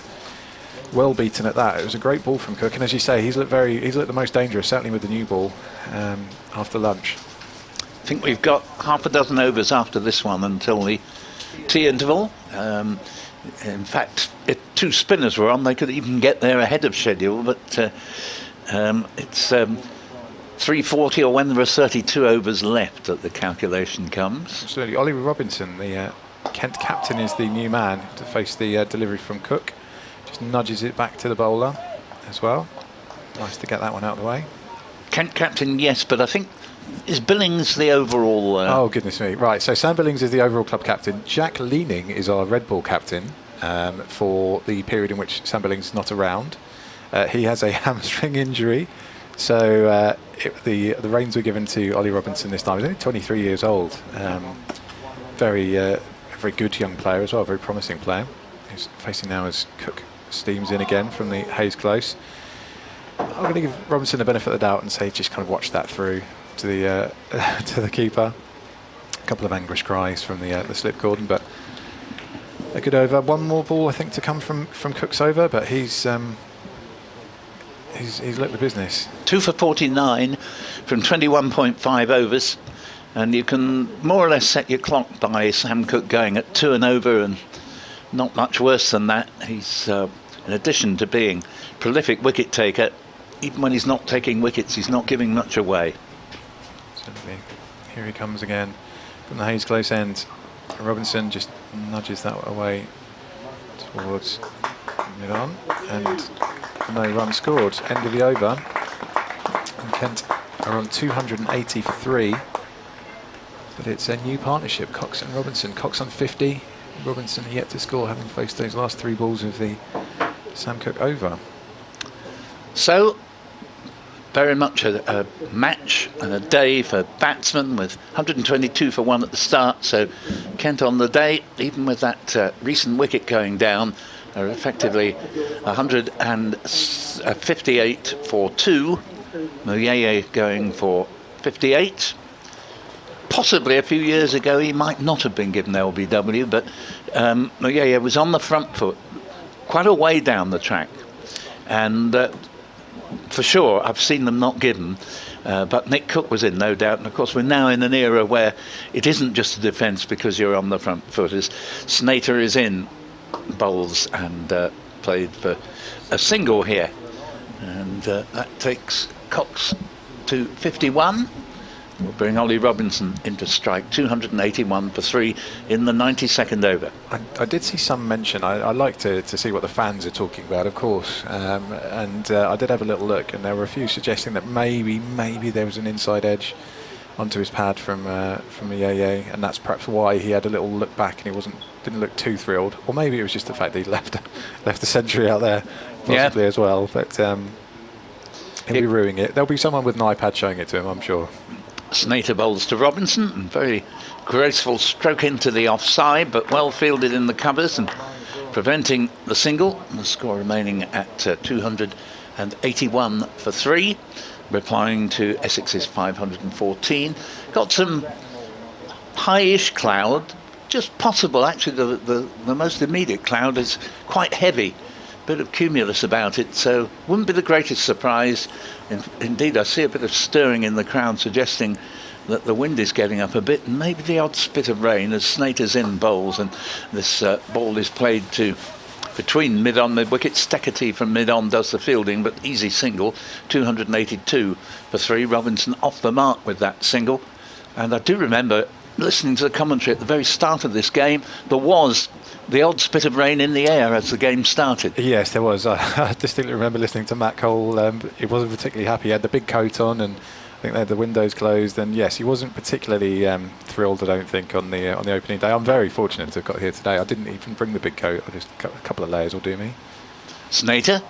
well beaten at that. It was a great ball from Cook, and as you say, he's looked the most dangerous, certainly with the new ball after lunch. I think we've got half a dozen overs after this one until the tea interval. In fact, if 2 spinners were on, they could even get there ahead of schedule, but it's 3:40 or when there are 32 overs left that the calculation comes. Absolutely. Ollie Robinson, the Kent captain, is the new man to face the delivery from Cook. Just nudges it back to the bowler as well. Nice to get that one out of the way. Kent captain, yes, but I think, is Billings the overall... Oh, goodness me. Right, so Sam Billings is the overall club captain. Jack Leaning is our red ball captain for the period in which Sam Billings is not around. He has a hamstring injury, so the reins were given to Ollie Robinson this time. He's only 23 years old. Very good young player as well, very promising player. He's facing now as Cook steams in again from the Hayes Close. I'm going to give Robinson the benefit of the doubt and say just kind of watch that through to the to the keeper. A couple of anguish cries from the slip cordon, but a good over. One more ball I think to come from Cook's over, but he's looked the business. 2 for 49 from 21.5 overs, and you can more or less set your clock by Sam Cook going at 2 and over, and not much worse than that. He's, in addition to being prolific wicket taker, even when he's not taking wickets, he's not giving much away. Certainly. Here he comes again from the Hayes Close end. Robinson just nudges that away towards mid-on, and no run scored. End of the over. And Kent are on 280 for 3. But it's a new partnership, Cox and Robinson. Cox on 50. Robinson yet to score, having faced those last 3 balls of the Sam Cook over. So, very much a match and a day for batsmen, with 122 for 1 at the start. So Kent on the day, even with that recent wicket going down, are effectively 158 for 2. Moyeye going for 58. Possibly a few years ago he might not have been given LBW, but Moyeye was on the front foot quite a way down the track, and for sure I've seen them not given, but Nick Cook was in, no doubt. And of course we're now in an era where it isn't just a defence because you're on the front foot, as Snater is in bowls and played for a single here, and that takes Cox to 51. We'll bring Ollie Robinson into strike, 281 for 3 in the 92nd over. I did see some mention. I like to see what the fans are talking about, of course, and I did have a little look, and there were a few suggesting that maybe there was an inside edge onto his pad from Yeye, and that's perhaps why he had a little look back and he didn't look too thrilled, or maybe it was just the fact that he left the century out there possibly as well. But he'll be ruining it. There'll be someone with an iPad showing it to him, I'm sure. Snater bowls to Robinson, and very graceful stroke into the offside, but well fielded in the covers and preventing the single. The score remaining at 281 for 3, replying to Essex's 514. Got some high-ish cloud, just possible. Actually, the most immediate cloud is quite heavy, bit of cumulus about it, so wouldn't be the greatest surprise. Indeed, I see a bit of stirring in the crowd suggesting that the wind is getting up a bit, and maybe the odd spit of rain as Snater's in bowls, and this ball is played to between mid-on mid-wicket. Steckety from mid-on does the fielding, but easy single, 282 for 3. Robinson off the mark with that single. And I do remember listening to the commentary at the very start of this game, there was the odd spit of rain in the air as the game started. Yes, there was. I distinctly remember listening to Matt Cole. He wasn't particularly happy. He had the big coat on, and I think they had the windows closed. And yes, he wasn't particularly thrilled, I don't think, on the opening day. I'm very fortunate to have got here today. I didn't even bring the big coat. I just a couple of layers will do me. Snater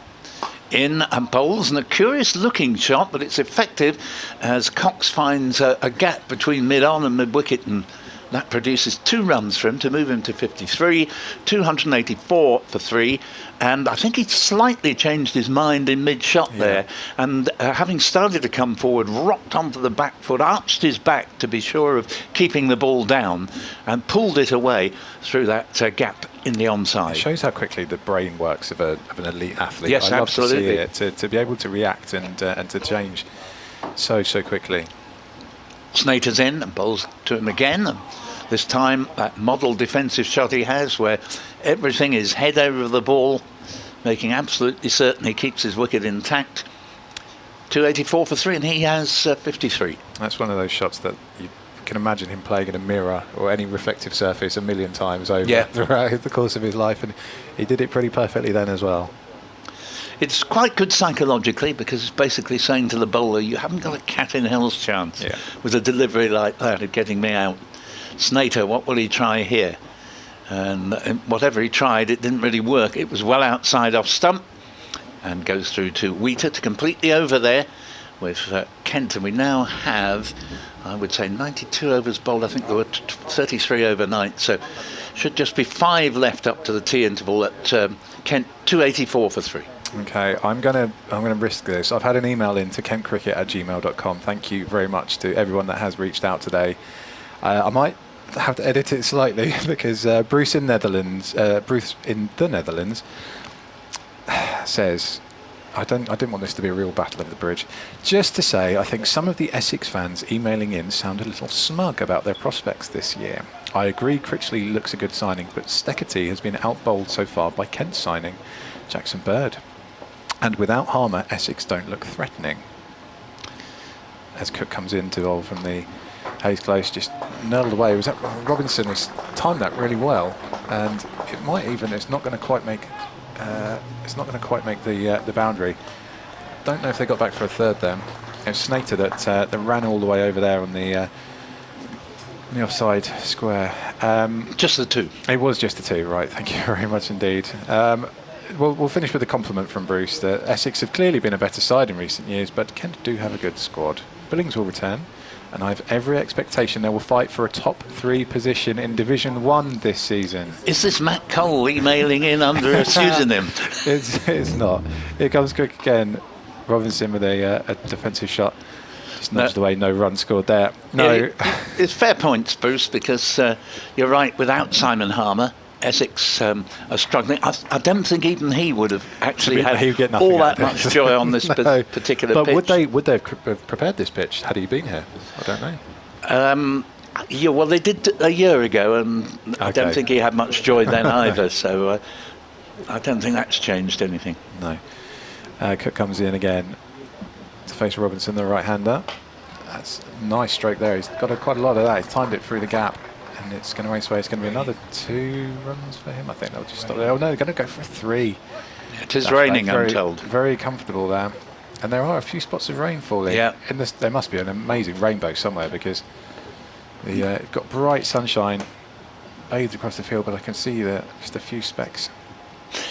in and bowls, and a curious looking shot, but it's effective as Cox finds a gap between mid-on and mid-wicket, and that produces 2 runs for him to move him to 53, 284 for 3. And I think he slightly changed his mind in mid-shot there, and having started to come forward, rocked onto the back foot, arched his back to be sure of keeping the ball down, and pulled it away through that gap in the onside. It shows how quickly the brain works of an elite athlete. Yes, I love absolutely. to see it, to be able to react and to change so quickly. Snater's in and bowls to him again, and this time that model defensive shot he has, where everything is head over the ball, making absolutely certain he keeps his wicket intact. 284 for 3, and he has 53. That's one of those shots that you can imagine him playing in a mirror or any reflective surface a million times over throughout the course of his life, and he did it pretty perfectly then as well. It's quite good psychologically, because it's basically saying to the bowler, you haven't got a cat in hell's chance with a delivery like that of getting me out. Snater, what will he try here? And whatever he tried, it didn't really work. It was well outside off stump, and goes through to Wheater to complete the over there with Kent. And we now have, I would say, 92 overs bowled. I think there were 33 overnight, so should just be 5 left up to the tea interval at Kent, 284 for 3. Okay, I'm gonna risk this. I've had an email in to kentcricket@gmail.com. Thank you very much to everyone that has reached out today. I might have to edit it slightly because Bruce in the Netherlands says, I didn't want this to be a real battle of the bridge. Just to say, I think some of the Essex fans emailing in sound a little smug about their prospects this year. I agree Critchley looks a good signing, but Steckety has been outbowled so far by Kent's signing, Jackson Bird. And without Harmer, Essex don't look threatening. As Cook comes in to bowl from the Hayes Close, just knurled away. Was that Robinson has timed that really well, and it might even. It's not going to quite make. It's not going to quite make the boundary. Don't know if they got back for a third then. It was Snater that ran all the way over there on the offside square. Just the 2. It was just the 2, right? Thank you very much indeed. We'll finish with a compliment from Bruce that Essex have clearly been a better side in recent years, but Kent do have a good squad. Billings will return, and I have every expectation they will fight for a top 3 position in Division 1 this season. Is this Matt Cole emailing in under a pseudonym? It's not. Here comes Cook again. Robinson with a defensive shot. Just nudged away, no run scored there. No. Yeah, it's fair points, Bruce, because you're right, without Simon Harmer, Essex are struggling. I don't think even he would have actually had all that much joy on this particular pitch. But would they have prepared this pitch had he been here? I don't know. Yeah, well, they did a year ago, and I don't think he had much joy then either, so I don't think that's changed anything. No. Cook comes in again to face Robinson, the right-hander. That's a nice stroke there. He's got quite a lot of that. He's timed it through the gap. And it's going to race away. It's going to be another 2 runs for him. I think they'll just stop there. Oh no, they're going to go for 3. It is raining, I'm told. Very comfortable there. And there are a few spots of rain falling. Yeah. There must be an amazing rainbow somewhere, because it's got bright sunshine bathed across the field, but I can see just a few specks.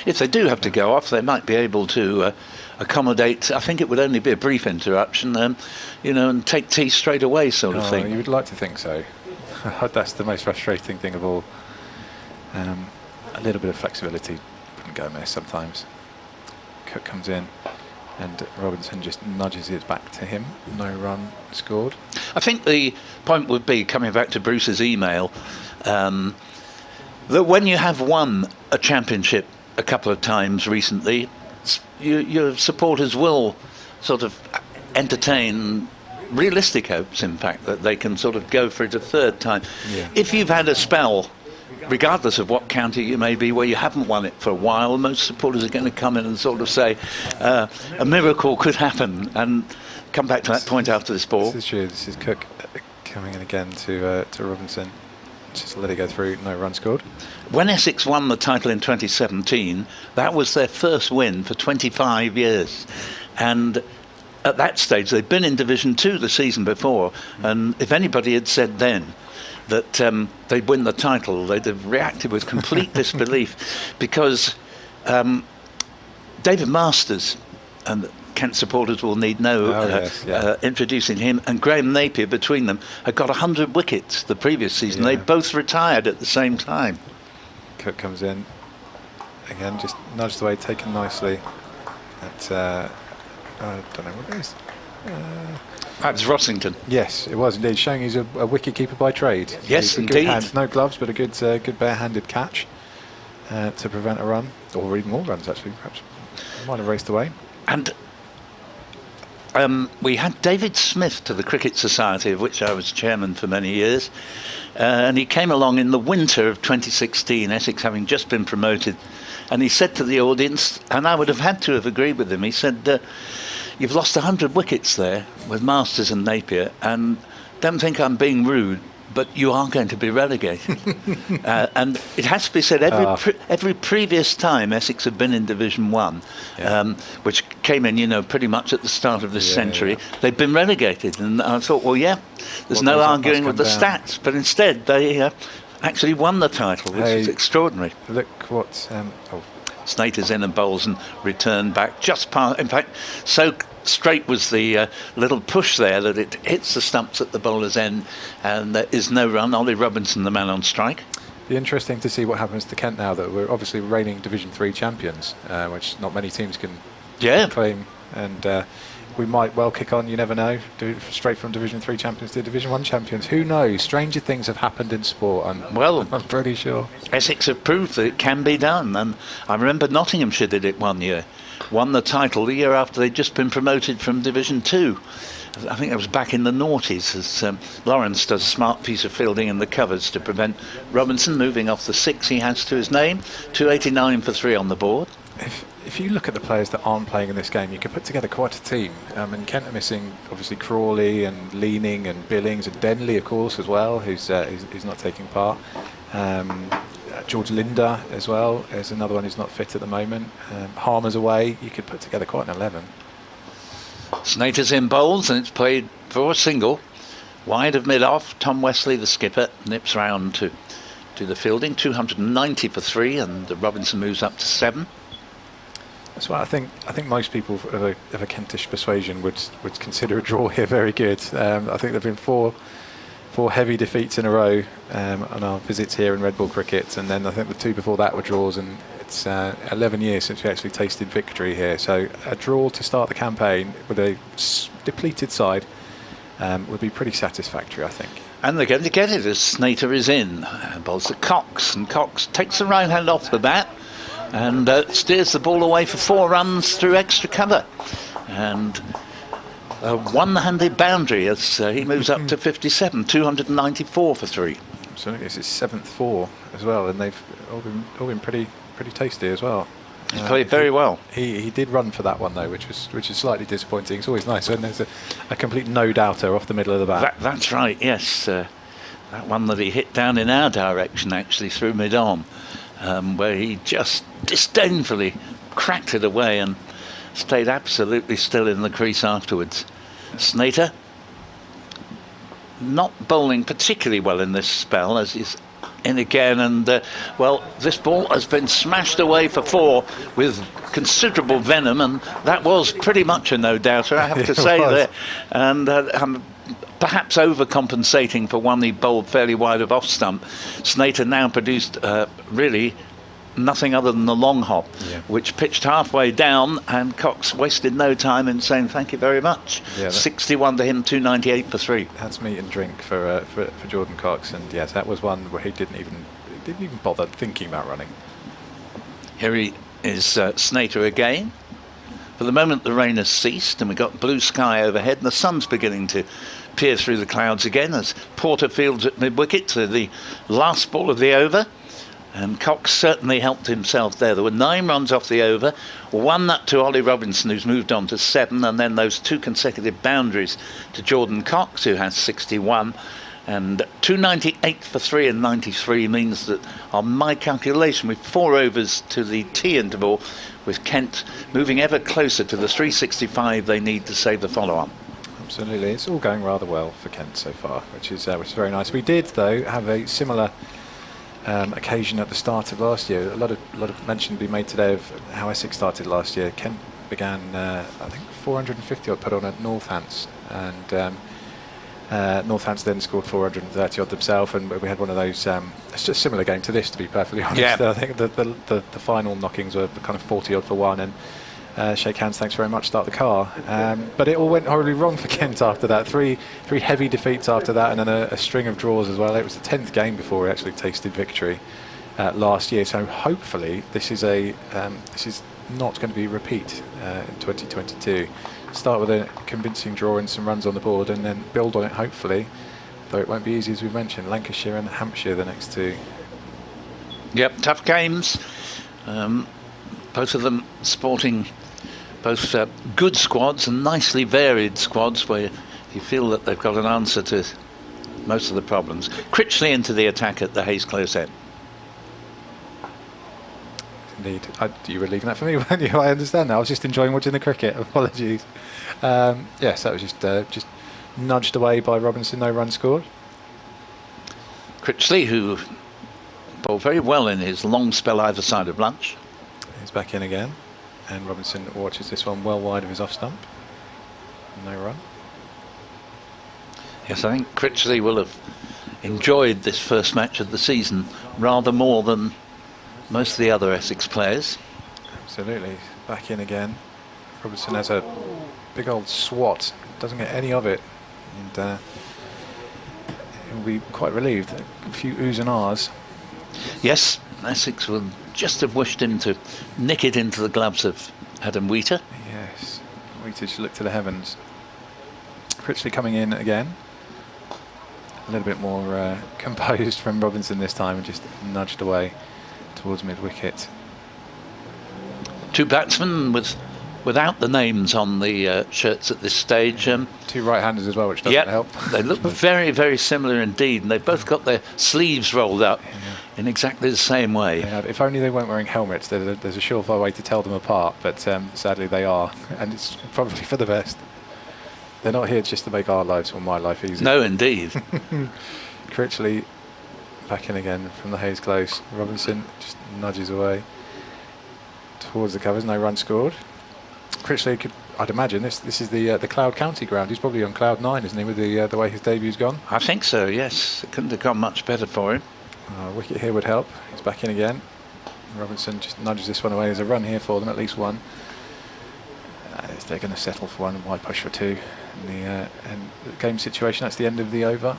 If they do have to go off, they might be able to accommodate. I think it would only be a brief interruption, and take tea straight away, sort of thing. You would like to think so. That's the most frustrating thing of all. A little bit of flexibility wouldn't go amiss sometimes. Cook comes in, and Robinson just nudges it back to him. No run scored. I think the point would be, coming back to Bruce's email, that when you have won a championship a couple of times recently, your supporters will sort of entertain realistic hopes, in fact, that they can sort of go for it a third time. Yeah. If you've had a spell, regardless of what county you may be, where you haven't won it for a while, most supporters are going to come in and sort of say a miracle could happen, and come back to that point after this ball. This is true. This is Cook coming in again to Robinson. Just let it go through. No run scored. When Essex won the title in 2017, that was their first win for 25 years, and at that stage, they'd been in Division 2 the season before, and if anybody had said then that they'd win the title, they'd have reacted with complete disbelief, because David Masters, and Kent supporters will need introducing him, and Graham Napier, between them, had got 100 wickets the previous season. They both retired at the same time. Cook comes in again, just nudged away, taken nicely. I don't know what it is. That's Rossington. Yes, it was indeed, showing he's a wicket keeper by trade. Yes, indeed. Good hands, no gloves, but a good bare-handed catch to prevent a run, or even more runs actually. Perhaps might have raced away. And we had David Smith to the Cricket Society, of which I was chairman for many years, and he came along in the winter of 2016, Essex having just been promoted, and he said to the audience, and I would have had to have agreed with him, he said, you've lost 100 wickets there with Masters and Napier, and don't think I'm being rude, but you are going to be relegated. And it has to be said, every previous time Essex have been in Division 1, which came in, pretty much at the start of this century, they've been relegated. And I thought, well, there's no arguing with the stats, but instead they actually won the title, which is extraordinary. Look what... Snater's in and bowls and returned back just past. In fact, so straight was the little push there that it hits the stumps at the bowler's end, and there is no run. Ollie Robinson, the man on strike. Be interesting to see what happens to Kent now that we're obviously reigning Division 3 champions, which not many teams can claim, and we might well kick on. You never know. Straight from Division 3 champions to Division 1 champions. Who knows? Stranger things have happened in sport. I'm pretty sure. Essex have proved that it can be done, and I remember Nottinghamshire did it one year, won the title the year after they'd just been promoted from Division 2. I think that was back in the noughties, as Lawrence does a smart piece of fielding in the covers to prevent Robinson moving off the 6 he has to his name. 289 for 3 on the board. If you look at the players that aren't playing in this game, you can put together quite a team. And Kent are missing, obviously, Crawley and Leaning and Billings and Dennelly, of course, as well, who's not taking part. George Linder, as well, is another one who's not fit at the moment. Harmer's away. You could put together quite an 11. Snater's in bowls, and it's played for a single. Wide of mid-off, Tom Wesley, the skipper, nips round to the fielding. 290 for 3, and Robinson moves up to 7. That's why I think most people of a Kentish persuasion would consider a draw here very good. I think there've been four heavy defeats in a row on our visits here in Red Bull Cricket, and then I think the 2 before that were draws, and it's 11 years since we actually tasted victory here. So a draw to start the campaign with a depleted side would be pretty satisfactory, I think. And they're going to get it as Snater is in. Bowls to Cox, and Cox takes the right hand off the bat and steers the ball away for 4 runs through extra cover. And a one-handed boundary as he moves up to 57, 294 for 3. Absolutely, it's his 7th 4 as well, and they've all been pretty tasty as well. He's played very well. He did run for that one though, which is slightly disappointing. It's always nice when there's a complete no-doubter off the middle of the bat. That's right, yes. That one that he hit down in our direction actually through mid-on, where he just disdainfully cracked it away and stayed absolutely still in the crease afterwards. Snater not bowling particularly well in this spell as he's in again, and well, this ball has been smashed away for 4 with considerable venom, and that was pretty much a no-doubter, I have to say there. And perhaps overcompensating for one he bowled fairly wide of off stump. Snater now produced really nothing other than the long hop, which pitched halfway down, and Cox wasted no time in saying thank you very much. 61 to him, 298 for 3. That's meat and drink for Jordan Cox, and yes, that was one where he didn't even bother thinking about running. Here he is, Snater again. For the moment the rain has ceased and we've got blue sky overhead, and the sun's beginning to peer through the clouds again as Porter fields at mid-wicket to the last ball of the over. And Cox certainly helped himself there. There were 9 runs off the over, 1 up to Ollie Robinson, who's moved on to 7, and then those 2 consecutive boundaries to Jordan Cox, who has 61. And 298 for 3 and 93 means that, on my calculation, with 4 overs to the tea interval, with Kent moving ever closer to the 365 they need to save the follow-on. Absolutely, it's all going rather well for Kent so far, which is very nice. We did, though, have a similar occasion at the start of last year. A lot of mention to be made today of how Essex started last year. Kent began, I think, 450 odd put on at Northants, and Northants then scored 430 odd themselves, and we had one of those. It's just a similar game to this, to be perfectly honest. Yeah. I think the final knockings were kind of 40 odd for 1, and shake hands, thanks very much, start the car. But it all went horribly wrong for Kent after that. Three heavy defeats after that, and then a string of draws as well. It was the 10th game before we actually tasted victory last year. So hopefully this is not going to be a repeat in 2022. Start with a convincing draw and some runs on the board, and then build on it hopefully, though it won't be easy, as we mentioned. Lancashire and Hampshire the next 2. Yep, tough games. Both of them sporting both good squads and nicely varied squads where you feel that they've got an answer to most of the problems. Critchley into the attack at the Hayes Close end. Indeed. You were leaving that for me, weren't you? I understand now. I was just enjoying watching the cricket. Apologies. Yes, that was just nudged away by Robinson. No run scored. Critchley, who bowled very well in his long spell either side of lunch. He's back in again, and Robinson watches this one well wide of his off stump. No run. Yes, I think Critchley will have enjoyed this first match of the season rather more than most of the other Essex players. Absolutely. Back in again. Robinson has a big old swat, doesn't get any of it, and he'll be quite relieved. A few oohs and ahs. Yes, Essex will just have wished him to nick it into the gloves of Adam Wheater. Yes, Wheater should look to the heavens. Critchley coming in again. A little bit more composed from Robinson this time, and just nudged away towards mid-wicket. 2 batsmen without the names on the shirts at this stage. 2 right-handers as well, which doesn't help. They look very, very similar indeed, and they've both got their sleeves rolled up in exactly the same way. If only they weren't wearing helmets, there's a surefire way to tell them apart, but sadly they are, and it's probably for the best. They're not here just to make our lives or my life easy. No, indeed. Critchley back in again from the Hayes Close. Robinson just nudges away towards the covers, no run scored. Critchley could, I'd imagine, this is the Cloud County ground. He's probably on cloud 9, isn't he, with the way his debut's gone? I think so, yes. It couldn't have gone much better for him. Wicket here would help. He's back in again. Robinson just nudges this one away. There's a run here for them, at least one. They're going to settle for one. Why push for two? In the game situation, that's the end of the over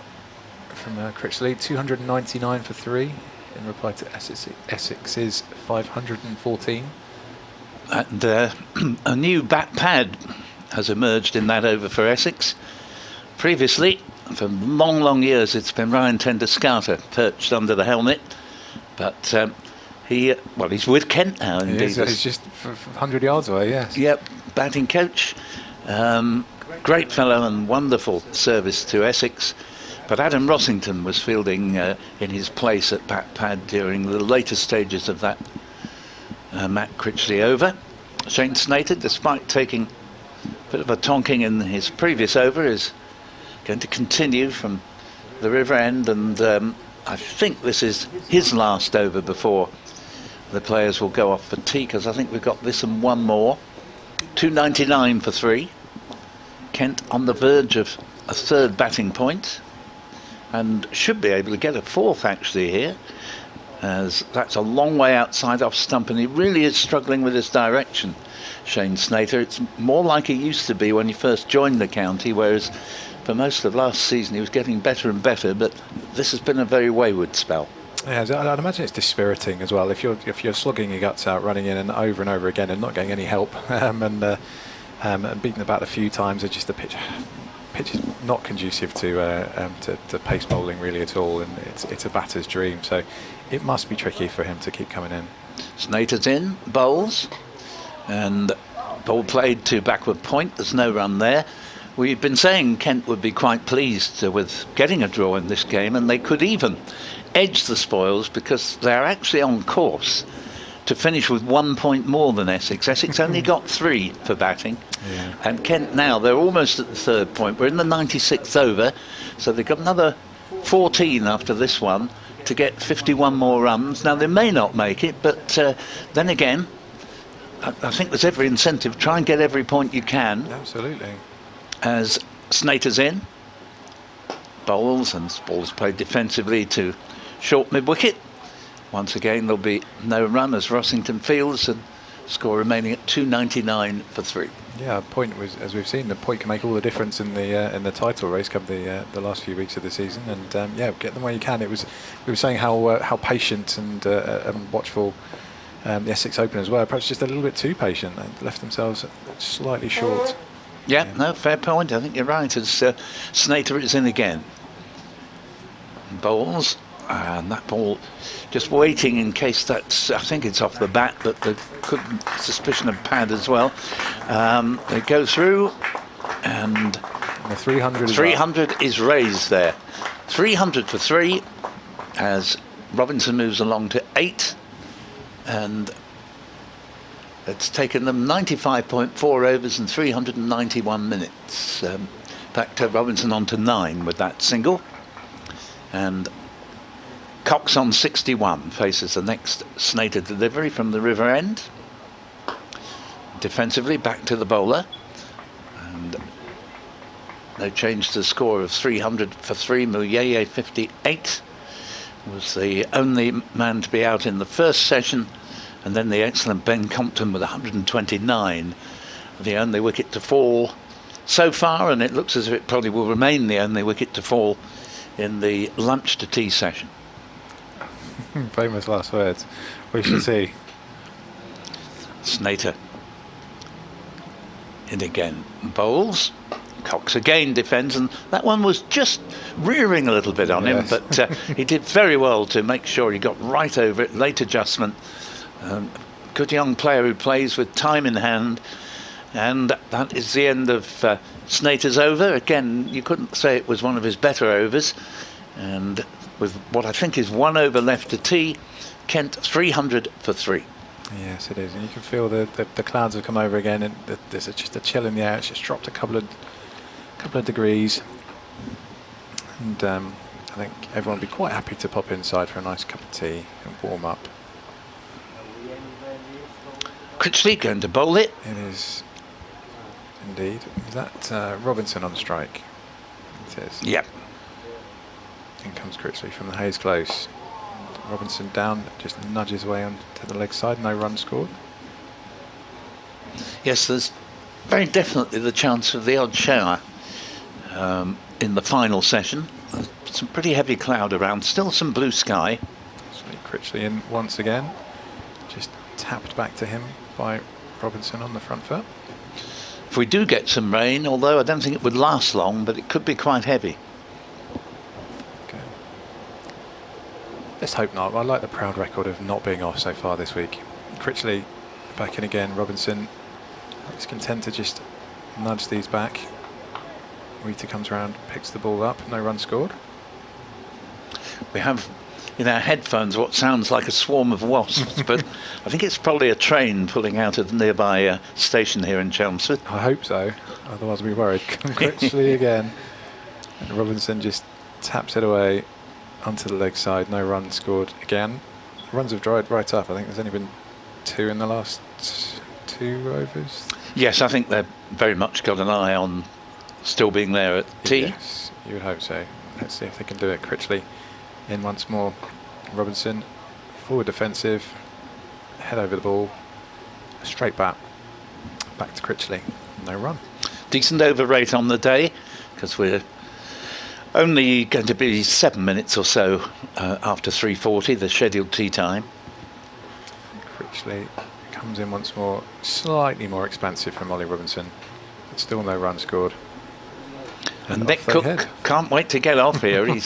from Critchley. 299 for 3 in reply to Essex's 514. And a new bat pad has emerged in that over for Essex. Previously, for long years, it's been Ryan Tender-Scouter perched under the helmet. But he's with Kent now. Indeed, he's just 100 yards away, yes. Yep, batting coach. Great fellow and wonderful service to Essex. But Adam Rossington was fielding in his place at bat pad during the later stages of that Matt Critchley over. Shane Snater, despite taking a bit of a tonking in his previous over, is going to continue from the river end, and I think this is his last over before the players will go off for tea, because I think we've got this and one more. 299 for 3. Kent on the verge of a third batting point, and should be able to get a fourth actually here, as that's a long way outside off stump, and he really is struggling with his direction, Shane Snater. It's more like he used to be when he first joined the county, whereas for most of last season he was getting better and better, but this has been a very wayward spell. Yeah, I'd imagine it's dispiriting as well if you're slugging your guts out, running in and over again and not getting any help, and beating about a few times. It's just the pitch is not conducive to pace bowling really at all, and it's a batter's dream, so it must be tricky for him to keep coming in. Snater's in, bowls, and ball played to backward point. There's no run there. We've been saying Kent would be quite pleased with getting a draw in this game, and they could even edge the spoils because they're actually on course to finish with 1 point more than Essex. Essex only got 3 for batting, and Kent now, they're almost at the third point. We're in the 96th over, so they've got another 14 after this one to get 51 more runs. Now they may not make it, but then again, I think there's every incentive, try and get every point you can. Absolutely. As Snater's in, bowls, and balls played defensively to short mid-wicket. Once again there'll be no run as Rossington fields, and score remaining at 299 for 3. Yeah, a point was, as we've seen, the point can make all the difference in the title race come the last few weeks of the season, and get them where you can. We were saying how patient and watchful the Essex openers were, perhaps just a little bit too patient, and left themselves slightly short. Yeah, no, fair point. I think you're right. As Snater is in again. Bowls, and that ball just waiting in case that's, I think it's off the bat, but the suspicion of pad as well. They go through, and the 300 is raised there. 300 for 3 as Robinson moves along to 8, and it's taken them 95.4 overs and 391 minutes. Back to Robinson on to 9 with that single. And Cox on 61 faces the next Snater delivery from the river end. Defensively back to the bowler. And they changed the score of 300 for 3. Muyeye 58 was the only man to be out in the first session. And then the excellent Ben Compton with 129, the only wicket to fall so far, and it looks as if it probably will remain the only wicket to fall in the lunch to tea session. Famous last words. We shall see. Snater in again. Bowls. Cox again defends, and that one was just rearing a little bit on him, but he did very well to make sure he got right over it. Late adjustment. Good young player who plays with time in hand, and that is the end of Snater's over. Again, you couldn't say it was one of his better overs, and with what I think is 1 over left to tea, Kent 300 for 3. Yes, it is, and you can feel the clouds have come over again, and there's just a chill in the air. It's just dropped a couple of degrees, and I think everyone will be quite happy to pop inside for a nice cup of tea and warm up. Critchley going to bowl it. It is indeed. Is that Robinson on strike? It is. Yep. In comes Critchley from the Hayes Close. Robinson down, just nudges away on to the leg side. No run scored. Yes, there's very definitely the chance of the odd shower in the final session. Some pretty heavy cloud around, still some blue sky. Critchley in once again, just tapped back to him by Robinson on the front foot. If we do get some rain, although I don't think it would last long, but it could be quite heavy. Okay. Let's hope not. I like the proud record of not being off so far this week. Critchley back in again. Robinson is content to just nudge these back. Rita comes around, picks the ball up, no run scored. We have in our headphones what sounds like a swarm of wasps, but I think it's probably a train pulling out of the nearby station here in Chelmsford. I hope so, otherwise I'll be worried. Critchley again. And Robinson just taps it away onto the leg side, no run scored again. Runs have dried right up. I think there's only been 2 in the last 2 overs. Yes, I think they've very much got an eye on still being there at tea. Yes, you would hope so. Let's see if they can do it. Critchley in once more. Robinson forward defensive, head over the ball, straight back to Critchley, no run. Decent over rate on the day, because we're only going to be 7 minutes or so after 3:40, the scheduled tea time. Critchley comes in once more, slightly more expansive from Ollie Robinson, but still no run scored. And Nick Cook can't wait to get off here. He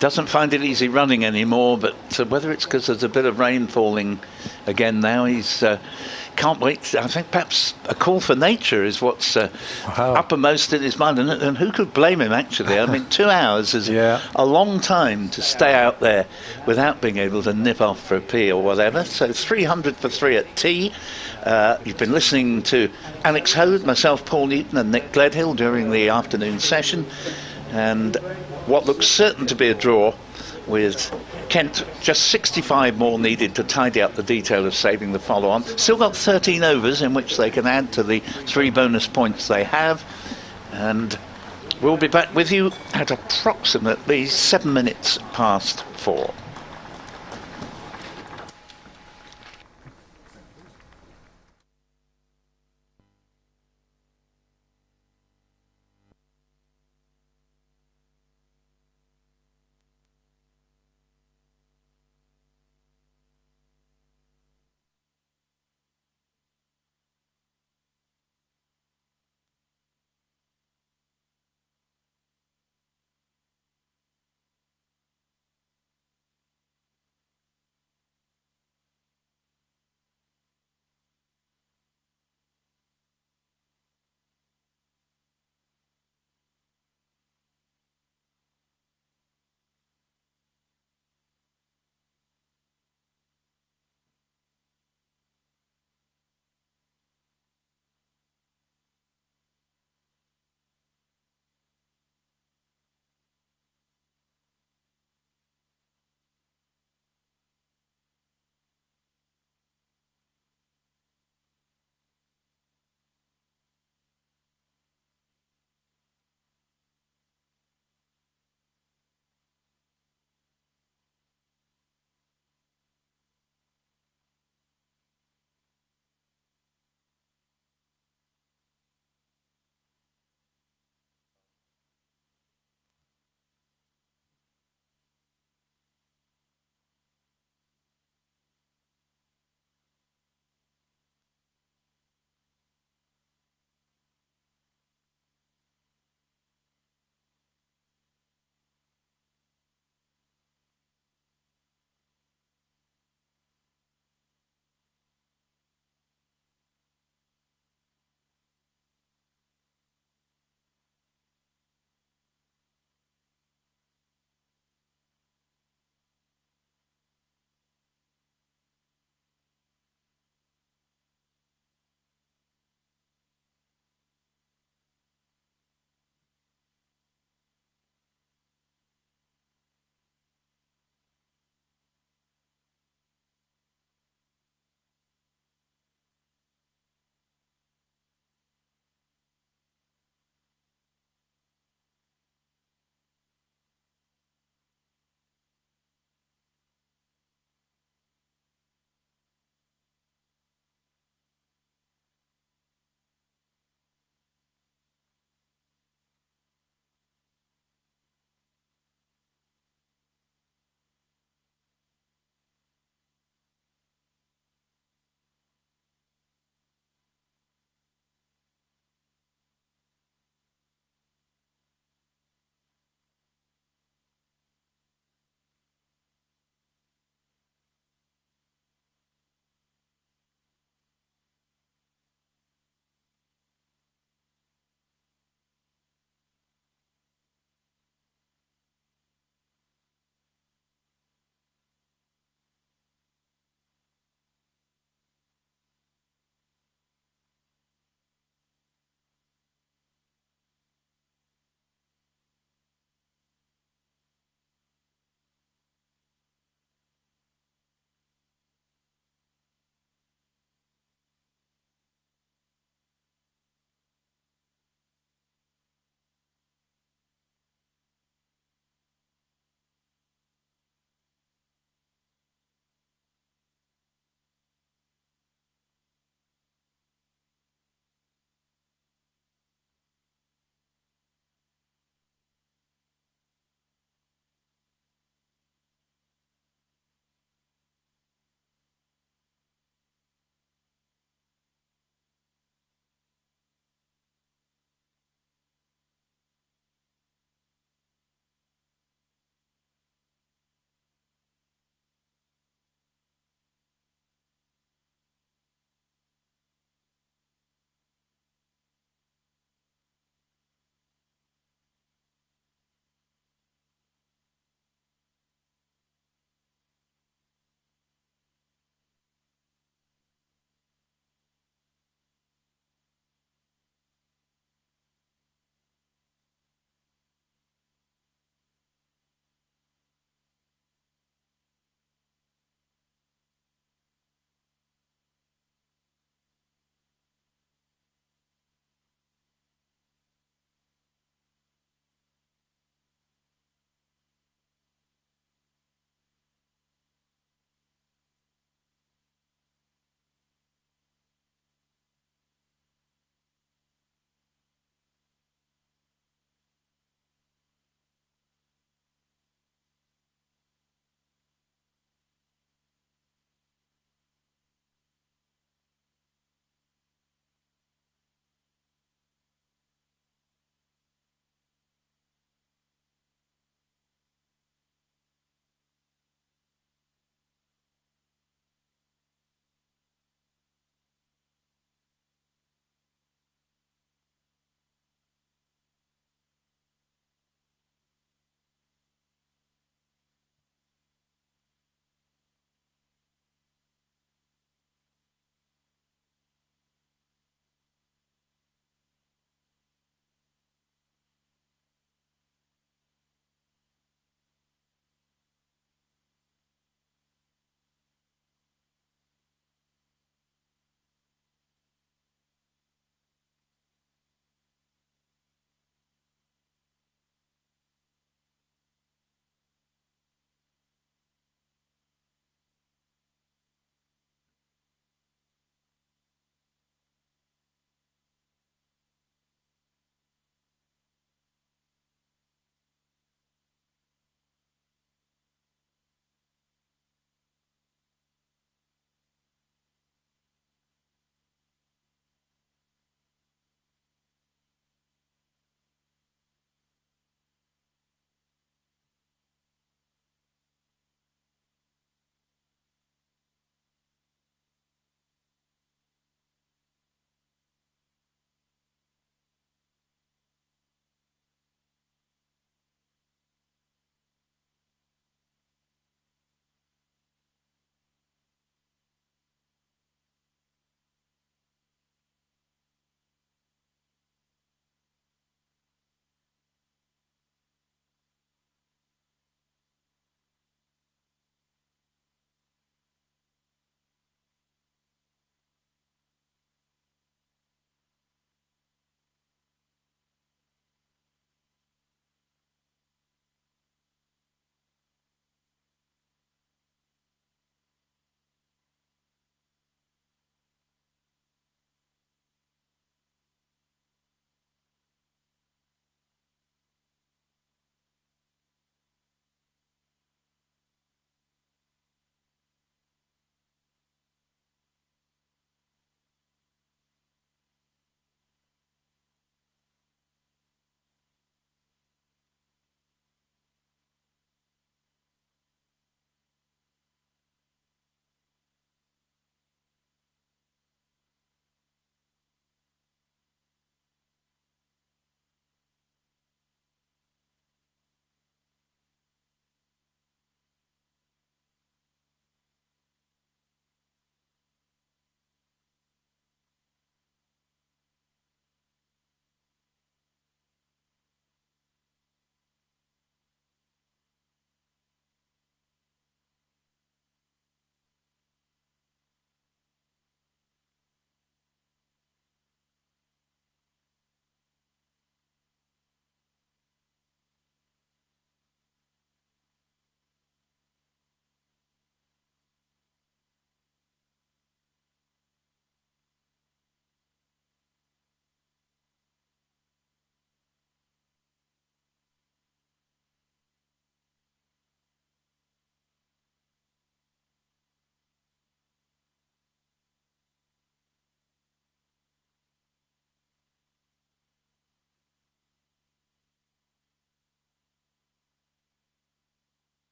doesn't find it easy running anymore, but whether it's because there's a bit of rain falling again now, he's can't wait. I think perhaps a call for nature is what's uppermost in his mind. And who could blame him, actually? I mean, 2 hours is a long time to stay out there without being able to nip off for a pee or whatever. So 300 for 3 at tea. You've been listening to Alex Hode, myself, Paul Newton and Nick Gledhill during the afternoon session, and what looks certain to be a draw, with Kent just 65 more needed to tidy up the detail of saving the follow-on. Still got 13 overs in which they can add to the 3 bonus points they have, and we'll be back with you at approximately 7 minutes past 4.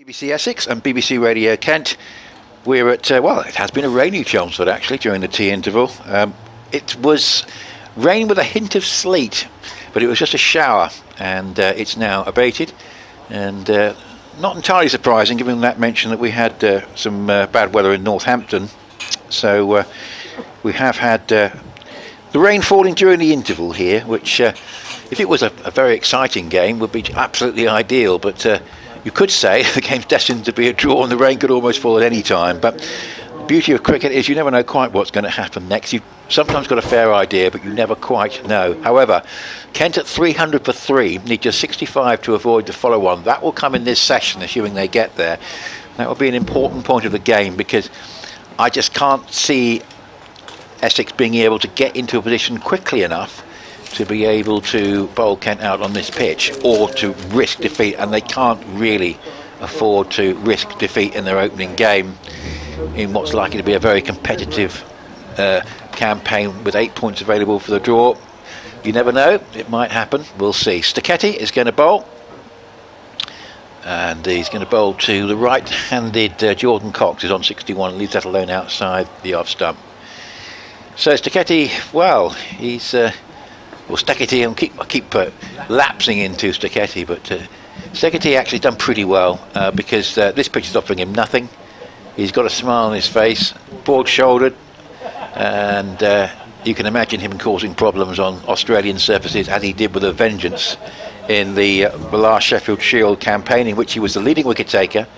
BBC Essex and BBC Radio Kent. We're at, well, it has been a rainy Chelmsford actually during the tea interval. It was rain with a hint of sleet, but it was just a shower, and it's now abated. And not entirely surprising, given that mention that we had some bad weather in Northampton. So we have had the rain falling during the interval here, which, if it was a very exciting game, would be absolutely ideal. But you could say the game's destined to be a draw and the rain could almost fall at any time. But the beauty of cricket is you never know quite what's going to happen next. You've sometimes got a fair idea, but you never quite know. However, Kent at 300 for 3 need just 65 to avoid the follow-on. That will come in this session, assuming they get there. That will be an important point of the game, because I just can't see Essex being able to get into a position quickly enough to be able to bowl Kent out on this pitch, or to risk defeat, and they can't really afford to risk defeat in their opening game in what's likely to be a very competitive campaign with 8 points available for the draw. You never know, it might happen, we'll see. Stacchetti is going to bowl, and he's going to bowl to the right-handed Jordan Cox, who's on 61, leaves that alone outside the off stump. So Stacchetti, well, he's Stacchetti, I keep lapsing into Stacchetti, but Stacchetti actually done pretty well, because this pitch is offering him nothing. He's got a smile on his face, broad-shouldered, and you can imagine him causing problems on Australian surfaces, as he did with a vengeance in the last Sheffield Shield campaign, in which he was the leading wicket taker.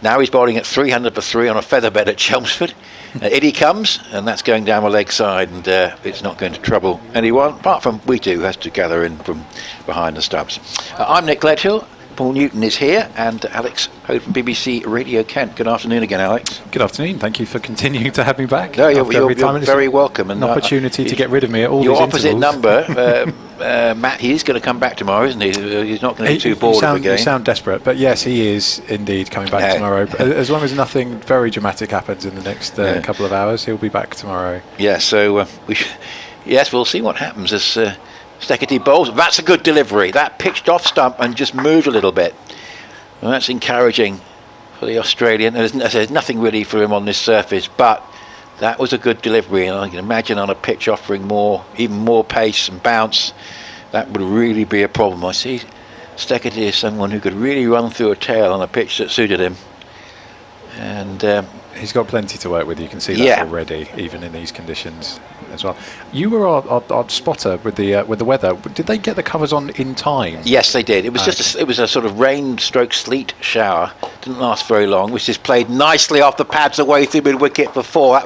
Now he's bowling at 300 for 3 on a feather bed at Chelmsford. In he comes, and that's going down the leg side, and it's not going to trouble anyone, apart from we do, who has to gather in from behind the stumps. I'm Nick Ledhill. Paul Newton is here, and Alex Hode from BBC Radio Kent. Good afternoon again, Alex. Good afternoon. Thank you for continuing to have me back. No, you're very welcome. An opportunity to get rid of me at all your these opposite intervals. number, Matt, he's going to come back tomorrow, isn't he? He's not going to be too bored of the game. You sound desperate, but yes, he is indeed coming back tomorrow. As long as nothing very dramatic happens in the next couple of hours, he'll be back tomorrow. Yeah, so we'll see what happens as Stacchetti bowls. That's a good delivery. That pitched off stump and just moved a little bit. Well, that's encouraging for the Australian. There's nothing really for him on this surface, but that was a good delivery, and I can imagine on a pitch offering even more pace and bounce, that would really be a problem. I see Stacchetti is someone who could really run through a tail on a pitch that suited him, and he's got plenty to work with. You can see that already, even in these conditions as well. You were our spotter with the weather. Did they get the covers on in time? Yes, they did. It was it was a sort of rain/sleet shower. Didn't last very long, which is played nicely off the pads away through mid wicket for 4.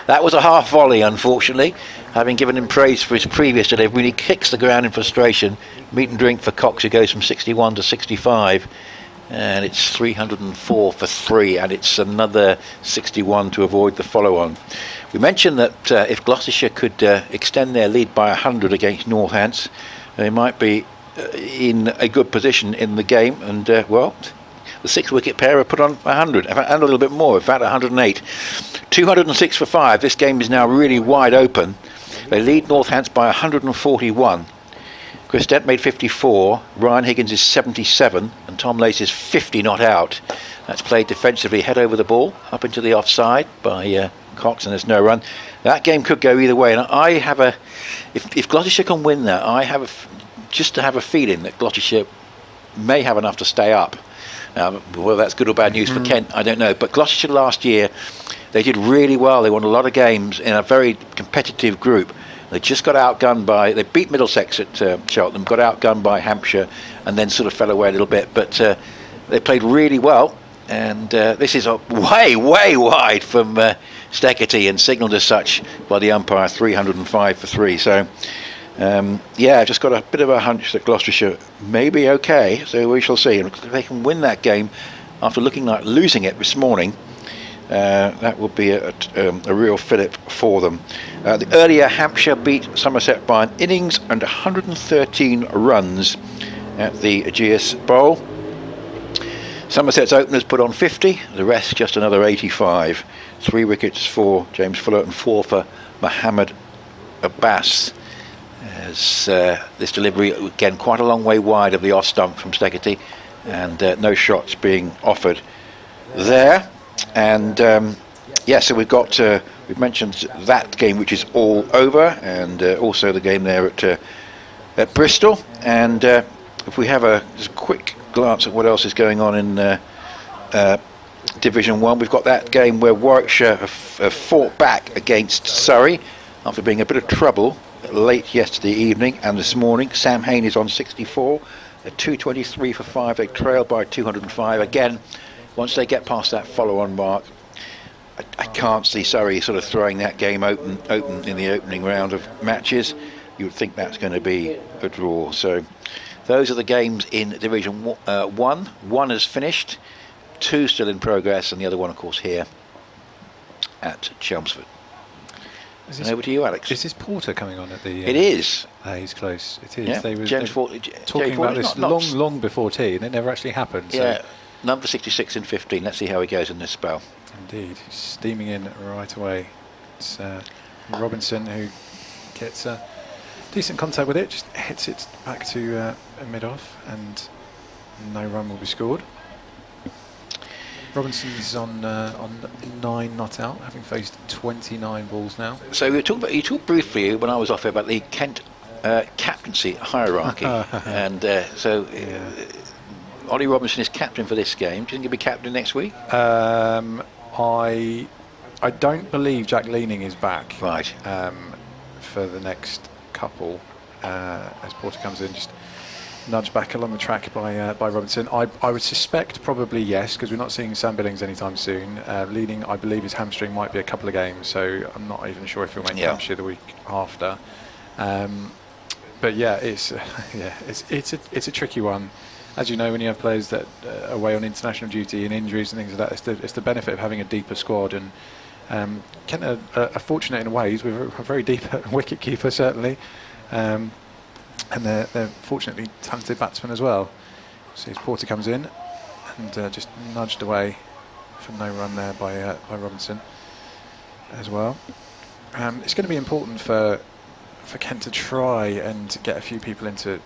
That was a half volley, unfortunately. Having given him praise for his previous delivery, he kicks the ground in frustration. Meat and drink for Cox, who goes from 61 to 65. And it's 304 for 3, and it's another 61 to avoid the follow-on. We mentioned that if Gloucestershire could extend their lead by 100 against Northants, they might be in a good position in the game. And well, the 6-wicket pair have put on 100, and a little bit more, in fact 108. 206 for 5. This game is now really wide open. They lead Northants by 141. Chris Dent made 54, Ryan Higgins is 77, and Tom Lace is 50 not out. That's played defensively, head over the ball, up into the offside by Cox, and there's no run. That game could go either way, and I have if Gloucestershire can win that, I have a feeling that Gloucestershire may have enough to stay up. Whether that's good or bad news for Kent, I don't know. But Gloucestershire last year, they did really well. They won a lot of games in a very competitive group. They just got outgunned they beat Middlesex at Cheltenham, got outgunned by Hampshire, and then sort of fell away a little bit. But they played really well, and this is way wide from Stacchetti, and signalled as such by the umpire, 305 for 3. So, I've just got a bit of a hunch that Gloucestershire may be okay, so we shall see. And if they can win that game after looking like losing it this morning, that would be a real fillip for them. The earlier Hampshire beat Somerset by an innings and 113 runs at the Ageas Bowl. Somerset's openers put on 50, the rest just another 85. 3 wickets for James Fuller and 4 for Mohammed Abbas. As this delivery, again, quite a long way wide of the off stump from Stacchetti. and no shots being offered there. And yeah, so we've mentioned that game, which is all over, and also the game there at Bristol. And if we have just a quick glance at what else is going on in Division 1, we've got that game where Warwickshire have fought back against Surrey after being a bit of trouble late yesterday evening and this morning. Sam Hain is on 64 at 223 for 5. They trail by 205. Again, once they get past that follow-on mark, I can't see Surrey sort of throwing that game open in the opening round of matches. You would think that's going to be a draw. So those are the games in Division 1. One has finished, 2 still in progress, and the other one, of course, here at Chelmsford. And over to you, Alex. Is this Porter coming on at the... It is. He's close. It is. Yeah. They were talking about this long before tea, and it never actually happened. Yeah, so. number 66 in 15. Let's see how he goes in this spell. Indeed. He's steaming in right away. It's Robinson who gets decent contact with it, just hits it back to mid-off, and no run will be scored. Robinson's on 9 not out, having faced 29 balls now. So you talked briefly when I was off here about the Kent captaincy hierarchy, and Ollie Robinson is captain for this game. Do you think he'll be captain next week? I don't believe Jack Leaning is back. Right. For the next couple, as Porter comes in, just nudged back along the track by Robinson. I would suspect probably yes, because we're not seeing Sam Billings anytime soon. Leaning, I believe, his hamstring might be a couple of games, so I'm not even sure if he'll make Hampshire the week after. But yeah, it's a tricky one. As you know, when you have players that are away on international duty and injuries and things like that, it's the benefit of having a deeper squad. And Kent are fortunate in ways with a very deep wicket keeper, certainly. And they're fortunately talented batsmen as well. So as Porter comes in and just nudged away for no run there by Robinson as well. It's going to be important for Kent to try and get a few people into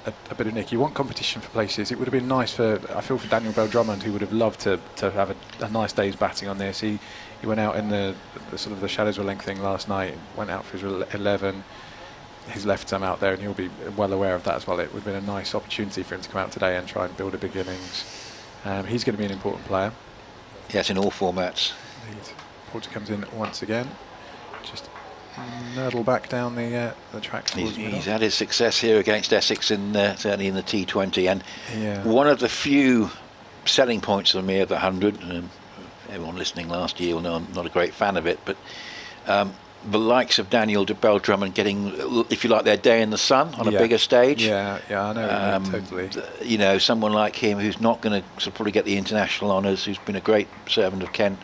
a bit of nick. You want competition for places. It would have been nice for Daniel Bell-Drummond, who would have loved to have a nice day's batting on this. He went out in the sort of the shadows were lengthening last night, went out for his 11. His left arm out there, and he'll be well aware of that as well. It would have been a nice opportunity for him to come out today and try and build a big innings. He's going to be an important player. Yes, in all formats. Indeed. Porter comes in once again, just nurdle back down the track. He's had his success here against Essex, certainly in the T20, and one of the few selling points of me of the 100. Everyone listening last year will know I'm not a great fan of it, but the likes of Daniel Bell-Drummond getting, if you like, their day in the sun on a bigger stage. Yeah, I know, totally. You know, someone like him who's not going to sort of probably get the international honours, who's been a great servant of Kent.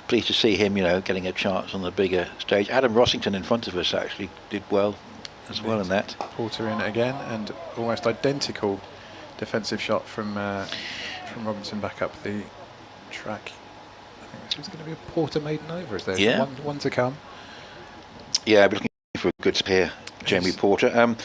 Pleased to see him, getting a chance on the bigger stage. Adam Rossington in front of us actually did well as well in that. Porter in again, and almost identical defensive shot from Robinson back up the track. I think this is going to be a Porter maiden over, is there? Yeah. One to come. Yeah, I'll be looking for a good spear, Jamie Porter.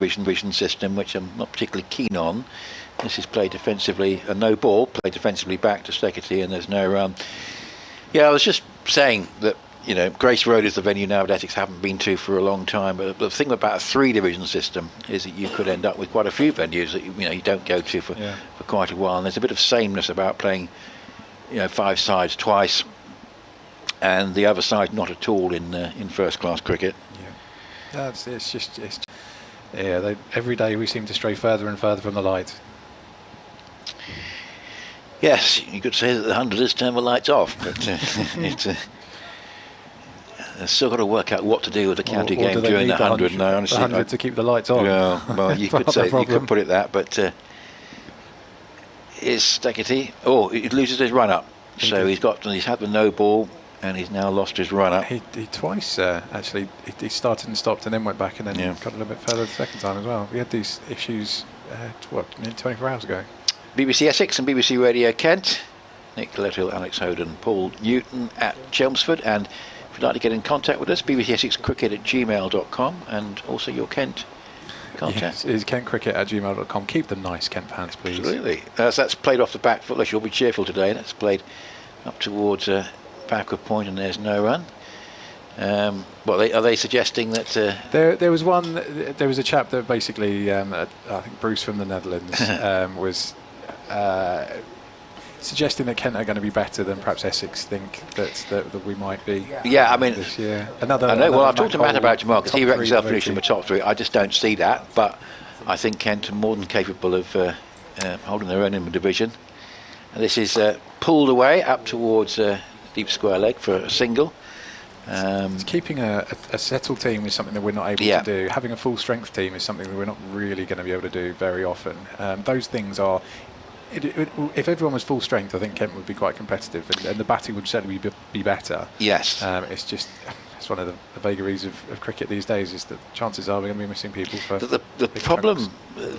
vision system, which I'm not particularly keen on. This is played defensively, a no ball, played defensively back to Steketee, and there's no run. Yeah, I was just saying that, you know, Grace Road is the venue now that Essex haven't been to for a long time, but the thing about a 3-division system is that you could end up with quite a few venues that you don't go to for quite a while, and there's a bit of sameness about playing, 5 sides twice and the other side not at all in first class cricket. Every day we seem to stray further and further from the light. Yes, you could say that the 100 has turned the lights off, but they've still got to work out what to do with the county game during the 100. No, honestly, the 100 to keep the lights on. Yeah, well, you could put it that, but is Steketee? Oh, he loses his run up, so he's had the no ball, and he's now lost his run up. He twice actually. He started and stopped, and then went back, and then got a little bit further the second time as well. We had these issues 24 hours ago. BBC Essex and BBC Radio Kent. Nick Lethill, Alex Hoden, Paul Newton at Chelmsford, and if you'd like to get in contact with us, bbcessexcricket@gmail.com, and also your Kent contact. Yes, it's kentcricket@gmail.com. Keep them nice, Kent fans, please. Absolutely. As that's played off the back foot, you'll be cheerful today. That's played up towards backward point, and there's no run. Are they suggesting that there was one? There was a chap that basically, I think Bruce from the Netherlands, was suggesting that Kent are going to be better than perhaps Essex think that we might be. Yeah, I mean, this year. I know. Well, I've talked to Matt about tomorrow because he reckons they'll finish in the top 3. I just don't see that, but I think Kent are more than capable of holding their own in the division. And this is pulled away up towards deep square leg for a single. Keeping a settled team is something that we're not able to do. Having a full strength team is something that we're not really going to be able to do very often. Those things are. If everyone was full strength, I think Kent would be quite competitive, and the batting would certainly be better. Yes. It's one of the vagaries of cricket these days, is that chances are we're going to be missing people for. The problem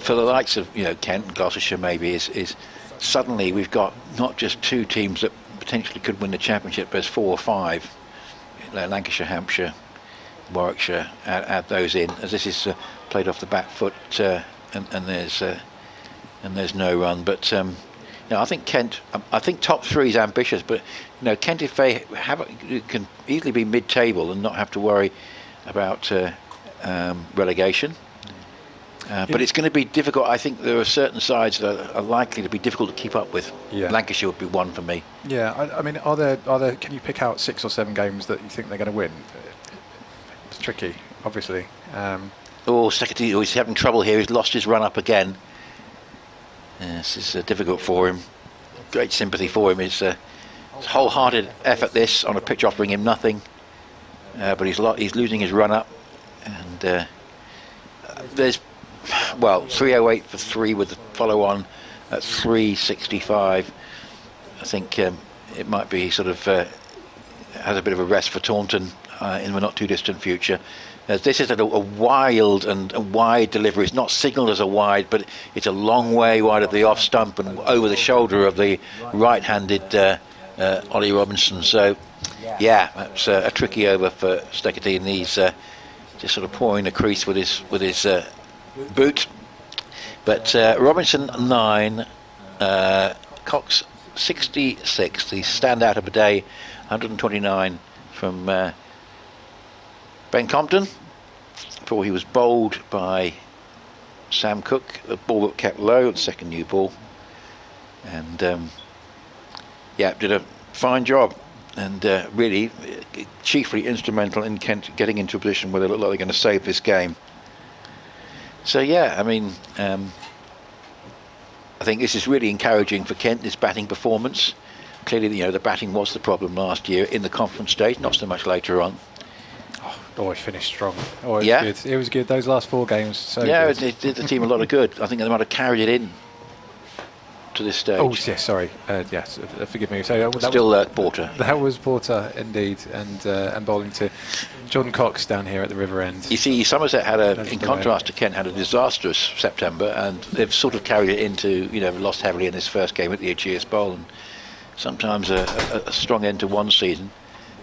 for the likes of Kent and Gloucestershire maybe is suddenly we've got not just 2 teams that potentially could win the championship, there's 4 or 5. Lancashire, Hampshire, Warwickshire, add those in, as this is played off the back foot, and there's no run. But I think Kent. I think top 3 is ambitious, but Kent, if they can easily be mid-table and not have to worry about relegation. But it's going to be difficult. I think there are certain sides that are likely to be difficult to keep up with. Lancashire would be one for me. Yeah, I mean, are there? Can you pick out 6 or 7 games that you think they're going to win? It's tricky, obviously. Steketee, he's having trouble here. He's lost his run up again. This is difficult for him. Great sympathy for him. It's wholehearted effort this on a pitch offering him nothing, but he's losing his run up, and there's 308 for 3 with the follow on at 365. I think it might be sort of has a bit of a rest for Taunton in the not too distant future. This is a wild and a wide delivery. It's not signalled as a wide, but it's a long way wide of the off stump and over the shoulder of the right-handed Ollie Robinson. So, that's a tricky over for Steketee, and he's just sort of pouring the crease with his boot. But Robinson 9, Cox 66. The standout of the day, 129 from Ben Compton, before he was bowled by Sam Cook. The ball that kept low, the second new ball, and did a fine job, and really chiefly instrumental in Kent getting into a position where they look like they're going to save this game. So I mean, I think this is really encouraging for Kent, this batting performance. Clearly, the batting was the problem last year in the conference stage, not so much later on. He finished strong. Good. It was good. Those last 4 games. It did the team a lot of good. I think they might have carried it in to this stage. Oh, yes, sorry. Yes, forgive me. So Porter. That was Porter, indeed, and bowling to Jordan Cox down here at the River End. You see, Somerset in contrast to Kent, had a disastrous September, and they've sort of carried it into, lost heavily in this first game at the Ageas Bowl, and sometimes a strong end to one season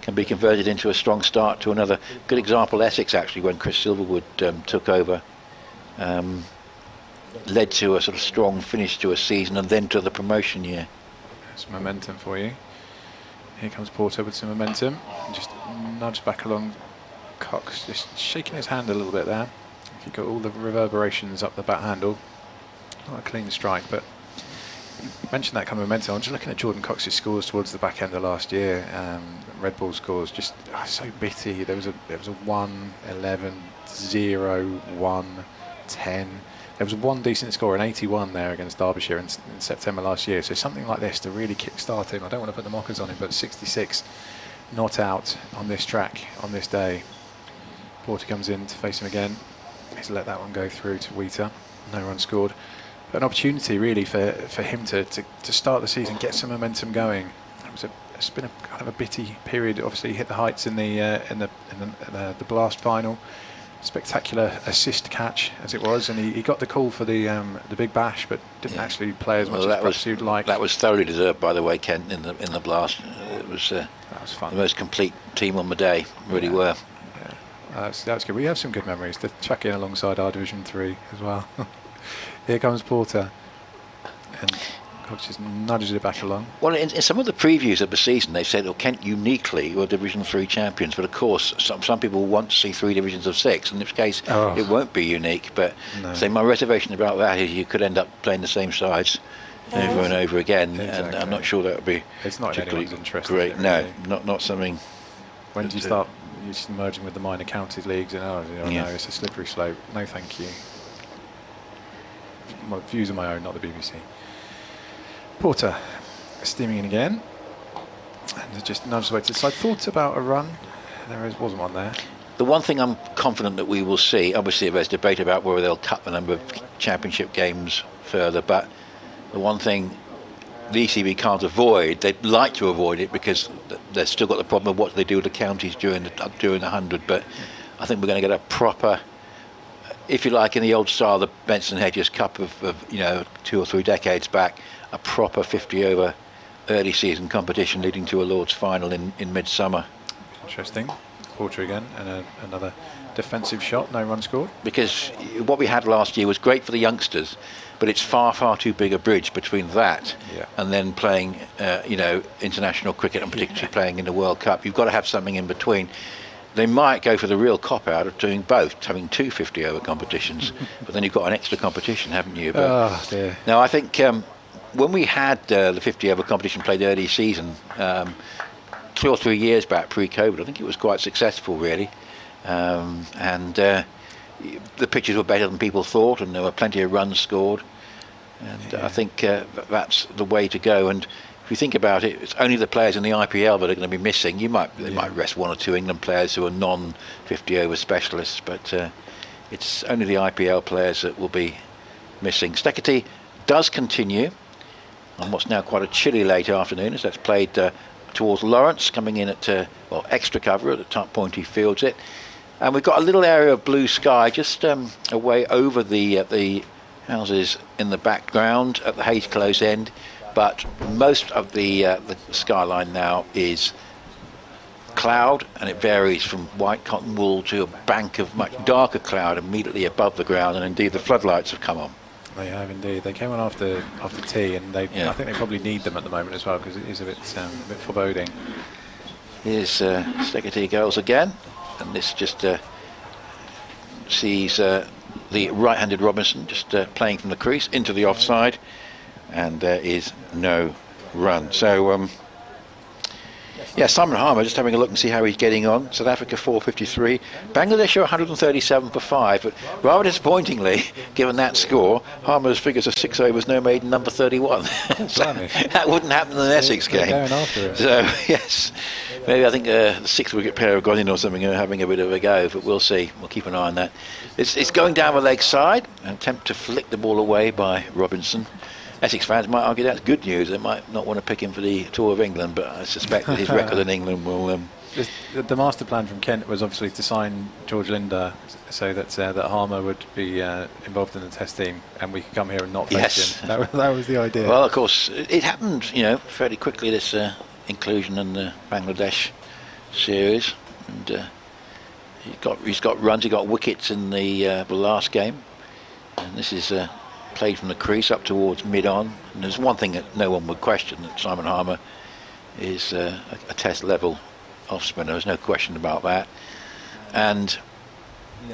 can be converted into a strong start to another. Good example, Essex, actually, when Chris Silverwood took over led to a sort of strong finish to a season and then to the promotion year. That's momentum for you. Here comes Porter with some momentum. And just nudged back along Cox, just shaking his hand a little bit there. He got all the reverberations up the back handle. Not a clean strike, but you mentioned that kind of momentum. I'm just looking at Jordan Cox's scores towards the back end of last year. Red Bull scores just so bitty. There was a 1, 11, 0, 1, 10. There was one decent score, an 81 there against Derbyshire in September last year. So something like this to really kick-start him. I don't want to put the mockers on him, but 66 not out on this track on this day. Porter comes in to face him again. He's let that one go through to Wheater. No run scored. But an opportunity really for him to start the season, get some momentum going. It's been a kind of a bitty period. Obviously, he hit the heights in the Blast final. Spectacular assist catch as it was, and he got the call for the Big Bash, but didn't actually play as much as perhaps you'd like. That was thoroughly deserved, by the way, Kent, in the Blast. It was that was fun. The most complete team on the day, really were. Yeah, that's good. We have some good memories to chuck in alongside our Division 3 as well. Here comes Porter, and Cox just nudges it back along. Well, in some of the previews of the season, they said, Kent uniquely were Division 3 champions, but of course, some people want to see 3 divisions of 6, in which case it won't be unique. But so my reservation about that is you could end up playing the same sides over and over again, and I'm not sure that would be not particularly in anyone's interest. Great. No, not something. When do you start merging with the minor counties leagues? And no, it's a slippery slope. No, thank you. My views are my own, not the BBC. Porter steaming in again, and just nudged away to the side. Thoughts about a run? There wasn't one there. The one thing I'm confident that we will see, obviously there's debate about whether they'll cut the number of championship games further, but the one thing the ECB can't avoid, they'd like to avoid it because they've still got the problem of what they do with the counties during the 100, but I think we're going to get a proper, if you like, in the old style, the Benson Hedges Cup of 2 or 3 decades back, a proper 50 over early season competition leading to a Lord's final in midsummer. Interesting. Porter again, and another defensive shot, no run scored. Because what we had last year was great for the youngsters, but it's far too big a bridge between that and then playing international cricket, and particularly playing in the World Cup. You've got to have something in between. They might go for the real cop-out of doing both, having 2 50 over competitions, but then you've got an extra competition, haven't you? But dear. Now I think when we had the 50 over competition played early season 2 or 3 years back, pre-COVID, I think it was quite successful, really, and the pitches were better than people thought, and there were plenty of runs scored, and I think that's the way to go. And if you think about it, it's only the players in the IPL that are going to be missing. They might rest 1 or 2 England players who are non-50 over specialists, but it's only the IPL players that will be missing. Steketee does continue on what's now quite a chilly late afternoon, as that's played towards Lawrence, coming in at extra cover at the top point he fields it, and we've got a little area of blue sky just away over the houses in the background at the Hayes Close end, but most of the skyline now is cloud, and it varies from white cotton wool to a bank of much darker cloud immediately above the ground, and indeed the floodlights have come on. They have indeed. They came on after tea, and I think they probably need them at the moment as well, because it is a bit foreboding. Here's Steketee goes again, and this just sees the right-handed Robinson just playing from the crease into the offside, and there is no run. So Simon Harmer just having a look and see how he's getting on. South Africa 453, Bangladesh are 137 for 5, but rather disappointingly, given that score, Harmer's figures are 6 overs, no maiden, number 31. So that wouldn't happen in an Essex game. Going after it. So yes, maybe I think the 6th wicket player have gone in or something and having a bit of a go, but we'll see. We'll keep an eye on that. It's going down the leg side, an attempt to flick the ball away by Robinson. Essex fans might argue that's good news. They might not want to pick him for the Tour of England, but I suspect that his record in England will... The master plan from Kent was obviously to sign George Linder so that Harmer would be involved in the test team, and we could come here and not face him. That was the idea. Well, of course, it happened, fairly quickly, this inclusion in the Bangladesh series. And he's got runs, he got wickets in the last game. And this is played from the crease up towards mid-on. And there's one thing that no one would question, that Simon Harmer is a test level off spinner. There's no question about that. And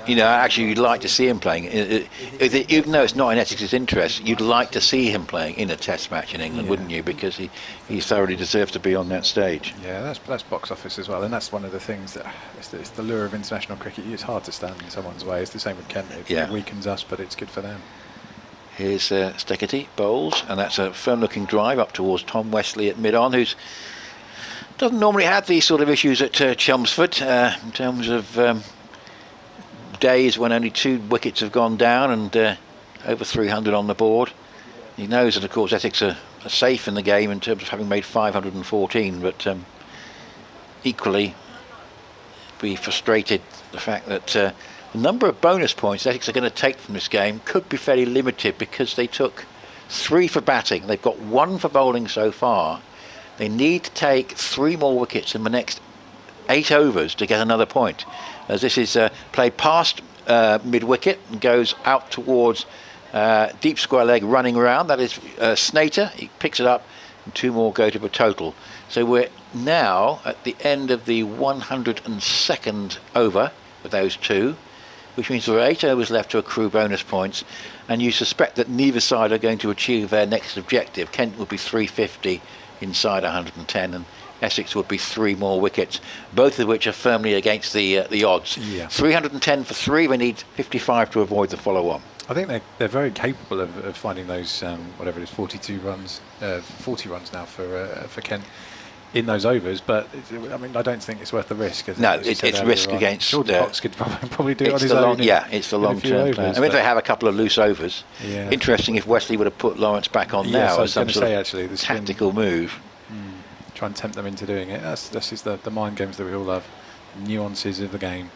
actually you'd like to see him playing. Even though it's not in Essex's interest, you'd like to see him playing in a test match in England, wouldn't you? Because he thoroughly deserves to be on that stage. Yeah, that's box office as well, and that's one of the things that it's the lure of international cricket. It's hard to stand in someone's way. It's the same with Kent. It weakens us, but it's good for them. Here's Steketee bowls, and that's a firm-looking drive up towards Tom Westley at mid-on, who's doesn't normally have these sort of issues at Chelmsford in terms of days when only 2 wickets have gone down and over 300 on the board. He knows that, of course, Essex are safe in the game in terms of having made 514, but equally be frustrated the fact that the number of bonus points Essex are going to take from this game could be fairly limited, because they took 3 for batting. They've got 1 for bowling so far. They need to take 3 more wickets in the next 8 overs to get another point, as this is played past mid-wicket and goes out towards deep square leg, running around. That is Snater. He picks it up, and 2 more go to the total. So we're now at the end of the 102nd over with those 2, which means there are 8 overs left to accrue bonus points, and you suspect that neither side are going to achieve their next objective. Kent will be 350 inside 110, and Essex would be 3 more wickets, both of which are firmly against the odds. 310 for 3. They need 55 to avoid the follow-on. I think they're very capable of finding those whatever it is, 42 runs, 40 runs now for Kent in those overs. But I mean, I don't think it's worth the risk. No, it's risk against. Jordan Cox could probably do it on his own. Yeah, it's the long-term plan. I mean, if they have a couple of loose overs. Yeah. Interesting if Wesley would have put Lawrence back on now as some sort of tactical move. Try and tempt them into doing it. This is the mind games that we all love, the nuances of the game.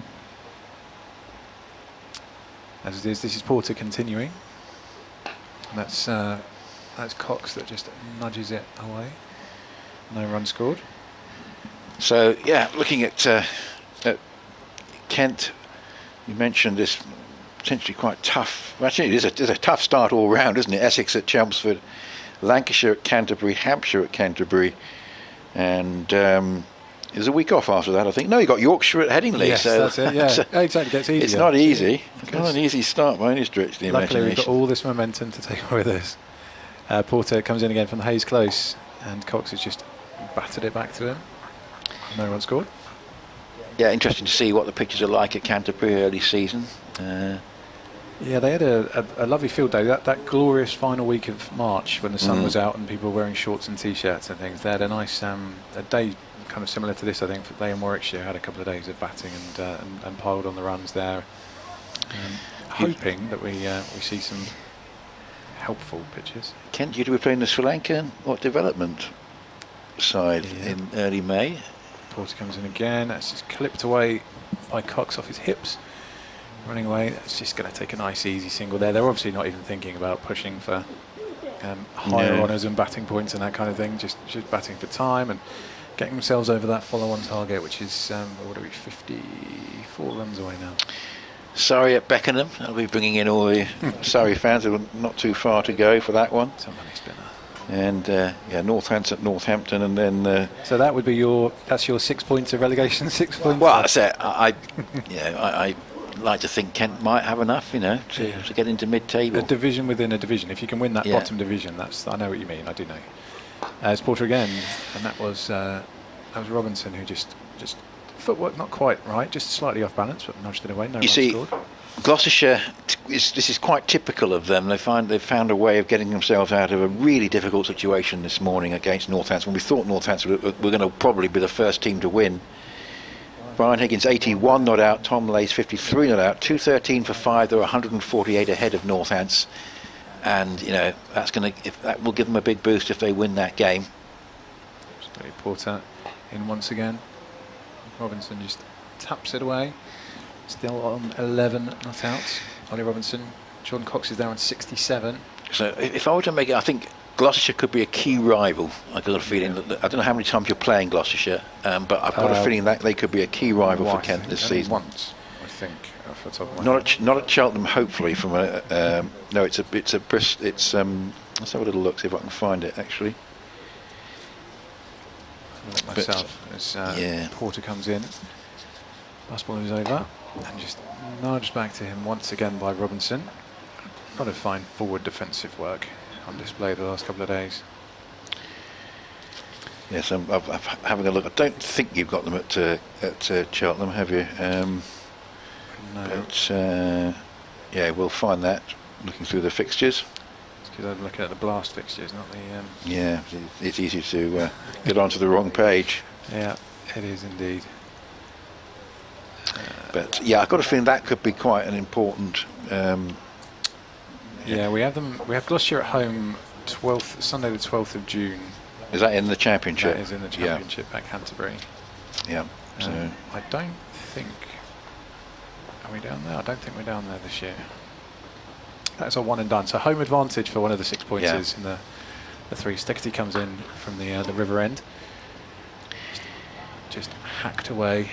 As it is, this is Porter continuing. And that's Cox that just nudges it away. No run scored. So yeah, looking at Kent, you mentioned this potentially quite tough. Actually, it is a tough start all round, isn't it? Essex at Chelmsford, Lancashire at Canterbury, Hampshire at Canterbury. And there's a week off after that, I think. No, you got Yorkshire at Headingley. Yes, so that's it. Yeah, exactly. Gets easier. It's not easy. It's not an easy start by any stretch of the imagination. Luckily, we've got all this momentum to take with us. Porter comes in again from the Hayes Close, and Cox has just battered it back to him. No run scored. Yeah, interesting to see what the pitches are like at Canterbury early season. Yeah, they had a lovely field day. That glorious final week of March when the sun was out and people were wearing shorts and t-shirts and things. They had a nice a day kind of similar to this, I think. They in Warwickshire had a couple of days of batting and piled on the runs there. Hoping that we see some helpful pitches. Kent due to be playing the Sri Lankan development side in early May. Porter comes in again. That's just clipped away by Cox off his hips. Running away, it's just going to take a nice easy single there. They're obviously not even thinking about pushing for higher honours and batting points and that kind of thing, just batting for time and getting themselves over that follow-on target, which is 54 runs away now. Surrey at Beckenham. I'll be bringing in all the Surrey fans who are not too far to go for that one. Somebody spinner. And Northants at Northampton, and then. So that would be your 6 points of relegation. 6 points. Well, that's it. I like to think Kent might have enough, to get into mid-table. A division within a division. If you can win that bottom division, I know what you mean. I do know. It's Porter again, and that was Robinson who just footwork not quite right, just slightly off balance, but nudged it away. No, you see, scored. Gloucestershire. This is quite typical of them. They've found a way of getting themselves out of a really difficult situation this morning against Northampton. We thought Northampton were going to probably be the first team to win. Brian Higgins 81 not out, Tom Lace 53 not out, 213 for 5. They're 148 ahead of Northants, and that will give them a big boost if they win that game. Porter in once again. Robinson just taps it away. Still on 11 not out. Ollie Robinson. Jordan Cox is there on 67. So if I were to make it, I think Gloucestershire could be a key rival. I've got a feeling that I don't know how many times you're playing Gloucestershire, but I've got a feeling that they could be a key rival for Kent this season. Once, I think. off the top of my head. Not at Cheltenham, hopefully. From a no, it's Bristol. Let's have a little look, see if I can find it actually. Myself, as Porter comes in, last ball is over, and just nudged back to him once again by Robinson. A lot of fine forward defensive work on display the last couple of days. Yes, I'm having a look. I don't think you've got them at Cheltenham, have you? No. But yeah, we'll find that looking through the fixtures. It's because I'm looking at the Blast fixtures, not the. Yeah, it's easy to get onto the wrong page. Yeah, it is indeed. But yeah, I've got a feeling that could be quite an important. Yeah, we have them. We have Gloucestershire at home, Sunday the 12th of June. Is that in the Championship? That is in the Championship at Canterbury. Yeah. So I don't think. Are we down there? I don't think we're down there this year. That's a one and done. So home advantage for one of the 6 pointers in the three. Steckety comes in from the river end. Just hacked away.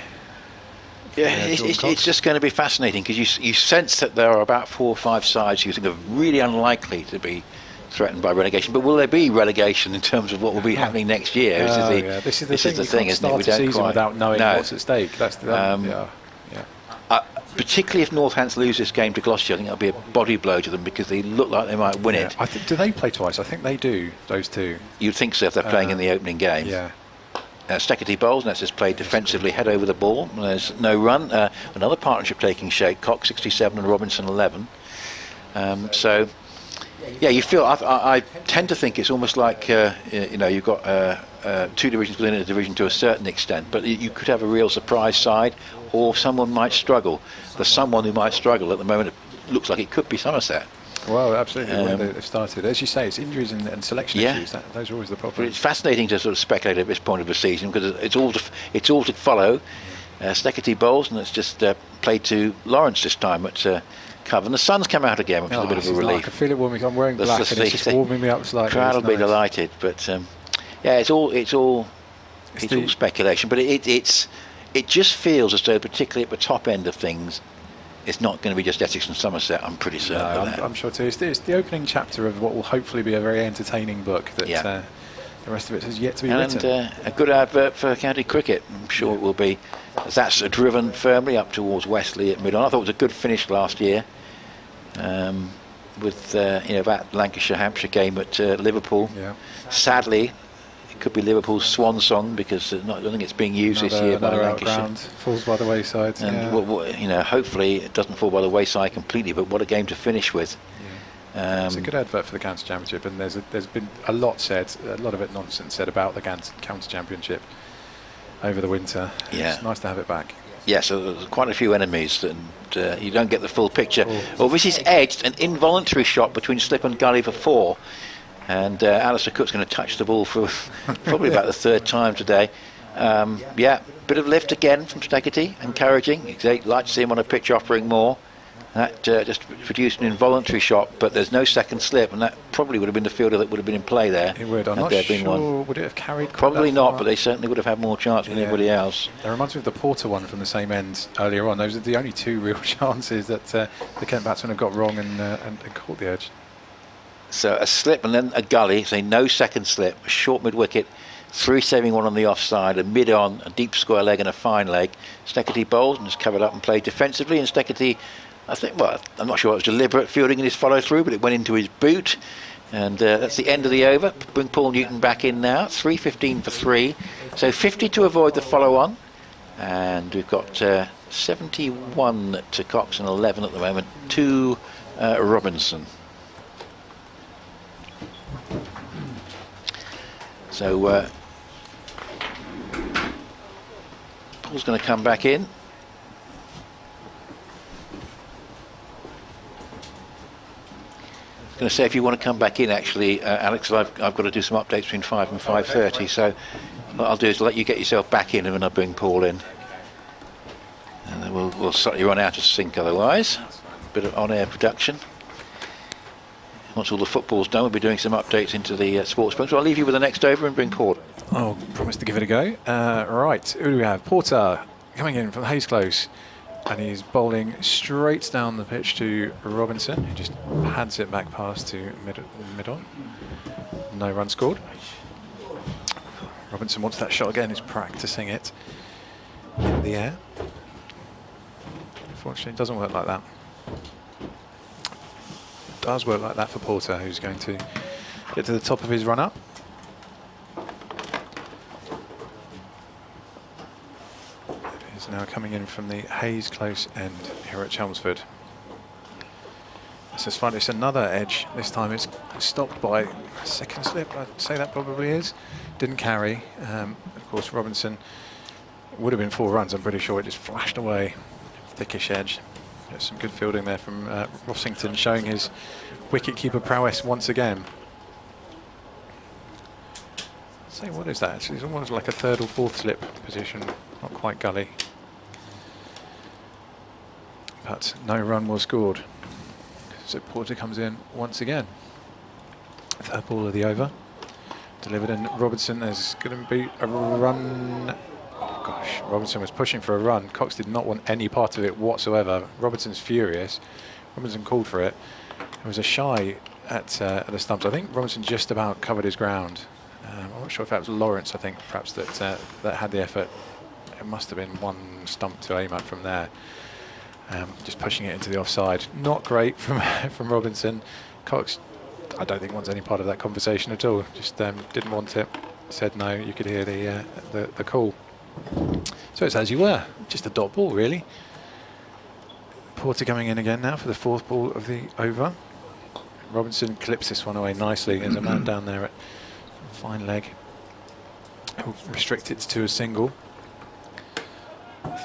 Yeah, it's just going to be fascinating because you sense that there are about 4 or 5 sides you think are really unlikely to be threatened by relegation. But will there be relegation in terms of what will be happening next year? This is the thing, isn't it? We don't start a season quite without knowing what's at stake. That's the particularly if Northants lose this game to Gloucester, I think that'll be a body blow to them because they look like they might win it. Do they play twice? I think they do. Those two. You'd think so if they're playing in the opening game. Yeah. Steckety bowls, and that's just played defensively, head over the ball. There's no run. Another partnership taking shape. Cox 67 and Robinson 11. So, yeah, you feel. I tend to think it's almost like you've got 2 divisions within a division to a certain extent, but you could have a real surprise side, or someone might struggle. There's someone who might struggle at the moment. It looks like it could be Somerset. Well, absolutely. Where they've started, as you say, it's injuries and selection issues. Those are always the problem. But it's fascinating to sort of speculate at this point of the season because it's all to follow. Steckety bowls, and it's just played to Lawrence this time at Cover. And the sun's come out again, which is a bit of a relief. I can feel it warming. I'm wearing black, and it's just warming me up slightly. Crowd will be delighted, but yeah, it's all speculation. But it just feels as though, particularly at the top end of things, it's not going to be just Essex and Somerset. I'm pretty certain of that. I'm sure too. It's the opening chapter of what will hopefully be a very entertaining book. That the rest of it has yet to be written. And a good advert for county cricket. I'm sure it will be. As that's driven firmly up towards Wesley at mid-on. I thought it was a good finish last year. With that Lancashire-Hampshire game at Liverpool. Yeah. Sadly, it could be Liverpool's swan song because I don't think it's being used this year by Lancashire. Falls by the wayside. And hopefully it doesn't fall by the wayside completely. But what a game to finish with. Yeah. It's a good advert for the County Championship, and there's been a lot said, a lot of it nonsense said about the County Championship over the winter. Yeah. It's nice to have it back. Yes, there's quite a few enemies, and you don't get the full picture. Well, this is edged, an involuntary shot between slip and gully for 4. And Alistair Cook's going to touch the ball for probably about the 3rd time today. Bit of lift again from Steckety, encouraging. He'd like to see him on a pitch offering more. That just produced an involuntary shot, but there's no second slip, and that probably would have been the fielder that would have been in play there. It would. I'm not sure. Would it have carried? Probably not, but they certainly would have had more chance than anybody else. That reminds me of the Porter one from the same end earlier on. Those are the only 2 real chances that the Kent batsmen have got wrong and caught the edge. So a slip and then a gully, so no second slip, a short mid-wicket, 3 saving one on the offside, a mid-on, a deep square leg and a fine leg. Steckety bowled and just covered up and played defensively, and Steckety, I'm not sure it was deliberate fielding in his follow-through, but it went into his boot. And that's the end of the over. Bring Paul Newton back in now. 3:15 for 3. So 50 to avoid the follow-on. And we've got 71 to Cox and 11 at the moment to Robinson. So Paul's going to come back in. I was going to say, if you want to come back in, actually, Alex, I've got to do some updates between 5 and 5:30. So what I'll do is let you get yourself back in, and then I'll bring Paul in, and then we'll slightly run out of sync otherwise. Bit of on-air production. Once all the football's done, we'll be doing some updates into the sports book. So I'll leave you with the next over and bring Paul. I'll promise to give it a go. Right, who do we have? Porter coming in from Hayes Close. And he's bowling straight down the pitch to Robinson, who just pads it back past to mid-on. No run scored. Robinson wants that shot again, he's practicing it in the air. Unfortunately, it doesn't work like that. It does work like that for Porter, who's going to get to the top of his run-up. It is now coming in from the Hayes Close end here at Chelmsford. This is fun. It's another edge. This time it's stopped by a second slip. I'd say that probably is. Didn't carry. Of course, Robinson would have been 4 runs. I'm pretty sure it just flashed away. Thickish edge. There's some good fielding there from Rossington, showing his wicket-keeper prowess once again. So what is that? It's almost like a 3rd or 4th slip position. Not quite gully. But no run was scored. So Porter comes in once again. 3rd ball of the over. Delivered in. Robinson, there's going to be a run. Oh gosh, Robinson was pushing for a run. Cox did not want any part of it whatsoever. Robinson's furious. Robinson called for it. There was a shy at the stumps. I think Robinson just about covered his ground. I'm not sure if that was Lawrence, I think, perhaps that had the effort. It must have been one stump to aim at from there. Just pushing it into the offside. Not great from Robinson. Cox, I don't think wants any part of that conversation at all. Just didn't want it. Said no. You could hear the call. So it's as you were. Just a dot ball, really. Porter coming in again now for the 4th ball of the over. Robinson clips this one away nicely. There's a man down there at fine leg. He'll restrict it to a single.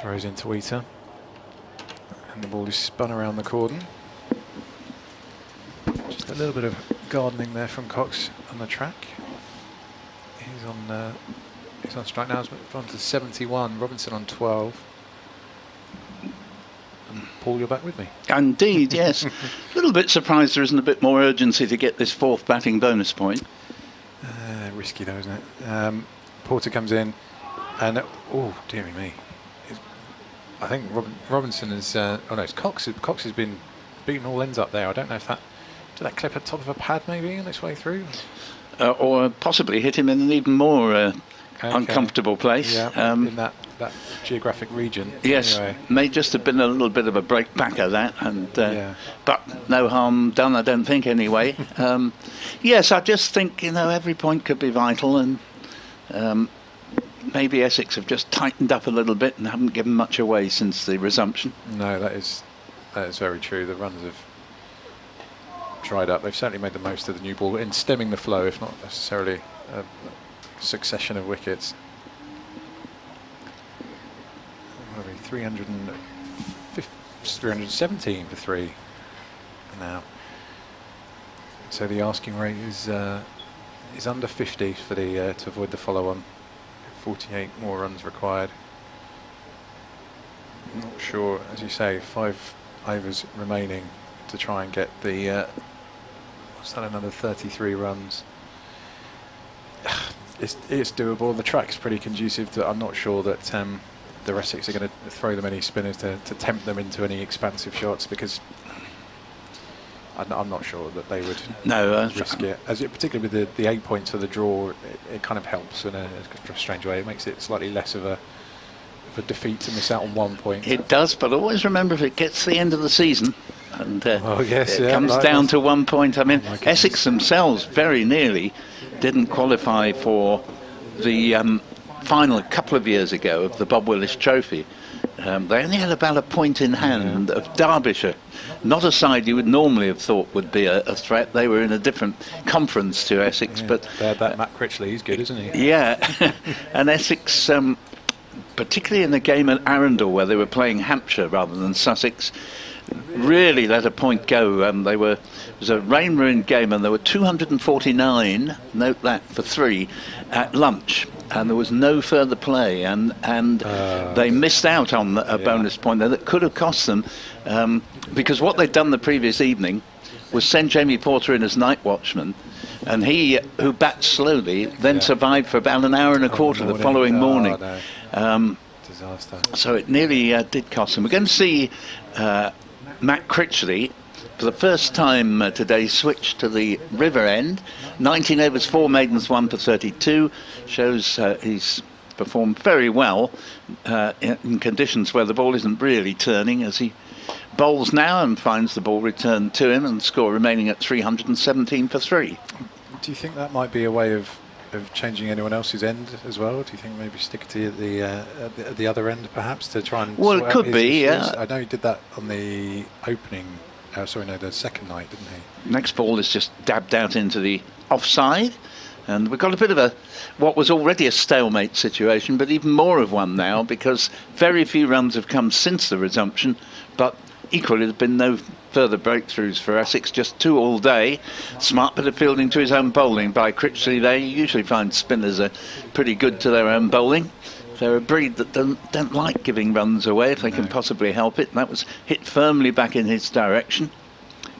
Throws into Wheater. And the ball is spun around the cordon. Just a little bit of gardening there from Cox on the track. He's on strike now. He's on to 71. Robinson on 12. And Paul, you're back with me. Indeed, yes. A little bit surprised there isn't a bit more urgency to get this 4th batting bonus point. Risky though, isn't it? Porter comes in, and oh dear me. I think Robinson is. Oh no, it's Cox. Cox has been beating all ends up there. I don't know if did that clip at top of a pad maybe on its way through, or possibly hit him in an even more uncomfortable place. Yeah, in that geographic region. Yes, anyway. May just have been a little bit of a break back of that, and but no harm done, I don't think. Anyway, yes, I just think every point could be vital, and maybe Essex have just tightened up a little bit and haven't given much away since the resumption. No, that is very true. The runs have dried up. They've certainly made the most of the new ball in stemming the flow, if not necessarily a succession of wickets. 317 for 3 now. So the asking rate is under 50 for the to avoid the follow-on. 48 more runs required. I'm not sure, as you say, 5 overs remaining to try and get the what's that, another 33 runs. It's doable. The track's pretty conducive to. I'm not sure that the Essex are going to throw them any spinners to tempt them into any expansive shots, because I'm not sure that they would risk it. Particularly with the 8 points for the draw, it kind of helps in a strange way. It makes it slightly less of a defeat to miss out on 1 point. It does, but always remember if it gets to the end of the season and it comes like down to 1 point. I mean, Essex themselves very nearly didn't qualify for the final a couple of years ago of the Bob Willis Trophy. They only had about a point in hand of Derbyshire, not a side you would normally have thought would be a threat. They were in a different conference to Essex, but they had that Matt Critchley. He's good, isn't he? Yeah, and Essex, particularly in the game at Arundel where they were playing Hampshire rather than Sussex, really let a point go. It was a rain-ruined game, and there were 249. Note that for 3 at lunch. And there was no further play, and they missed out on a bonus point there that could have cost them, because what they'd done the previous evening was send Jamie Porter in as night watchman, and he, who bats slowly, then survived for about an hour and a quarter the following morning. disaster. So it nearly did cost him. We're going to see Matt Critchley for the first time today switch to the river end. 19 overs, 4 maidens, 1 for 32. Shows he's performed very well in conditions where the ball isn't really turning, as he bowls now and finds the ball returned to him, and the score remaining at 317 for 3. Do you think that might be a way of changing anyone else's end as well? Do you think maybe stick it at the other end perhaps to try and well, sort it could out be, his issues? yeah. I know he did that on the opening, the second night, didn't he? Next ball is just dabbed out into the offside, and we've got a bit of what was already a stalemate situation, but even more of one now, because very few runs have come since the resumption, but equally there's been no further breakthroughs for Essex, just 2 all day. Smart bit of fielding to his own bowling by Critchley there. You usually find spinners are pretty good to their own bowling. They're a breed that don't like giving runs away if they can possibly help it. That was hit firmly back in his direction.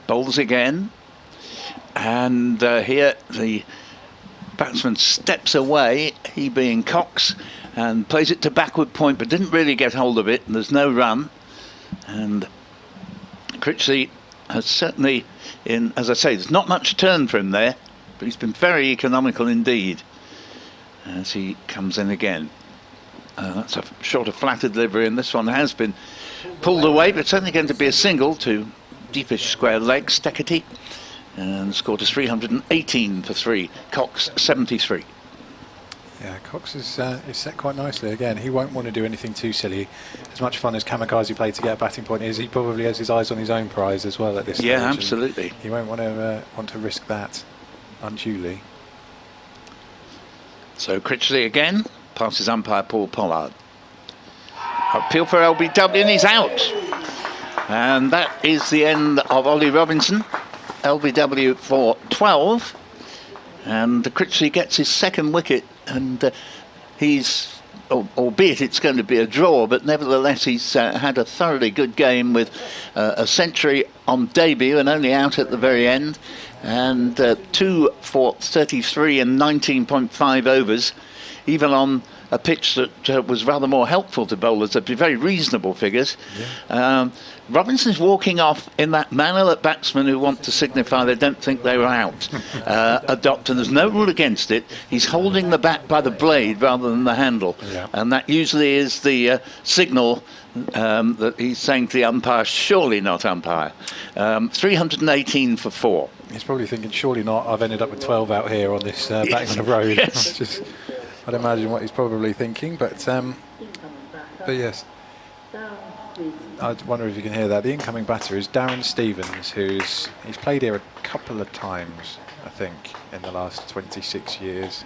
Bowls again. And here the batsman steps away, he being Cox, and plays it to backward point, but didn't really get hold of it, and there's no run. And Critchley has certainly, as I say, there's not much turn for him there, but he's been very economical indeed as he comes in again. That's a short of flatted delivery, and this one has been pulled away, but it's only going to be a single to deepish square leg, Steketty, and the score to 318 for 3. Cox 73. Yeah, Cox is set quite nicely again. He won't want to do anything too silly. As much fun as Kamikaze played to get a batting point is, he probably has his eyes on his own prize as well at this stage. Yeah, absolutely. He won't want to risk that unduly. So Critchley again passes umpire Paul Pollard. Appeal for LBW, and he's out. And that is the end of Ollie Robinson. LBW for 12. And Critchley gets his second wicket, and he's, albeit it's going to be a draw, but nevertheless he's had a thoroughly good game with a century on debut and only out at the very end, and 2 for 33 and 19.5 overs, even on a pitch that was rather more helpful to bowlers. That'd be very reasonable figures. Yeah. Robinson's walking off in that manner that batsmen who want to signify they don't think they were out adopt, and there's no rule against it. He's holding the bat by the blade rather than the handle, and that usually is the signal that he's saying to the umpire, surely not umpire. 318 for 4. He's probably thinking, surely not, I've ended up with 12 out here on this batting on the road. Yes. I'd imagine what he's probably thinking, but yes, I wonder if you can hear that. The incoming batter is Darren Stevens, he's played here a couple of times, I think, in the last 26 years.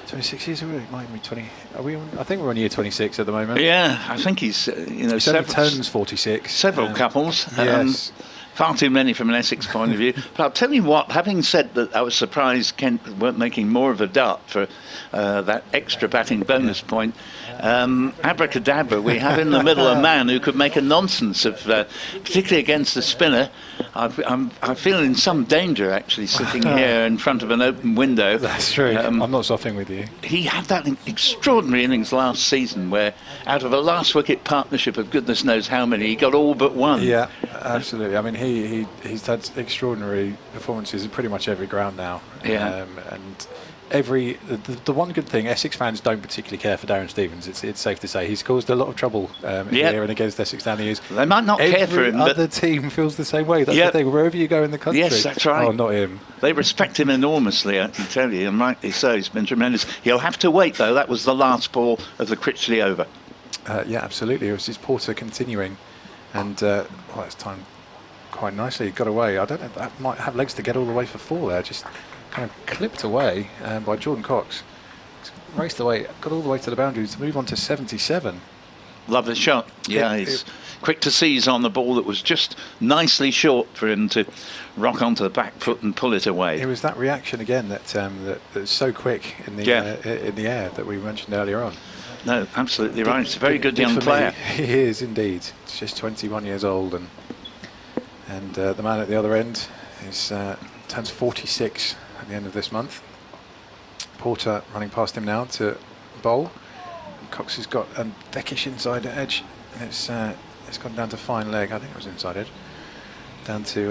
26 years, it might be 20. I think we're on year 26 at the moment. Yeah, I think he's turns 46. Several couples. Yes. Far too many from an Essex point of view. But I'll tell you what, having said that, I was surprised Kent weren't making more of a dart for that extra batting bonus point. Abracadabra, we have in the middle a man who could make a nonsense of, particularly against the spinner. I feel in some danger, actually, sitting here in front of an open window. That's true. I'm not soffing with you. He had that extraordinary innings last season where, out of a last wicket partnership of goodness knows how many, he got all but one. Yeah, absolutely. I mean, he's had extraordinary performances in pretty much every ground now. Yeah. And the one good thing, Essex fans don't particularly care for Darren Stevens. It's safe to say he's caused a lot of trouble here and against Essex down the years. They might not care for him, but other team feels the same way. That's the thing. Wherever you go in the country. Yes, that's right. Oh, not him. They respect him enormously, I can tell you, and rightly so. He's been tremendous. He'll have to wait, though. That was the last ball of the Critchley over. Yeah, absolutely. It was his Porter continuing, and it's timed quite nicely. He got away. I don't know. That might have legs to get all the way for 4 there. Just kind of clipped away by Jordan Cox. Raced away, got all the way to the boundaries to move on to 77. Lovely shot. Yeah, he's quick to seize on the ball that was just nicely short for him to rock onto the back foot and pull it away. It was that reaction again that's so quick in the air that we mentioned earlier on. No, absolutely right. It's a very good young player. He is indeed. He's just 21 years old, and the man at the other end turns 46 at the end of this month. Porter running past him now to bowl. Cox has got a thickish inside edge, and it's gone down to fine leg. I think it was inside edge. Down to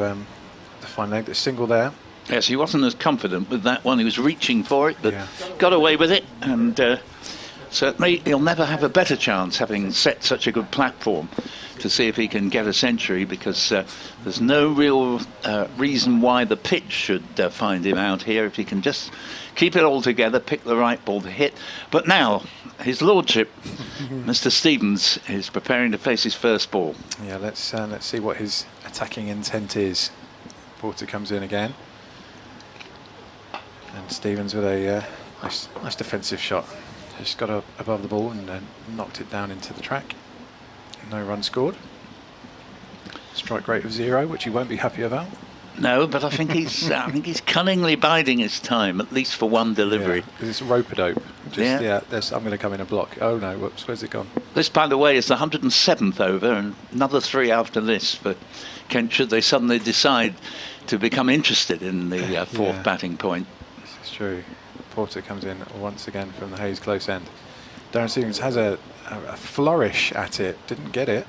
the fine leg. The single there. Yes, he wasn't as confident with that one. He was reaching for it, but got away with it, and certainly he'll never have a better chance, having set such a good platform, to see if he can get a century, because there's no real reason why the pitch should find him out here if he can just keep it all together, pick the right ball to hit. But now, his lordship, Mr. Stevens, is preparing to face his first ball. Yeah, let's see what his attacking intent is. Porter comes in again. And Stevens with a nice defensive shot. Just got up above the ball and knocked it down into the track. No run scored. Strike rate of 0, which he won't be happy about. No, but I think he's cunningly biding his time, at least for one delivery. Yeah, it's rope-a-dope. I'm going to come in and block. Oh no, whoops, where's it gone? This, by the way, is the 107th over, and another 3 after this for Kent, should they suddenly decide to become interested in the fourth batting point. This is true. Porter comes in once again from the Hayes close end. Darren Stevens has a flourish at it, didn't get it.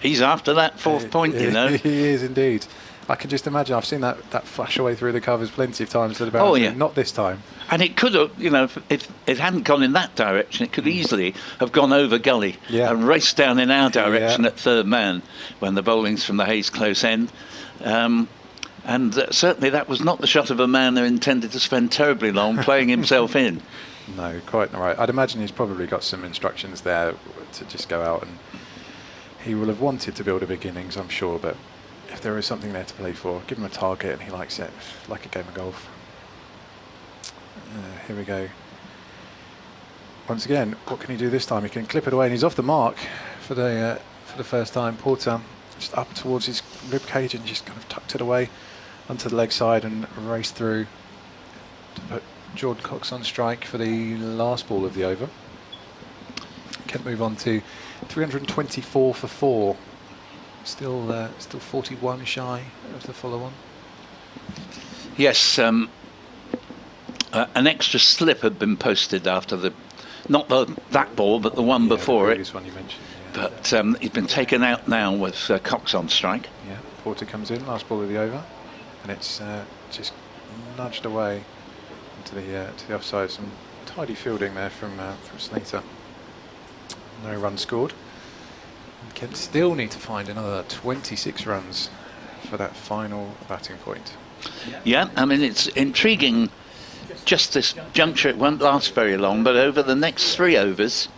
He's after that fourth point, you know. He is indeed. I can just imagine. I've seen that flash away through the covers plenty of times. Not this time. And it could have, if it hadn't gone in that direction, it could easily have gone over gully and raced down in our direction at third man when the bowling's from the Hayes close end. And certainly that was not the shot of a man who intended to spend terribly long playing himself in. No, quite right. I'd imagine he's probably got some instructions there to just go out, and he will have wanted to build a big innings, I'm sure, but if there is something there to play for, give him a target and he likes it, like a game of golf. Here we go. Once again, what can he do this time? He can clip it away, and he's off the mark for the first time. Porter just up towards his rib cage and just kind of tucked it away onto the leg side and raced through to put Jordan Cox on strike for the last ball of the over. Kent move on to 324 for 4. Still 41 shy of the follow-on. Yes, an extra slip had been posted after that ball, but the one before the it. One you mentioned. But he's been taken out now with Cox on strike. Yeah, Porter comes in, last ball of the over, and it's just nudged away into the offside. Some tidy fielding there from Slater. No run scored. Kent still need to find another 26 runs for that final batting point. Yeah, I mean, it's intriguing. Just this juncture, it won't last very long, but over the next 3 overs,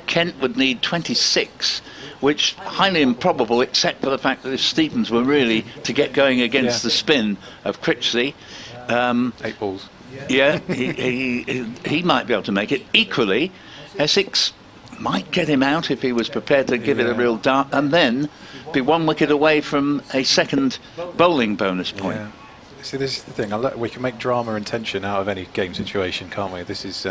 Kent would need 26, which highly improbable, except for the fact that if Stevens were really to get going against the spin of Critchley, 8 balls. Yeah, he might be able to make it. Equally, Essex might get him out if he was prepared to give it a real dart, and then be 1 wicket away from a second bowling bonus point. Yeah. See, this is the thing. We can make drama and tension out of any game situation, can't we? This is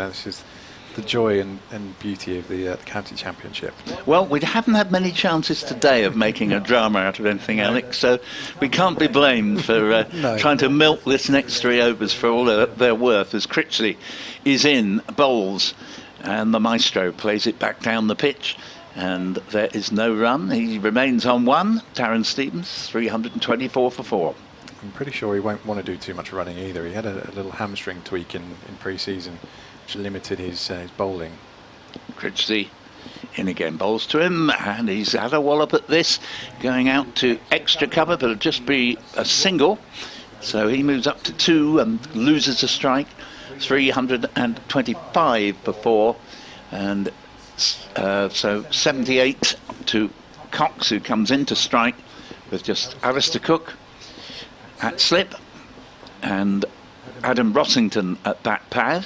the joy and beauty of the county championship. Well, we haven't had many chances today of making a drama out of anything, Alex, so we can't be blamed for trying to milk this next 3 overs for all their worth, as Critchley is in, bowls, and the maestro plays it back down the pitch, and there is no run. He remains on 1. Darren Stevens, 324 for 4. I'm pretty sure he won't want to do too much running either. He had a little hamstring tweak in pre-season, which limited his bowling. Critchley in again, bowls to him, and he's had a wallop at this, going out to extra cover, but it'll just be a single. So he moves up to 2 and loses a strike. 325 for 4, and so 78 to Cox, who comes into strike with just Alistair Cook at slip and Adam Rossington at bat pad.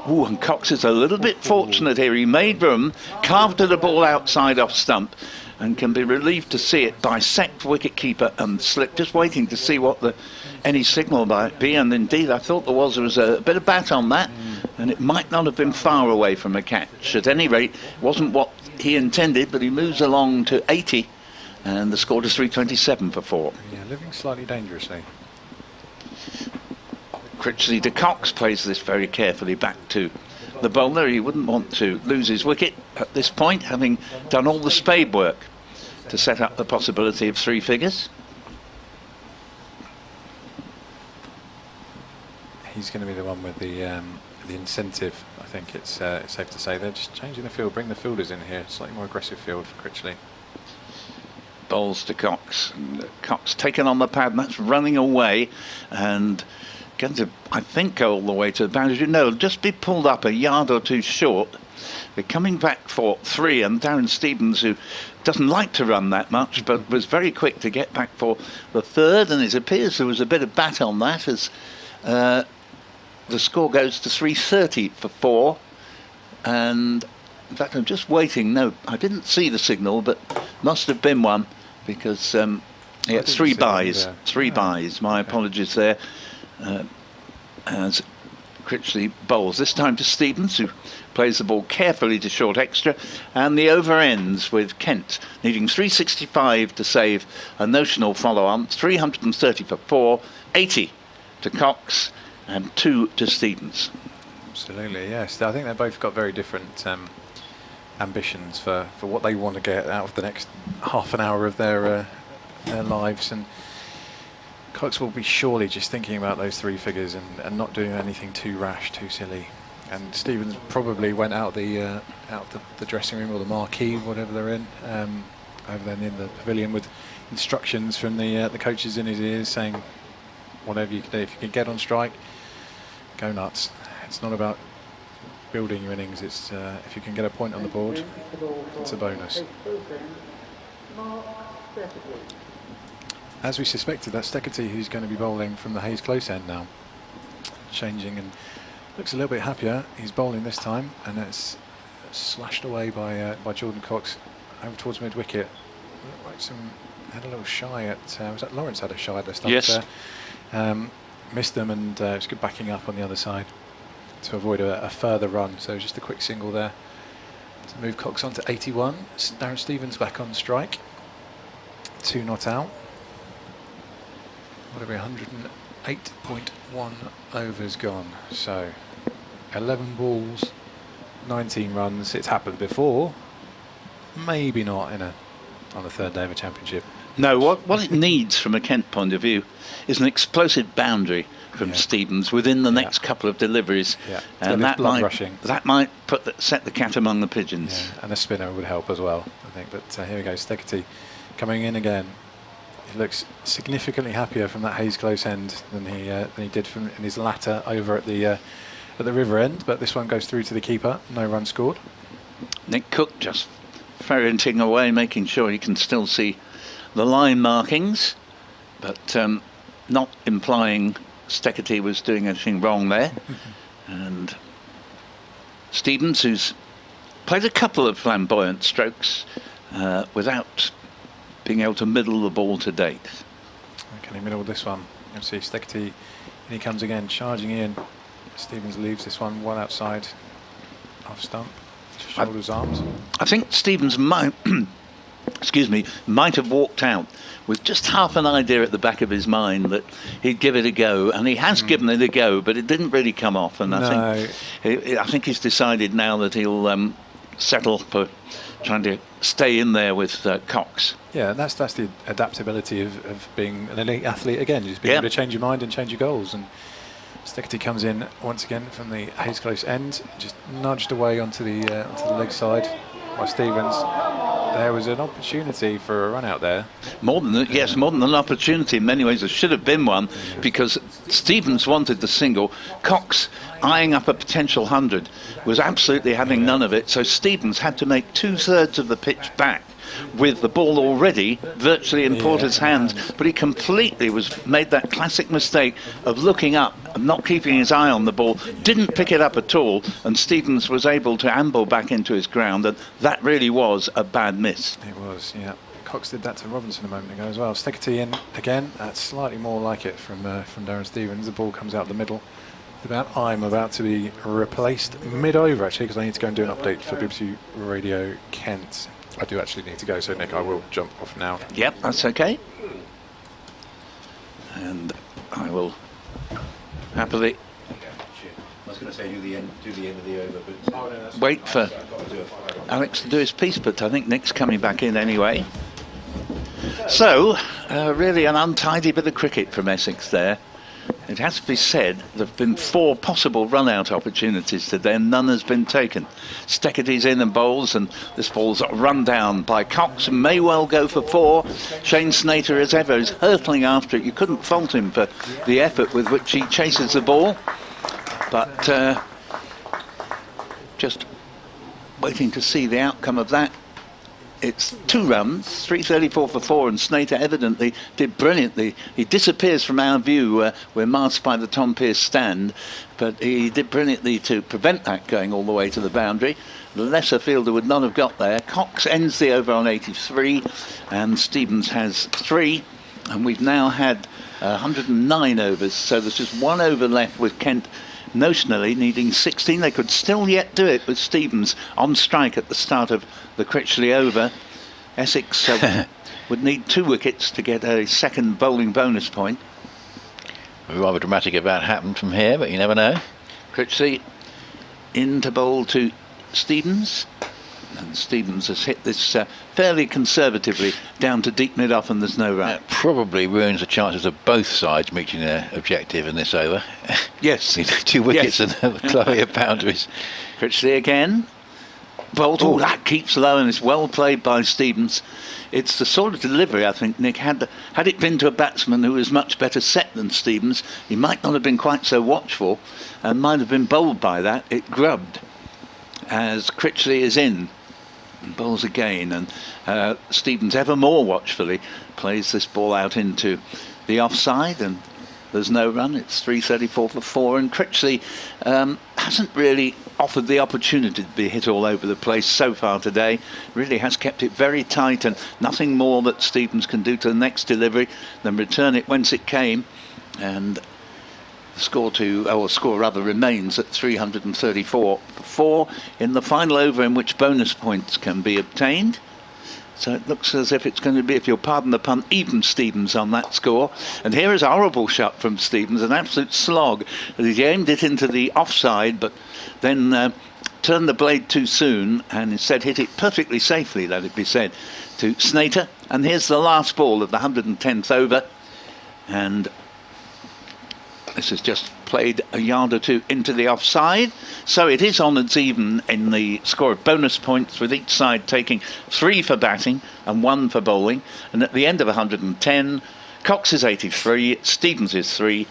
Ooh, and Cox is a little bit fortunate here. He made room, carved the ball outside off stump, and can be relieved to see it bisect wicketkeeper and slip, just waiting to see what any signal might be. And indeed, I thought there was a bit of bat on that, and it might not have been far away from a catch. At any rate, it wasn't what he intended, but he moves along to 80, and the score is 327 for 4. Yeah, living slightly dangerously. Critchley to Cox, plays this very carefully back to the bowler. He wouldn't want to lose his wicket at this point, having done all the spade work to set up the possibility of 3 figures. He's going to be the one with the incentive. I think it's safe to say they're just changing the field, bring the fielders in here, slightly more aggressive field for Critchley. Bowls to Cox. And Cox taken on the pad, and that's running away and going to, I think, go all the way to the boundary. No, just be pulled up a yard or two short. They're coming back for 3, and Darren Stevens, who doesn't like to run that much, but was very quick to get back for the 3rd, and it appears there was a bit of bat on that as the score goes to 330 for 4. And in fact, I'm just waiting. No, I didn't see the signal, but must have been one, because it's 3 buys. 3 buys. My apologies there. As Critchley bowls, this time to Stevens, who plays the ball carefully to short extra, and the over ends with Kent needing 365 to save a notional follow-on. 330 for 4, 80 to Cox, and 2 to Stevens. Absolutely, yes. I think they've both got very different ambitions for what they want to get out of the next half an hour of their lives, and Cox will be surely just thinking about those 3 figures and not doing anything too rash, too silly. And Stevens probably went out the dressing room or the marquee, whatever they're in, over there in the pavilion, with instructions from the coaches in his ears saying, whatever you can do, if you can get on strike, go nuts. It's not about building your innings, it's if you can get a point on the board, it's a bonus. As we suspected, that's Steckety who's going to be bowling from the Hayes close end now. Changing, and looks a little bit happier. He's bowling this time, and it's slashed away by Jordan Cox over towards mid-wicket. Had a little shy at, was that Lawrence had a shy at the start? Yes. Missed them, and it's good backing up on the other side to avoid a further run. So just a quick single there to move Cox on to 81. Darren Stevens back on strike. 2 not out. What are we, 108.1 overs gone. So 11 balls, 19 runs. It's happened before. Maybe not on the 3rd day of a championship. No, what it needs from a Kent point of view is an explosive boundary from Stevens within the next couple of deliveries, and that might set the cat among the pigeons. Yeah, and a spinner would help as well, I think. But here we go, Steckety coming in again. He looks significantly happier from that Hayes close end than he did in his latter over at the river end. But this one goes through to the keeper. No run scored. Nick Cook just ferreting away, making sure he can still see the line markings, but not implying Steckety was doing anything wrong there. And Stevens, who's played a couple of flamboyant strokes without being able to middle the ball to date. Can he middle this one? You can see Steckety, and he comes again, charging in. Stevens leaves this one well outside off stump, shoulders, arms. I think Stevens might have walked out with just half an idea at the back of his mind that he'd give it a go, and he has given it a go, but it didn't really come off. And I think he's decided now that he'll settle for trying to stay in there with Cox. Yeah, and that's the adaptability of being an elite athlete again. Just being able to change your mind and change your goals. And Steckety comes in once again from the Hayes close end, just nudged away onto the leg side by Stevens. There was an opportunity for a run out there. More than an opportunity. In many ways, there should have been one, because Stevens wanted the single. Cox, eyeing up a potential 100, was absolutely having none of it. So Stevens had to make 2/3 of the pitch back with the ball already virtually in Porter's hands, but he completely made that classic mistake of looking up and not keeping his eye on the ball, didn't pick it up at all, and Stevens was able to amble back into his ground, and that really was a bad miss. It was, yeah. Cox did that to Robinson a moment ago as well. Steckety in again. That's slightly more like it from Darren Stevens. The ball comes out the middle. I'm about to be replaced mid-over, actually, because I need to go and do an update for BBC Radio Kent. I do actually need to go, so Nick, I will jump off now. Yep, that's okay. And I will happily I was going to say do the end of the over, but wait for Alex to do his piece, but I think Nick's coming back in anyway. So, really an untidy bit of cricket from Essex there. It has to be said, there have been 4 possible run-out opportunities today and none has been taken. Steketty's in and bowls, and this ball's run down by Cox, may well go for 4. Shane Snater, as ever, is hurtling after it. You couldn't fault him for the effort with which he chases the ball. But just waiting to see the outcome of that. It's 2 runs, 334 for 4, and Snater evidently did brilliantly. He disappears from our view. We're masked by the Tom Pearce stand, but he did brilliantly to prevent that going all the way to the boundary. The lesser fielder would not have got there. Cox ends the over on 83, and Stevens has 3, and we've now had 109 overs, so there's just 1 over left with Kent notionally needing 16. They could still yet do it with Stevens on strike at the start of the Critchley over. Essex would need 2 wickets to get a second bowling bonus point. rather dramatic if that happened from here, but you never know. Critchley in to bowl to Stevens, and Stevens has hit this fairly conservatively down to deep mid-off, and there's no run. That probably ruins the chances of both sides meeting their objective in this over. Yes. 2 wickets and clear boundaries. Critchley again. Bolt, that keeps low, and it's well played by Stevens. It's the sort of delivery, I think, Nick, had it been to a batsman who was much better set than Stevens, he might not have been quite so watchful and might have been bowled by that. It grubbed as Critchley is in and bowls again, and Stevens ever more watchfully plays this ball out into the offside, and there's no run. It's 334 for 4, and Critchley hasn't really offered the opportunity to be hit all over the place so far today. Really has kept it very tight, and nothing more that Stevens can do to the next delivery than return it whence it came. And the score remains at 334 for 4 in the final over, in which bonus points can be obtained. So it looks as if it's going to be, if you'll pardon the pun, even Stevens on that score. And here is a horrible shot from Stevens, an absolute slog. He aimed it into the offside, but then turned the blade too soon, and instead hit it perfectly safely, let it be said, to Snater. And here's the last ball of the 110th over. And this is just played a yard or two into the offside. So it is on its even in the score of bonus points, with each side taking 3 for batting and 1 for bowling. And at the end of 110, Cox is 83, Stevens is 3,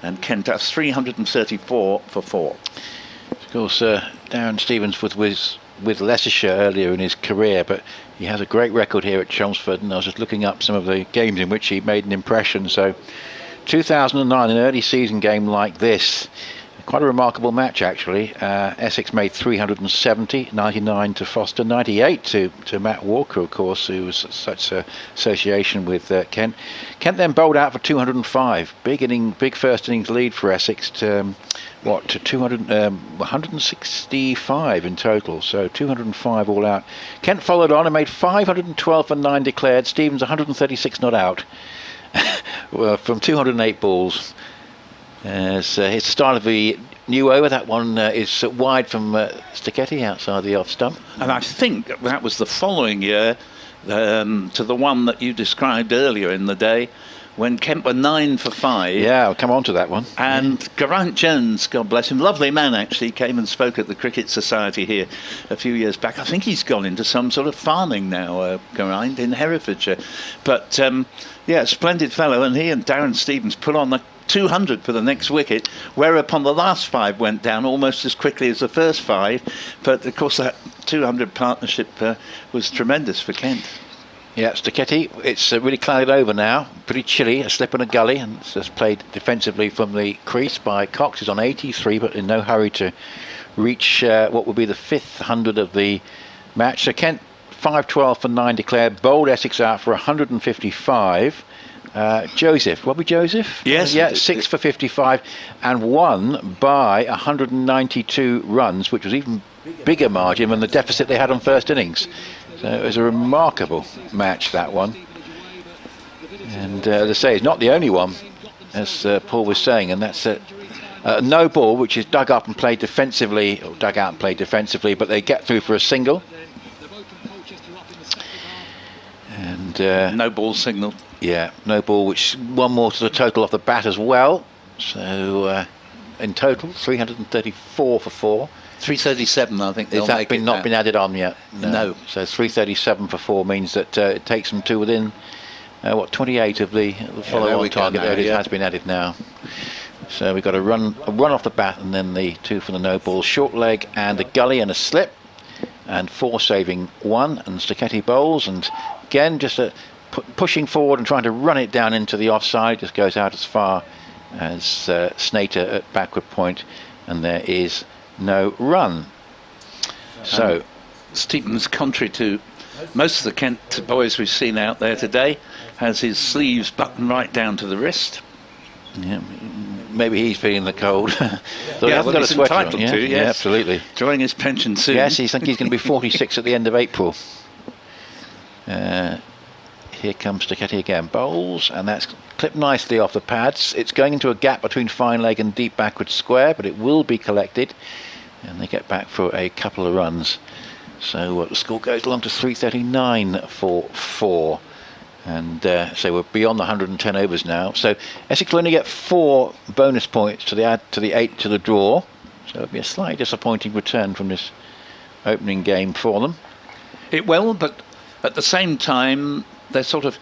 and Kent has 334 for 4. Of course, Darren Stevens was with Leicestershire earlier in his career, but he has a great record here at Chelmsford, and I was just looking up some of the games in which he made an impression. So 2009, an early season game like this, quite a remarkable match actually. Essex made 370, 99 to Foster, 98 to Matt Walker, of course, who was such association with Kent. Kent then bowled out for 205. Big first innings lead for Essex to 165 in total, so 205 all out. Kent followed on and made 512 for 9 declared. Stevens 136 not out. Well, from 208 balls. It's the start of the new over. That one is wide from Steketty outside the off stump. And I think that was the following year to the one that you described earlier in the day, when Kent were 9 for 5. Yeah, I'll come on to that one. And Geraint Jones, God bless him, lovely man actually, came and spoke at the Cricket Society here a few years back. I think he's gone into some sort of farming now, Geraint, in Herefordshire. But yeah, splendid fellow, and he and Darren Stevens put on the 200 for the next wicket, whereupon the last 5 went down almost as quickly as the first 5. But of course that 200 partnership was tremendous for Kent. Yeah, Steketty, it's really clouded over now, pretty chilly, a slip and a gully, and it's just played defensively from the crease by Cox. He's on 83, but in no hurry to reach what will be the 5th 100 of the match. So Kent 512 for 9 declared, bowled Essex out for 155. Joseph, Robbie Joseph? Yes. Yeah, 6 for 55 and won by 192 runs, which was even bigger margin than the deficit they had on first innings. So it was a remarkable match, that one. And as I say, it's not the only one, as Paul was saying, and that's no ball, which is dug up and played defensively, or dug out and played defensively, but they get through for a single. And no ball signal. Yeah, no ball, which one more to the total off the bat as well. So in total, 334 for 4. 337, I think. Has that not been added on yet? No. So 337 for 4 means that it takes them to within 28 of the follow-on target. There it has been added now. So we've got a run off the bat, and then the 2 for the no ball, short leg and a gully and a slip, and 4 saving 1, and Stacchetti bowls, and again just pushing forward and trying to run it down into the offside. Just goes out as far as Snater at backward point, and there is no run. So Stevens, contrary to most of the Kent boys we've seen out there today, has his sleeves buttoned right down to the wrist. Yeah, maybe he's feeling the cold. He's entitled to, yes. Yeah, absolutely. Drawing his pension soon. Yes, he's going to be 46 at the end of April. Here comes Stacchetti again. Bowls, and that's clipped nicely off the pads. It's going into a gap between fine leg and deep backward square, but it will be collected, and they get back for a couple of runs. So the score goes along to 339 for 4. And so we're beyond the 110 overs now. So Essex will only get 4 bonus points to add to the 8 to the draw. So it'll be a slightly disappointing return from this opening game for them. It will, but at the same time, they're sort of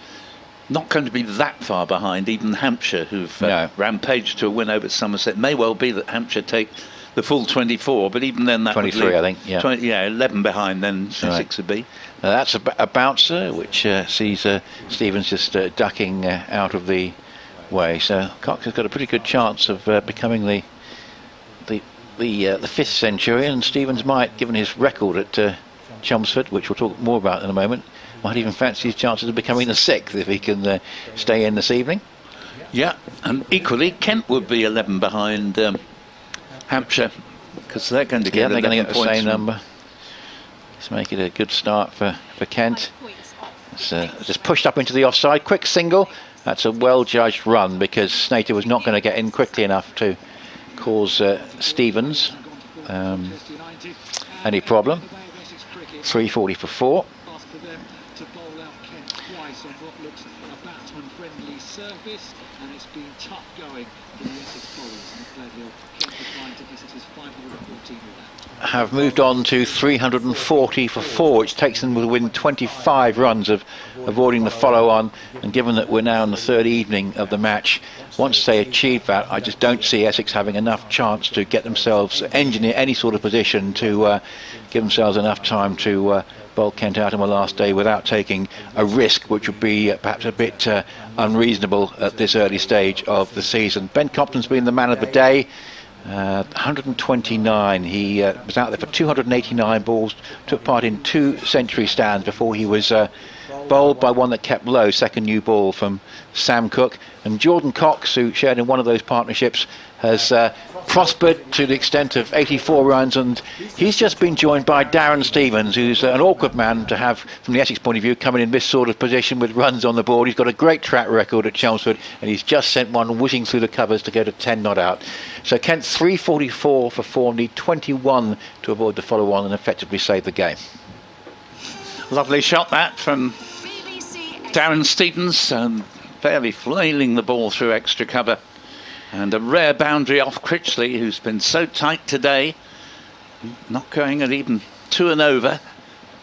not going to be that far behind. Even Hampshire, who've rampaged to a win over Somerset. It may well be that Hampshire take the full 24, but even then that 23, would leave, I think. Yeah. 11 behind. Then Essex would be. That's a bouncer, which sees Stevens just ducking out of the way. So Cox has got a pretty good chance of becoming the 5th centurion, and Stevens might, given his record at Chelmsford, which we'll talk more about in a moment, might even fancy his chances of becoming the 6th if he can stay in this evening. Yeah, and equally Kent would be 11 behind Hampshire, because they're going to get the same number. Let's make it a good start for Kent. It's just pushed up into the offside, quick single. That's a well judged run, because Snater was not going to get in quickly enough to cause Stevens any problem. 340 for 4. And it's been tough going for the Essex bowlers, and Gladhill Kent trying to visit his 514 with that. Have moved on to 340 for 4, which takes them within 25 runs of avoiding the follow-on. And given that we're now in the 3rd evening of the match, once they achieve that, I just don't see Essex having enough chance to get themselves, engineer any sort of position to give themselves enough time to bowl Kent out on the last day without taking a risk, which would be perhaps a bit unreasonable at this early stage of the season. Ben Compton's been the man of the day. 129. He was out there for 289 balls, took part in 2 century stands before he was bowled by one that kept low, second new ball from Sam Cook. And Jordan Cox, who shared in one of those partnerships, has prospered to the extent of 84 runs, and he's just been joined by Darren Stevens, who's an awkward man to have from the Essex point of view, coming in this sort of position with runs on the board. He's got a great track record at Chelmsford, and he's just sent one whizzing through the covers to go to 10 not out. So Kent 344 for 4, need 21 to avoid the follow-on and effectively save the game. Lovely shot that from Darren Stevens, fairly flailing the ball through extra cover. And a rare boundary off Critchley, who's been so tight today, not going at even 2 and over,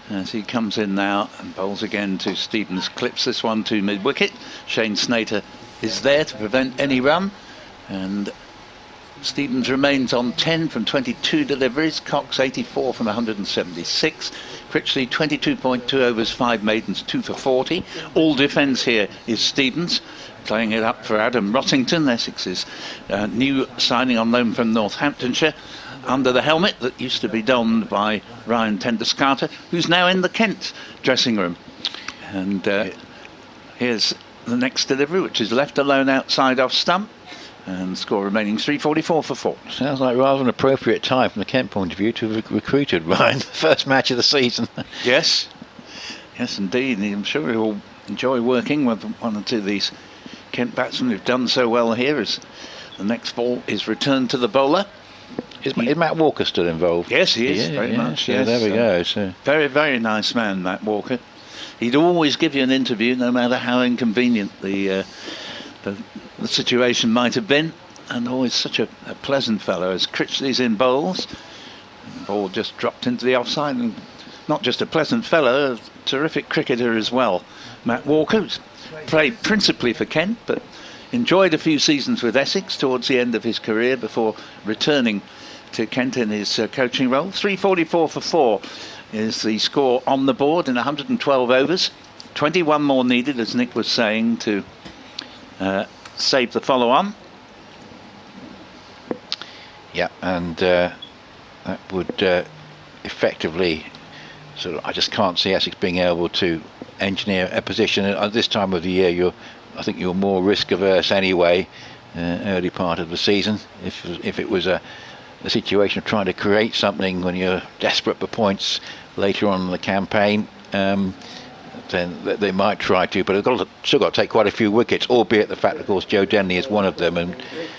as he comes in now and bowls again to Stevens. Clips this one to mid-wicket. Shane Snater is there to prevent any run, and Stevens remains on 10 from 22 deliveries. Cox 84 from 176. Critchley 22.2 overs, 5 maidens, 2 for 40. All defence here is Stevens, playing it up for Adam Rottington, Essex's new signing on loan from Northamptonshire, under the helmet that used to be donned by Ryan Tenderscarter, who's now in the Kent dressing room. And here's the next delivery, which is left alone outside off stump, and score remaining 344 for 4. Sounds like rather an appropriate time from the Kent point of view to have recruited Ryan, the first match of the season. Yes indeed. I'm sure he will enjoy working with one or two of these Kent batsmen who've done so well here, as The next ball is returned to the bowler. Is Matt Walker still involved? Yes, he is, very much. So yes. there we go. So. Very, very nice man, Matt Walker. He'd always give you an interview, no matter how inconvenient the situation might have been, and always such a pleasant fellow. As Critchley's in bowls, the ball just dropped into the offside, and not just a pleasant fellow, a terrific cricketer as well. Matt Walker, who's played principally for Kent, but enjoyed a few seasons with Essex towards the end of his career before returning to Kent in his coaching role. 344 for 4 is the score on the board in 112 overs. 21 more needed, as Nick was saying, to save the follow-on. Yeah, and that would effectively I just can't see Essex being able to engineer a position at this time of the year. I think you're more risk averse anyway, early part of the season. If it was a situation of trying to create something when you're desperate for points later on in the campaign, then they might try to, but they've still got to take quite a few wickets, albeit the fact, of course, Joe Dennelly is one of them. And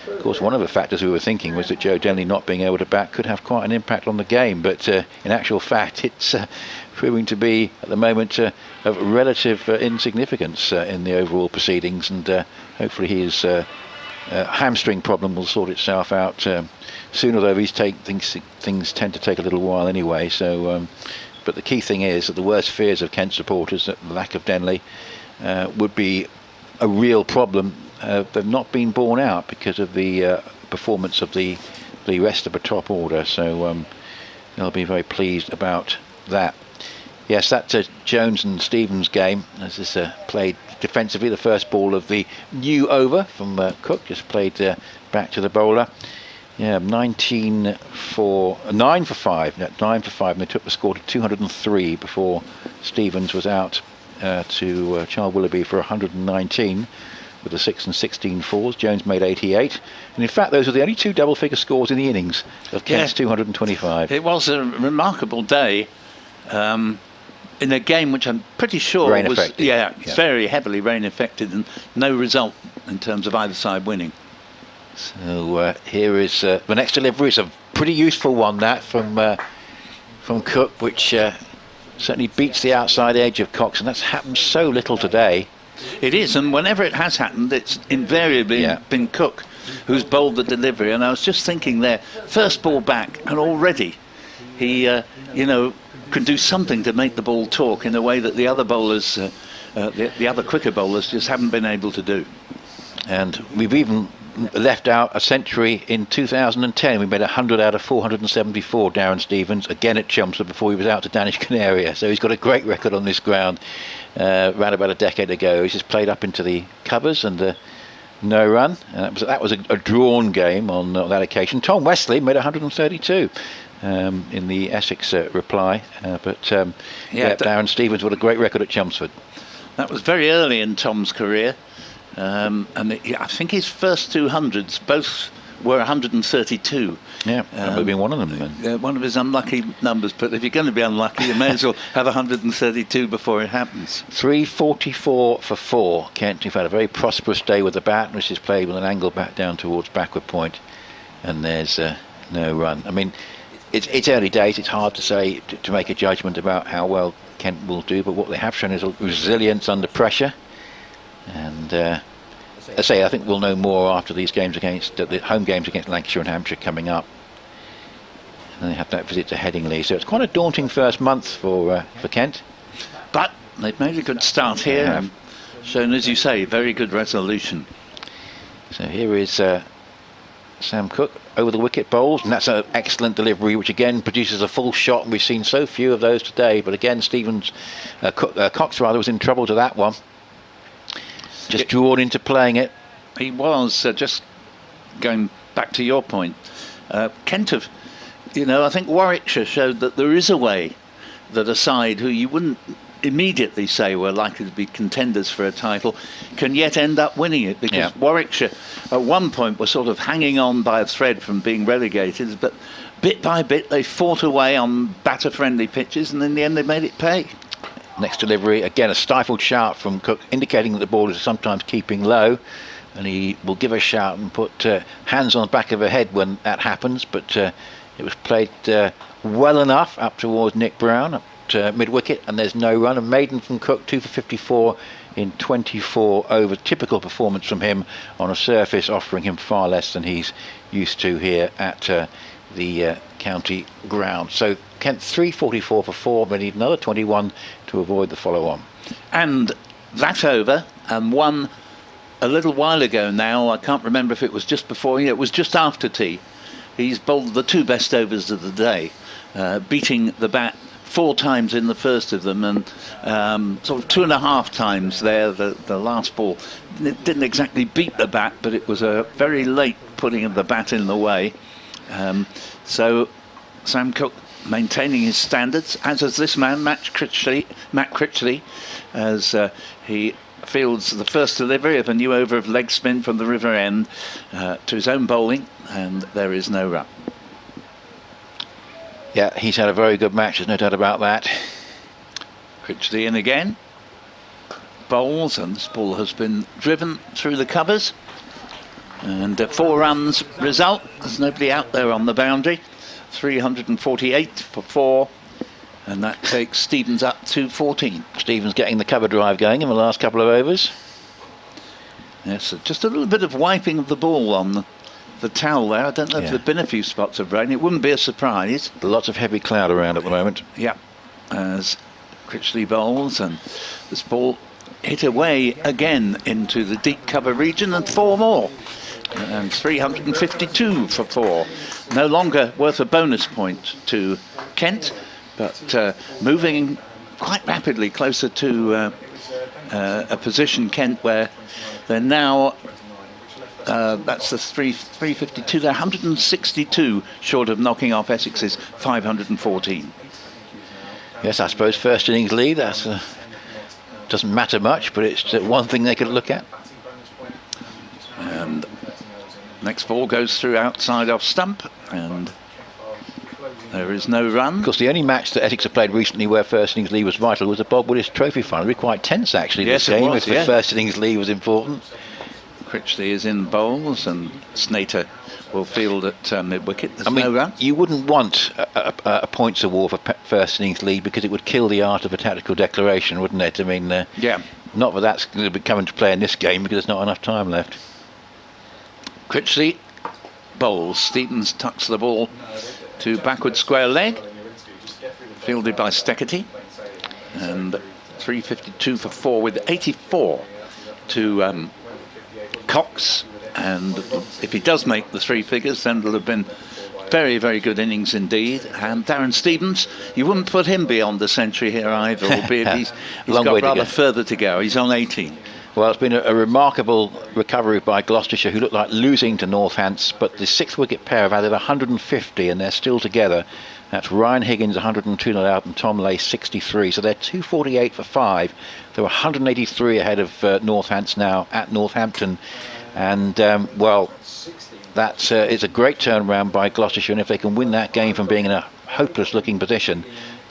of course, one of the factors we were thinking was that Joe Dennelly not being able to bat could have quite an impact on the game, but in actual fact it's proving to be at the moment of relative insignificance in the overall proceedings, and hopefully his hamstring problem will sort itself out soon, although things tend to take a little while anyway. So but the key thing is that the worst fears of Kent supporters, that the lack of Dennelly would be a real problem. They've not been borne out because of the performance of the rest of the top order, so they'll be very pleased about that. Yes, that's Jones and Stevens' game, as this played defensively. The first ball of the new over from Cook, just played back to the bowler. Yeah, 9 for 5. No, 9 for 5, and they took the score to 203 before Stevens was out to Charles Willoughby for 119 with the 6 and 16 fours. Jones made 88, and in fact those were the only two double-figure scores in the innings of Kent's 225. It was a remarkable day. In a game which I'm pretty sure rain was affected. Very heavily rain affected, and no result in terms of either side winning. So here is the next delivery. Is a pretty useful one, that from Cook, which certainly beats the outside edge of Cox, and that's happened so little today. It is, and whenever it has happened, it's invariably been Cook who's bowled the delivery. And I was just thinking there, first ball back, and already he could do something to make the ball talk in a way that the other bowlers, the other quicker bowlers, just haven't been able to do. And we've even left out a century in 2010. We made 100 out of 474, Darren Stevens, again at Chelmsford before he was out to Danish Canaria. So he's got a great record on this ground. Around about a decade ago, he's just played up into the covers and no run. That was a drawn game on that occasion. Tom Wesley made 132. In the Essex reply, but Darren Stevens with a great record at Chelmsford. That was very early in Tom's career, and I think his first 200s both were 132. Yeah, that would have been one of them then. One of his unlucky numbers, but if you're going to be unlucky, you may as well have 132 before it happens. 344 for 4. Kent, who've had a very prosperous day with the bat, which is played with an angle back down towards backward point, and there's no run. I mean, it's early days. It's hard to say, to make a judgment about how well Kent will do, but what they have shown is resilience under pressure. And I think we'll know more after these games against the home games against Lancashire and Hampshire coming up. And they have that visit to Headingley, so it's quite a daunting first month for Kent. But they've made a good start here, and shown, as you say, very good resolution. So here is Sam Cook over the wicket bowls, and that's an excellent delivery, which again produces a full shot, and we've seen so few of those today. But again, Cox was in trouble to that one, just drawn into playing it. He was just going back to your point. Kent have, I think Warwickshire showed that there is a way that a side who you wouldn't immediately say were likely to be contenders for a title can yet end up winning it, because Warwickshire at one point were sort of hanging on by a thread from being relegated, but bit by bit they fought away on batter friendly pitches, and in the end they made it pay. Next delivery, again a stifled shout from Cook, indicating that the ball is sometimes keeping low, and he will give a shout and put hands on the back of her head when that happens, but it was played well enough up towards Nick Brown, up to mid-wicket, and there's no run. A maiden from Cook, 2 for 54 in 24 over. Typical performance from him on a surface offering him far less than he's used to here at the county ground. So Kent 344 for 4, but need another 21 to avoid the follow-on. And that over, and one a little while ago now, I can't remember if it was just before, it was just after tea. He's bowled the 2 best overs of the day, beating the bat 4 times in the first of them, and sort of 2.5 times there. The last ball, it didn't exactly beat the bat, but it was a very late putting of the bat in the way. So Sam Cook maintaining his standards, as is this man, Matt Critchley, as he fields the first delivery of a new over of leg spin from the river end to his own bowling, and there is no run. Yeah, he's had a very good match, there's no doubt about that. Critchley in again, bowls, and this ball has been driven through the covers, and 4 runs result. There's nobody out there on the boundary. 348 for 4, and that takes Stevens up to 14. Stevens getting the cover drive going in the last couple of overs. Yes, so just a little bit of wiping of the ball on the towel there. I don't know if there've been a few spots of rain. It wouldn't be a surprise. Lots of heavy cloud around at the moment. Yeah, as Critchley bowls, and this ball hit away again into the deep cover region, and 4 more. And 352 for 4. No longer worth a bonus point to Kent, but moving quite rapidly closer to a position, Kent, where they're now, that's the 352, they're 162 short of knocking off Essex's 514. Yes, I suppose first innings lead, that's doesn't matter much, but it's one thing they could look at. And next ball goes through outside off stump, and there is no run. Of course, the only match that Essex have played recently where first innings lead was vital was the Bob Willis Trophy final. It was quite tense, actually, yes, this game, was, if the first innings lead was important. Critchley is in bowls, and Snater will field at mid-wicket. There's no run. You wouldn't want a points award for first innings lead, because it would kill the art of a tactical declaration, wouldn't it? I mean, yeah. Not that that's going to be coming to play in this game, because there's not enough time left. Critchley bowls. Stevens tucks the ball to backward square leg, fielded by Steckety, and 352 for 4 with 84 to Cox. And if he does make the 3 figures, then it'll have been very, very good innings indeed. And Darren Stevens, you wouldn't put him beyond the century here either, albeit he's got rather further to go. He's on 18. Well, it's been a remarkable recovery by Gloucestershire, who looked like losing to Northants, but the 6th wicket pair have added 150, and they're still together. That's Ryan Higgins 102 not out, and Tom Lay 63, so they're 248 for 5. They're 183 ahead of Northants now at Northampton, and well, that is a great turnaround by Gloucestershire, and if they can win that game from being in a hopeless looking position,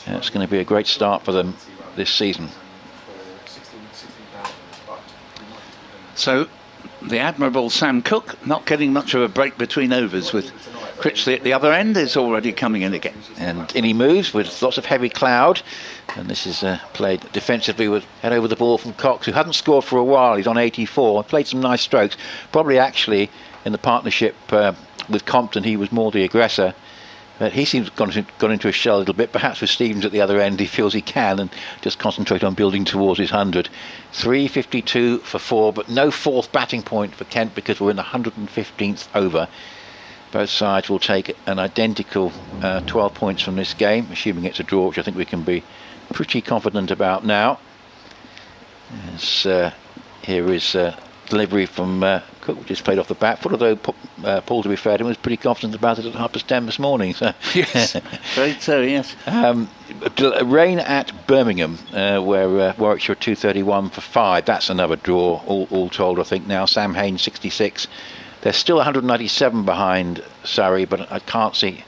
it's going to be a great start for them this season. So the admirable Sam Cook not getting much of a break between overs, with Critchley at the other end is already coming in again. And in he moves with lots of heavy cloud, and this is played defensively with head over the ball from Cox, who hadn't scored for a while. He's on 84, played some nice strokes. Probably actually in the partnership with Compton he was more the aggressor. But he seems gone into a shell a little bit. Perhaps with Stevens at the other end, he feels he can and just concentrate on building towards his 100. 352 for 4, but no 4th batting point for Kent, because we're in the 115th over. Both sides will take an identical 12 points from this game, assuming it's a draw, which I think we can be pretty confident about now. As, here is delivery from Cook, which is played off the back foot, although Paul, to be fair to him, was pretty confident about it at 10:30 this morning. So. Yes, very so, yes. Rain at Birmingham, where Warwickshire 231 for 5. That's another draw, all told, I think now. Sam Haynes 66. They're still 197 behind Surrey, but I can't see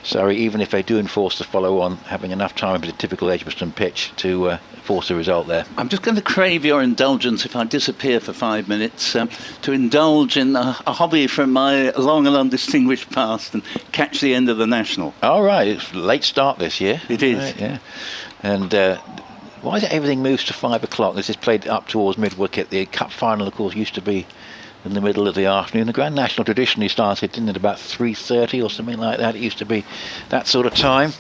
Surrey, even if they do enforce the follow-on, having enough time with a typical Edgbaston pitch to force a result there. I'm just going to crave your indulgence if I disappear for 5 minutes to indulge in a hobby from my long and undistinguished past and catch the end of the National. All right, it's a late start this year. It is. Right, yeah. And why is it everything moves to 5 o'clock? This is played up towards mid-wicket. The Cup final, of course, used to be in the middle of the afternoon. The Grand National traditionally started, didn't it, about 3:30 or something like that? It used to be that sort of time.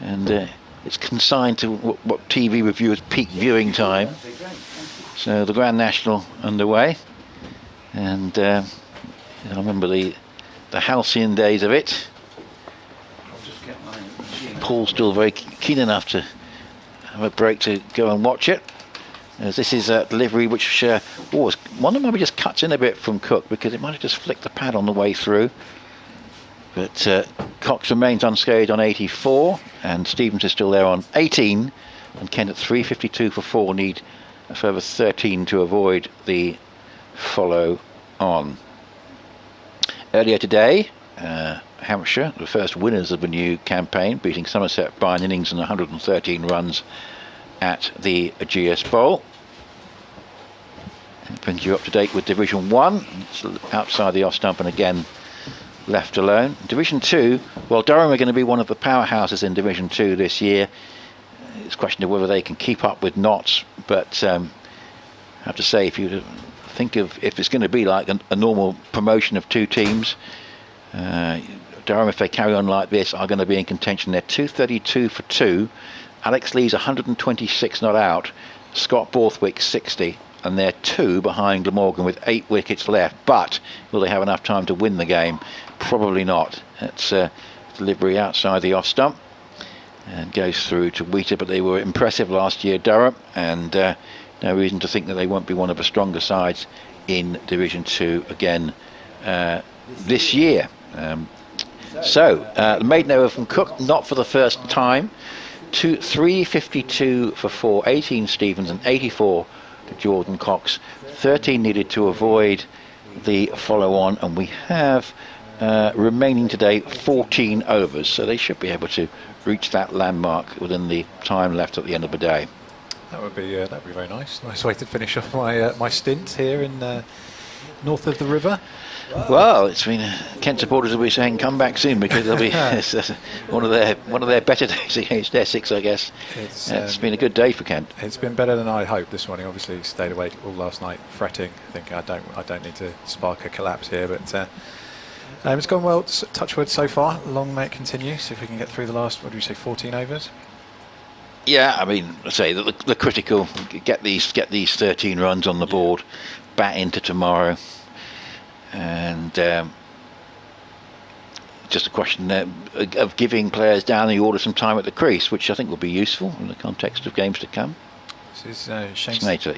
And it's consigned to what TV reviewers peak viewing time. So the Grand National underway. And I remember the halcyon days of it. Paul's still very keen enough to have a break to go and watch it. As this is a delivery which one of them maybe just cuts in a bit from Cook, because it might have just flicked the pad on the way through. But Cox remains unscathed on 84, and Stevens is still there on 18, and Kent at 352 for 4 need a further 13 to avoid the follow on. Earlier today, Hampshire, the first winners of the new campaign, beating Somerset by an innings and 113 runs at the GS Bowl. It brings you up to date with Division 1. It's outside the off stump and again left alone. Division 2, well, Durham are going to be one of the powerhouses in Division 2 this year. It's a question of whether they can keep up with Notts, but I have to say, if you think of if it's going to be like a normal promotion of 2 teams, Durham, if they carry on like this, are going to be in contention. They're 232 for 2. Alex Lee's 126 not out. Scott Borthwick 60, and they're 2 behind Glamorgan with 8 wickets left. But will they have enough time to win the game? Probably not. It's delivery outside the off stump and goes through to Wheater, but they were impressive last year, Durham, and no reason to think that they won't be one of the stronger sides in Division 2 again this year. The maiden over from Cook, not for the first time. 352 for 4, 18 Stevens and 84 to Jordan Cox. 13 needed to avoid the follow-on, and we have remaining today 14 overs, so they should be able to reach that landmark within the time left at the end of the day. That would be very nice. Nice way to finish off my stint here in north of the river. Well, it's been Kent supporters will be saying come back soon, because it'll be one of their better days against Essex, I guess. It's been a good day for Kent. It's been better than I hoped this morning. Obviously, stayed awake all last night fretting, thinking I don't need to spark a collapse here, but it's gone well. Touch wood so far. Long may it continue. See if we can get through the last 14 overs. Yeah, I mean, I say that the critical get these 13 runs on the board, bat into tomorrow. And just a question of giving players down the order some time at the crease, which I think will be useful in the context of games to come. This is Shane Snater,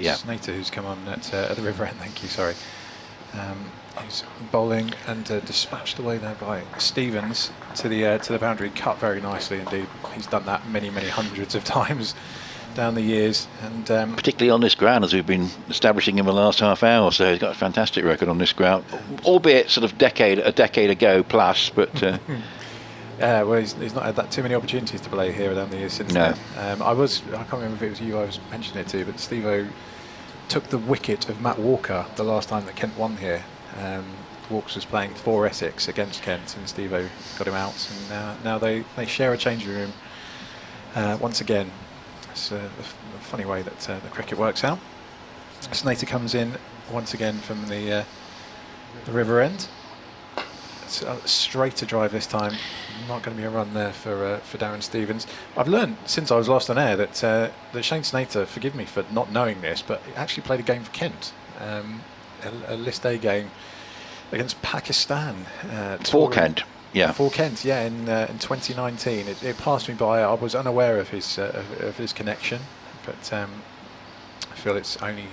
who's come on at the river end. Thank you. Sorry, he's bowling and dispatched away there by Stevens to the boundary, cut very nicely indeed. He's done that many hundreds of times down the years, and particularly on this ground, as we've been establishing in the last half hour or so. He's got a fantastic record on this ground, albeit sort of a decade ago plus, but well, he's not had that too many opportunities to play here down the years since then. I can't remember if it was you I was mentioning it to, but Steve-O took the wicket of Matt Walker the last time that Kent won here. Walks was playing for Essex against Kent, and Steve-O got him out, and now they share a changing room once again. It's a funny way that the cricket works out. Snater comes in once again from the river end. It's a straighter drive this time. Not going to be a run there for Darren Stevens. I've learned since I was last on air that Shane Snater, forgive me for not knowing this, but he actually played a game for Kent, a List A game against Pakistan. For Kent. Yeah. For Kent, yeah, in 2019, it passed me by. I was unaware of his connection, but I feel it's only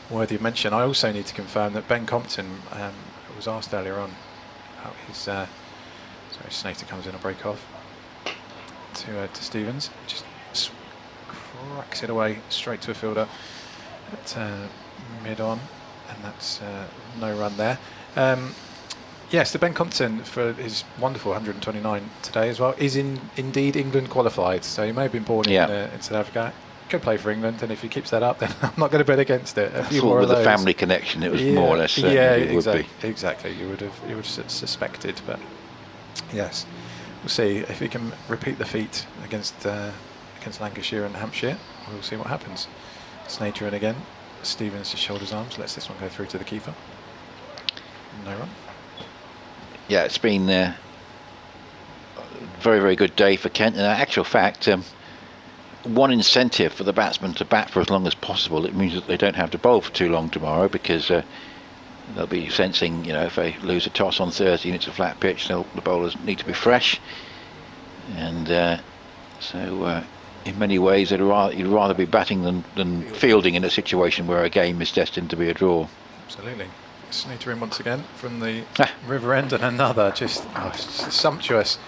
worthy of mention. I also need to confirm that Ben Compton was asked earlier on about his. Sorry, Snater comes in a break off to Stevens, just cracks it away straight to a fielder at mid on, and that's no run there. Yes, the Ben Compton for his wonderful 129 today as well is indeed England qualified. So he may have been born in South Africa. could play for England, and if he keeps that up, then I'm not going to bet against it. A few thought more with of the those. family connection, it was more or less. Exactly. You would have suspected, but yes, we'll see if he can repeat the feat against Lancashire and Hampshire. We'll see what happens. Snater in again. Stevens to shoulders arms. Lets this one go through to the keeper. No run. Yeah, it's been a very, very good day for Kent. In actual fact, one incentive for the batsmen to bat for as long as possible. It means that they don't have to bowl for too long tomorrow, because they'll be sensing, if they lose a toss on Thursday and it's a flat pitch, the bowlers need to be fresh. And so in many ways, you'd rather be batting than fielding in a situation where a game is destined to be a draw. Absolutely. Snater in once again from the river end, and another just sumptuous,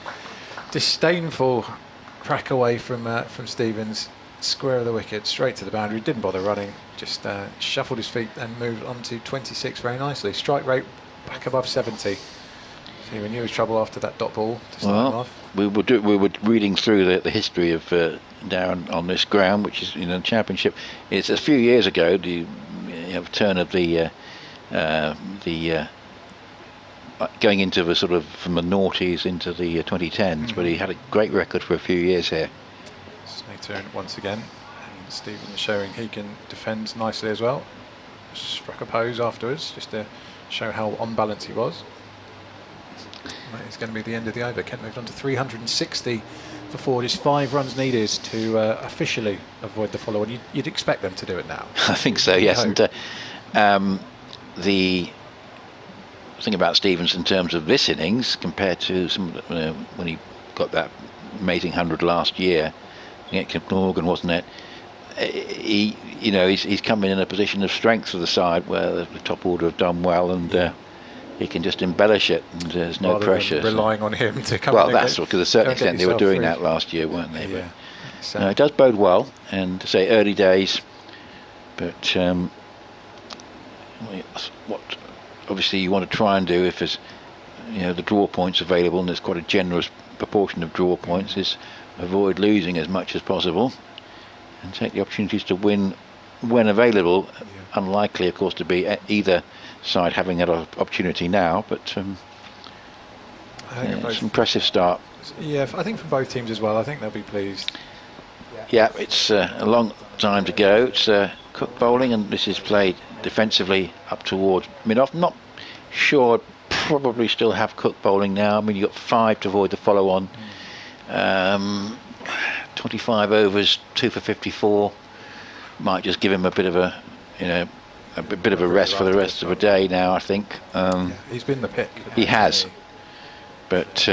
disdainful crack away from Stevens, square of the wicket, straight to the boundary. Didn't bother running, just shuffled his feet and moved on to 26 very nicely. Strike rate back above 70. So he knew his trouble after that dot ball to start him off. We were reading through the history of down on this ground, which is the Championship. It's a few years ago, the turn of the going into the sort of from the noughties into the 2010s, but he had a great record for a few years here. Snater once again, and Stevens showing he can defend nicely as well. Struck a pose afterwards just to show how on balance he was. That is going to be the end of the over. Kent moved on to 360 for 4. Just 5 runs needed to officially avoid the follow-on. You'd expect them to do it now. I think so, yes. And the thing about Stevens in terms of this innings compared to when he got that amazing 100 last year against Morgan, wasn't it? He's coming in a position of strength for the side where the top order have done well, and he can just embellish it, and there's no pressure. Relying on him to come. Well, that's because to a certain extent they were doing that last year, weren't they? Yeah. But, it does bode well, and to say early days, but what obviously you want to try and do, if there's the draw points available, and there's quite a generous proportion of draw points, is avoid losing as much as possible and take the opportunities to win when available. Unlikely, of course, to be either side having that opportunity now, but it's an impressive start. Yeah, I think for both teams as well. I think they'll be pleased. Yeah, it's a long time to go. It's Cook bowling, and this is played defensively up towards mid-off. Not sure, probably still have Cook bowling now. I mean, you've got 5 to avoid the follow-on. 25 overs, 2 for 54. Might just give him a bit of a bit of a rest for the rest of the day now, I think. He's been the pick. He has. But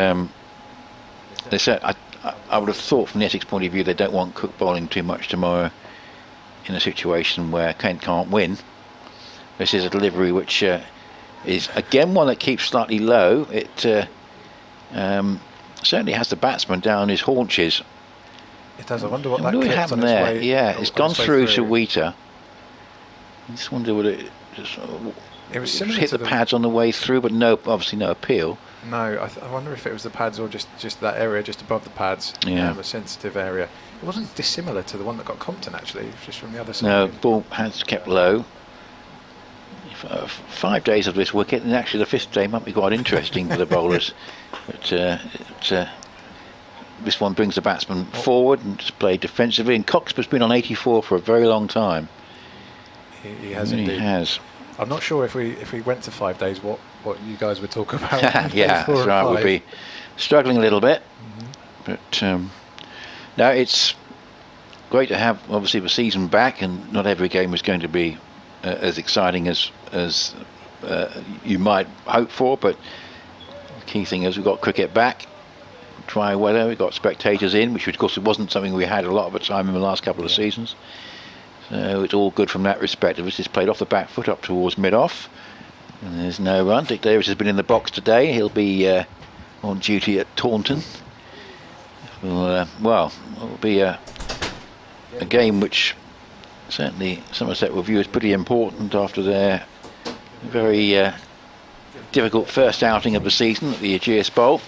they said, I would have thought from the Essex point of view they don't want Cook bowling too much tomorrow in a situation where Kent can't win. This is a delivery which is again one that keeps slightly low. It certainly has the batsman down his haunches. It does. I wonder what that happened there. It's gone through Sawita. I just wonder whether it was hit the pads on the way through, but obviously no appeal. No, I wonder if it was the pads or just that area just above the pads, a sensitive area. It wasn't dissimilar to the one that got Compton, actually, just from the other side. No, ball has kept low. 5 days of this wicket, and actually the 5th day might be quite interesting for the bowlers. But this one brings the batsman forward and just played defensively. And Coxper's been on 84 for a very long time. He has indeed. He has. I'm not sure if we went to 5 days, what you guys would talk about. Yeah, that's right. We'll be struggling a little bit, but no, it's great to have obviously the season back, and not every game is going to be as exciting as you might hope for. But the key thing is we've got cricket back, dry weather, we've got spectators in, which of course it wasn't something we had a lot of the time in the last couple of seasons. So it's all good from that respect. This is played off the back foot up towards mid-off, and there's no run. Dick Davis has been in the box today. He'll be on duty at Taunton. Well, it'll be a game which certainly Somerset will view as pretty important after their very difficult first outing of the season at the Aegeus Bowl.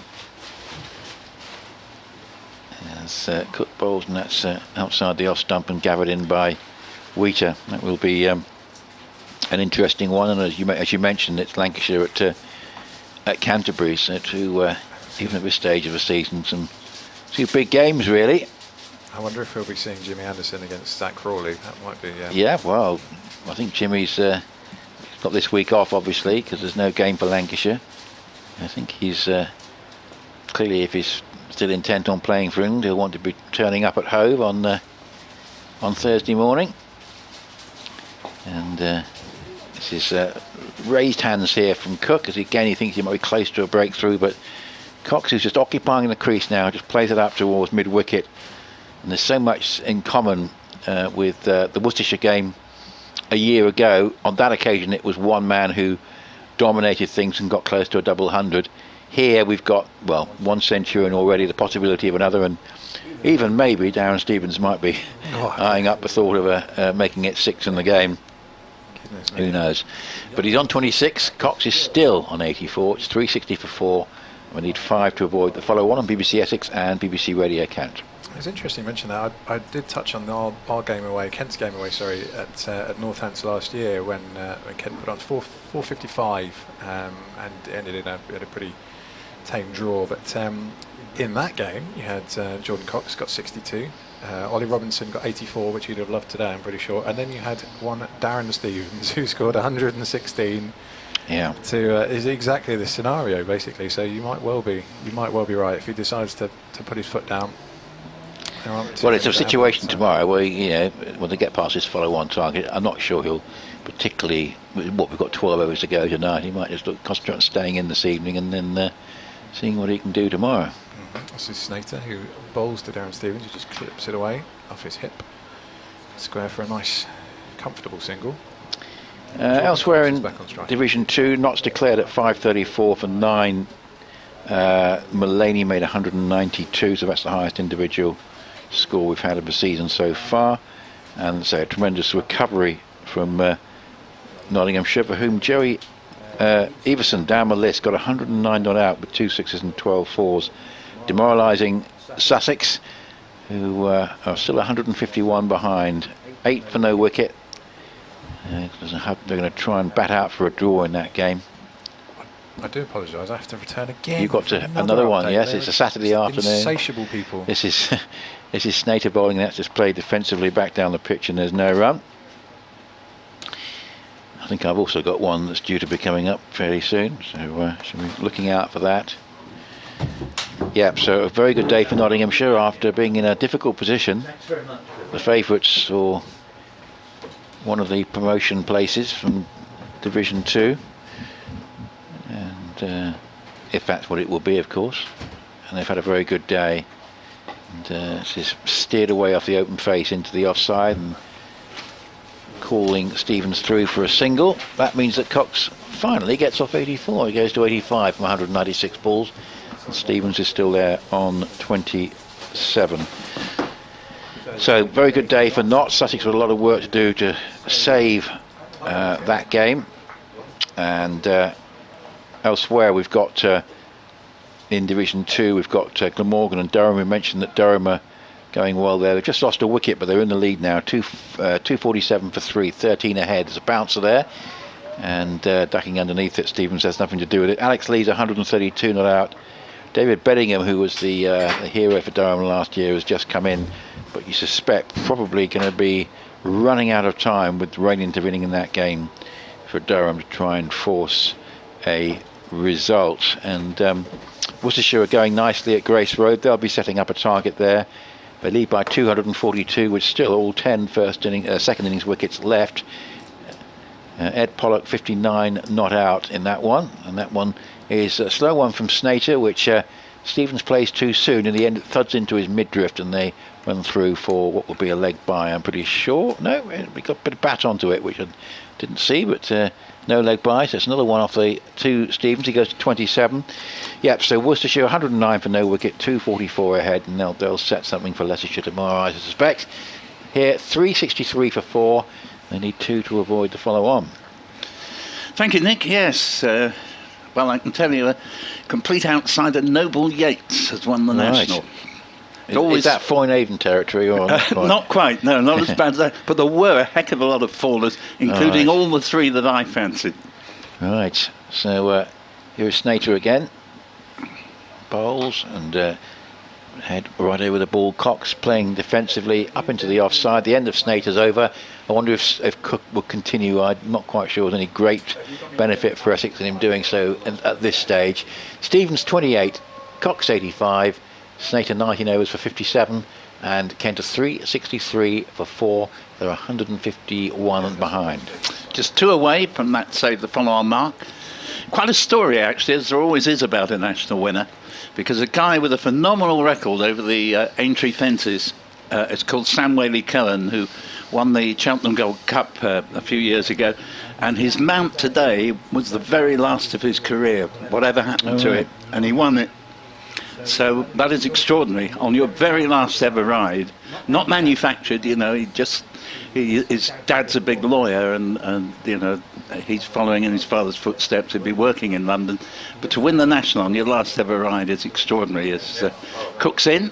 as Cook bowls, and that's outside the off stump and gathered in by Wheater. That will be an interesting one, and as you mentioned, it's Lancashire at Canterbury, so even at this stage of the season, some two big games really. I wonder if we'll be seeing Jimmy Anderson against Zach Crawley. That might be. Yeah, well, I think Jimmy's got this week off, obviously, because there's no game for Lancashire. I think he's clearly, if he's still intent on playing for England, he'll want to be turning up at Hove on Thursday morning. And this is raised hands here from Cook, as again he thinks he might be close to a breakthrough, but Cox, who's just occupying the crease now, just plays it up towards mid-wicket. And there's so much in common with the Worcestershire game a year ago. On that occasion it was one man who dominated things and got close to a double hundred. Here we've got, well, one century and already the possibility of another, and even maybe Darren Stevens might be eyeing up the thought of making it 6 in the game. Who knows? But he's on 26. Cox is still on 84. It's 360 for 4. We need 5 to avoid the follow-on on BBC Essex and BBC Radio Kent. It's interesting you mentioned that. I did touch on our game away, Kent's game away, sorry, at Northants last year when Kent put on 455 and ended in a pretty tame draw. But in that game, you had Jordan Cox got 62. Ollie Robinson got 84, which he'd have loved today, I'm pretty sure. And then you had one Darren Stevens who scored 116. Yeah. Is exactly the scenario basically. So you might well be right if he decides to put his foot down. Well, it's a situation tomorrow where, you know, when they get past this follow-on target, I'm not sure he'll particularly. What, we've got 12 overs to go tonight. He might just concentrate on staying in this evening and then seeing what he can do tomorrow. This is Snater, who bowls to Darren Stevens, who just clips it away off his hip. Square for a nice, comfortable single. Elsewhere in Division 2, Notts declared at 534 for 9. Mullaney made 192, so that's the highest individual score we've had of the season so far. And so a tremendous recovery from Nottinghamshire, for whom Joey Everson down the list got 109 not out with 2 6s and 12 4s, demoralising Sussex, who are still 151 behind. 8 for no wicket. They're going to try and bat out for a draw in that game. I do apologise, I have to return again. You've got to another one, yes. It's a Saturday afternoon. Insatiable people. This is Snater bowling. That's just played defensively back down the pitch, and there's no run. I think I've also got one that's due to be coming up fairly soon, so should be looking out for that. Yep, so a very good day for Nottinghamshire after being in a difficult position. The favourites for one of the promotion places from Division 2. And if that's what it will be, of course. And they've had a very good day. And it's just steered away off the open face into the offside and calling Stevens through for a single. That means that Cox finally gets off 84. He goes to 85 from 196 balls. And Stevens is still there on 27. So very good day for Notts. Sussex with a lot of work to do to save that game. And elsewhere we've got in Division 2 we've got Glamorgan and Durham. We mentioned that Durham are going well there. They've just lost a wicket, but they're in the lead now. 247 for 3, 13 ahead. There's a bouncer there, and ducking underneath it. Stevens has nothing to do with it. Alex Lee's 132 not out. David Beddingham, who was the hero for Durham last year, has just come in, but you suspect probably going to be running out of time with rain intervening in that game for Durham to try and force a result. And Worcestershire are going nicely at Grace Road. They'll be setting up a target there. They lead by 242 with still all 10 second innings wickets left. Ed Pollock 59 not out in that one, and that one is a slow one from Snater, which Stevens plays too soon. In the end it thuds into his mid-drift and they run through for what will be a leg by, I'm pretty sure. No, we got a bit of bat onto it, which I didn't see, but no leg by, so it's another one off the two Stevens. He goes to 27. Yep, so Worcestershire 109 for no wicket, 244 ahead, and they'll set something for Leicestershire tomorrow, I suspect. Here, 363 for 4. They need 2 to avoid the follow-on. Thank you, Nick. Yes, well, I can tell you, a complete outsider, Noble Yates, has won the National. Is that Foyne-Avon territory or not quite? Not quite, no, not as bad as that. But there were a heck of a lot of fallers, including all the three that I fancied. Right, so here's Snater again. Bowls and head right over the ball. Cox playing defensively up into the offside. The end of Snater's over. I wonder if Cook will continue. I'm not quite sure there's any great benefit for Essex in him doing so at this stage. Stevens 28, Cox 85, Snater 19 overs for 57, and Kent 363 for 4. They're 151 behind. Just 2 away from that save the follow-on mark. Quite a story, actually, as there always is about a national winner, because a guy with a phenomenal record over the Aintree fences, it's called Sam Whaley-Cohen, who won the Cheltenham Gold Cup a few years ago, and his mount today was the very last of his career, whatever happened to it, and he won it. So that is extraordinary. On your very last ever ride, not manufactured, you know, his dad's a big lawyer, and you know, he's following in his father's footsteps. He'd be working in London, but to win the national on your last ever ride is extraordinary. As Cook's in,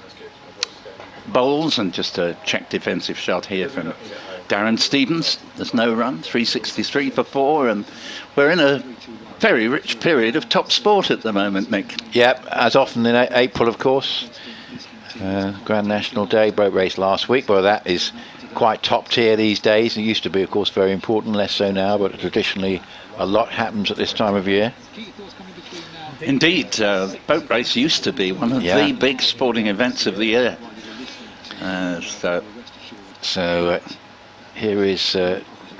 bowls, and just a check defensive shot here from Darren Stevens. There's no run, 363 for 4, and we're in a very rich period of top sport at the moment, Nick. Yep, as often in April, of course. Grand National Day, boat race last week, but that is quite top tier these days. It used to be, of course, very important, less so now, but traditionally a lot happens at this time of year. Indeed, boat race used to be one of the big sporting events of the year. So here is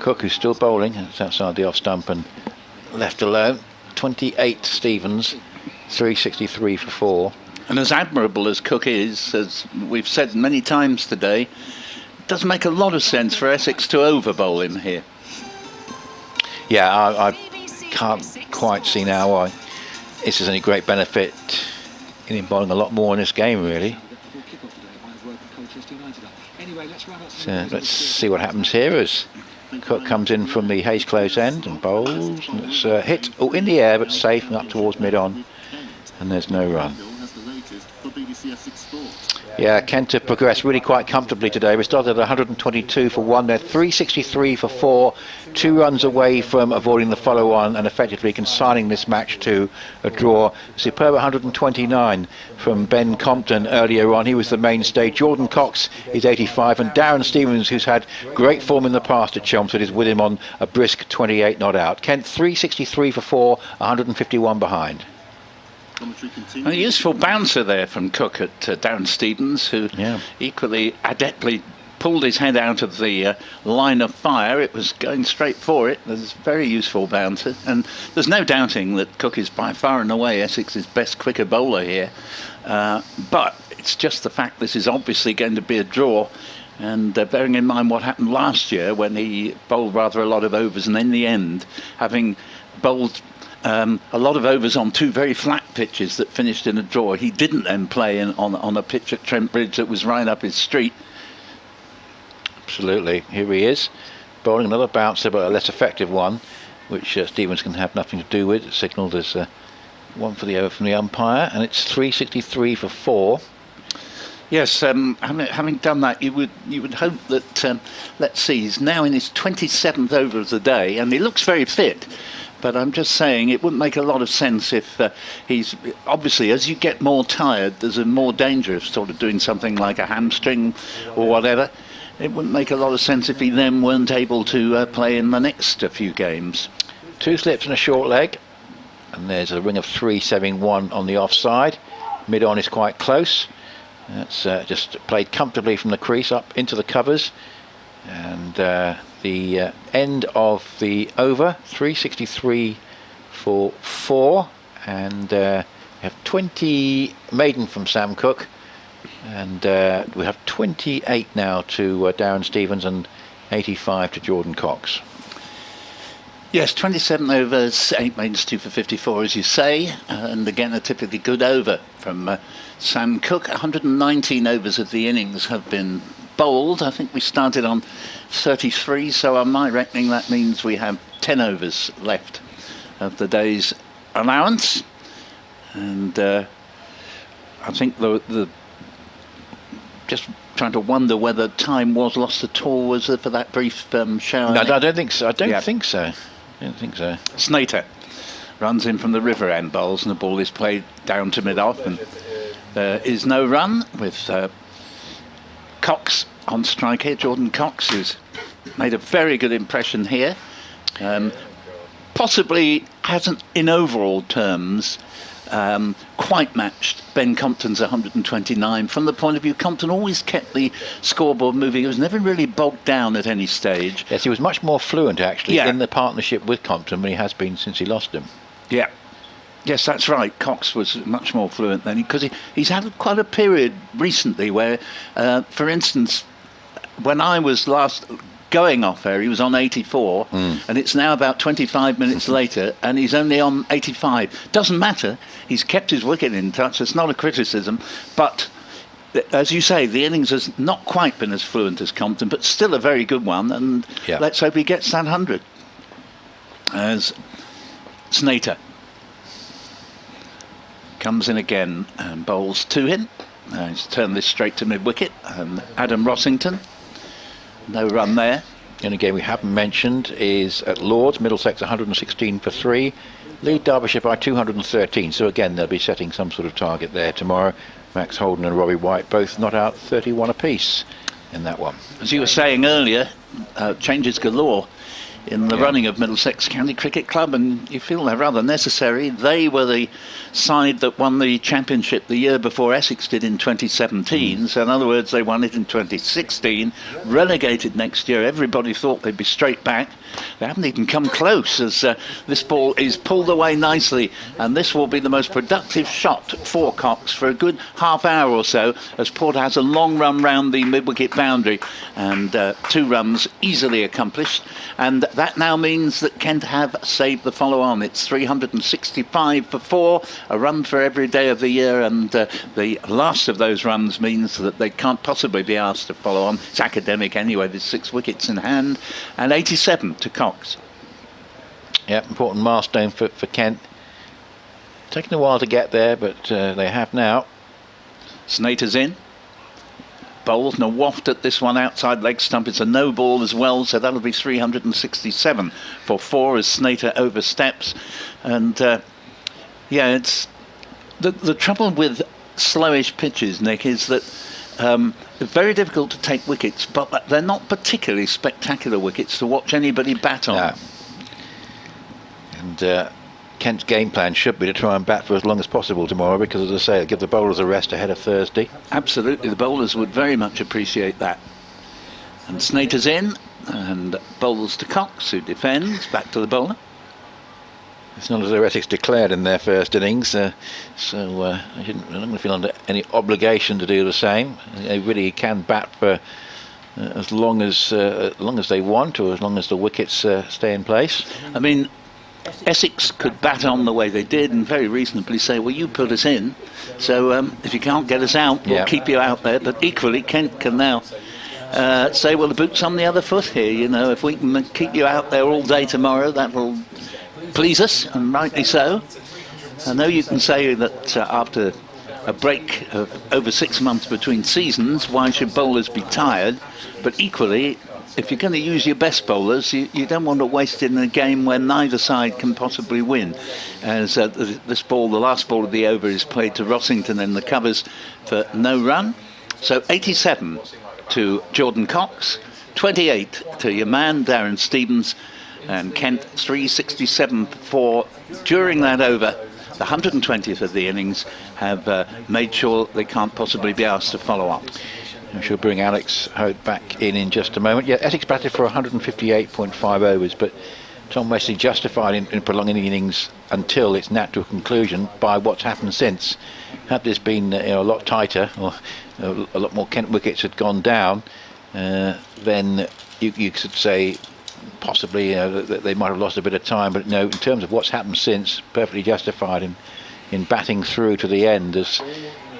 Cook, who's still bowling. It's outside the off stump and left alone. 28 Stevens, 363 for 4. And as admirable as Cook is, as we've said many times today, it does make a lot of sense for Essex to over-bowl him here. Yeah, I can't quite see now why this is any great benefit in him bowling a lot more in this game, really. So let's see what happens here as Cook comes in from the Hayes close end and bowls, and it's hit in the air but safe and up towards mid-on, and there's no run. Yeah, Kent have progressed really quite comfortably today. We started at 122 for 1, they're 363 for 4, 2 runs away from avoiding the follow-on and effectively consigning this match to a draw. Superb 129 from Ben Compton earlier on. He was the mainstay. Jordan Cox is 85, and Darren Stevens, who's had great form in the past at Chelmsford, is with him on a brisk 28 not out. Kent 363 for 4, 151 behind. A useful bouncer there from Cook at Darren Stevens, who equally adeptly pulled his head out of the line of fire. It was going straight for it. There's a very useful bouncer, and there's no doubting that Cook is by far and away Essex's best quicker bowler here. But it's just the fact this is obviously going to be a draw, and bearing in mind what happened last year when he bowled rather a lot of overs, and in the end, having bowled a lot of overs on 2 very flat pitches that finished in a draw, he didn't then play on a pitch at Trent Bridge that was right up his street. Absolutely. Here he is, bowling another bouncer, but a less effective one, which Stevens can have nothing to do with. It's signalled as one for the over from the umpire, and it's 363 for 4. Yes, having done that, you would hope that, let's see, he's now in his 27th over of the day, and he looks very fit. But I'm just saying it wouldn't make a lot of sense if he's... Obviously, as you get more tired, there's a more danger of sort of doing something like a hamstring or whatever. It wouldn't make a lot of sense if he then weren't able to play in the next few games. 2 slips and a short leg. And there's a ring of 3, 7-1 on the offside. Mid-on is quite close. That's just played comfortably from the crease up into the covers. And the end of the over, 363 for 4, and we have 20 maiden from Sam Cook, and we have 28 now to Darren Stevens and 85 to Jordan Cox. Yes, 27 overs, 8 maidens, 2 for 54, as you say, and again a typically good over from Sam Cook. 119 overs of the innings have been bowled. I think we started on 33, so on my reckoning that means we have 10 overs left of the day's allowance, and I think the just trying to wonder whether time was lost at all, was there, for that brief shower? No, I don't think so. I don't think so. Snater runs in from the river end, bowls, and the ball is played down to mid-off, and there is no run with Cox on strike here. Jordan Cox, who's made a very good impression here. Possibly hasn't, in overall terms, quite matched Ben Compton's 129. From the point of view, Compton always kept the scoreboard moving. It was never really bogged down at any stage. Yes, he was much more fluent, actually, in the partnership with Compton than he has been since he lost him. Yeah. Yes, that's right. Cox was much more fluent then, because he's had quite a period recently where, for instance, when I was last going off air, he was on 84, and it's now about 25 minutes later, and he's only on 85. Doesn't matter. He's kept his wicket in touch. It's not a criticism, but as you say, the innings has not quite been as fluent as Compton, but still a very good one, and let's hope he gets that 100. As Snater comes in again and bowls to him. He's turned this straight to mid-wicket. Adam Rossington, no run there. The only game we haven't mentioned is at Lords, Middlesex 116 for 3, lead Derbyshire by 213. So again, they'll be setting some sort of target there tomorrow. Max Holden and Robbie White both not out 31 apiece in that one. As you were saying earlier, changes galore in the running of Middlesex County Cricket Club, and you feel they're rather necessary. They were the side that won the championship the year before Essex did in 2017, so in other words, they won it in 2016, relegated next year. Everybody thought they'd be straight back. They haven't even come close, as this ball is pulled away nicely, and this will be the most productive shot for Cox for a good half hour or so, as Porter has a long run round the mid-wicket boundary, and 2 runs easily accomplished, and that now means that Kent have saved the follow-on. It's 365 for 4, a run for every day of the year, and the last of those runs means that they can't possibly be asked to follow on. It's academic anyway. There's 6 wickets in hand, and 87 to Cox. Yeah, important milestone for Kent. Taking a while to get there, but they have now. Snater's in. Bowls and a waft at this one outside leg stump. It's a no ball as well, so that'll be 367 for 4 as Snater oversteps. And it's the trouble with slowish pitches, Nick, is that they're very difficult to take wickets, but they're not particularly spectacular wickets to watch anybody bat on. No. And Kent's game plan should be to try and bat for as long as possible tomorrow, because, as I say, it'll give the bowlers a rest ahead of Thursday. Absolutely, the bowlers would very much appreciate that. And Snater's in, and bowls to Cox, who defends, back to the bowler. It's not as though Essex declared in their first innings, so I'm not going to feel under any obligation to do the same. They really can bat for as long as they want, or as long as the wickets stay in place. I mean, Essex could bat on the way they did and very reasonably say, well, you put us in, so if you can't get us out, we'll keep you out there. But equally, Kent can now say, well, the boot's on the other foot here. You know, if we can keep you out there all day tomorrow, that will please us, and rightly so. I know you can say that after a break of over 6 months between seasons, why should bowlers be tired? But equally, if you're going to use your best bowlers, you don't want to waste it in a game where neither side can possibly win. As this ball, the last ball of the over, is played to Rossington in the covers for no run. So 87 to Jordan Cox, 28 to your man Darren Stevens, and Kent 367 for during that over. The 120th of the innings have made sure they can't possibly be asked to follow up. I shall bring Alex Hope back in just a moment. Yeah, Essex batted for 158.5 overs, but Tom Wesley justified in prolonging the innings until its natural conclusion by what's happened since. Had this been a lot tighter, or a lot more Kent wickets had gone down, then you could say possibly that they might have lost a bit of time. But no, in terms of what's happened since, perfectly justified in batting through to the end. As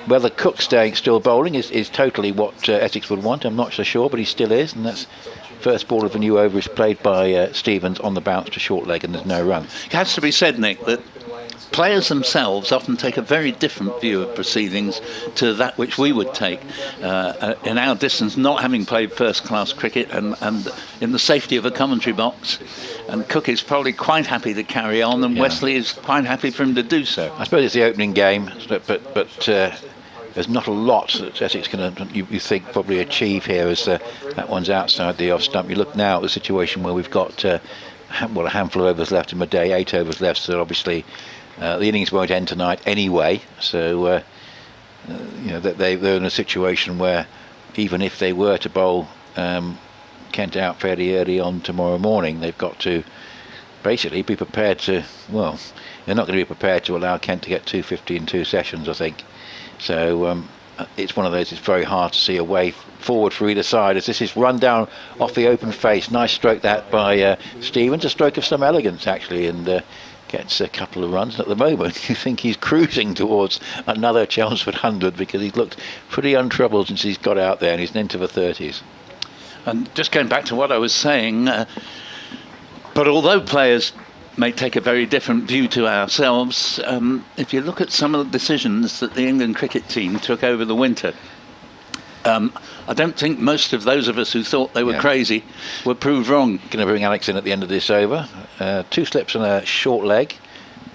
whether Cook's still bowling is totally what Essex would want, I'm not so sure, but he still is, and that's first ball of the new over is played by Stevens on the bounce to short leg, and there's no run. It has to be said, Nick, that players themselves often take a very different view of proceedings to that which we would take in our distance, not having played first-class cricket and in the safety of a commentary box. And Cook is probably quite happy to carry on, and Wesley is quite happy for him to do so. I suppose it's the opening game, but there's not a lot that Essex can, you think, probably achieve here, as that one's outside the off stump. You look now at the situation where we've got a handful of overs left in the day, 8 overs left, so obviously the innings won't end tonight anyway. So they're in a situation where even if they were to bowl Kent out fairly early on tomorrow morning, they've got to basically be prepared to, well, they're not going to be prepared to allow Kent to get 250 in 2 sessions, I think. So it's one of those, it's very hard to see a way forward for either side, as this is run down off the open face. Nice stroke that by Stevens, a stroke of some elegance actually, and gets a couple of runs. At the moment you think he's cruising towards another Chelmsford 100, because he's looked pretty untroubled since he's got out there, and he's into the 30s. And just going back to what I was saying, but although players may take a very different view to ourselves, if you look at some of the decisions that the England cricket team took over the winter, I don't think most of those of us who thought they were crazy were proved wrong. Going to bring Alex in at the end of this over. 2 slips and a short leg,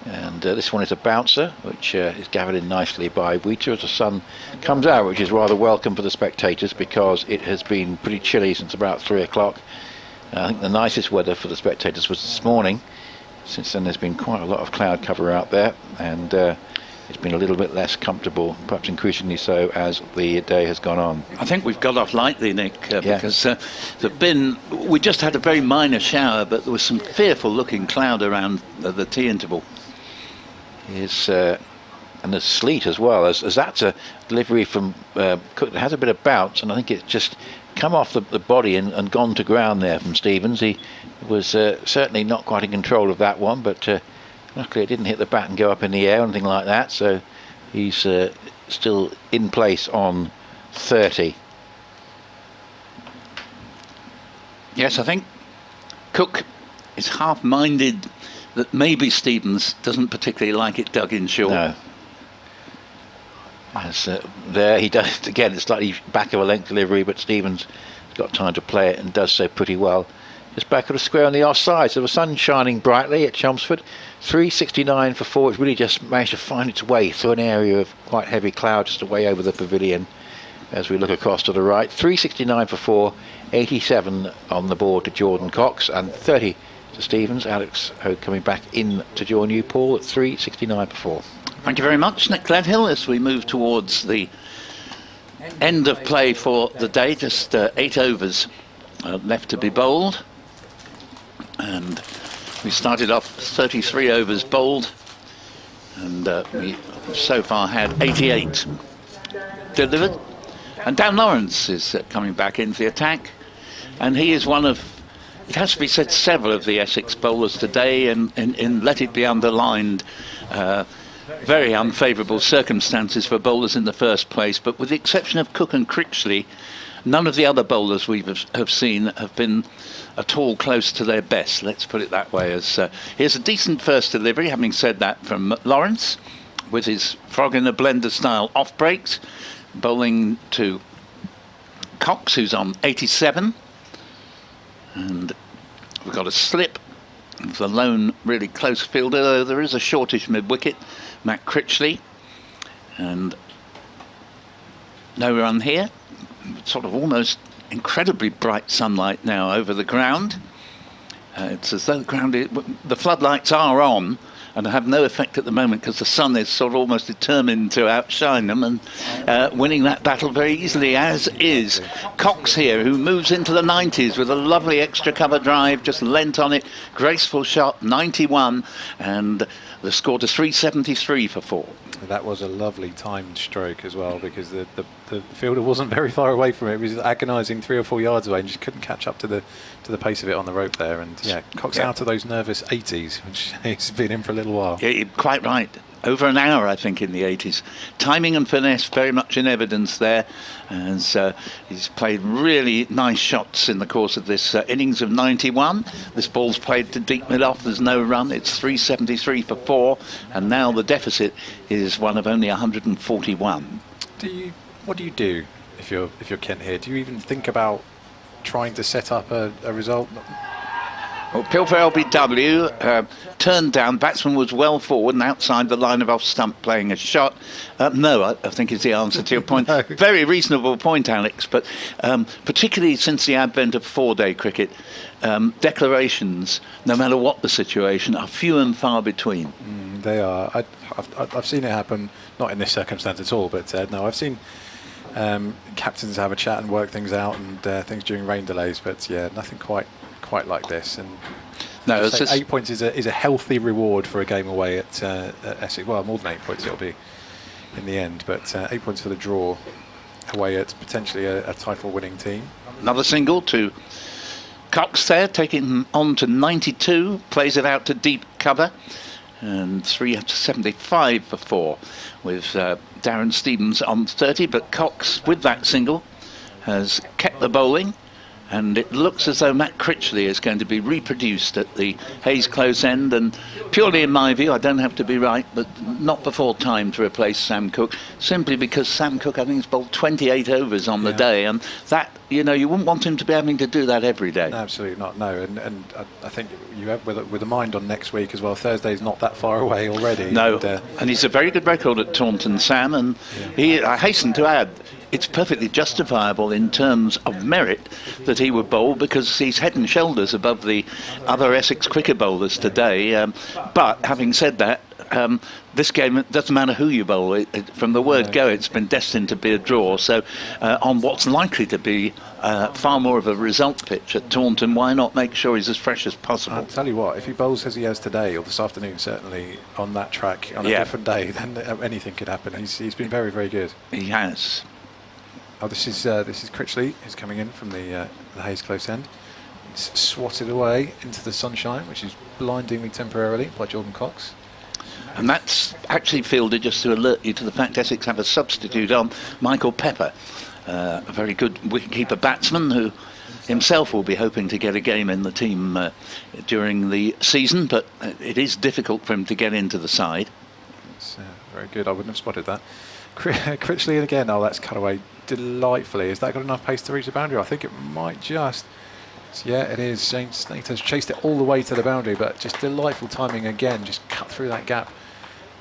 and this one is a bouncer, which is gathered in nicely by Wheater as the sun comes out, which is rather welcome for the spectators, because it has been pretty chilly since about 3 o'clock. I think the nicest weather for the spectators was this morning. Since then there's been quite a lot of cloud cover out there, and it's been a little bit less comfortable, perhaps increasingly so as the day has gone on. I think we've got off lightly, Nick, because we just had a very minor shower, but there was some fearful looking cloud around the tea interval. And there's sleet as well, as that's a delivery from Cook. It has a bit of bounce, and I think it's just come off the body and gone to ground there from Stevens. He was certainly not quite in control of that one, but luckily it didn't hit the bat and go up in the air or anything like that, so he's still in place on 30. Yes, I think Cook is half-minded that maybe Stevens doesn't particularly like it dug in short. No. As there he does again, it's slightly back of a length delivery, but Stevens has got time to play it and does so pretty well. Just back of the square on the offside, so the sun shining brightly at Chelmsford. 369 for 4. It's really just managed to find its way through an area of quite heavy cloud just away over the pavilion as we look across to the right. 369 for 4, 87 on the board to Jordan Cox, and 30 to Stevens. Alex Hogue coming back in to join you, Paul, at 369 for 4. Thank you very much, Nick Gledhill, as we move towards the end of play for the day. Just 8 overs left to be bowled, and we started off 33 overs bowled, and we so far had 88 delivered. And Dan Lawrence is coming back into the attack, and he is one of, it has to be said, several of the Essex bowlers today, and let it be underlined, very unfavourable circumstances for bowlers in the first place, but with the exception of Cook and Critchley, none of the other bowlers we have seen have been at all close to their best, let's put it that way. As here's a decent first delivery, having said that, from Lawrence, with his frog in a blender style off breaks, bowling to Cox, who's on 87, and we've got a slip of the lone really close fielder, though there is a shortish mid-wicket, Matt Critchley, and no run here. Sort of almost incredibly bright sunlight now over the ground. It's as though the ground the floodlights are on and have no effect at the moment, because the sun is sort of almost determined to outshine them, and winning that battle very easily, as is Cox here, who moves into the 90s with a lovely extra cover drive, just lent on it, graceful shot, 91, and the score to 373 for 4. That was a lovely timed stroke as well, because the fielder wasn't very far away from it. It was agonising 3 or 4 yards away and just couldn't catch up to the pace of it on the rope there. And yeah, Cox out of those nervous 80s, which he's been in for a little while. Yeah, you're quite right. over an hour, I think, in the 80s. Timing and finesse very much in evidence there, as he's played really nice shots in the course of this innings of 91. This ball's played to deep mid-off, there's no run, it's 373 for 4, and now the deficit is one of only 141. What do you do if you're Kent here? Do you even think about trying to set up a result? Well, Pill for LBW, turned down. Batsman was well forward and outside the line of off stump playing a shot. No, I think is the answer to your point. No. Very reasonable point, Alex, but particularly since the advent of 4-day cricket, declarations, no matter what the situation, are few and far between. They are. I've seen it happen, not in this circumstance at all, but no, I've seen captains have a chat and work things out and things during rain delays, but yeah, nothing quite like this. And no, it's 8 points is a healthy reward for a game away at Essex. Well, more than 8 points it'll be in the end, but 8 points for the draw away at potentially a title-winning team. Another single to Cox there, taking him on to 92, plays it out to deep cover, and 375 for 4 with Darren Stevens on 30, but Cox, with that single, has kept the bowling. And it looks as though Matt Critchley is going to be reproduced at the Hayes close end, and purely in my view, I don't have to be right, but not before time to replace Sam Cook, simply because Sam Cook, I think, has bowled 28 overs on the day, and that, you wouldn't want him to be having to do that every day. Absolutely not, no, and I think you have with a mind on next week as well. Thursday's not that far away already. No, and he's a very good record at Taunton, Sam, and I hasten to add, it's perfectly justifiable in terms of merit that he would bowl, because he's head and shoulders above the other Essex cricket bowlers today. But having said that, this game, it doesn't matter who you bowl. From the word go, it's been destined to be a draw. So on what's likely to be far more of a result pitch at Taunton, why not make sure he's as fresh as possible? I'll tell you what, if he bowls as he has today, or this afternoon certainly, on that track, on a different day, then anything could happen. He's been very, very good. He has. Oh, this is Critchley, who's coming in from the Hayes close end. It's swatted away into the sunshine, which is blinding me temporarily, by Jordan Cox. And that's actually fielded just to alert you to the fact Essex have a substitute on, Michael Pepper, a very good wicketkeeper batsman who himself will be hoping to get a game in the team during the season, but it is difficult for him to get into the side. It's very good. I wouldn't have spotted that. Critchley again. Oh, that's cut away delightfully. Is that got enough pace to reach the boundary? I think it might just. Yeah, it is. James Snaith has chased it all the way to the boundary, but just delightful timing again. Just cut through that gap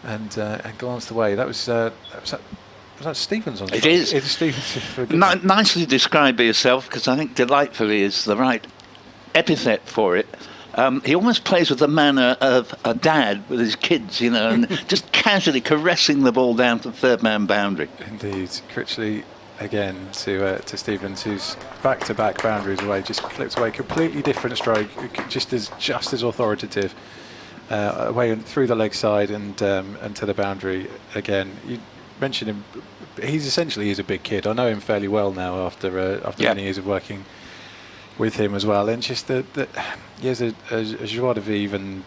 and glanced away. That was Stevens on. It is. It's Stevens. Nicely described by yourself, because I think delightfully is the right epithet for it. He almost plays with the manner of a dad with his kids, and just casually caressing the ball down to the third man boundary. Indeed. Critchley again to Stevens, who's back-to-back boundaries away, just clipped away, completely different stroke, just as authoritative, away and through the leg side and to the boundary again. You mentioned him; he's a big kid. I know him fairly well now after many years of working with him as well, and just that he has a joie de vivre and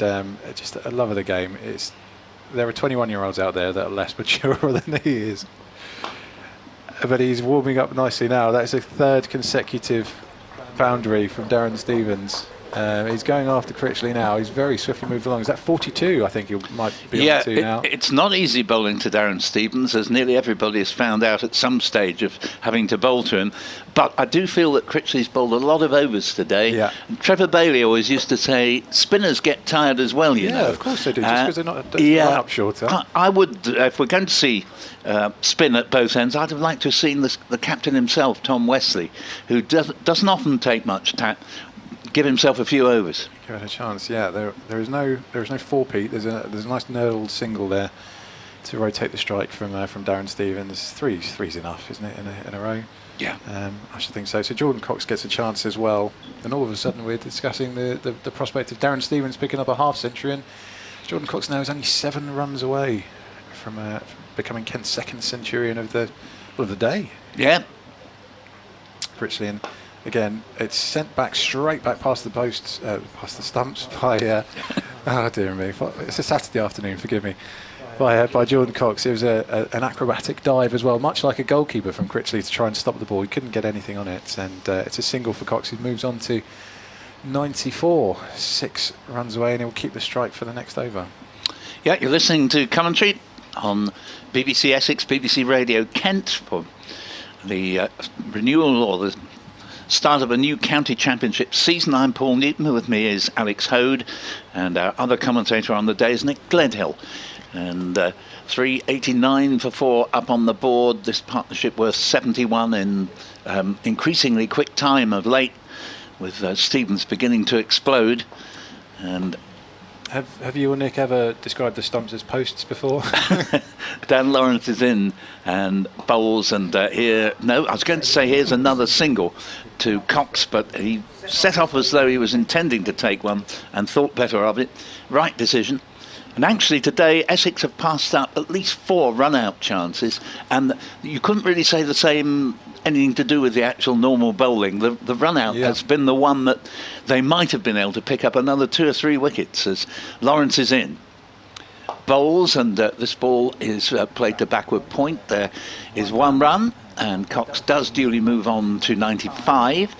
just a love of the game. There are 21-year-olds out there that are less mature than he is, but he's warming up nicely now. That's a third consecutive boundary from Darren Stevens. He's going after Critchley now. He's very swiftly moved along. Is that 42? I think he might be on to now. It's not easy bowling to Darren Stevens, as nearly everybody has found out at some stage of having to bowl to him. But I do feel that Critchley's bowled a lot of overs today. Yeah. And Trevor Bailey always used to say spinners get tired as well, you know. Yeah, of course they do, just because they're not line up shorter. I would, if we're going to see spin at both ends, I'd have liked to have seen the captain himself, Tom Wesley, who doesn't often take much tap, give himself a few overs. Give it a chance. Yeah, there is no 4-peat. There's a nice knurled single there to rotate the strike from Darren Stevens. Three's enough, isn't it, in a row? Yeah. I should think so. So Jordan Cox gets a chance as well, and all of a sudden we're discussing the prospect of Darren Stevens picking up a half century, and Jordan Cox now is only 7 runs away from becoming Kent's second centurion of the day. Yeah. Critchley, and again, it's sent back straight back past the posts, past the stumps by. Oh dear me! It's a Saturday afternoon. Forgive me. by Jordan Cox. It was an acrobatic dive as well, much like a goalkeeper from Critchley, to try and stop the ball. He couldn't get anything on it, and it's a single for Cox. He moves on to 94, 6 runs away, and he'll keep the strike for the next over. Yeah, you're listening to commentary on BBC Essex, BBC Radio Kent for the renewal or the start of a new county championship season. I'm Paul Newton. With me is Alex Hode, and our other commentator on the day is Nick Gledhill. And 389 for 4 up on the board. This partnership worth 71 in increasingly quick time of late, with Stevens beginning to explode. And Have you or Nick ever described the stumps as posts before? Dan Lawrence is in and bowls, and here, no, I was going to say here's another single to Cox, but he set off as though he was intending to take one and thought better of it. Right decision. And actually today Essex have passed up at least 4 run-out chances, and you couldn't really say the same, anything to do with the actual normal bowling. The run-out has been the one that they might have been able to pick up another 2 or 3 wickets as Lawrence is in. Bowls, and this ball is played to backward point. There is 1 run, and Cox does duly move on to 95.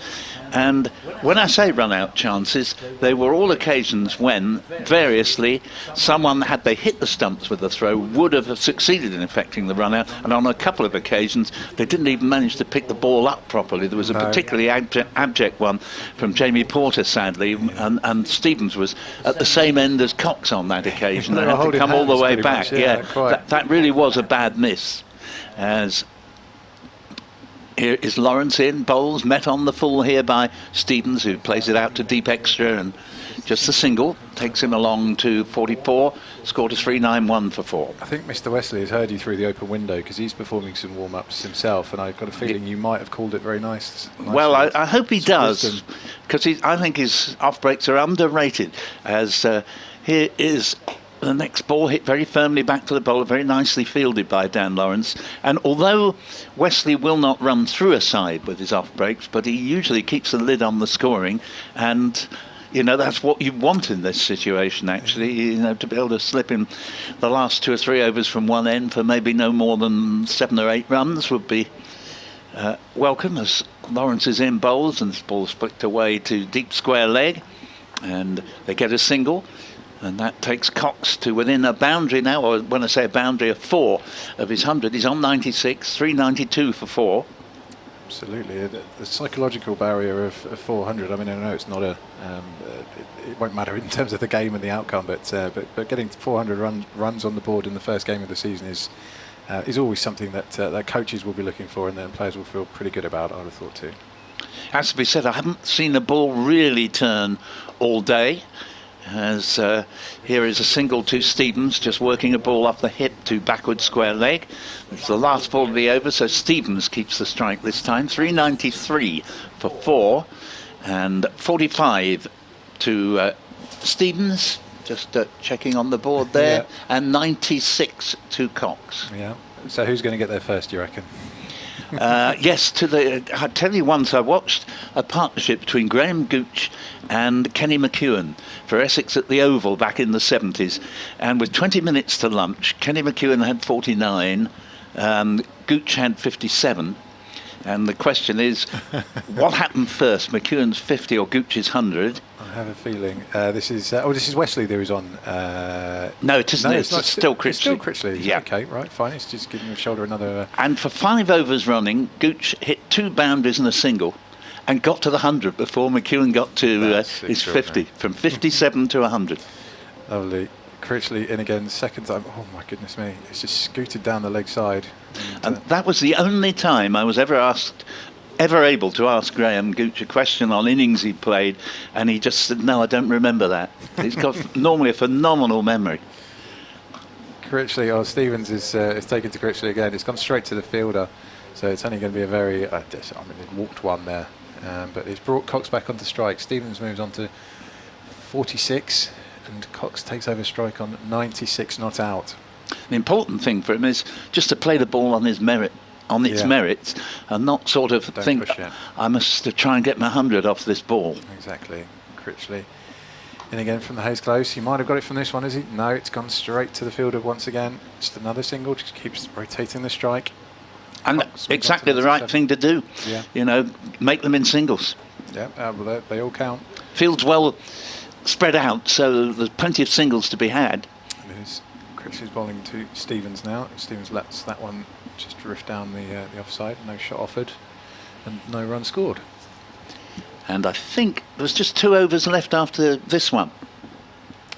And when I say run-out chances, they were all occasions when, variously, someone, had they hit the stumps with a throw, would have succeeded in effecting the run-out. And on a couple of occasions, they didn't even manage to pick the ball up properly. There was a particularly abject one from Jamie Porter, sadly, and Stevens was at the same end as Cox on that occasion. They had to come all the way back. That really was a bad miss. As here is Lawrence in, bowls, met on the full here by Stevens, who plays it out to deep extra, and just a single takes him along to 44, scored a 391 for 4. I think Mr. Wesley has heard you through the open window, because he's performing some warm-ups himself, and I've got a feeling you might have called it very nice. Well, I hope he does, because I think his off-breaks are underrated, as here is the next ball hit very firmly back to the bowler, very nicely fielded by Dan Lawrence. And although Wesley will not run through a side with his off breaks, but he usually keeps the lid on the scoring, and you know, that's what you want in this situation, actually, you know, to be able to slip in the last 2 or 3 overs from one end for maybe no more than 7 or 8 runs would be welcome, as Lawrence is in bowls, and this ball's flicked away to deep square leg, and they get a single. And that takes Cox to within a boundary now, or when I say a boundary of 4 of his 100. He's on 96, 392 for 4. Absolutely. The psychological barrier of 400, I mean, I know it's not it won't matter in terms of the game and the outcome, but getting 400 runs on the board in the first game of the season is always something that coaches will be looking for, and then players will feel pretty good about, I would have thought too. Has to be said, I haven't seen a ball really turn all day. As here is a single to Stevens, just working a ball off the hip to backward square leg. It's the last ball of the over, so Stevens keeps the strike this time. 393 for 4, and 45 to Stevens, just checking on the board there, and 96 to Cox. Yeah. So who's going to get there first, do you reckon? Yes, I tell you, once I watched a partnership between Graham Gooch and Kenny McEwen for Essex at the Oval back in the 70s, and with 20 minutes to lunch, Kenny McEwen had 49, Gooch had 57, and the question is, what happened first, McEwen's 50 or Gooch's 100? I have a feeling this is Wesley there is on. No, it isn't. It's still Critchley. It's still Critchley. Yeah. Okay, right, fine. It's just giving your shoulder another. And for 5 overs running, Gooch hit 2 boundaries and a single, and got to the 100 before McEwen got to his 50, from 57 to 100. Lovely. Critchley in again, second time. Oh my goodness me! It's just scooted down the leg side. And that was the only time I was ever able to ask Graham Gooch a question on innings he played, and he just said, no, I don't remember that. He's got normally a phenomenal memory. Critchley, Stevens is taken to Critchley again. It's gone straight to the fielder, so it's only going to be a very, I mean, it walked one there, but it's brought Cox back onto strike. Stevens moves on to 46, and Cox takes over strike on 96, not out. The important thing for him is just to play the ball on its merits, and not sort of think, I must try and get my 100 off this ball. Exactly. Critchley In again from the Hayes Close. He might have got it from this one, is he? No, it's gone straight to the fielder once again. Just another single, just keeps rotating the strike. And Cox exactly the right thing to do. Yeah. You know, make them in singles. Yeah, well, they all count. Field's well spread out, so there's plenty of singles to be had. There's Critchley's bowling to Stevens now. Stevens lets that one just drift down the offside. No shot offered and no run scored. And I think there's just 2 overs left after this one.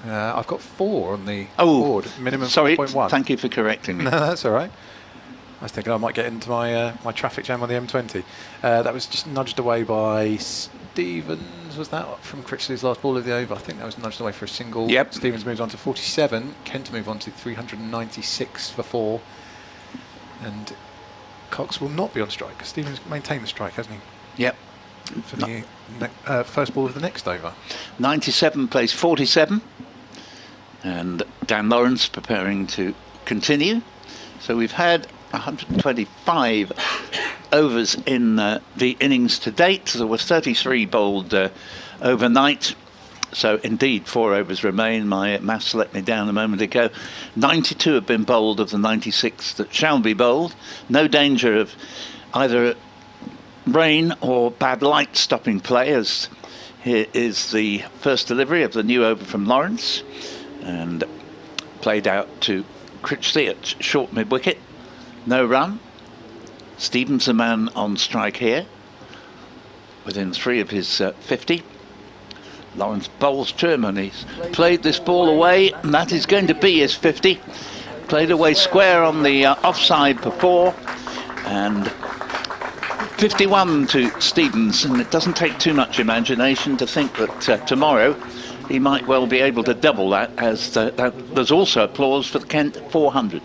I've got 4 on the board. Minimum sorry, 4.1. thank you for correcting me. No, that's all right. I was thinking I might get into my my traffic jam on the M20. That was just nudged away by Stevens. Was that from Critchley's last ball of the over? I think that was nudged away for a single. Yep. Stevens moves on to 47. Kent move on to 396 for 4. And Cox will not be on strike. Stevens maintained the strike, hasn't he? Yep. For the first ball of the next over. 97 plays 47. And Dan Lawrence preparing to continue. So we've had 125 overs in the innings to date. There were 33 bowled overnight. So indeed 4 overs remain. My maths let me down a moment ago. 92 have been bowled of the 96 that shall be bowled. No danger of either rain or bad light stopping play, as here is the first delivery of the new over from Lawrence, and played out to Critchley at short mid-wicket. No run. Stevens, the man on strike here, within 3 of his 50. Lawrence bowls to him, and he's played this ball away, and that is going to be his 50. Played away square on the offside before, and 51 to Stevens, and it doesn't take too much imagination to think that tomorrow he might well be able to double that, as there's also applause for the Kent 400.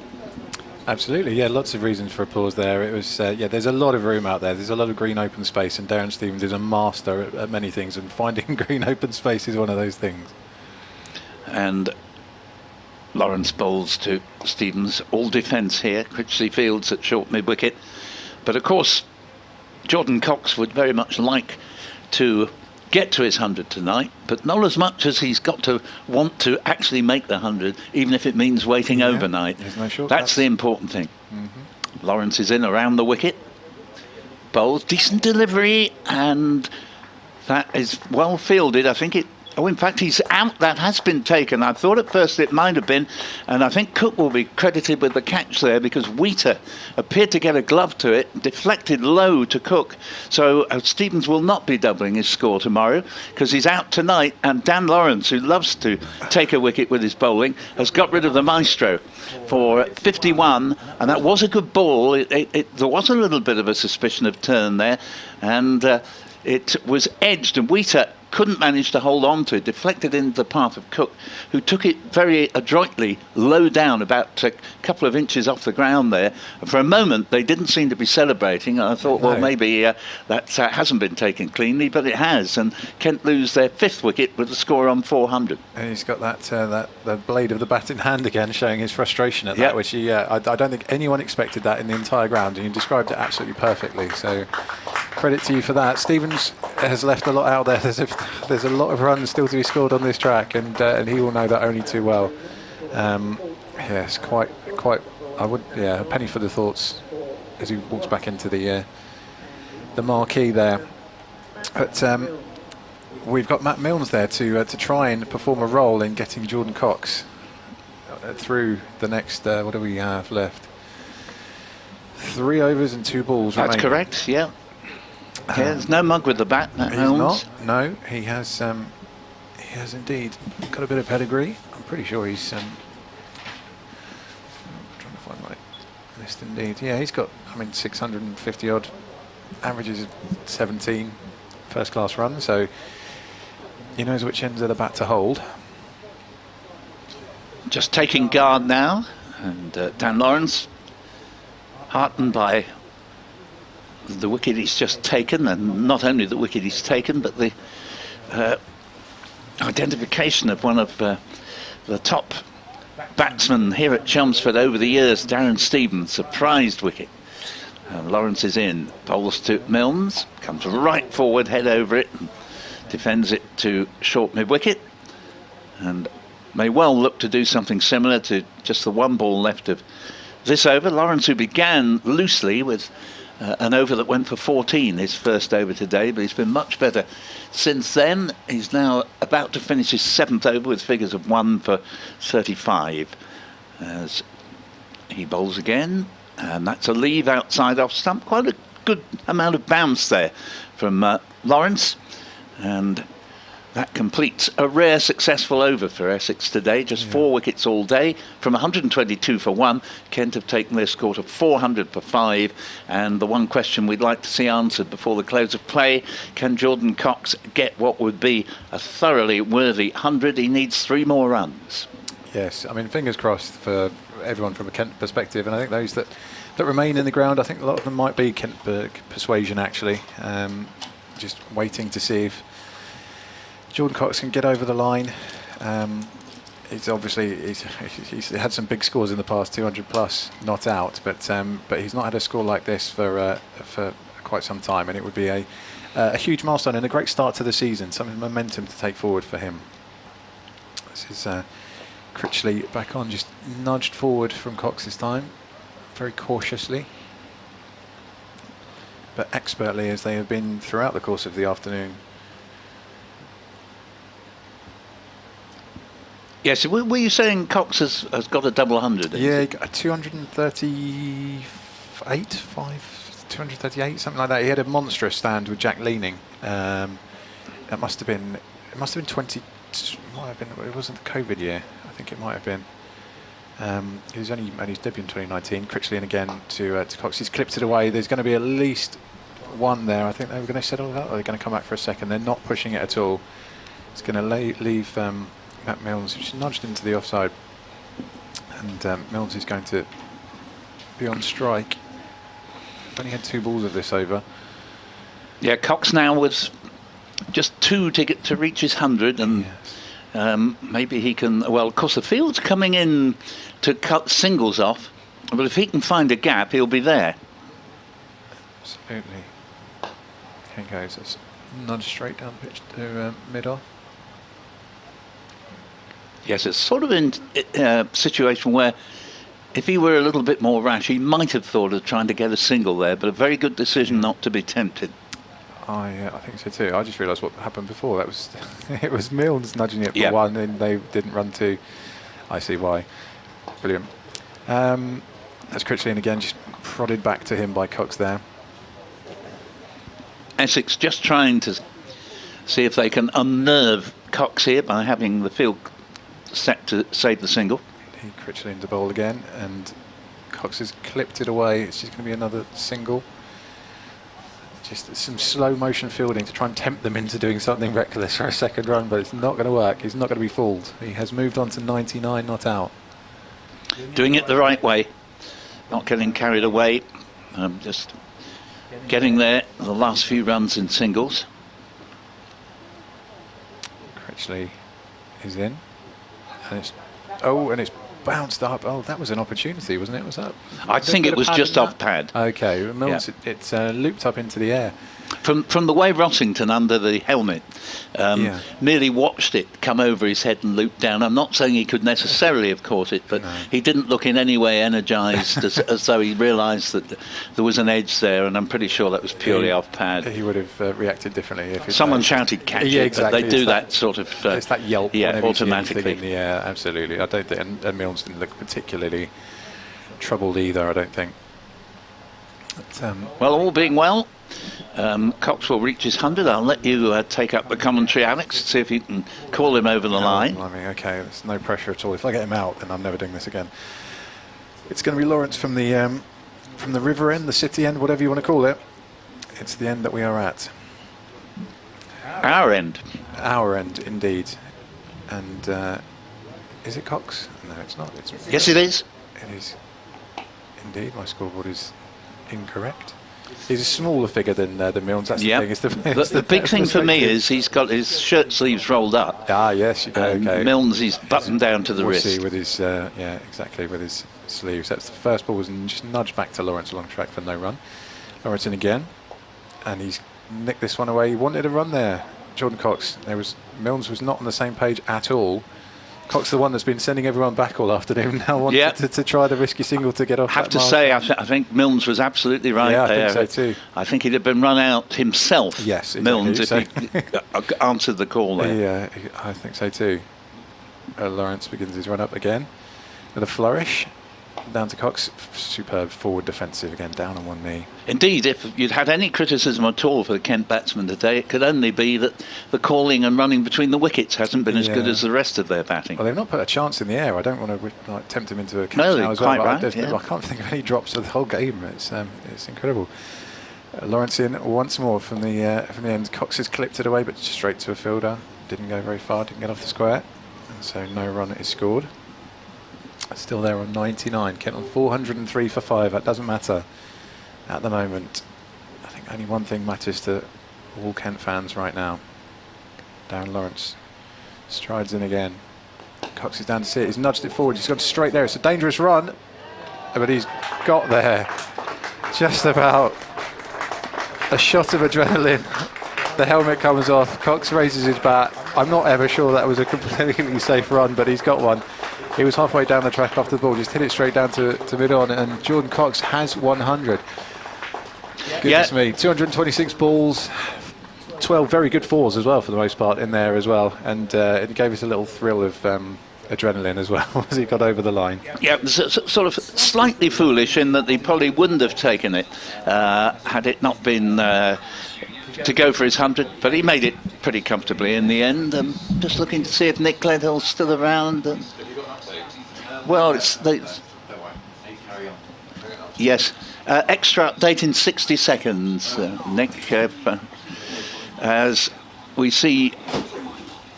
Absolutely, yeah, lots of reasons for applause there. It was, there's a lot of room out there. There's a lot of green open space, and Darren Stevens is a master at many things, and finding green open space is one of those things. And Lawrence bowls to Stevens, all defence here. Critchley fields at short mid-wicket. But of course, Jordan Cox would very much like to get to his 100 tonight, but not as much as he's got to want to actually make the 100, even if it means waiting overnight. There's no shortcuts. That's the important thing. Lawrence is in around the wicket. Bowls, decent delivery, and that is well fielded. I think it... Oh, in fact, he's out. That has been taken. I thought at first it might have been, and I think Cook will be credited with the catch there, because Wheater appeared to get a glove to it, deflected low to Cook. So Stevens will not be doubling his score tomorrow, because he's out tonight, and Dan Lawrence, who loves to take a wicket with his bowling, has got rid of the maestro for 51, and that was a good ball. There was a little bit of a suspicion of turn there, and it was edged, and Wheater couldn't manage to hold on to it, deflected into the path of Cook, who took it very adroitly low down, about a couple of inches off the ground there. For a moment they didn't seem to be celebrating. I thought, well, maybe that hasn't been taken cleanly, but it has, and Kent lose their 5th wicket with the score on 400. And he's got the blade of the bat in hand again, showing his frustration at that, which he, I don't think anyone expected that in the entire ground, and you described it absolutely perfectly, so credit to you for that. Stevens has left a lot out there. There's a lot of runs still to be scored on this track, and he will know that only too well. Yes, quite. A penny for the thoughts as he walks back into the marquee there. But we've got Matt Milnes there to try and perform a role in getting Jordan Cox through the next. What do we have left? 3 overs and 2 balls. That's remaining. correct. Yeah. There's no mug with the bat. He's not. No, he has. He has indeed got a bit of pedigree. I'm pretty sure he's. I'm trying to find my list. Indeed, yeah, he's got. 650 odd. Averages 17 first-class runs. So he knows which ends of the bat to hold. Just taking guard now, and Dan Lawrence, heartened by the wicket he's just taken, and not only the wicket he's taken, but the identification of one of the top batsmen here at Chelmsford over the years, Darren Stevens, surprised wicket. Lawrence is in, bowls to Milnes, comes right forward, head over it, and defends it to short mid-wicket. and may well look to do something similar to just the one ball left of this over. Lawrence, who began loosely with an over that went for 14, his first over today, but he's been much better since then. He's now about to finish his 7th over with figures of 1 for 35 as he bowls again, and that's a leave outside off stump. Quite a good amount of bounce there from Lawrence, and that completes a rare successful over for Essex today. Just 4 wickets all day from 122 for 1. Kent have taken their score to 400 for 5. And the one question we'd like to see answered before the close of play: can Jordan Cox get what would be a thoroughly worthy 100? He needs 3 more runs. Yes, I mean, fingers crossed for everyone from a Kent perspective. And I think those that remain in the ground, I think a lot of them might be Kent persuasion, actually. Just waiting to see if Jordan Cox can get over the line. He's had some big scores in the past, 200 plus, not out, but he's not had a score like this for quite some time, and it would be a huge milestone and a great start to the season. Some momentum to take forward for him. This is Critchley back on, just nudged forward from Cox this time, very cautiously, but expertly, as they have been throughout the course of the afternoon. Yes, were you saying Cox has got a double 100? Yeah, 238, 238, something like that. He had a monstrous stand with Jack Leaning. That must have been 20. Might have been. It wasn't the COVID year. I think it might have been. He was only made his debut in 2019. Critchley in again to Cox. He's clipped it away. There's going to be at least one there. I think they were going to settle that, or they're going to come back for a second. They're not pushing it at all. It's going to leave Matt Milnes, which nudged into the offside, and Milnes is going to be on strike. Only had 2 balls of this over. Yeah, Cox now with just 2 to reach his 100, and maybe he can. Well, of course, the field's coming in to cut singles off, but if he can find a gap, he'll be there. Absolutely. Here goes. It's nudge straight down pitch to mid-off. Yes, it's sort of in a situation where if he were a little bit more rash, he might have thought of trying to get a single there, but a very good decision not to be tempted. I think so too. I just realised what happened before. That was it was Milnes nudging it for 1, and they didn't run 2. I see why. Brilliant. That's Critchley, and again just prodded back to him by Cox there. Essex just trying to see if they can unnerve Cox here by having the field set to save the single. Critchley into bowl again, and Cox has clipped it away. It's just going to be another single. Just some slow motion fielding to try and tempt them into doing something reckless for a second run, but it's not going to work. He's not going to be fooled. He has moved on to 99, not out. Doing it the right way, not getting carried away, just getting there the last few runs in singles. Critchley is in. And it's bounced up. Oh, that was an opportunity, wasn't it? Was that? I think it was just off pad. Okay, Milnes, it's looped up into the air. From the way Rossington under the helmet merely watched it come over his head and loop down. I'm not saying he could necessarily have caught it, but he didn't look in any way energised as though he realised that there was an edge there, and I'm pretty sure that was purely off pad. He would have reacted differently if someone shouted catch it, exactly. But they do that sort of it's that yelp automatically in the air. Absolutely. I don't think, and Milnes didn't look particularly troubled either, I don't think. But, well, all being well, Cox will reach his 100. I'll let you take up the commentary, Alex, see if you can call him over the line. I mean, okay, there's no pressure at all. If I get him out, then I'm never doing this again. It's going to be Lawrence from the river end, the city end, whatever you want to call it. It's the end that we are at. Our end. Our end, indeed. And is it Cox? No, it's not. Yes, it is. It is. Indeed, my scoreboard is incorrect. He's a smaller figure than Milnes. That's the thing. The big thing for me is he's got his shirt sleeves rolled up. Ah, yes. Okay. Milnes, he's buttoned down to the wrist. See with his exactly, with his sleeves. That's the first ball was just nudged back to Lawrence along track for no run. Lawrence in again, and he's nicked this one away. He wanted a run there. Jordan Cox. Milnes was not on the same page at all. Cox, the one that's been sending everyone back all afternoon, now wanted to try the risky single to get off. I have to say, I think Milnes was absolutely right there. I think so too. I think he'd have been run out himself, yes, exactly. Milnes, if he answered the call there. Yeah, I think so too. Lawrence begins his run up again with a flourish. Down to Cox, superb forward defensive again, down on one knee. Indeed, if you'd had any criticism at all for the Kent batsmen today, it could only be that the calling and running between the wickets hasn't been as good as the rest of their batting. Well, they've not put a chance in the air. I don't want to tempt him into a catch now as well. Right, I can't think of any drops of the whole game. It's incredible. Lawrence in once more from the end. Cox has clipped it away, but straight to a fielder. Didn't go very far. Didn't get off the square, and so no run is scored. Still there on 99. Kent on 403 for 5. That doesn't matter at the moment. I think only one thing matters to all Kent fans right now. Darren Lawrence strides in again. Cox is down to see it. He's nudged it forward. He's gone straight there. It's a dangerous run, but he's got there. Just about a shot of adrenaline. The helmet comes off. Cox raises his bat. I'm not ever sure that was a completely safe run, but he's got one. He was halfway down the track off the ball, just hit it straight down to mid-on, and Jordan Cox has 100. Goodness me, 226 balls, 12 very good fours as well for the most part in there as well, and it gave us a little thrill of adrenaline as well as he got over the line. Yeah, sort of slightly foolish in that he probably wouldn't have taken it had it not been to go for his 100, but he made it pretty comfortably in the end. Just looking to see if Nick Gledhill's still around. Well, yes, extra update in 60 seconds, Nick, as we see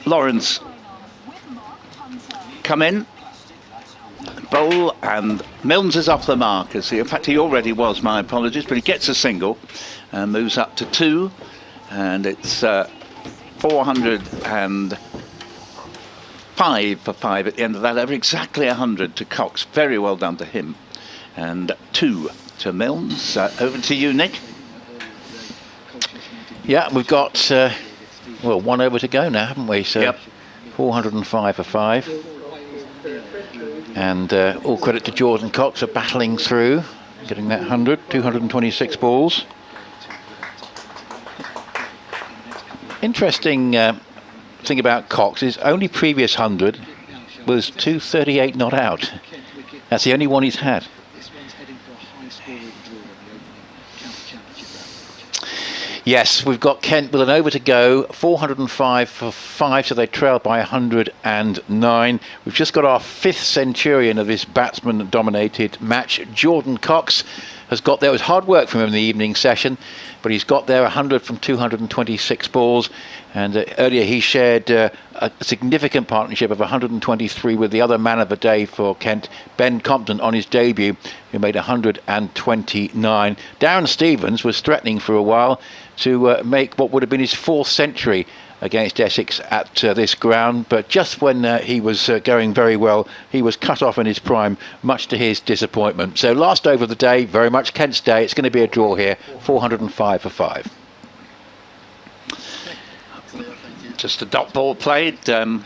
Lawrence come in, bowl, and Milnes is off the mark. In fact, he already was, my apologies, but he gets a single and moves up to 2, and it's 405 for 5 at the end of that over, exactly 100 to Cox. Very well done to him, and 2 to Milnes. Over to you, Nick. Yeah, we've got 1 over to go now, haven't we? So 405 for 5, and all credit to Jordan Cox for battling through, getting that 100, 226 balls. Interesting thing about Cox, his only previous 100 was 238 not out. That's the only one he's had. Yes, we've got Kent with an over to go, 405 for 5, so they trail by 109. We've just got our 5th centurion of this batsman-dominated match. Jordan Cox has got there. It was hard work from him in the evening session, but he's got there 100 from 226 balls. And earlier he shared a significant partnership of 123 with the other man of the day for Kent, Ben Compton, on his debut, who made 129. Darren Stevens was threatening for a while to make what would have been his 4th century against Essex at this ground, but just when he was going very well, he was cut off in his prime, much to his disappointment. So last over of the day, very much Kent's day. It's going to be a draw here, 405 for 5. Just a dot ball played during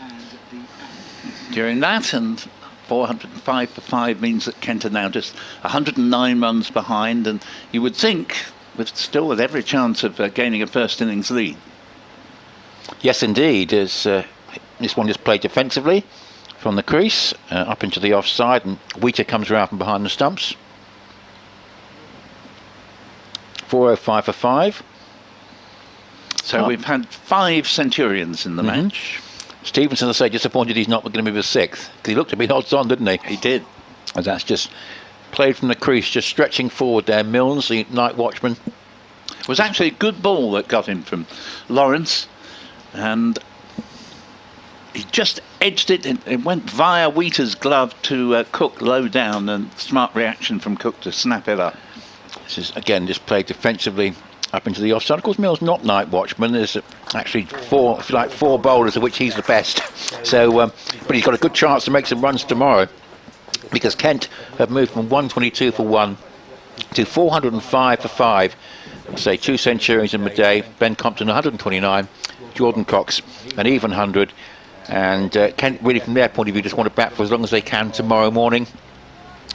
that, and 405 for 5 means that Kent are now just 109 runs behind, and you would think with every chance of gaining a first innings lead. Yes, indeed. As this one just played defensively from the crease up into the offside, and Wheater comes around from behind the stumps. 405 for 5. So we've had 5 centurions in the match. Stevenson, I say, disappointed he's not going to move a 6th, because he looked to be odds on, didn't he? He did. And that's just played from the crease, just stretching forward there. Milnes, the night watchman. It was actually a good ball that got him from Lawrence, and he just edged it. It went via Wheater's glove to Cook low down, and smart reaction from Cook to snap it up. This is again just played defensively up into the offside. Of course, Mills not night watchman. There's actually 4 bowlers, of which he's the best. So, but he's got a good chance to make some runs tomorrow, because Kent have moved from 122 for 1 to 405 for 5. Say 2 centurions in the day. Ben Compton 129, Jordan Cox an even 100, And Kent, really from their point of view, just want to bat for as long as they can tomorrow morning.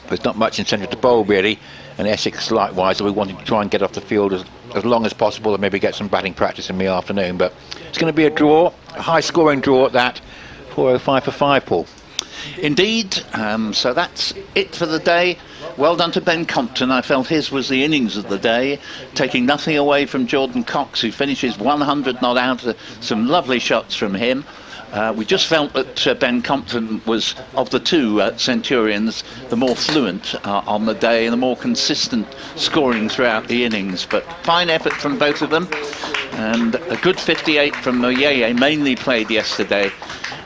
There's not much incentive to bowl really, and Essex likewise, so we wanted to try and get off the field as long as possible and maybe get some batting practice in the afternoon. But it's going to be a draw, a high scoring draw at that, 405 for 5, Paul. Indeed, so that's it for the day. Well done to Ben Compton. I felt his was the innings of the day, taking nothing away from Jordan Cox, who finishes 100 not out. Some lovely shots from him. We just felt that Ben Compton was, of the two Centurions, the more fluent on the day and the more consistent scoring throughout the innings. But fine effort from both of them, and a good 58 from Moyeye, mainly played yesterday.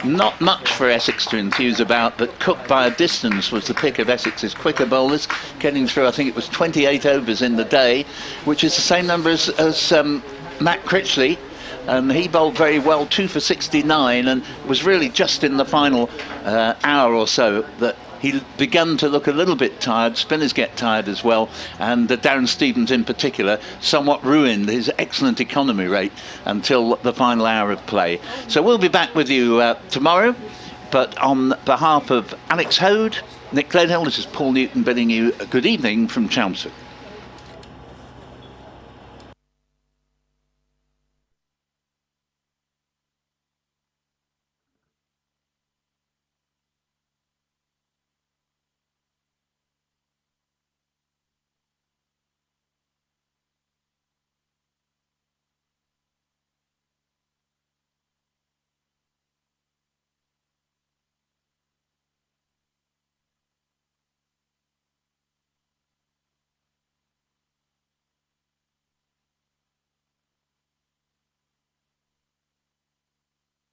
Not much for Essex to enthuse about, but Cook by a distance was the pick of Essex's quicker bowlers, getting through, I think it was 28 overs in the day, which is the same number as Matt Critchley. He bowled very well, 2 for 69, and was really just in the final hour or so that he began to look a little bit tired. Spinners get tired as well, and Darren Stevens in particular somewhat ruined his excellent economy rate until the final hour of play. So we'll be back with you tomorrow, but on behalf of Alex Hode, Nick Gledhill, this is Paul Newton bidding you a good evening from Chelmsford.